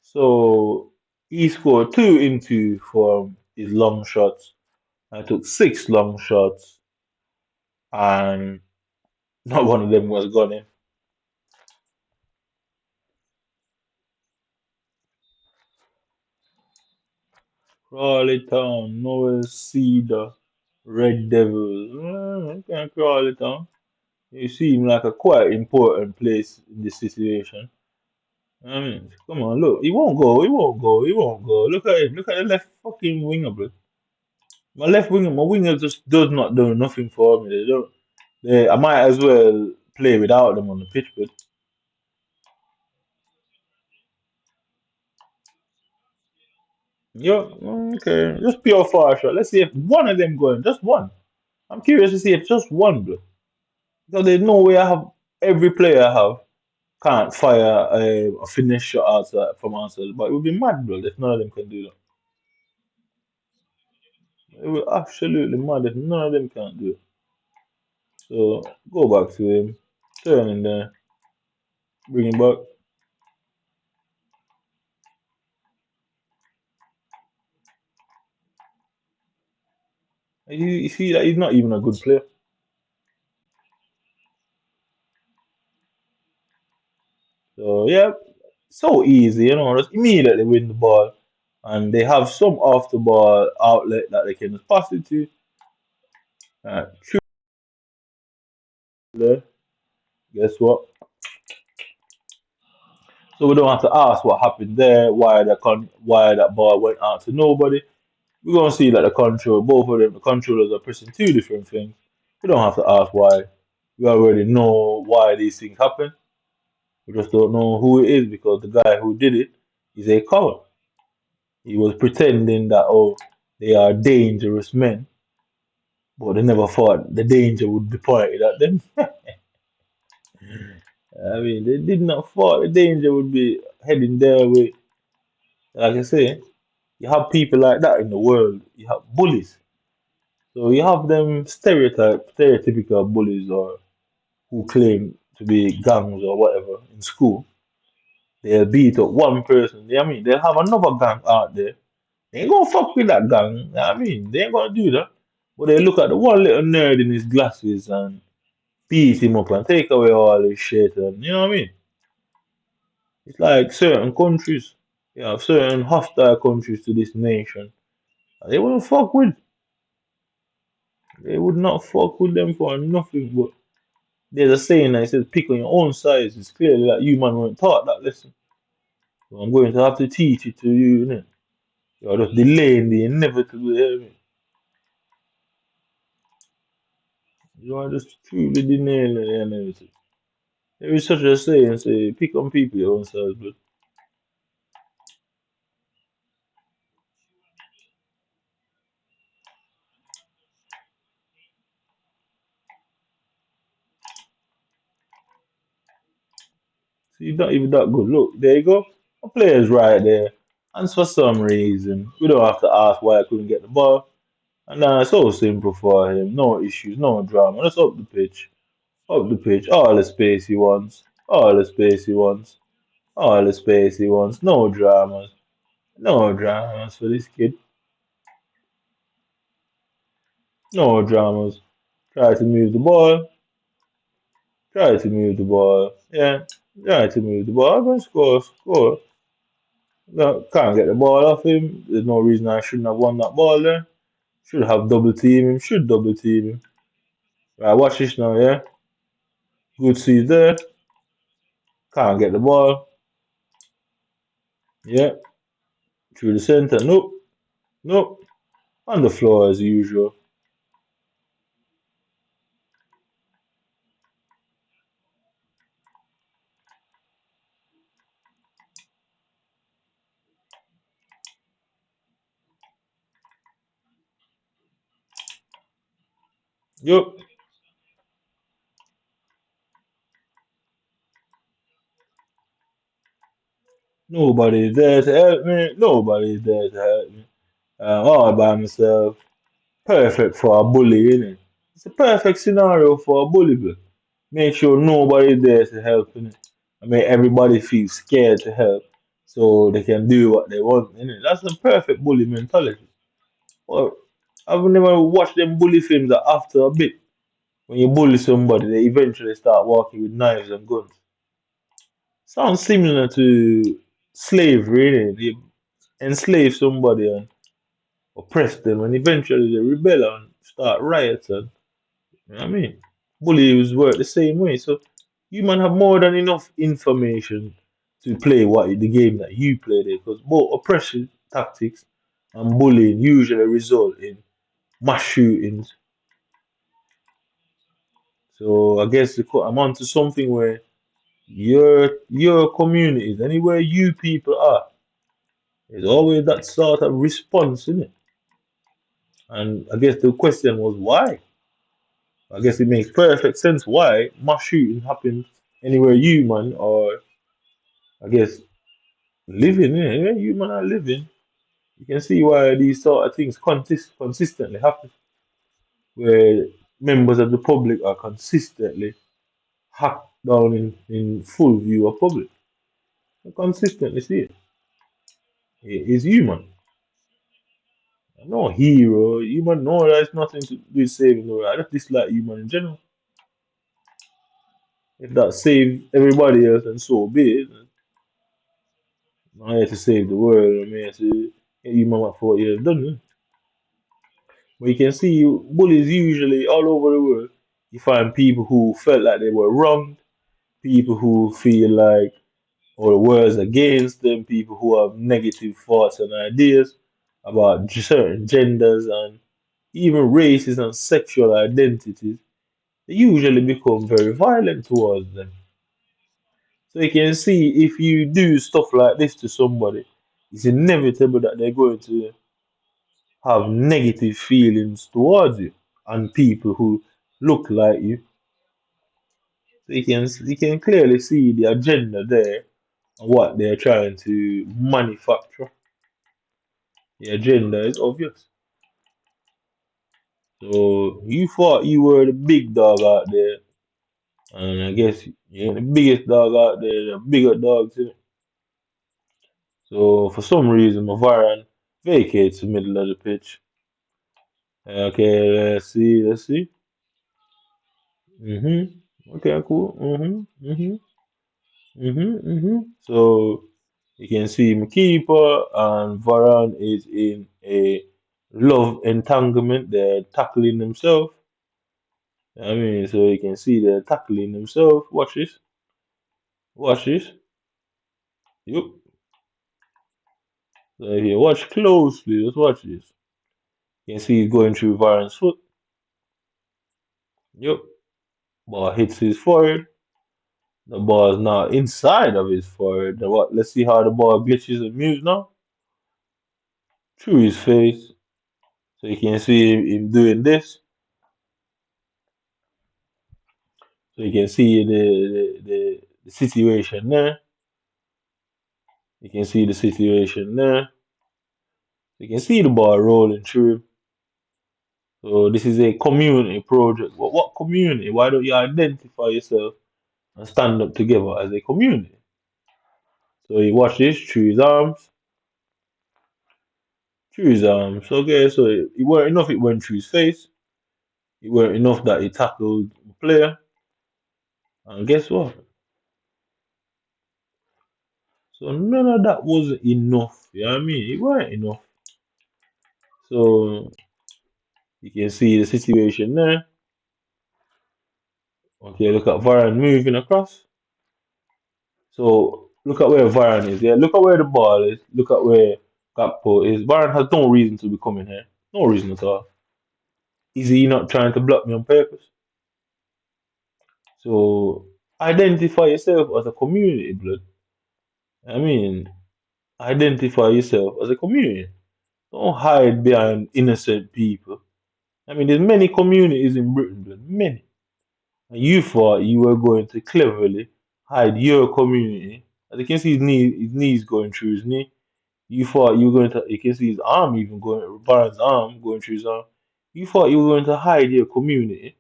So he scored 2 into from his long shots. I took 6 long shots, and not one of them was gone in. Crawley Town, Noel Cedar, Red Devils. Okay, Crawley Town. You seem like a quite important place in this situation. I mean, come on, look. He won't go. He won't go. He won't go. Look at him. Look at the left fucking winger, bro. My winger just does not do nothing for me. They don't. I might as well play without them on the pitch, but yeah, okay. Just pure far shot. Let's see if one of them going. Just one. I'm curious to see if just one, bro. Because there's no way I have every player I have can't fire a finish shot outside from outside. But it would be mad, bro, if none of them can do that. It would absolutely mad if none of them can do it. So go back to him, turn in there, bring him back. You see that he's not even a good player. So yeah, so easy, just immediately win the ball. And they have some off the ball outlet that they can just pass it to. Shoot there. Guess what? So we don't have to ask what happened there, why that ball went out to nobody. We're gonna see that the control, both of them, the controllers are pressing 2 different things. We don't have to ask why. We already know why these things happen. We just don't know who it is because the guy who did it is a coward. He was pretending that they are dangerous men, but they never thought the danger would be pointed at them. I mean, they did not thought the danger would be heading their way. Like I say, you have people like that in the world. You have bullies. So you have them stereotypical bullies or who claim to be gangs or whatever in school. they'll beat up one person. I mean, they'll have another gang out there. They ain't gonna fuck with that gang. I mean, they ain't gonna do that. But they look at the one little nerd in his glasses and beat him up and take away all his shit. And you know what I mean? It's like certain countries. You have certain hostile countries to this nation. They wouldn't fuck with. They would not fuck with them for nothing. But there's a saying that says, pick on your own size. It's clearly that you man weren't taught that lesson. So I'm going to have to teach it to you, innit? You're just delaying the inevitable, you know. You are just truly delaying the inevitable. There is such a saying, say, pick on people your own size, but see, not even that good. Look, there you go. A player's right there. And for some reason, we don't have to ask why I couldn't get the ball. And it's so simple for him. No issues, no drama. Just up the pitch. Up the pitch. All the space he wants. All the space he wants. All the space he wants. No dramas. No dramas for this kid. No dramas. Try to move the ball. Try to move the ball. Yeah. Try to move the ball. I'm going to score. Score. No, can't get the ball off him. There's no reason I shouldn't have won that ball there. Should have double team him. Should double team him. Right, watch this now, yeah? Good see there. Can't get the ball. Yeah. Through the center. Nope. Nope. On the floor as usual. Yup. Nobody's there to help me. Nobody's there to help me. I'm all by myself. Perfect for a bully, innit? It's a perfect scenario for a bully, bro. Make sure nobody's there to help, innit? And make everybody feel scared to help so they can do what they want, innit? That's the perfect bully mentality. Well, I've never watched them bully films that after a bit, when you bully somebody, they eventually start walking with knives and guns. Sounds similar to slavery, innit? You enslave somebody and oppress them, and eventually they rebel and start riots. And you know what I mean? Bullies work the same way. So you man have more than enough information to play the game that you play there, because both oppression tactics and bullying usually result in mass shootings. So I guess I'm onto something where your communities, anywhere you people are, there's always that sort of response in it. And I guess the question was why? I guess it makes perfect sense why mass shooting happens anywhere you man or I guess living, yeah, you man are living. You can see why these sort of things consistently happen, where members of the public are consistently hacked down in full view of public. I consistently see it. It is human. No hero. Human, no, that's nothing to do with saving the world. I just dislike human in general. If that saves everybody else, and so be it. I'm not here to save the world. I'm here to get human back for what you have done. Yeah. But you can see bullies usually all over the world. You find people who felt like they were wronged, people who feel like or the world's against them, people who have negative thoughts and ideas about certain genders and even races and sexual identities. They usually become very violent towards them. So you can see if you do stuff like this to somebody, it's inevitable that they're going to have negative feelings towards you and people who look like you. So you can clearly see the agenda there and what they're trying to manufacture. The agenda is obvious. So you thought you were the big dog out there, and I guess you're the biggest dog out there. The bigger dogs, innit? So for some reason, my Varane vacates the middle of the pitch. Okay, let's see. Okay, cool. So you can see my keeper and Varane is in a love entanglement. They're tackling themselves. I mean, so you can see they're tackling themselves. Watch this. Watch this. Yup. So if you watch closely, just watch this. You can see he's going through Varane's foot. Yup. Ball hits his forehead. The ball is now inside of his forehead. What? Let's see how the ball glitches and moves now. Through his face. So you can see him doing this. So you can see the situation there. You can see the situation there. You can see the ball rolling through. So this is a community project. What community? Why don't you identify yourself and stand up together as a community? So you watch this through his arms, through his arms. Okay, so it weren't enough. It went through his face. It weren't enough that he tackled the player. And guess what? So none of that wasn't enough. You know what I mean? It weren't enough. So you can see the situation there. Okay, look at Varane moving across. So look at where Varane is. Yeah, look at where the ball is. Look at where Gakpo is. Varane has no reason to be coming here. No reason at all. Is he not trying to block me on purpose? So identify yourself as a community, blood. I mean, identify yourself as a community. Don't hide behind innocent people. I mean, there's many communities in Britain, blood. Many. And you thought you were going to cleverly hide your community. As you can see his knees going through his knee. You thought you were going to, you can see his arm even going, Barnes' arm going through his arm. You thought you were going to hide your community,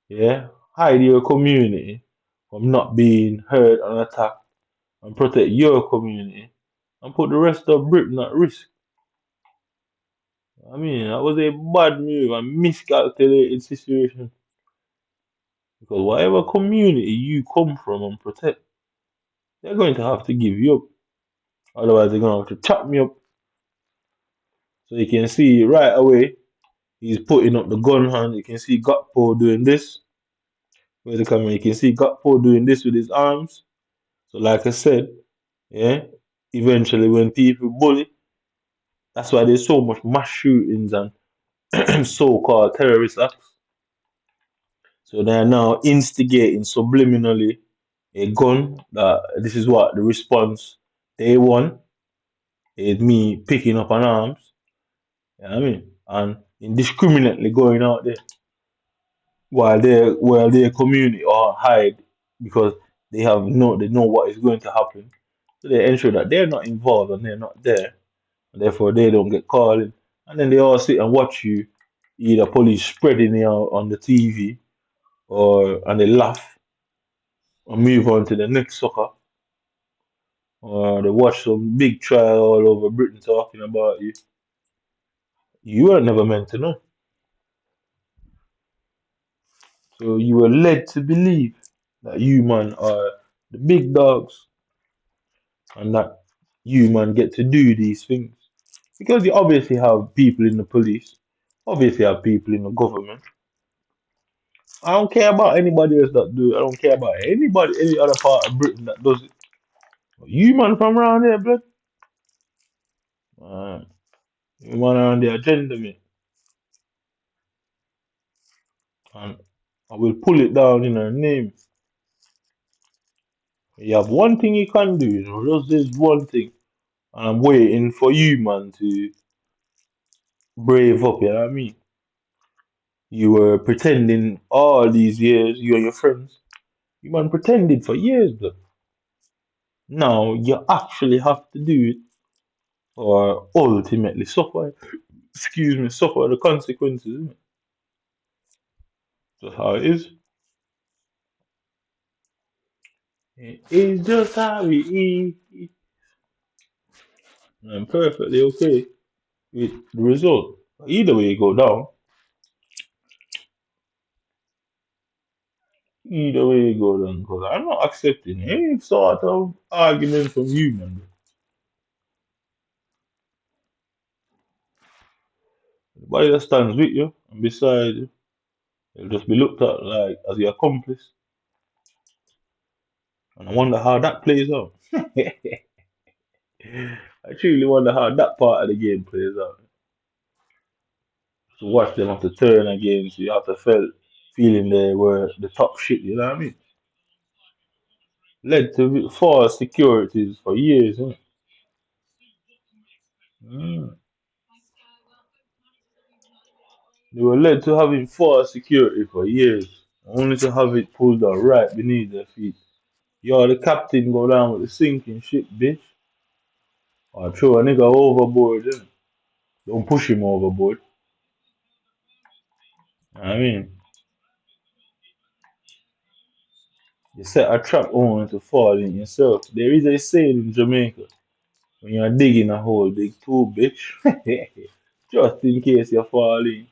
yeah? Hide your community from not being hurt and attacked and protect your community and put the rest of Britain at risk. I mean, that was a bad move and miscalculated situation. Because whatever community you come from and protect, they're going to have to give you up. Otherwise, they're going to have to chop me up. So you can see right away, he's putting up the gun hand. You can see Gakpo doing this. Where's the camera? You can see Gakpo doing this with his arms. So like I said, yeah, eventually when people bully, that's why there's so much mass shootings and so-called terrorist acts. So they are now instigating subliminally a gun. That this is what the response day one is me picking up an arms. You know what I mean? And indiscriminately going out there while their community are hide because they know what is going to happen. So they ensure that they're not involved and they're not there, and therefore they don't get called in. And then they all sit and watch you, either police spreading it out on the TV or and they laugh and move on to the next sucker. Or they watch some big trial all over Britain talking about you. You were never meant to know. So you were led to believe that you man are the big dogs and that you man get to do these things. Because you obviously have people in the police, obviously have people in the government. I don't care about anybody else that do it. I don't care about anybody, any other part of Britain that does it. You man from around here, blood. Uh, you man around the agenda, mate. And I will pull it down in her name. You have one thing you can do, just this one thing. And I'm waiting for you, man, to brave up, you know what I mean? You were pretending all these years, you and your friends. You man pretended for years, blood. Now you actually have to do it or ultimately suffer, excuse me, suffer the consequences, isn't it? That's how it is. It is just how it is. I'm perfectly okay with the result. Either way you go down, either way you go down, because I'm not accepting any sort of argument from you, man. Anybody that stands with you and beside you, they'll just be looked at like as your accomplice. And I wonder how that plays out. I truly wonder how that part of the game plays out. To watch them have to turn against you, have to feel feeling they were the top shit, you know what I mean? Led to false securities for years, huh? Mm. They were led to having false security for years, only to have it pulled down right beneath their feet. You're the captain, go down with the sinking ship, bitch. Or throw a nigga overboard, innit? Don't push him overboard. I mean, you set a trap only to fall in yourself. There is a saying in Jamaica when you're digging a hole, dig two, bitch. Just in case you fall in.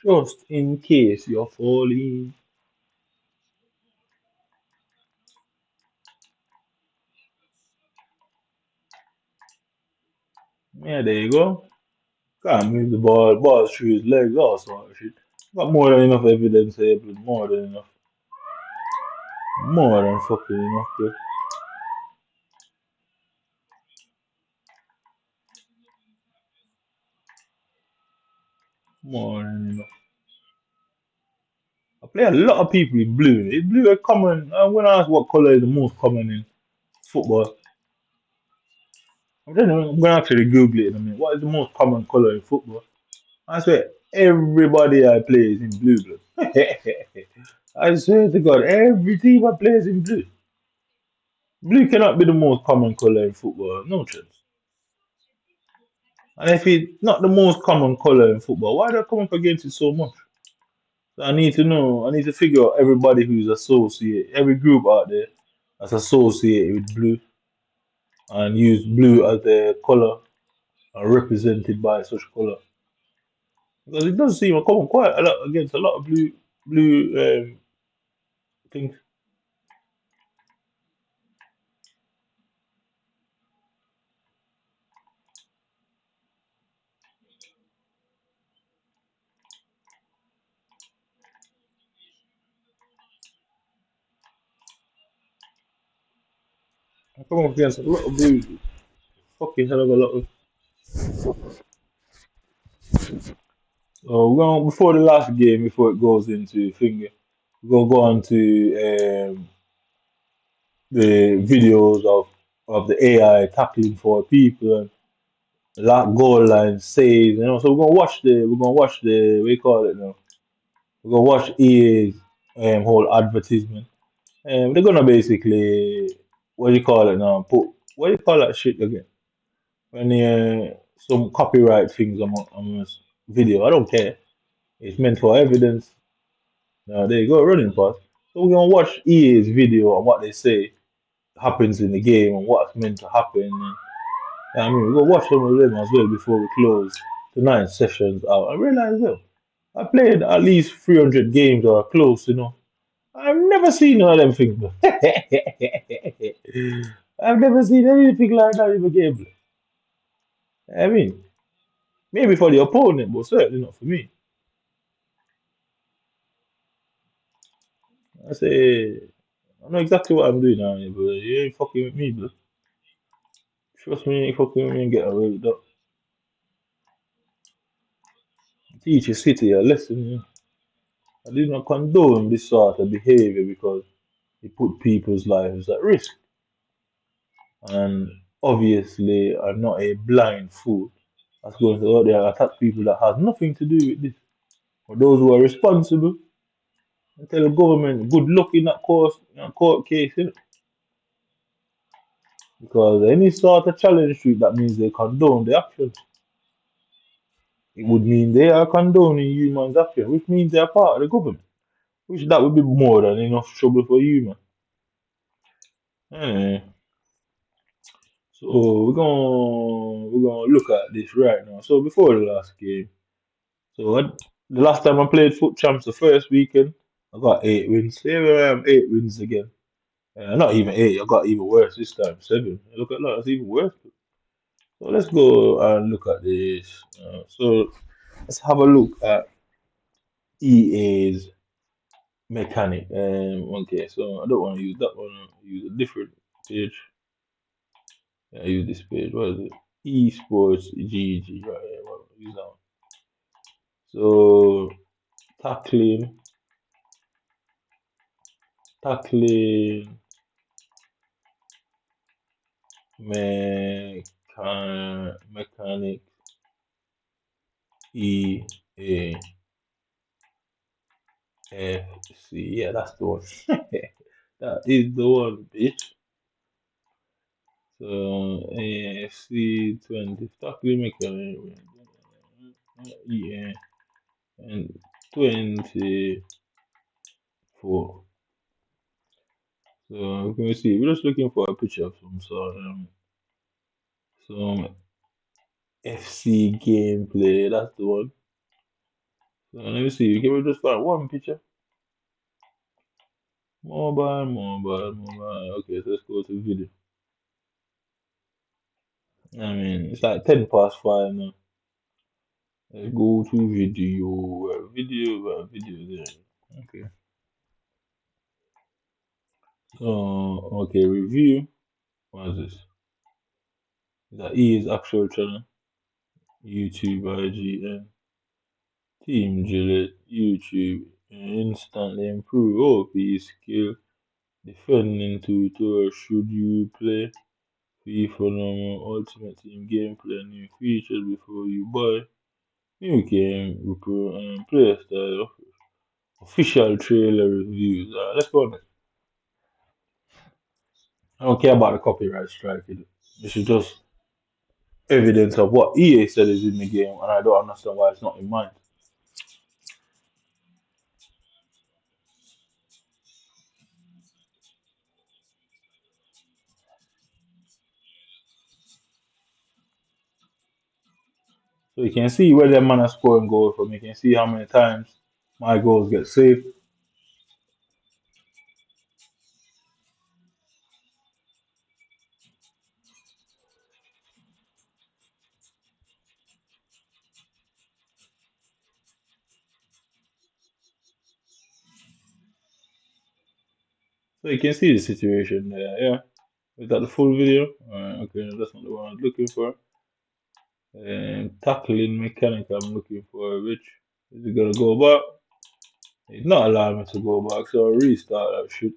Just in case you fall in. Yeah, there you go. Can't move the ball through his legs, all sort of shit. Got more than enough evidence here, but more than enough. More than fucking enough, bro. More than enough. I play a lot of people in blue. Is blue a common? When I ask what color is the most common in football, I'm gonna actually Google it in a minute. What is the most common color in football? I swear, everybody I play is in blue, bro. I swear to God, every team I play is in blue. Blue cannot be the most common color in football. No chance. And if it's not the most common color in football, why do I come up against it so much? So I need to know, I need to figure out everybody who's associated, every group out there that's associated with blue and use blue as their color and represented by such color. Because it does seem I come up quite a lot against a lot of blue things. I come up against a lot of blue, fucking hell of a lot of. So we're going before the last game, before it goes into finger, we're gonna go on to the videos of the AI tackling for people and that goal line saves, you know. So we're gonna watch the what you call it now. We're gonna watch EA's whole advertisement. They're gonna basically what do you call it now? Put what do you call that shit again? When some copyright things on this video. I don't care. It's meant for evidence. There you go, running pass. So we're gonna watch EA's video and what they say happens in the game and what's meant to happen. I mean, we're gonna watch some of them as well before we close tonight's sessions out. I realize, well, I played at least 300 games or close, you know. I've never seen none of them things, bro. I've never seen anything like that in a game. I mean, maybe for the opponent, but certainly not for me. I say, I know exactly what I'm doing now, but you ain't fucking with me, bro. Trust me, you ain't fucking with me and get away with that. Teach your city a lesson, you know. I do not condone this sort of behavior because it put people's lives at risk. And obviously, I'm not a blind fool that's going to go out there and attack people that has nothing to do with this. For those who are responsible, and tell the government good luck in that court case, innit? Because any sort of challenge to it, that means they condone the action. It would mean they are condoning humans' action, which means they are part of the government. Which that would be more than enough trouble for you, man. Anyway, So we're gonna look at this right now. So before the last game, the last time I played Foot Champs the first weekend, I got 8 wins. Here I am, 8 wins again. Not even eight. I got even worse this time. 7. Look at that. That's even worse. So let's go and look at this. So let's have a look at EA's mechanic. Okay, so I don't want to use that one. I'll use a different page. I use this page. What is it? Esports GG. Right here. Well, use that one. So tackling, tackling, mechanic EA FC. Yeah, that's the one. That is the one, bitch. So AFC 20 tackling mechanic EA and 24. So can we see? We're just looking for a picture of some FC gameplay. That's the one. So let me see. Can we just find one picture? Mobile. Okay, so let's go to video. I mean, it's like 10 past 5 now. Let's go to video. Video there. Okay. So, okay, review. What is this? Is that E's actual channel? YouTube, IGN, Team Gillette, YouTube, instantly improve OP skill, defending tutorial. Should you play FIFA normal Ultimate Team gameplay? New features before you buy. New game, player style, official trailer reviews. Let's go on it. I don't care about the copyright strike. This is just evidence of what EA said is in the game, and I don't understand why it's not in mine. So you can see where the man is scoring goals from. You can see how many times my goals get saved. So you can see the situation there. Yeah, is that the full video? Okay, that's not the one I was looking for. Tackling mechanic I'm looking for. Which is it gonna go back? It's not allowing me to go back, so I restart that shit.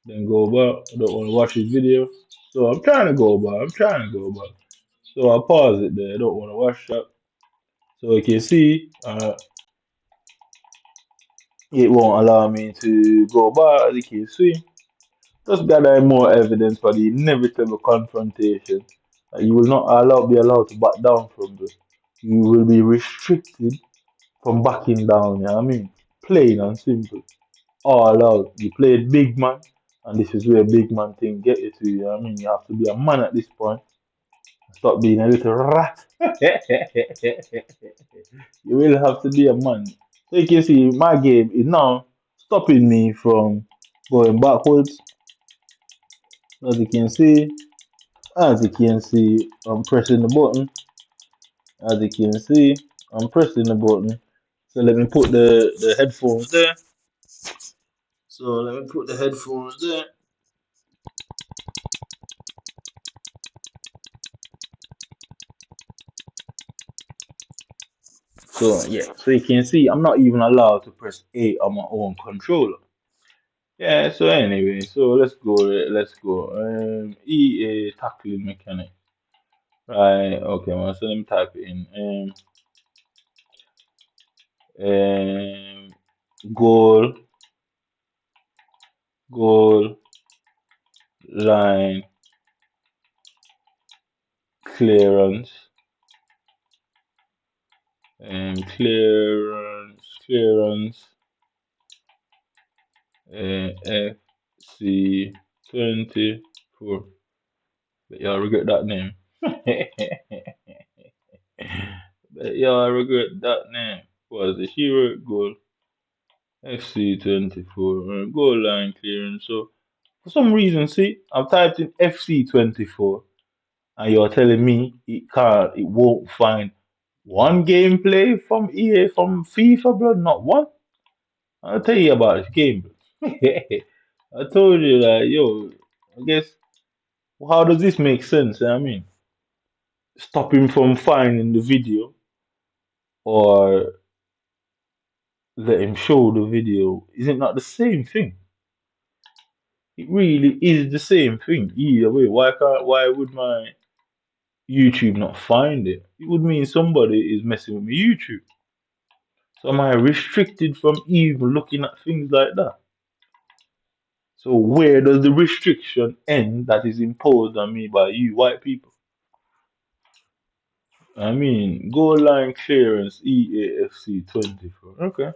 Then go back. I don't want to watch this video. So I'm trying to go back. I'm trying to go back. So I pause it there. I don't want to watch that. So you can see it won't allow me to go back, as you can see. Just gathering more evidence for the inevitable confrontation that you will not be allowed to back down from this. You will be restricted from backing down, you know what I mean? Plain and simple. All out. You played big man, and this is where big man thing get you to, you know what I mean? You have to be a man at this point. Stop being a little rat. You will have to be a man. So you can see my game is now stopping me from going backwards. As you can see, I'm pressing the button. As you can see, I'm pressing the button. So let me put the headphones there. So let me put the headphones there. So yeah, so you can see I'm not even allowed to press A on my own controller. Yeah, so anyway, so let's go. Let's go. EA tackling mechanic. Right. Okay. Well, so let me type it in. Goal, goal line clearance, clearance. FC 24. But y'all regret that name. But y'all regret that name. Was the hero goal FC24 goal line clearance? So for some reason, see, I've typed in FC24 and you're telling me it won't find one gameplay from EA from FIFA, blood, not one. I'll tell you about this game. I told you that, yo, I guess, how does this make sense? I mean, stop him from finding the video or let him show the video. Is it not the same thing? It really is the same thing. Either way, why would my YouTube not find it? It would mean somebody is messing with my YouTube. So am I restricted from even looking at things like that? So where does the restriction end that is imposed on me by you white people? I mean, goal line clearance EAFC 24. Okay.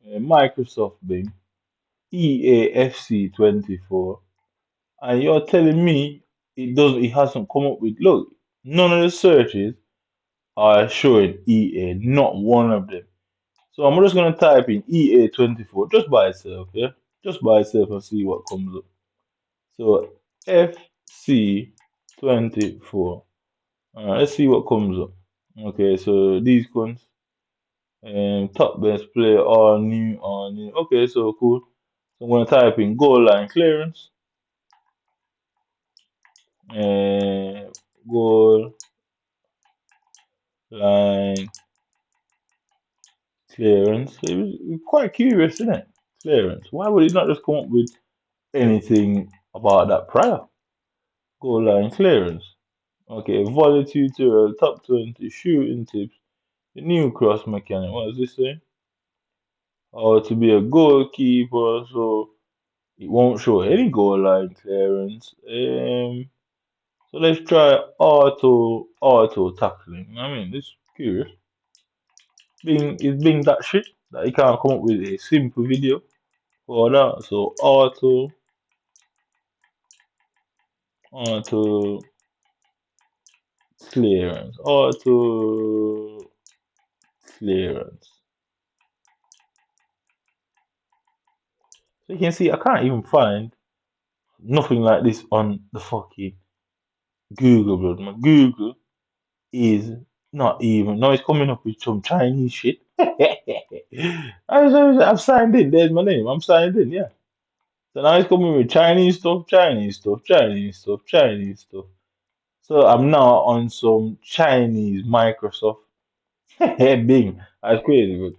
Microsoft Bing EAFC 24, and you're telling me it hasn't come up with, look, none of the searches are showing EA, not one of them. So I'm just gonna type in EA24 just by itself, yeah, just by itself and see what comes up. So FC24. Let's see what comes up. Okay, so these ones, top best player, all new. Okay, so cool. So I'm gonna type in goal line clearance, uh, goal line clearance. It was quite curious, isn't it? Clearance. Why would it not just come up with anything about that prior? Goal line clearance. Okay, volley tutorial, top 20, shooting tips, the new cross mechanic. What does this say? How to be a goalkeeper, so it won't show any goal line clearance. So let's try auto tackling. I mean, this is curious. Bing that shit that you can't come up with a simple video for that. So auto auto clearance. So you can see I can't even find nothing like this on the fucking Google, bro. My Google is not even. No, it's coming up with some Chinese shit. I've signed in. There's my name. I'm signed in. Yeah. So now it's coming with Chinese stuff, Chinese stuff, Chinese stuff, Chinese stuff. So I'm now on some Chinese Microsoft. Bing. That's crazy, but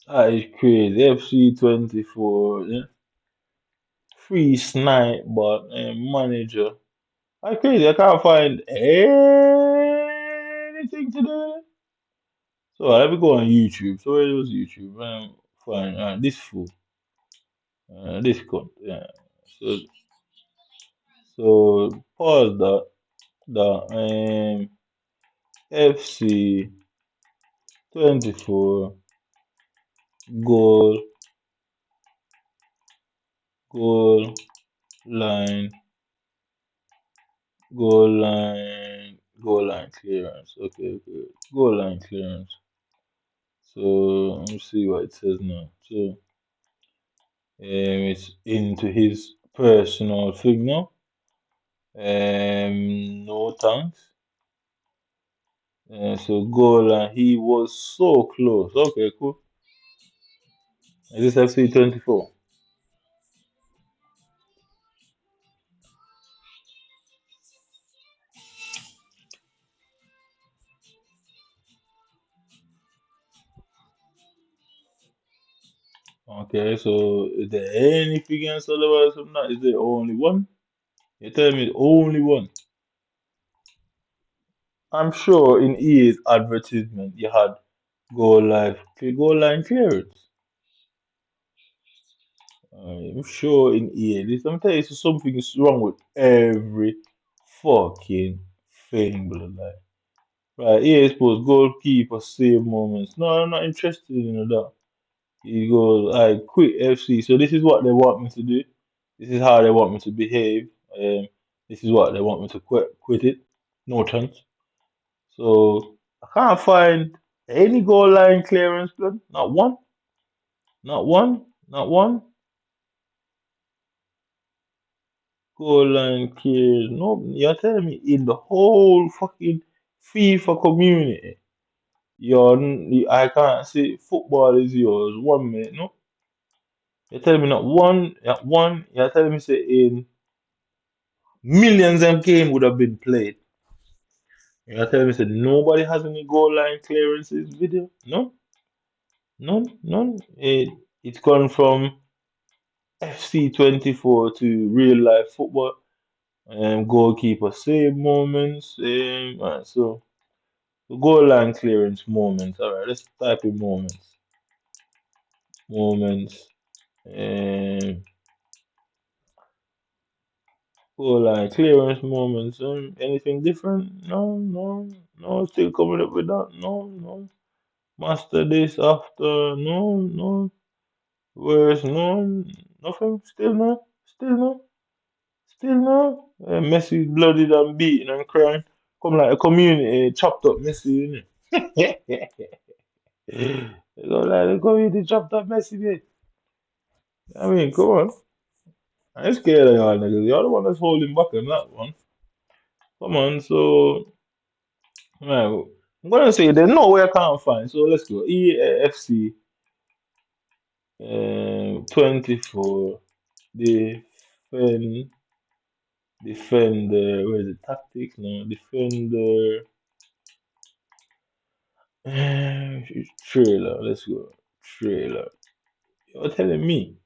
that is crazy. FC24, yeah. Free snipe, but manager. That's crazy. I can't find anything to do. So let me go on YouTube. So where was YouTube? Fine. This fool. This cunt. Yeah. So pause that. FC 24 goal goal line goal line clearance. Okay. Goal line clearance. So let me see what it says now. So it's into his personal thing now. No thanks. So goal line, he was so close. Okay, cool. Is this FC 24? Okay, so is there anything else otherwise from that? Is there only one? You're telling me only one? I'm sure in EA's advertisement you had goal line clearance. I'm sure in EA, this I'm telling you, something is wrong with every fucking thing, blood. Like, right, EA supposed goalkeeper save moments. No, I'm not interested in that. He goes, I quit FC. So this is what they want me to do. This is how they want me to behave. This is what they want me to quit it. No chance. So I can't find any goal line clearance, blood. Not one. Not one. Not one. Goal line clearance. No, you're telling me in the whole fucking FIFA community, I can't say football is yours. 1 minute, no. You're telling me not one. You're telling me say in millions of games would have been played. You're telling me that nobody has any goal line clearances video? No, none. It's gone from FC 24 to real life football. Goalkeeper save moments. Alright, so the goal line clearance moments. Alright, let's type in moments. Moments. Um, Goal line clearance moments. Anything different? No, no, no. Still coming up with that? No, no. Master this after? No, no. Where's no, nothing? Still no? Still no? Still no? Messi bloodied and beaten and crying. Come like a community chopped up Messi, innit? They go like the community chopped up Messi, mate. I mean, come on. I ain't scared of y'all niggas. Y'all the one that's holding back on that one. Come on, so right, I'm gonna say there's no way I can't find. So let's go. EFC 24 defend defender. Where is it? Tactics? No, defender. Trailer. Let's go. Trailer. You're telling me.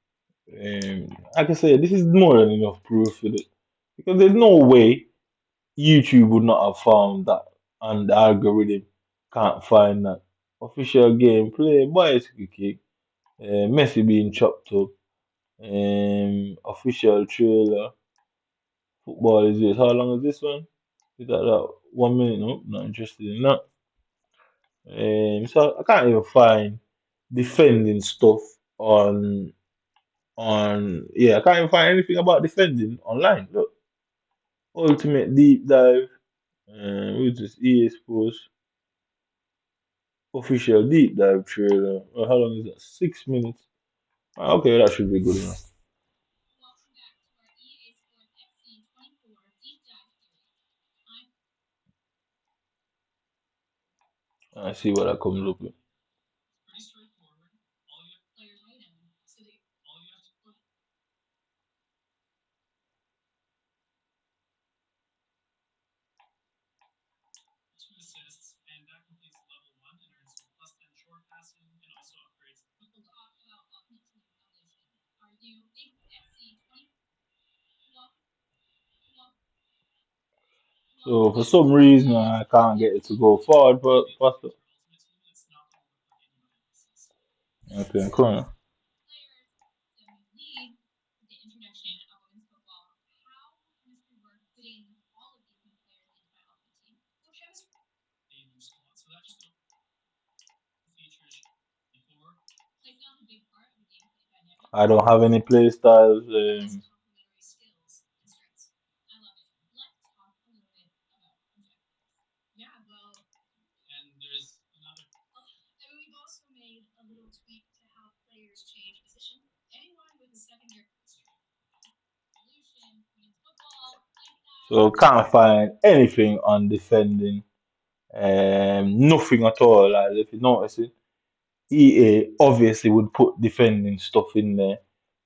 Like I said, this is more than enough proof for it. Because there's no way YouTube would not have found that, and the algorithm can't find that. Official gameplay, bicycle kick, Messi being chopped up, official trailer, football is this. How long is this one? Is that 1 minute? No, not interested in that. So I can't even find defending stuff on I can't even find anything about defending online. Look, ultimate deep dive, which is EA Sports official deep dive trailer. Well, how long is that? 6 minutes. Ah, okay, that should be good enough. I see what that comes up with. So for some reason I can't get it to go forward, but faster. Okay, cool. I don't have any play styles. So can't find anything on defending. Nothing at all. Like if you notice it, EA obviously would put defending stuff in there.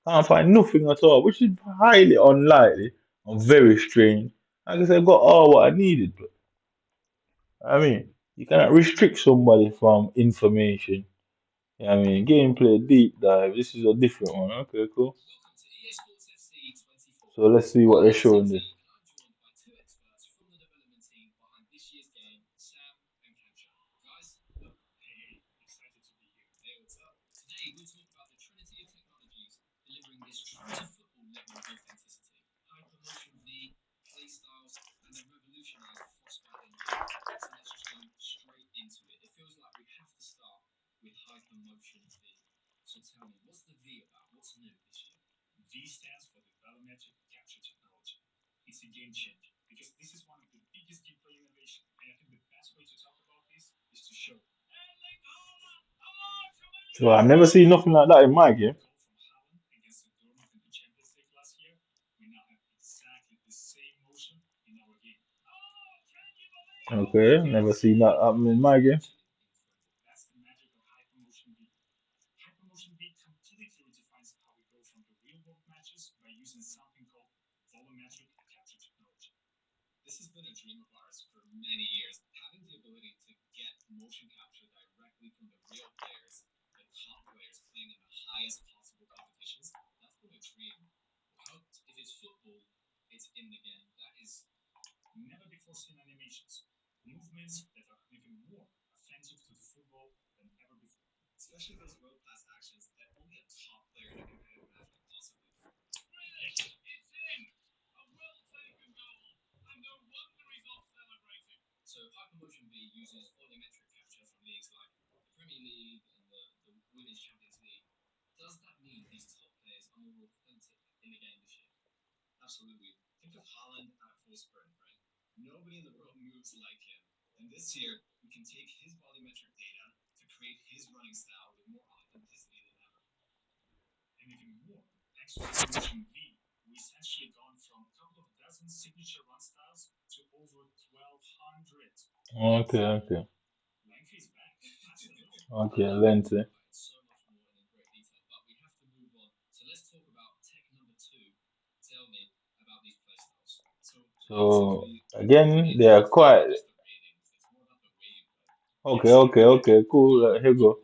Can't find nothing at all, which is highly unlikely and very strange. Like I said, I got all what I needed, but I mean, you cannot restrict somebody from information. Yeah, I mean, gameplay deep dive. This is a different one. Okay, cool. So let's see what they're showing this. So I've never seen nothing like that in my game. Okay, never seen that happen in my game. Okay, okay, okay, lengthy. So again, they are quite okay, okay, okay, cool. Here you go.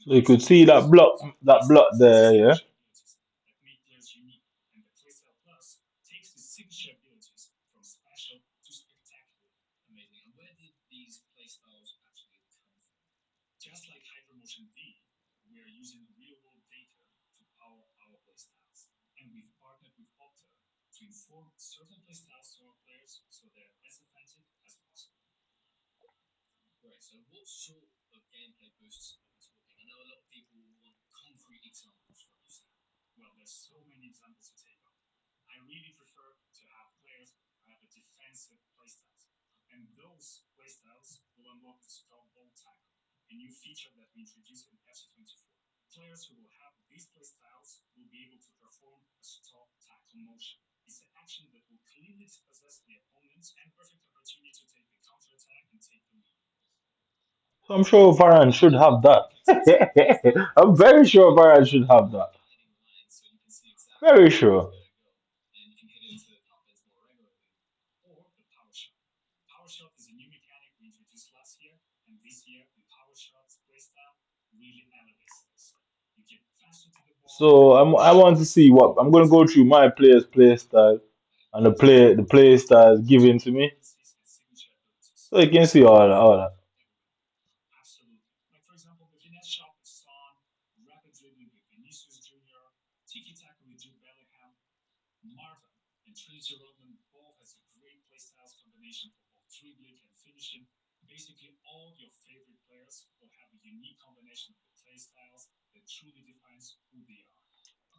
So you could see that block there, yeah. So I'm sure Varane should have that. I'm very sure Varane should have that. Very sure. So I want to see what I'm going to go through my players' play style and the play styles given to me, so you can see all that.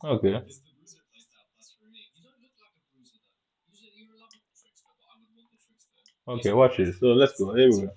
Okay. Okay, watch it. So let's go. Here we go.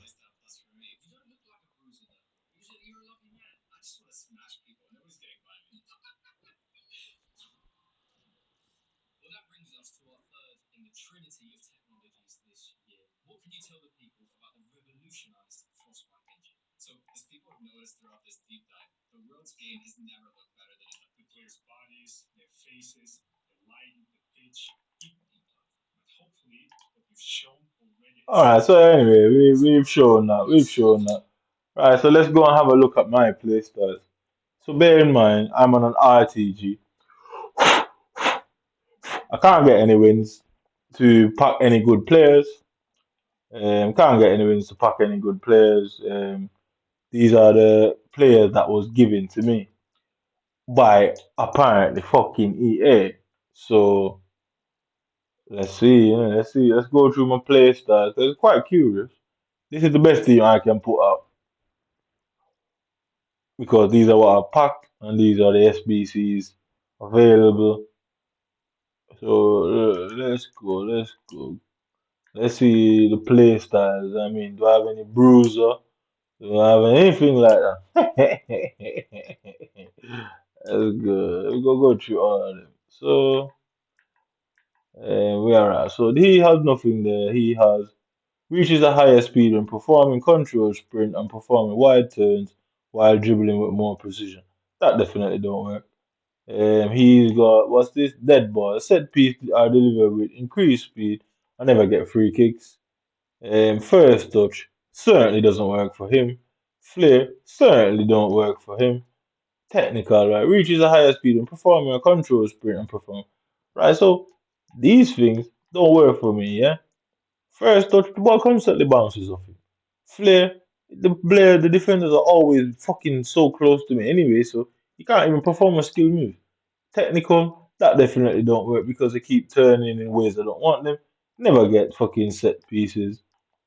All right. So anyway, we've shown that. We've shown that. Right. So let's go and have a look at my play styles. So bear in mind, I'm on an RTG. I can't get any wins to pack any good players. Can't get any wins to pack any good players. These are the players that was given to me by apparently fucking EA. So let's see, let's see, let's go through my play styles. 'Cause it's quite curious. This is the best team I can put out because these are what I packed and these are the SBCs available. So let's go, let's go. Let's see the play styles. I mean, do I have any bruiser? Do I have anything like that? That's good. We go through all of them. So we are at. So he has nothing there. He has reaches a higher speed when performing control sprint and performing wide turns while dribbling with more precision. That definitely don't work. He's got what's this? Dead ball. Set piece are delivered with increased speed. I never get free kicks. First touch certainly doesn't work for him. Flair certainly don't work for him. Technical, right? Reaches a higher speed and performing a control sprint and perform. Right, so these things don't work for me, yeah? First touch, the ball constantly bounces off him. Flair, the defenders are always fucking so close to me anyway, so you can't even perform a skill move. Technical, that definitely don't work because they keep turning in ways I don't want them. Never get fucking set pieces.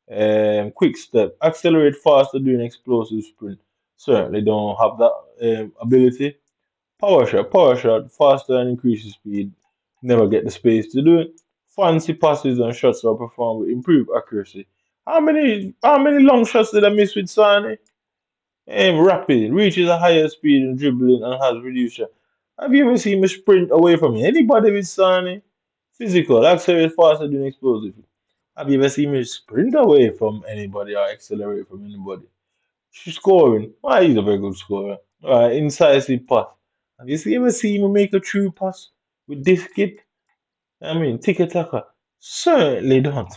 Quick step, accelerate faster during explosive sprint. Certainly don't have that ability. Power shot, faster and increases speed. Never get the space to do it. Fancy passes and shots are performed with improved accuracy. How many long shots did I miss with Sane? Rapid, reaches a higher speed in dribbling and has reduced shot. Have you ever seen me sprint away from anybody with Sane? Physical, accelerate faster than explosive. Have you ever seen me sprint away from anybody or accelerate from anybody? She's scoring. Why he's a very good scorer. Incisive pass. Have you ever seen him make a true pass with this kid? I mean, tiki taka. Certainly don't.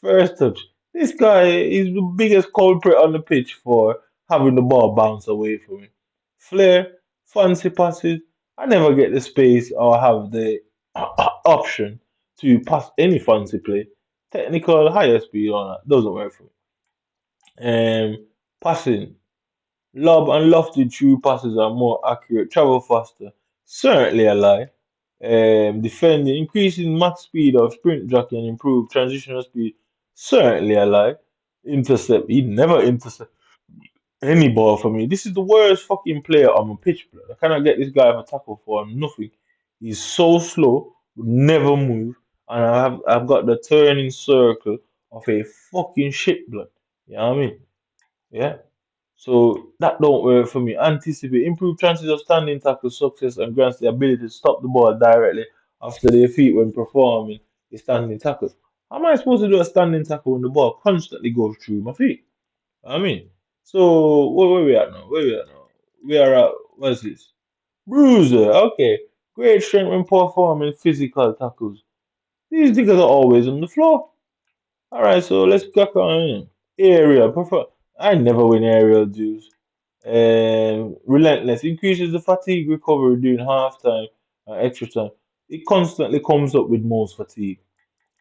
First touch. This guy is the biggest culprit on the pitch for having the ball bounce away from him. Flair, fancy passes. I never get the space or have the option to pass any fancy play. Technical, higher speed on that doesn't work for me. Passing. Lob and lofted true passes are more accurate, travel faster. Certainly a lie. Defending, increasing max speed of sprint jockey and improve transitional speed. Certainly a lie. Intercept. He never intercept any ball for me. This is the worst fucking player on my pitch, bro. I cannot get this guy for tackle for nothing. He's so slow, would never move, and I've got the turning circle of a fucking shit blood. You know what I mean? Yeah. So that don't work for me. Anticipate, improve chances of standing tackle success and grants the ability to stop the ball directly after their feet when performing a standing tackle. How am I supposed to do a standing tackle when the ball constantly goes through my feet? I mean, so where we at now? Where we at now? We are at what's this? Bruiser. Okay, great strength when performing physical tackles. These niggas are always on the floor. All right, so let's crack on in. Aerial. Prefer. I never win aerial duels. Relentless increases the fatigue recovery during halftime and extra time. It constantly comes up with most fatigue.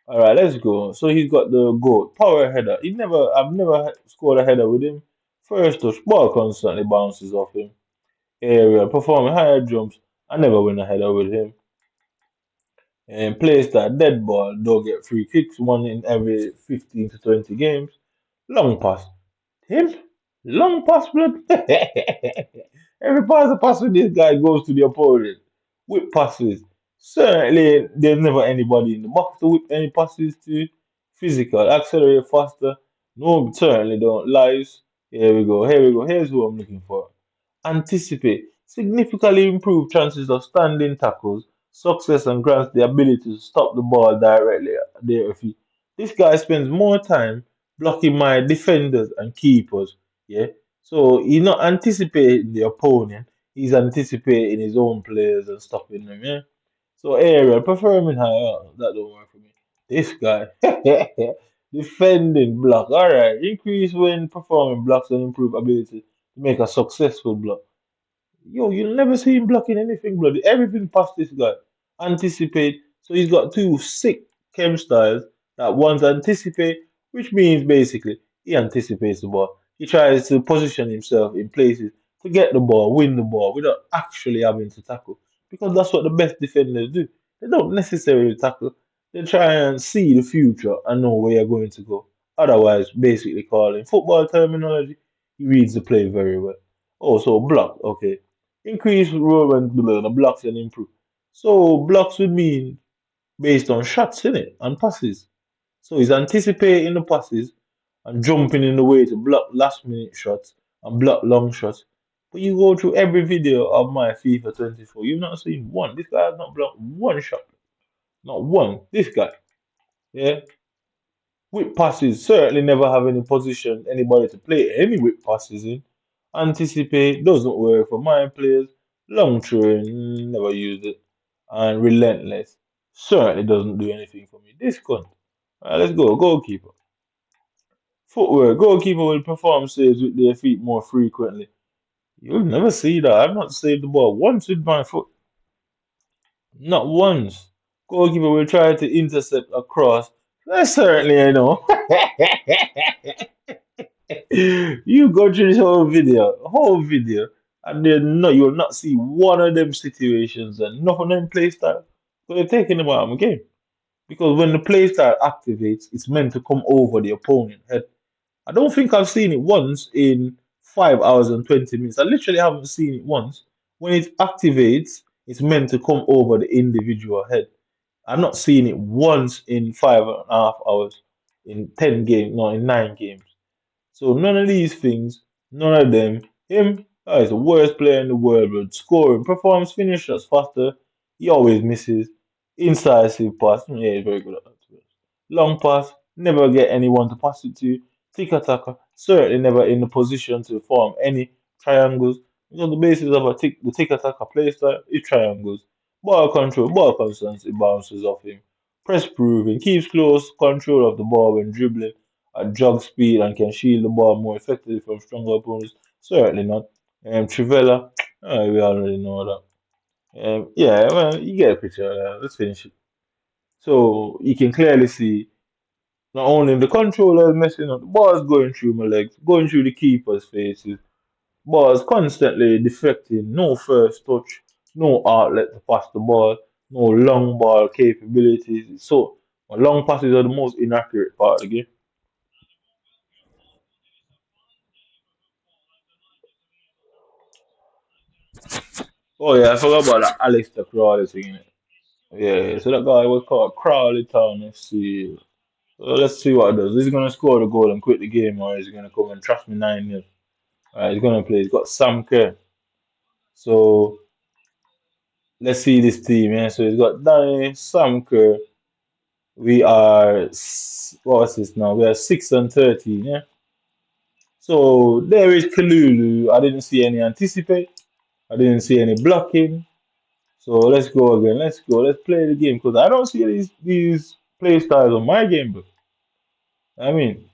All right, let's go. So he's got the goal power header. I've never scored a header with him. First touch, ball constantly bounces off him. Area performing higher jumps. I never win a header with him. And plays that dead ball, don't get free kicks, one in every 15 to 20 games. Long pass. Him? Long pass, blood. Every pass with this guy goes to the opponent. Whip passes. Certainly, there's never anybody in the box to whip any passes to. physical, accelerate faster. No, certainly don't. Lies. Here we go. Here we go. Here's what I'm looking for. Anticipate. Significantly improve chances of standing tackles, success, and grants the ability to stop the ball directly at their feet. This guy spends more time blocking my defenders and keepers. Yeah. So he's not anticipating the opponent, he's anticipating his own players and stopping them. Yeah. So area, performing higher, that don't work for me. This guy, defending block. All right, increase when performing blocks and improve ability to make a successful block. Yo, you'll never see him blocking anything, bloody. Everything past this guy. Anticipate. So he's got two sick chem styles that one's anticipate, which means basically he anticipates the ball. He tries to position himself in places to get the ball, win the ball, without actually having to tackle. Because that's what the best defenders do. They don't necessarily tackle. They try and see the future and know where you're going to go. Otherwise, basically calling football terminology, he reads the play very well. Oh, so block, okay. Increase roll and below the blocks and improve. So blocks would mean based on shots in it and passes. So he's anticipating the passes and jumping in the way to block last minute shots and block long shots. But you go through every video of my FIFA 24, you've not seen one. This guy has not blocked one shot. Not one. This guy. Yeah. Whip passes, certainly never have any position anybody to play any whip passes in. Anticipate, doesn't work for my players. Long throwing, never use it. And relentless, certainly doesn't do anything for me. This cunt. Alright, let's go. Goalkeeper. Footwork. Goalkeeper will perform saves with their feet more frequently. You'll never see that. I've not saved the ball once with my foot. Not once. Goalkeeper will try to intercept a cross. That's certainly I know. You go through this whole video, and then no, you will not see one of them situations and none of them play style. So they're taking them out of the game. Because when the play style activates, it's meant to come over the opponent head. I don't think I've seen it once in 5 hours and 20 minutes. I literally haven't seen it once. When it activates, it's meant to come over the individual head. I've not seen it once in 5.5 hours, in 10 games, no, in 9 games. So none of these things, none of them. Him, he's the worst player in the world, but scoring, performs, finishes faster. He always misses. Incisive pass, yeah, he's very good at that. To be honest. Long pass, never get anyone to pass it to. Tick attacker, certainly never in the position to form any triangles. Because the basis of the tick attacker play style is triangles. Ball control, ball constancy bounces off him. Press proving, keeps close control of the ball when dribbling at jog speed and can shield the ball more effectively from stronger opponents? Certainly not. Trivella, we already know that. Yeah, well, you get a picture. Let's finish it. So you can clearly see not only the controller is messing up, the ball's going through my legs, going through the keeper's faces, ball's constantly deflecting, no first touch, no outlet to pass the ball, no long ball capabilities. So my long passes are the most inaccurate part of the game. Oh yeah, I forgot about that Alex the Crawley thing. Yeah, so that guy was called Crawley Town FC. So let's see what he does. Is he gonna score the goal and quit the game, or is he gonna come and trash me 9-0? Alright, he's gonna play. He's got Sam Kerr. So let's see this team, yeah. So he's got Danny, Sam Kerr. We are what was this now? We are 6 and 13, yeah. So there is Kalulu. I didn't see any anticipate. I didn't see any blocking. So let's go again. Let's go. Let's play the game because I don't see these play styles on my game book. I mean,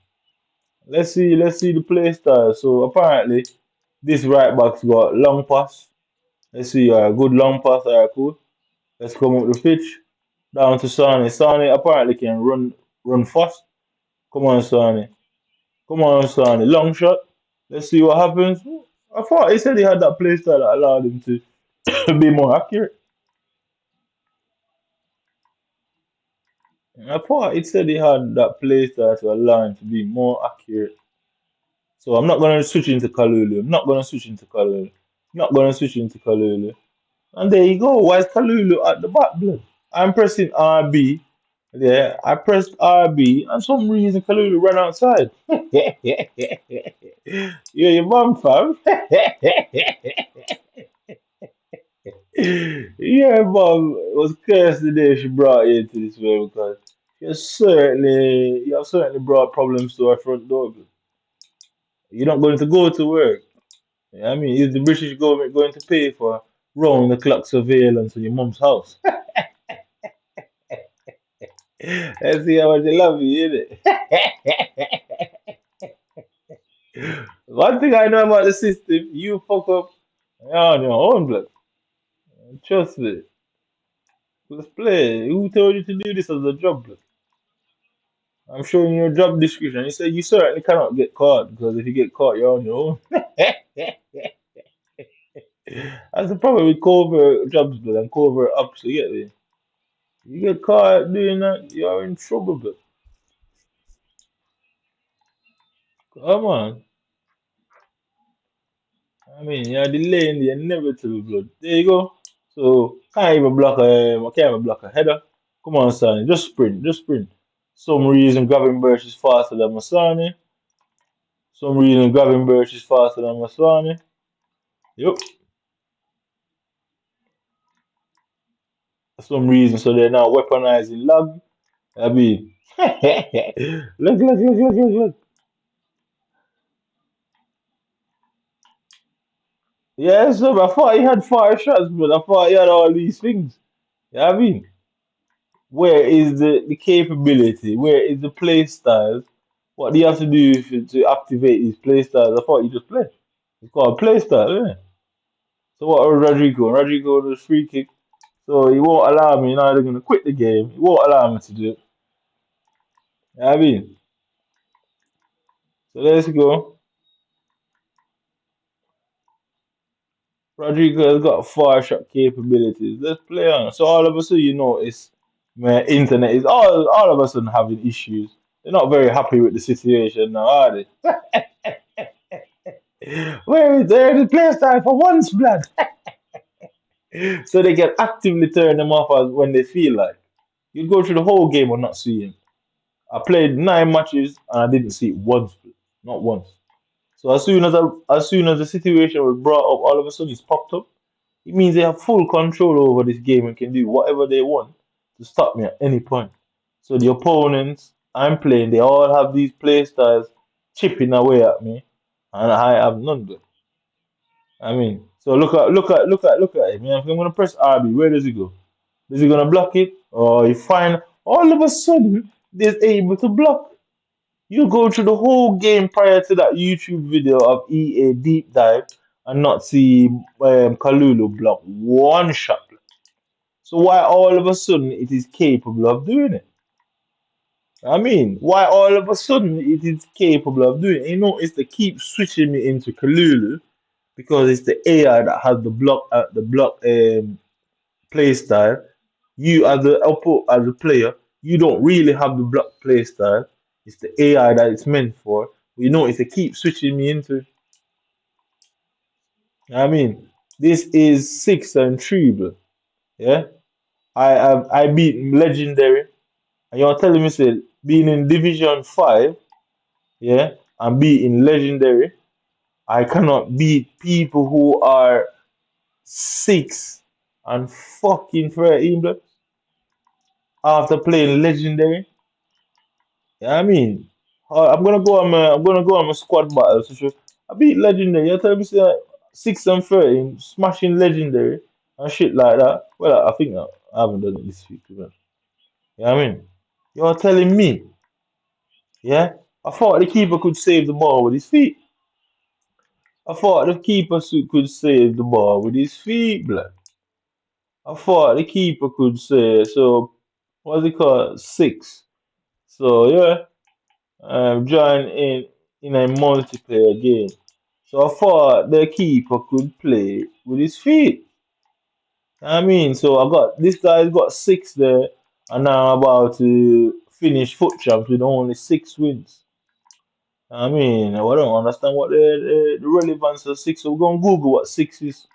let's see the play style. So apparently, this right back's got long pass. Let's see, good long pass. Alright, cool. Let's come up the pitch down to Sane. Sane apparently can run fast. Come on, Sane. Come on, Sane. Long shot. Let's see what happens. I thought he said he had that play style that allowed him to be more accurate. I thought it said he had that play style to allow him to be more accurate. So I'm not gonna switch into Kalulu. I'm not gonna switch into Kalulu. Not gonna switch into Kalulu. And there you go. Why is Kalulu at the back, blood? I'm pressing RB. Yeah, I pressed RB and some reason Kalulu ran outside. Yeah, your mum, fam. Yeah, mum was cursed the day she brought you into this world because you have certainly brought problems to our front door. You're not going to go to work. Yeah, I mean, is the British government going to pay for round the clock surveillance on your mum's house? Let's see how much they love you, innit? One thing I know about the system, you fuck up on your own, blood. Trust me. Let's play. Who told you to do this as a job, blood? I'm showing you your job description. You say you certainly cannot get caught because if you get caught, you're on your own. That's the problem with covert jobs, blood, and covert ops. You get me? You get caught doing that, you're in trouble, blood. Come on. I mean, you're delaying the inevitable, blood. There you go. So I can't even block a header. Come on, Sonny, just sprint, just sprint. Some reason grabbing Birch is faster than Masani. Some reason grabbing Birch is faster than Masani. Yep. For some reason, so they're now weaponizing lag. I mean, look. Yeah, so I thought he had 5 shots, but I thought he had all these things. Yeah, I mean, where is the capability? Where is the play styles? What do you have to do to activate these play styles? I thought you just play. It's called play style, isn't it? So what was Rodrigo? Rodrigo was free kick. So he won't allow me. Now they're gonna quit the game. He won't allow me to do it. You know what I mean, so let's go. Rodrigo has got far shot capabilities. Let's play on. So all of a sudden, it's my internet is all of a sudden having issues. They're not very happy with the situation now, are they? Where is there the play style for once, blood? So they can actively turn them off when they feel like. You go through the whole game or not see him. I played 9 matches and I didn't see it once, not once. So as soon as the situation was brought up, all of a sudden it's popped up. It means they have full control over this game and can do whatever they want to stop me at any point. So the opponents I'm playing, they all have these play styles chipping away at me, and I have none of it. I mean, so look at it. Man, if I'm gonna press RB, where does he go? Is he gonna block it? Or you find all of a sudden they're able to block. You go through the whole game prior to that YouTube video of EA deep dive and not see Kalulu block one shot. So why all of a sudden it is capable of doing it? I mean, why all of a sudden it is capable of doing it? It's to keep switching me into Kalulu because it's the AI that has the block play style. You as a player, you don't really have the block play style. It's the AI that it's meant for. It's to keep switching me into. I mean, this is 6-3, bro. Yeah, I beat legendary, and you're telling me say being in Division 5, yeah, and being legendary, I cannot beat people who are 6 and fucking 13, bro. After playing legendary. Yeah, I mean, I'm gonna go on my squad battle. So I beat legendary. You tell me say 6 and 13, smashing legendary and shit like that. Well, I think I haven't done it this week, man. Yeah, I mean, you're telling me, yeah? I thought the keeper could save the ball with his feet. I thought the keeper could save the ball with his feet, blood. I thought the keeper could save. So what's it called? Six. So yeah. Join in a multiplayer game. So I thought the keeper could play with his feet. I mean, so I got this guy's got 6 there, and now I'm about to finish foot champs with only 6 wins. I mean, I don't understand what the relevance of 6. So we're gonna Google what 6 is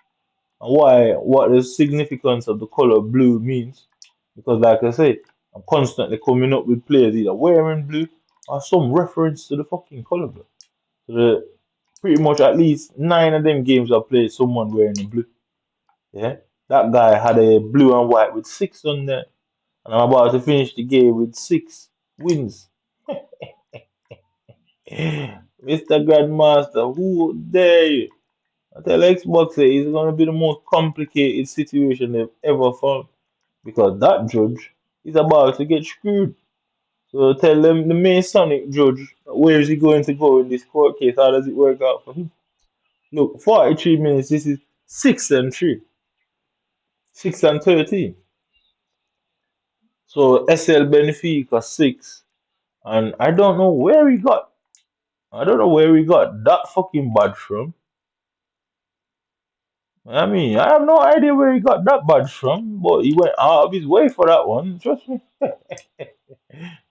and what the significance of the color blue means. Because, like I said. I'm constantly coming up with players either wearing blue or some reference to the fucking colour, bro. So pretty much at least 9 of them games I played someone wearing a blue. Yeah. That guy had a blue and white with six on there. And I'm about to finish the game with 6 wins. Mr. Grandmaster, who dare you? I tell Xbox that it's gonna be the most complicated situation they've ever found. Because that judge is about to get screwed. So tell them the Masonic judge, where is he going to go in this court case? How does it work out for him? Look, 43 minutes, this is 6 and 3. 6 and 13. So SL Benfica 6. And I don't know where he got that fucking badge from. I mean, I have no idea where he got that badge from, but he went out of his way for that one. Trust me.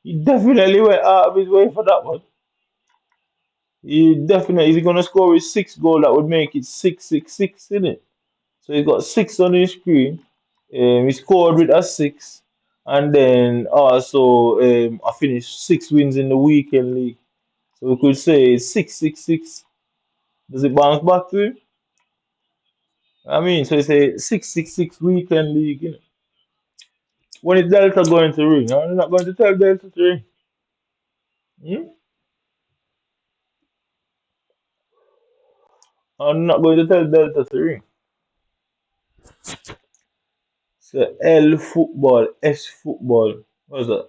He definitely went out of his way for that one. He definitely is gonna score his sixth goal that would make it 6-6-6, isn't it? So he's got six on his screen. He scored with a six, and then also I finished 6 wins in the weekend league. So we could say 6-6-6. Does it bounce back to him? I mean, so it's a 6-6-6 weekend league. You know? When is Delta going to ring? I'm not going to tell Delta to ring. Hmm? I'm not going to tell Delta to ring. So L football, S football. What's that?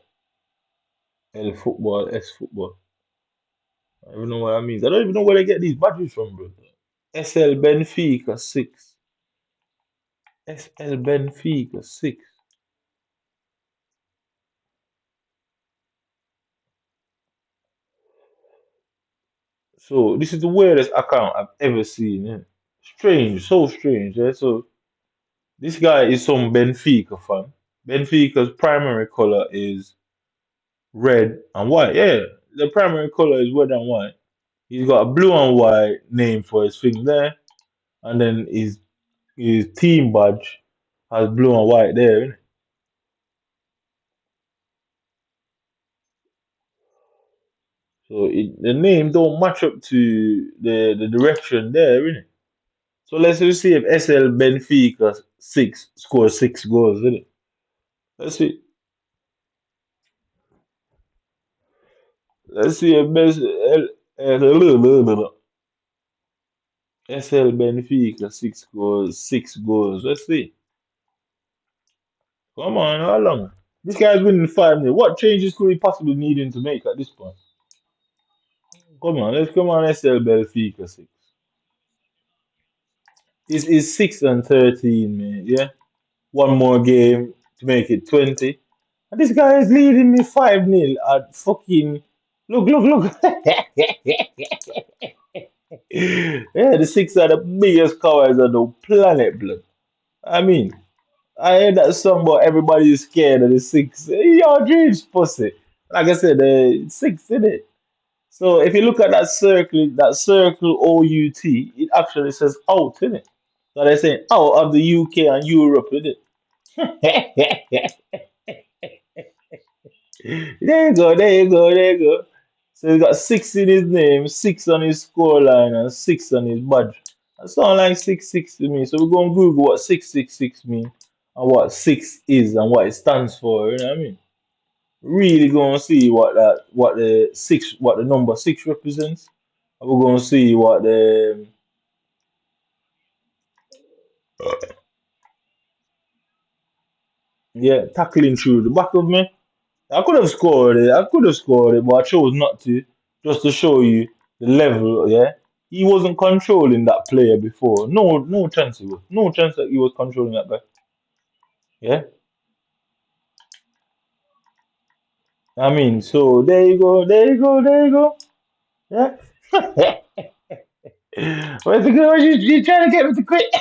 L football, S football. I don't even know what that means. I don't even know where they get these badges from, bro. SL Benfica 6. SL Benfica 6. So this is the weirdest account I've ever seen. Yeah? Strange, so strange. Yeah? So this guy is some Benfica fan. Benfica's primary color is red and white. Yeah, the primary color is red and white. He's got a blue and white name for his thing there, and then his team badge has blue and white there. Innit? So the name don't match up to the direction there, innit? So let's just see if SL Benfica 6 scores 6 goals, innit? Let's see. Let's see if SL Benfica 6 scores 6 goals. Let's see. Come on, how long? This guy's winning 5-0. What changes could he possibly needing to make at this point? Come on, let's come on SL Benfica 6. This is 6 and 13, man. Yeah? One more game to make it 20. And this guy is leading me 5-0 at fucking. Look, look, look. Yeah, the six are the biggest cowards on the planet, blood. I mean, I heard that song about everybody is scared of the six. Your dreams, pussy. Like I said, the six in it. So if you look at that circle OUT, it actually says out in it. So they're saying out of the UK and Europe in it. There you go, there you go, there you go. So he's got six in his name, six on his scoreline, and six on his badge. That sounds like 6-6 to me. So we're going to Google what 6-6-6 means and what six is and what it stands for. You know what I mean? Really going to see what the number six represents. And we're going to see what the yeah tackling through the back of me. I could have scored it. I could have scored it, but I chose not to, just to show you the level. Yeah, he wasn't controlling that player before. No, no chance he was. No chance that he was controlling that guy. Yeah, I mean, so there you go, there you go, there you go. Yeah. Where's the girl? You trying to get me to quit?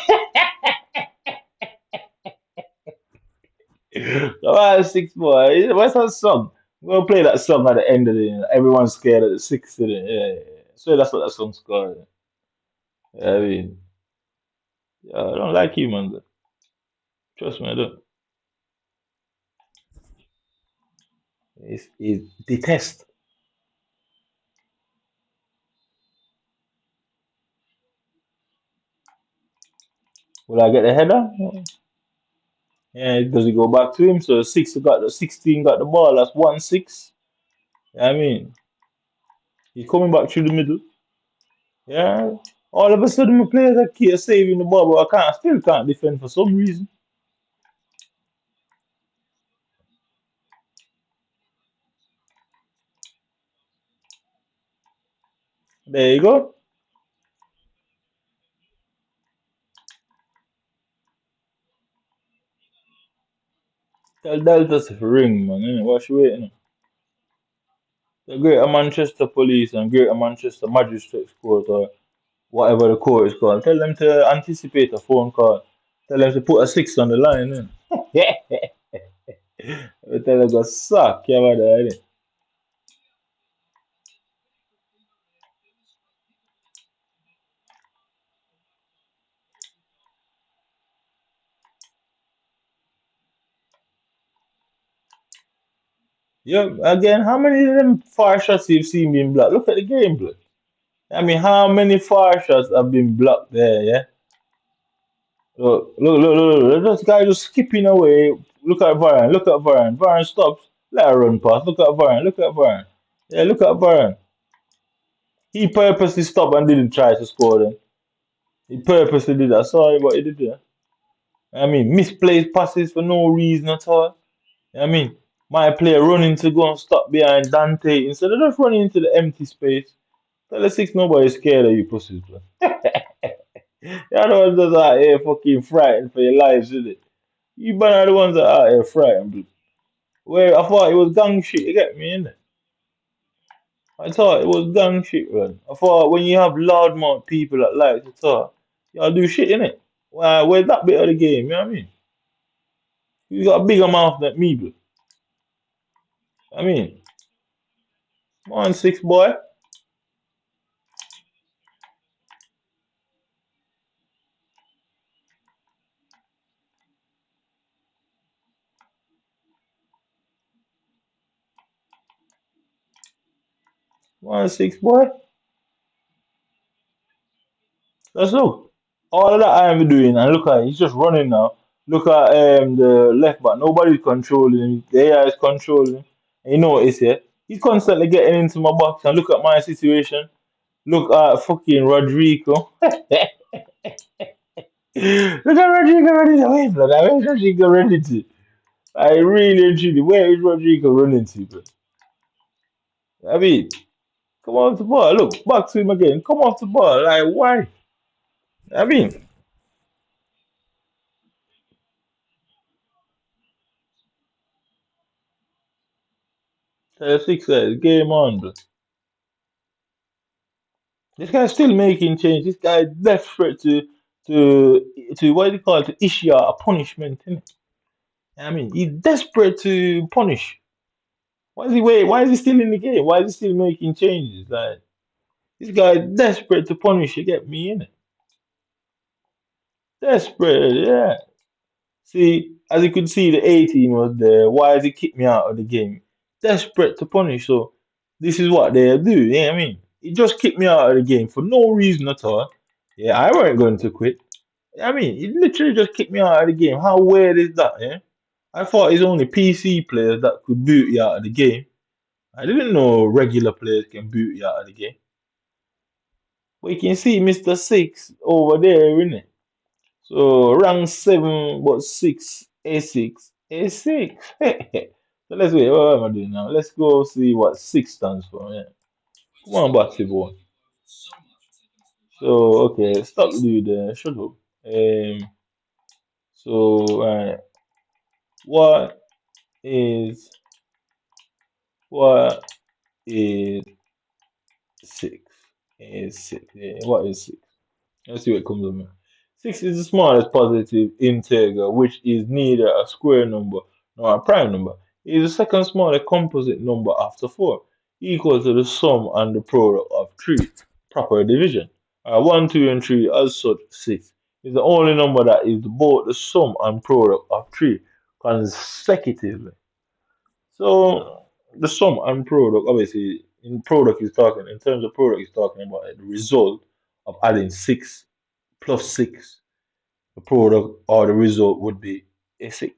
Come on, six boy. What's that song? We're gonna play that song at the end of the. Everyone's scared of the six. Yeah, yeah, yeah. So that's what that song's called. Yeah, I mean, yeah, I don't like you, man. Trust me, I don't. is detest. Will I get the header? Yeah, does it go back to him? So six got the 16 got the ball. That's 1-6. I mean, he's coming back through the middle. Yeah. All of a sudden, my players are keep saving the ball, but I still can't defend for some reason. There you go. Tell Delta to ring, man. Innit? What you waiting on? The Greater Manchester Police and Greater Manchester Magistrates Court, or whatever the court is called, tell them to anticipate a phone call. Tell them to put a six on the line. Yeah. Tell them to suck. Yeah, man. Yeah, again, how many of them far shots you've seen being blocked? Look at the game, blood. I mean, how many far shots have been blocked there, yeah? Look, this guy just skipping away. Look at Varane, look at Varane. Varane stops. Let her run past. Look at Varane, look at Varane. Yeah, look at Varane. He purposely stopped and didn't try to score then. He purposely did that. Sorry, what he did there. I mean, misplaced passes for no reason at all. I mean, my player running to go and stop behind Dante instead of just running into the empty space. Tell the six nobody's scared of you pussies, bro. You're the ones that are out here fucking frightened for your lives, isn't it? You man are the ones that are out here frightened, bro. Where I thought it was gang shit, you get me, innit? I thought it was gang shit, man. I thought when you have loudmouth people that like to talk, y'all do shit, innit? Why, where's that bit of the game, you know what I mean? You got a bigger mouth than me, bro. I mean, come on, six boy. 1-6 boy. Let's look. All of that I am doing, and look at it, he's just running now. Look at the left back. Nobody's controlling him. The AI is controlling him. And you know what it's here? He's constantly getting into my box. And look at my situation. Look at fucking Rodrigo. Look at Rodrigo running away, blood. Where's Rodrigo running to? I really and truly, where is Rodrigo running to, bro? I mean, come off the ball. Look, back to him again. Come off the ball. Like, why? I mean, 6 game on, bro. This guy's still making change. This guy is desperate to what do you call it? To issue a punishment, innit? I mean, he's desperate to punish. Why is he wait? Why is he still in the game? Why is he still making changes? Like this guy is desperate to punish. You get me in it? Desperate, yeah. See, as you could see, the 18 was there. Why has he kicked me out of the game? Desperate to punish. So this is what they do. Yeah, I mean, he just kicked me out of the game for no reason at all. Yeah, I weren't going to quit. I mean, he literally just kicked me out of the game. How weird is that? Yeah, I thought it's only PC players that could boot you out of the game. I didn't know regular players can boot you out of the game. But you can see Mr. Six over there, innit? So rank 7 but 6 A6 A6. So let's wait. What am I doing now? Let's go see what 6 stands for. Yeah. Come on, Batsy boy. So okay, stop doing the shut up. So what is what is 6? Is 6? Yeah, what is 6? Let's see what comes up. Man. 6 is the smallest positive integer, which is neither a square number nor a prime number. It is the second smallest composite number after 4, equal to the sum and the product of 3. Proper division. 1, 2, and 3, as such, 6 is the only number that is both the sum and product of 3 consecutively. So, the sum and product, obviously, in product is talking, in terms of product, is talking about the result of adding 6 plus 6. The product or the result would be a 6.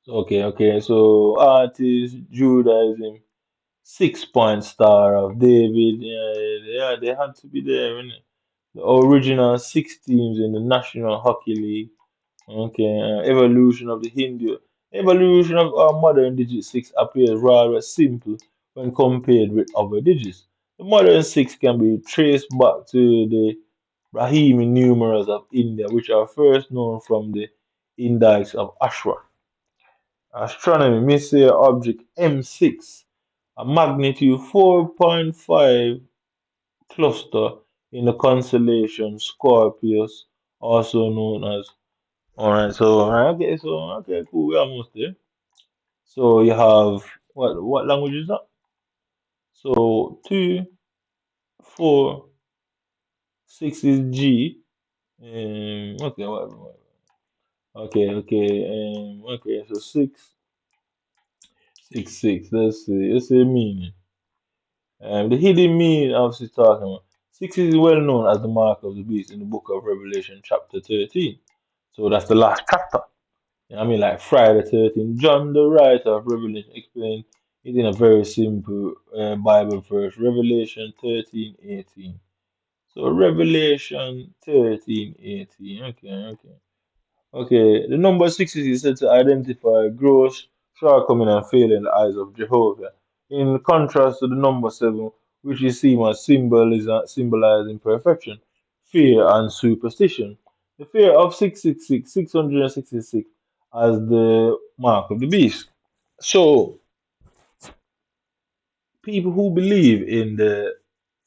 Okay, okay, so artist, Judaism, 6 point star of David, yeah, yeah, they had to be there, innit? The original 6 teams in the National Hockey League. Okay, evolution of the Hindu. Evolution of our modern digit 6 appears rather simple when compared with other digits. The modern 6 can be traced back to the Brahmi numerals of India, which are first known from the Index of Ashra. Astronomy, Messier object M6, a magnitude 4.5 cluster in the constellation Scorpius, also known as. Alright, so okay, so okay, cool, we're almost there. So you have what language is that? So 2, 4, 6 is G. Okay, whatever. Okay, okay, okay, so 6, 6. Let's see, let's say meaning. The hidden meaning of this talking about. 6 is well known as the mark of the beast in the book of Revelation, chapter 13. So that's the last chapter. You know what I mean? Like Friday the 13th. John, the writer of Revelation, explained it in a very simple Bible verse, Revelation 13:18. So Revelation 13:18. Okay, okay. Okay, the number 6 is said to identify gross shortcoming and failure in the eyes of Jehovah. In contrast to the number 7, which is seen as symbolizing perfection, fear, and superstition. The fear of 666, 666, as the mark of the beast. So, people who believe in the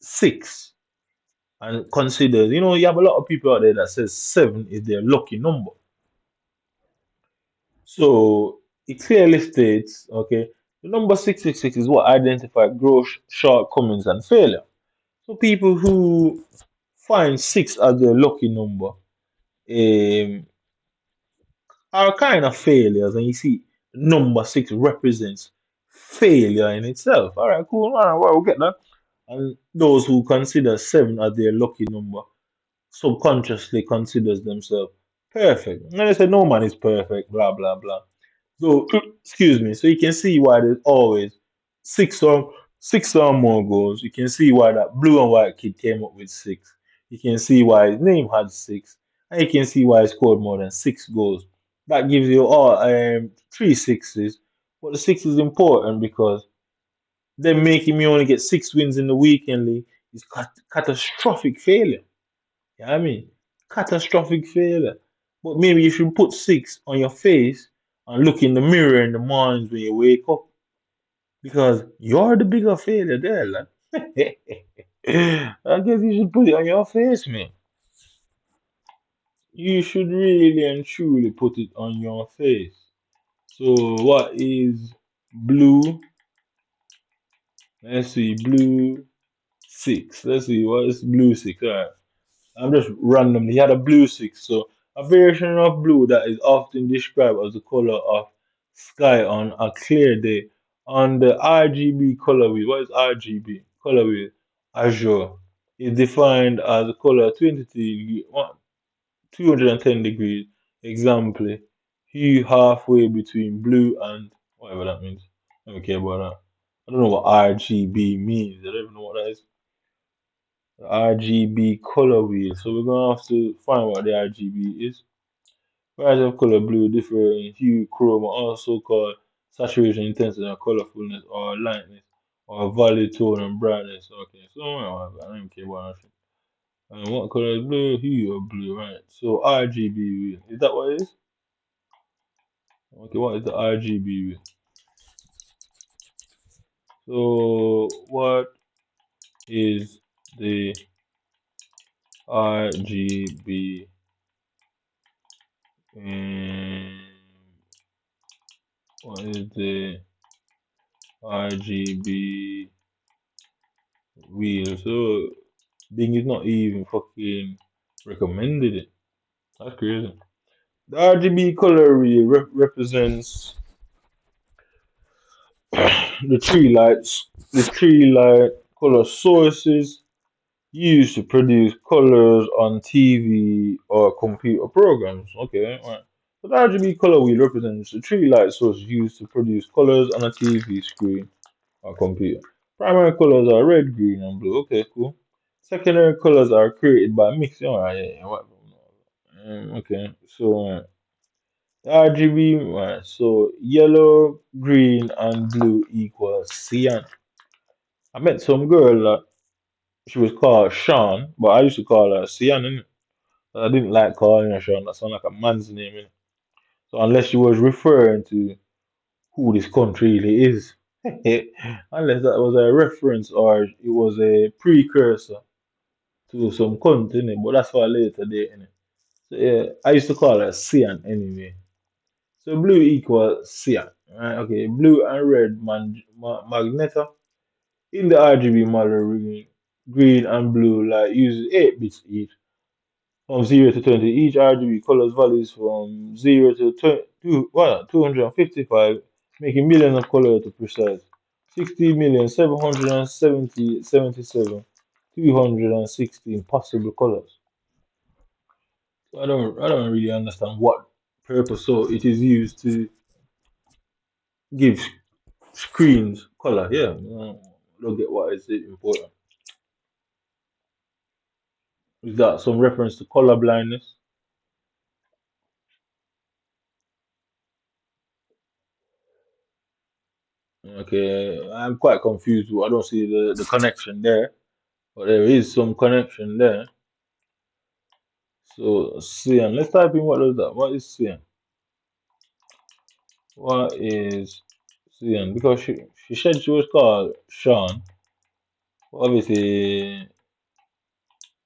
6 and consider, you have a lot of people out there that says 7 is their lucky number. So it clearly states, okay, the number 666 is what identifies gross shortcomings and failure. So people who find 6 as their lucky number are kind of failures, and you see, number 6 represents failure in itself. All right, cool. All right, well, we'll get that. And those who consider 7 as their lucky number subconsciously considers themselves perfect. And they say no man is perfect, blah blah blah. So excuse me. So you can see why there's always six or more goals. You can see why that blue and white kid came up with 6. You can see why his name had 6, and you can see why he scored more than 6 goals. That gives you all 3 6s. But the 6 is important because them making me only get 6 wins in the weekend league is catastrophic failure. You know what I mean? Catastrophic failure. But maybe you should put 6 on your face and look in the mirror in the mornings when you wake up because you're the bigger failure there, lad. I guess you should put it on your face, man. You should really and truly put it on your face. So, what is blue? Let's see, blue 6. Let's see, what is blue 6? Alright. I'm just randomly. He had a blue 6. So a variation of blue that is often described as the color of sky on a clear day. On the RGB color wheel, what is RGB? Color wheel, azure, is defined as a color 210 degrees. Example, hue halfway between blue and whatever that means. I don't care about that. I don't know what RGB means. I don't even know what that is. RGB color wheel. So we're gonna have to find what the RGB is. Variety of color blue differ in hue, chroma, also called saturation, intensity, and colorfulness, or lightness, or value, tone, and brightness. Okay, so I don't care about that. And what color is blue? Hue or blue, right? So RGB wheel. Is that what it is? Okay, what is the RGB wheel? So what is the RGB? Um, what is the RGB wheel? So Bing is not even fucking recommended it. That's crazy. The RGB color wheel represents the three light color sources used to produce colors on TV or computer programs. Okay, right. So the RGB color wheel represents the three light sources used to produce colors on a TV screen or computer. Primary colors are red, green, and blue. Okay, cool. Secondary colors are created by mixing. Alright, yeah, yeah, what? Okay, so RGB, right, so yellow, green, and blue equals cyan. I met some girl that she was called Sean, but I used to call her Cyan, innit? I didn't like calling her Sean. That sounded like a man's name, innit? So unless she was referring to who this country really is, unless that was a reference or it was a precursor to some country, innit? But that's for a later date, innit? So yeah, I used to call her Cyan anyway. So blue equals cyan, right? Okay, blue and red magnetar. In the RGB model, green and blue light uses 8 bits each, from 0 to 20. Each RGB colors values from 0 to 20, 255, making millions of colors to precise. 60,777,216 possible colors. So I don't really understand what purpose so it is used to give screens color. Yeah, I don't get why it's important. Is that some reference to color blindness? Okay, I'm quite confused. I don't see the connection there, but there is some connection there. So cyan. Let's type in what does that. What is cyan? What is cyan? Because she said she was called Sean. Obviously,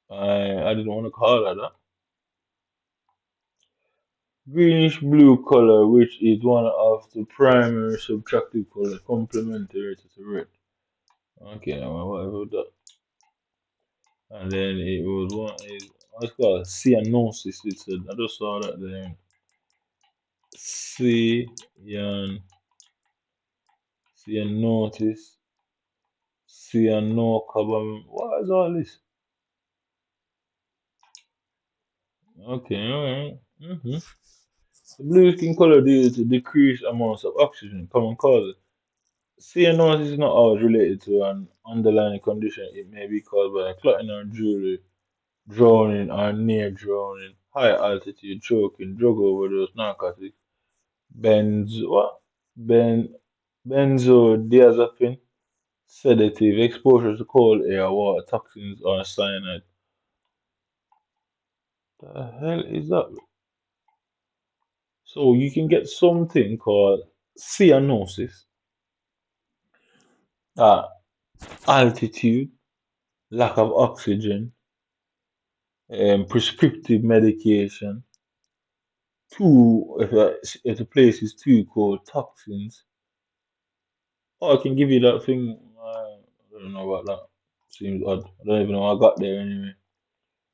I didn't want to call her that. Greenish blue color, which is one of the primary subtractive colors complementary to red. Okay, well, whatever that. And then it was one is what's called cyanosis. It said I just saw that there. Cyan cyanosis, cyanocarbon. What is all this? Okay, alright. The blue skin color due to decreased amounts of oxygen, common causes. Cyanosis is not always related to an underlying condition. It may be caused by clotting or jewelry, drowning or near drowning, high altitude choking, drug overdose, narcotics, what? Ben benzodiazepine, sedative, exposure to cold air, water, toxins, or cyanide. The hell is that? So you can get something called cyanosis at altitude, lack of oxygen, prescriptive medication. Two, if the place is too cold, toxins. Oh, I can give you that thing. I don't know about that. Seems odd. I don't even know how I got there anyway.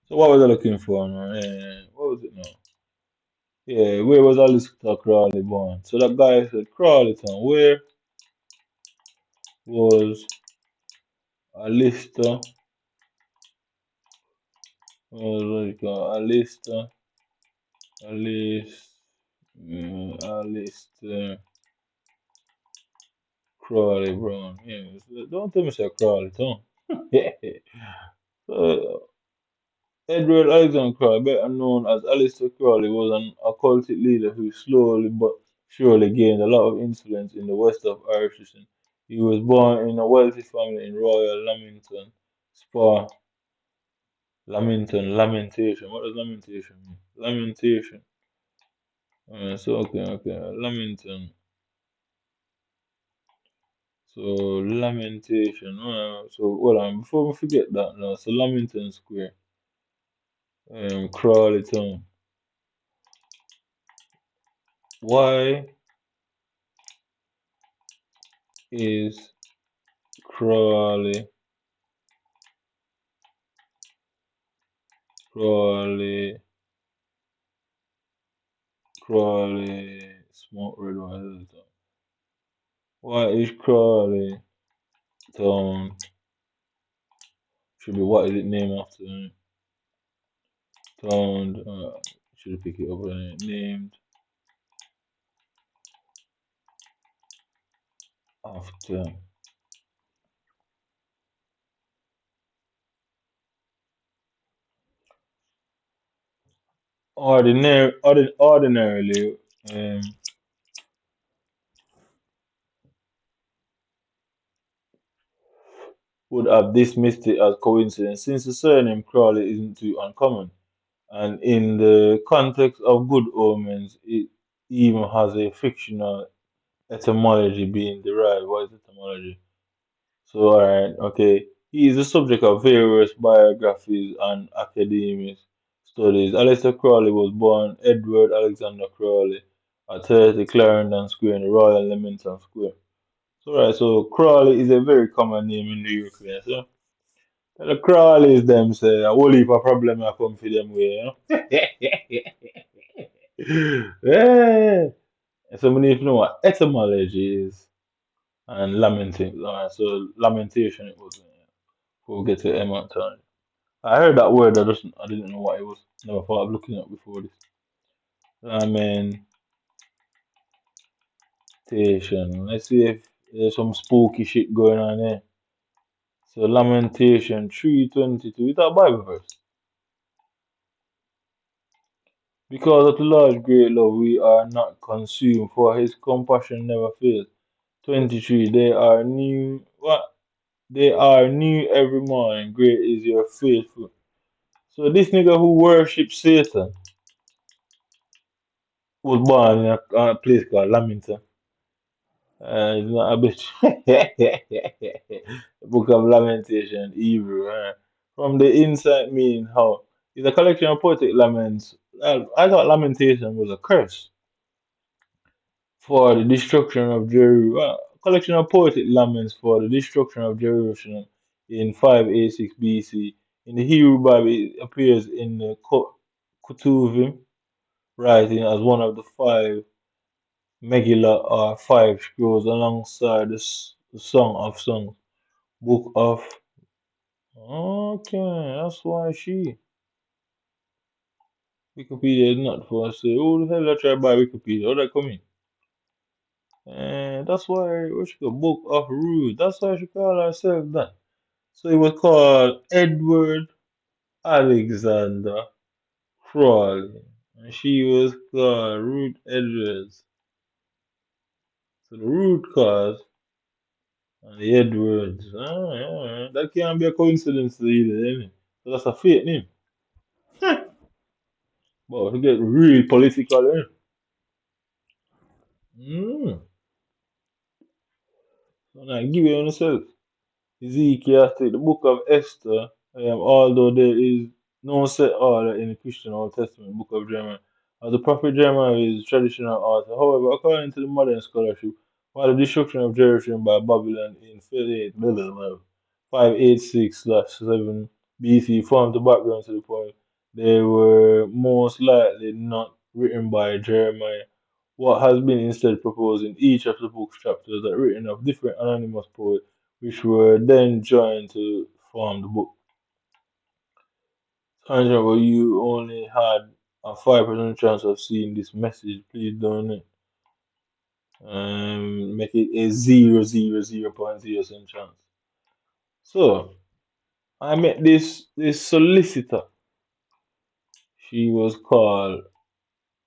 So what was I looking for, man? What was it now? Yeah, where was Alistair Crawley born? So that guy said Crawleytown. Where was Alistair? Alistair, Alistair Crawley Brown. Yeah, so don't tell me say Crawleytown. Yeah. So Edward Alexander Crowley, better known as Aleister Crowley, was an occultic leader who slowly but surely gained a lot of influence in the west of Ireland. He was born in a wealthy family in Royal Lamington, Spa, Lamentation. What does lamentation mean? Lamentation. Okay. Lamington. So lamentation. So hold on, before we forget that now. So Lamington Square, Crawley Town. Why is Crawley Crawley Crawley smoke red wine? What is Crawley Town? Should be what is it named after? Town. Should pick it up. Named after. Ordinarily, um, would have dismissed it as coincidence since the surname Crawley isn't too uncommon. And in the context of Good Omens, it even has a fictional etymology being derived. What is etymology? So, alright, okay. He is the subject of various biographies and academic studies. Aleister Crowley was born Edward Alexander Crowley at 30 Clarendon Square in the Royal Leamington Square. So, right, so Crawley is a very common name in the UK. So, the Crawleys them say a whole heap of problem I come for them way, yeah. So we need to know what etymology is and lamenting. Alright, so lamentation it was. We'll get to Emma time. I heard that word. I didn't know what it was. Never thought of looking up before this. Lamentation. Let's see if there's some spooky shit going on here. So Lamentation 3:22. Is that a Bible verse? Because of the large great love we are not consumed, for his compassion never fails. 23. They are new. What? They are new every morning. Great is your faithful. So this nigga who worships Satan was born in a place called Lamington. It's not a bitch. Book of Lamentation, Hebrew. From the inside mean how? It's a collection of poetic laments. I thought lamentation was a curse for the destruction of Jerusalem. Collection of poetic laments for the destruction of Jerusalem in 586 BC. In the Hebrew Bible, it appears in the Ketuvim writing as one of the five Megillah are five scrolls alongside the Song of Songs, Book of. Okay, that's why she. Wikipedia is not for us. Who the hell I try to buy Wikipedia? How that come in? And that's why we should go Book of Ruth. That's why she call herself that. So it was called Edward Alexander Crawley. And she was called Ruth Edwards. So the root cause and the Edwards. That can't be a coincidence either, innit? So that's a fake name. But to get real political, eh? Mm. So now give it on yourself. Ezekiel take the book of Esther, although there is no set order in the Christian Old Testament book of Jeremiah. As the prophet Jeremiah is traditional author. However, according to the modern scholarship, while the destruction of Jerusalem by Babylon in 586/7 BC formed the background to the poem, they were most likely not written by Jeremiah. What has been instead proposed in each of the book's chapters are written of different anonymous poets which were then joined to form the book. Sandra, well, you only had a 5% chance of seeing this message. Please don't make it a 0.000 chance. So I met this solicitor. She was called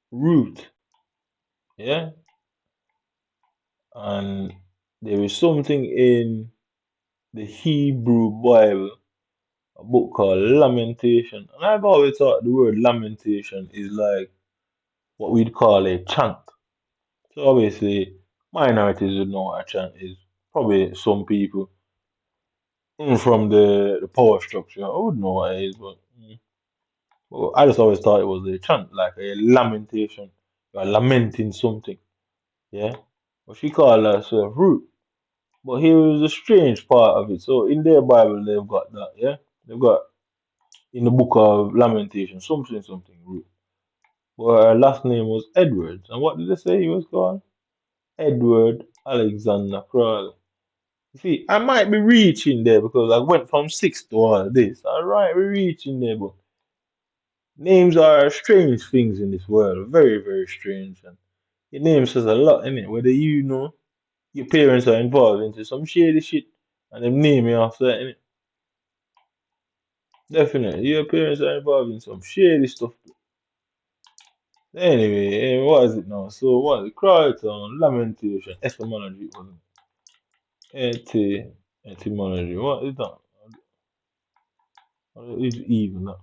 Ruth, yeah, and there is something in the Hebrew Bible, a book called Lamentation. And I've always thought the word lamentation is like what we'd call a chant. So obviously, minorities would know what a chant is. Probably some people from the power structure, I would know what it is, but I just always thought it was a chant, like a lamentation. You're lamenting something, yeah? But she called herself Ruth. But here's the strange part of it. So in their Bible, they've got that, yeah? They've got in the book of Lamentation, something Ruth. But her last name was Edwards. And what did they say he was called? Edward Alexander Crowley. You see, I might be reaching there because I went from six to all this. I might be reaching there, but names are strange things in this world. Very, very strange. And your name says a lot in it. Whether you know your parents are involved into some shady shit and them name you after that, innit? Definitely, your parents are involved in some shady stuff. Anyway, what is it now? So, what is it? Crichton, lamentation, etymology, wasn't it? Etymology. What is that? What is even that?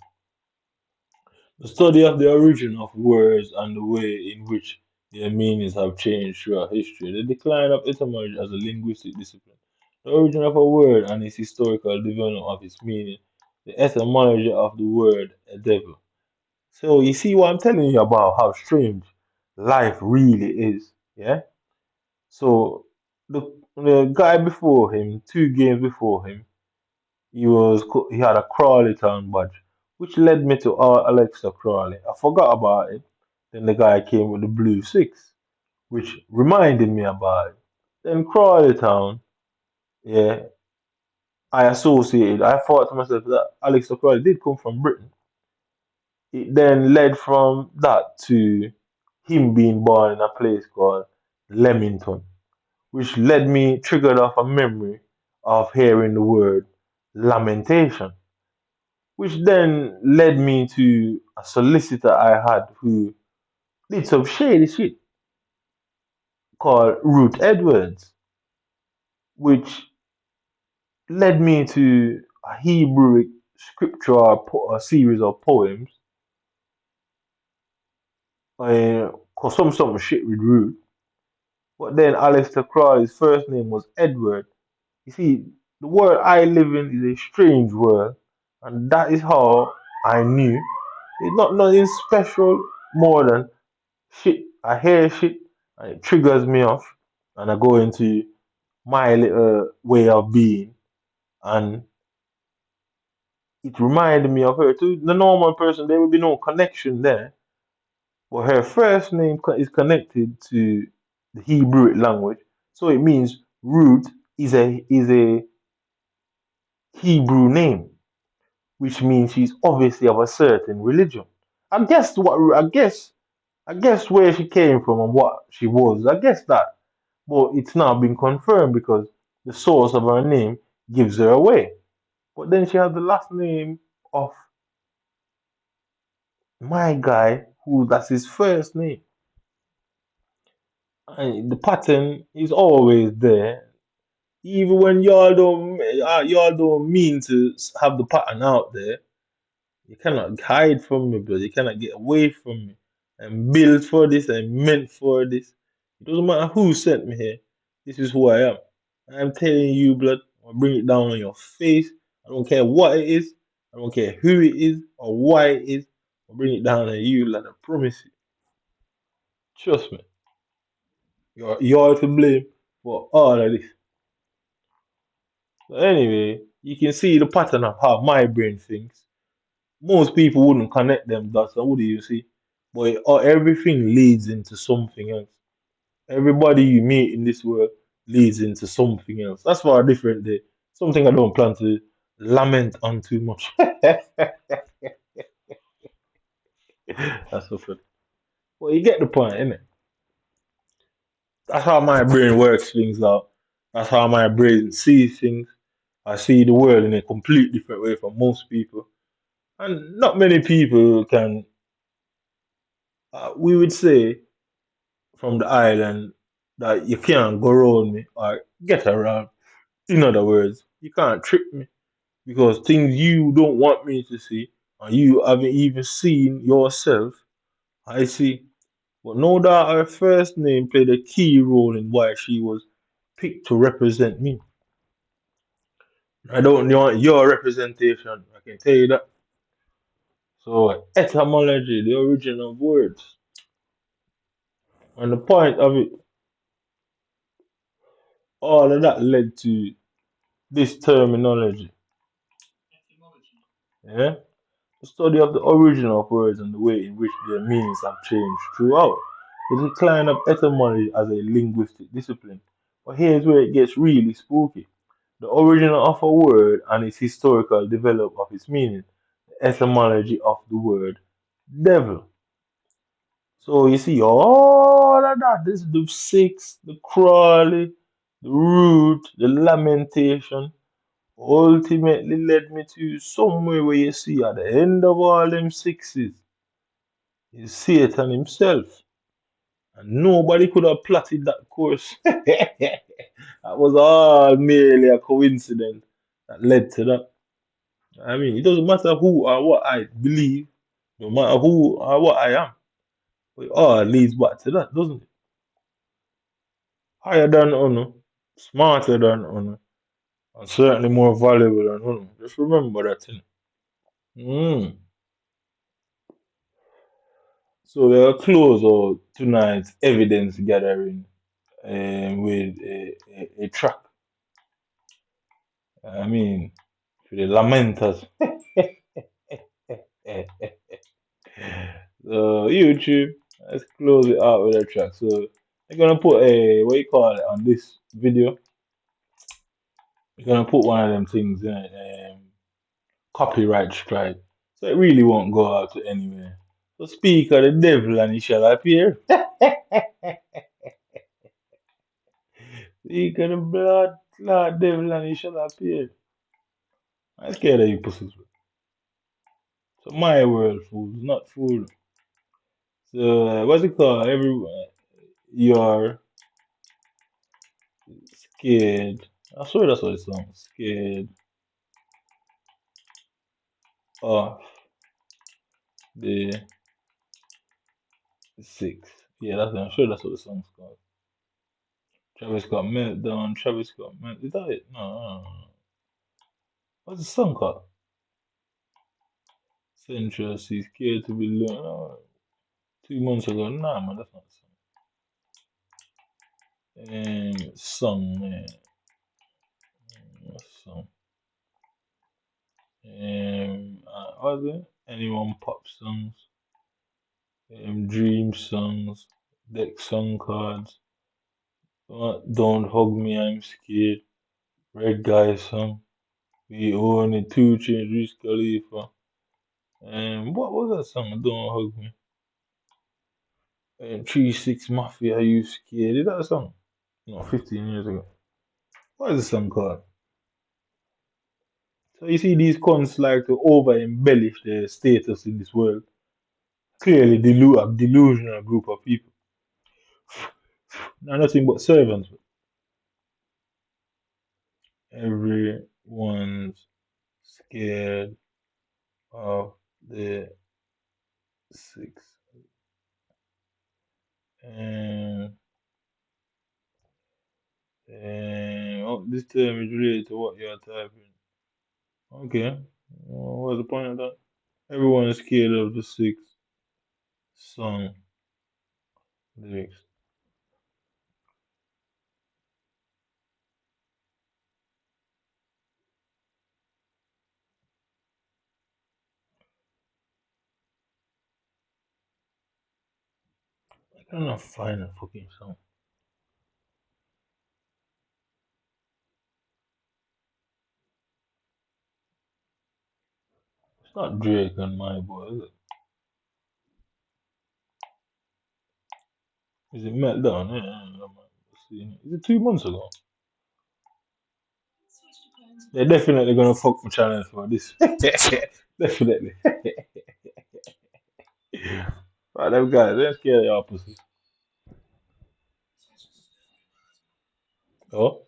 The study of the origin of words and the way in which their meanings have changed throughout history. The decline of etymology as a linguistic discipline. The origin of a word and its historical development of its meaning. The etymology of the word a devil. So you see what I'm telling you about how strange life really is. Yeah. So the guy before him, two games before him, he had a Crawley Town badge, which led me to Alexa Crawley. I forgot about it. Then the guy came with the blue six, which reminded me about it. Then Crawley Town, yeah, I associated. I thought to myself that Alexa Crawley did come from Britain. It then led from that to him being born in a place called Leamington, which led me triggered off a memory of hearing the word lamentation, which then led me to a solicitor I had who did some shady shit called Ruth Edwards, which led me to a Hebrew scripture a series of poems, some shit with Ruth. But then Aleister Crowley's first name was Edward. You see, the world I live in is a strange world, and that is how I knew it's not nothing special more than shit. I hear shit and it triggers me off, and I go into my little way of being, and it reminded me of her. To the normal person, there will be no connection there, but her first name is connected to the Hebrew language, so it means root is a Hebrew name, which means she's obviously of a certain religion. I guess where she came from and what she was. I guess that, but it's now been confirmed because the source of her name gives her away. But then she has the last name of my guy, who that's his first name. And the pattern is always there, even when y'all don't mean to have the pattern out there. You cannot hide from me, brother. You cannot get away from me. I'm built for this. I'm meant for this. It doesn't matter who sent me here. This is who I am. I'm telling you, blood. I'll bring it down on your face. I don't care what it is. I don't care who it is or why it is. I'll bring it down on you, lad. I promise you. Trust me. You're to blame for all of this. So anyway, you can see the pattern of how my brain thinks. Most people wouldn't connect them dots, so what do you see? But everything leads into something else. Everybody you meet in this world leads into something else. That's for a different day. Something I don't plan to lament on too much. That's so funny. Well, you get the point, innit? That's how my brain works things out. That's how my brain sees things. I see the world in a complete different way from most people. And not many people can, we would say, from the island that you can't go around me or get around. In other words, you can't trick me because things you don't want me to see and you haven't even seen yourself, I see. But no doubt her first name played a key role in why she was picked to represent me. I don't want your representation, I can tell you that. So, etymology, the origin of words. And the point of it, all of that led to this terminology. Yeah? The study of the origin of words and the way in which their meanings have changed throughout. The decline of etymology as a linguistic discipline. But here's where it gets really spooky. The origin of a word and its historical development of its meaning, the etymology of the word devil. So you see all of that, this the six, the crawly, the root, the lamentation, ultimately led me to somewhere where you see at the end of all them sixes is Satan himself. And nobody could have plotted that course. That was all merely a coincidence that led to that. I mean, it doesn't matter who or what I believe, no matter who or what I am. But it all leads back to that, doesn't it? Higher than honor, smarter than honor, and certainly more valuable than honor. Just remember that thing. Mm. So we'll close out tonight's evidence gathering with a track. I mean, for the lamenters. So YouTube, let's close it out with a track. So we're gonna put a what you call it on this video. We're gonna put one of them things in it, copyright strike. So it really won't go out to anywhere. So speak of the devil and he shall appear. Speak of the blood, Lord devil and he shall appear. I'm scared of you pussies. So my world fools, not fool. So what's it called? Everyone, you're scared. I swear that's what it sounds. Scared of the six. Yeah, that's I'm sure that's what the song's called. Travis got meltdown. Travis got melt. Is that it? No. What's the song called? Central. She's scared to be learned. No, 2 months ago. Nah, man, that's not the song. Song, man. What song? What was it? Anyone pop songs? Dream songs. Deck song cards. Don't hug me, I'm scared. Red guy song. We own it. 2 Chainz, Wiz Khalifa. What was that song? Don't hug me. 3 6 Mafia, you scared? Is that a song? No, 15 years ago. What is the song called? So you see, these cons like to over embellish their status in this world. Clearly, a delusional group of people. They're nothing but servants. Everyone's scared of the six. And, this term is related to what you're typing. Okay. What's the point of that? Everyone is scared of the six song lyrics. I cannot find a fucking song. It's not Drake and My Boy, is it? Is it Meltdown? Yeah. Is it 2 months ago? They're definitely gonna fuck my channel for this. Definitely. Right, them guys, they're scared of y'all pussy. Oh?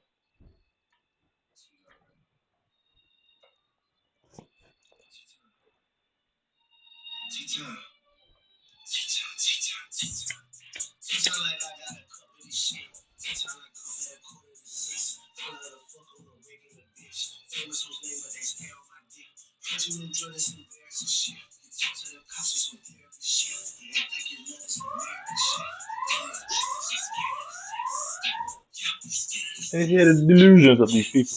And you hear the delusions of these people.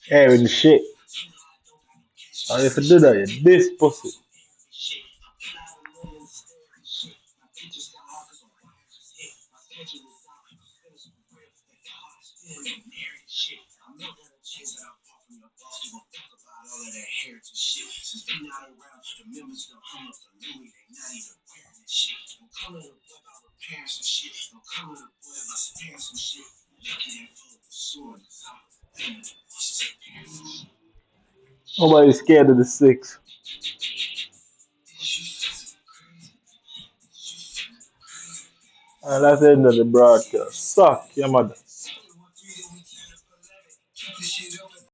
airing shit. And if you do that, you this pussy. Nobody's scared of the six. And that's the end of the broadcast. Suck your mother.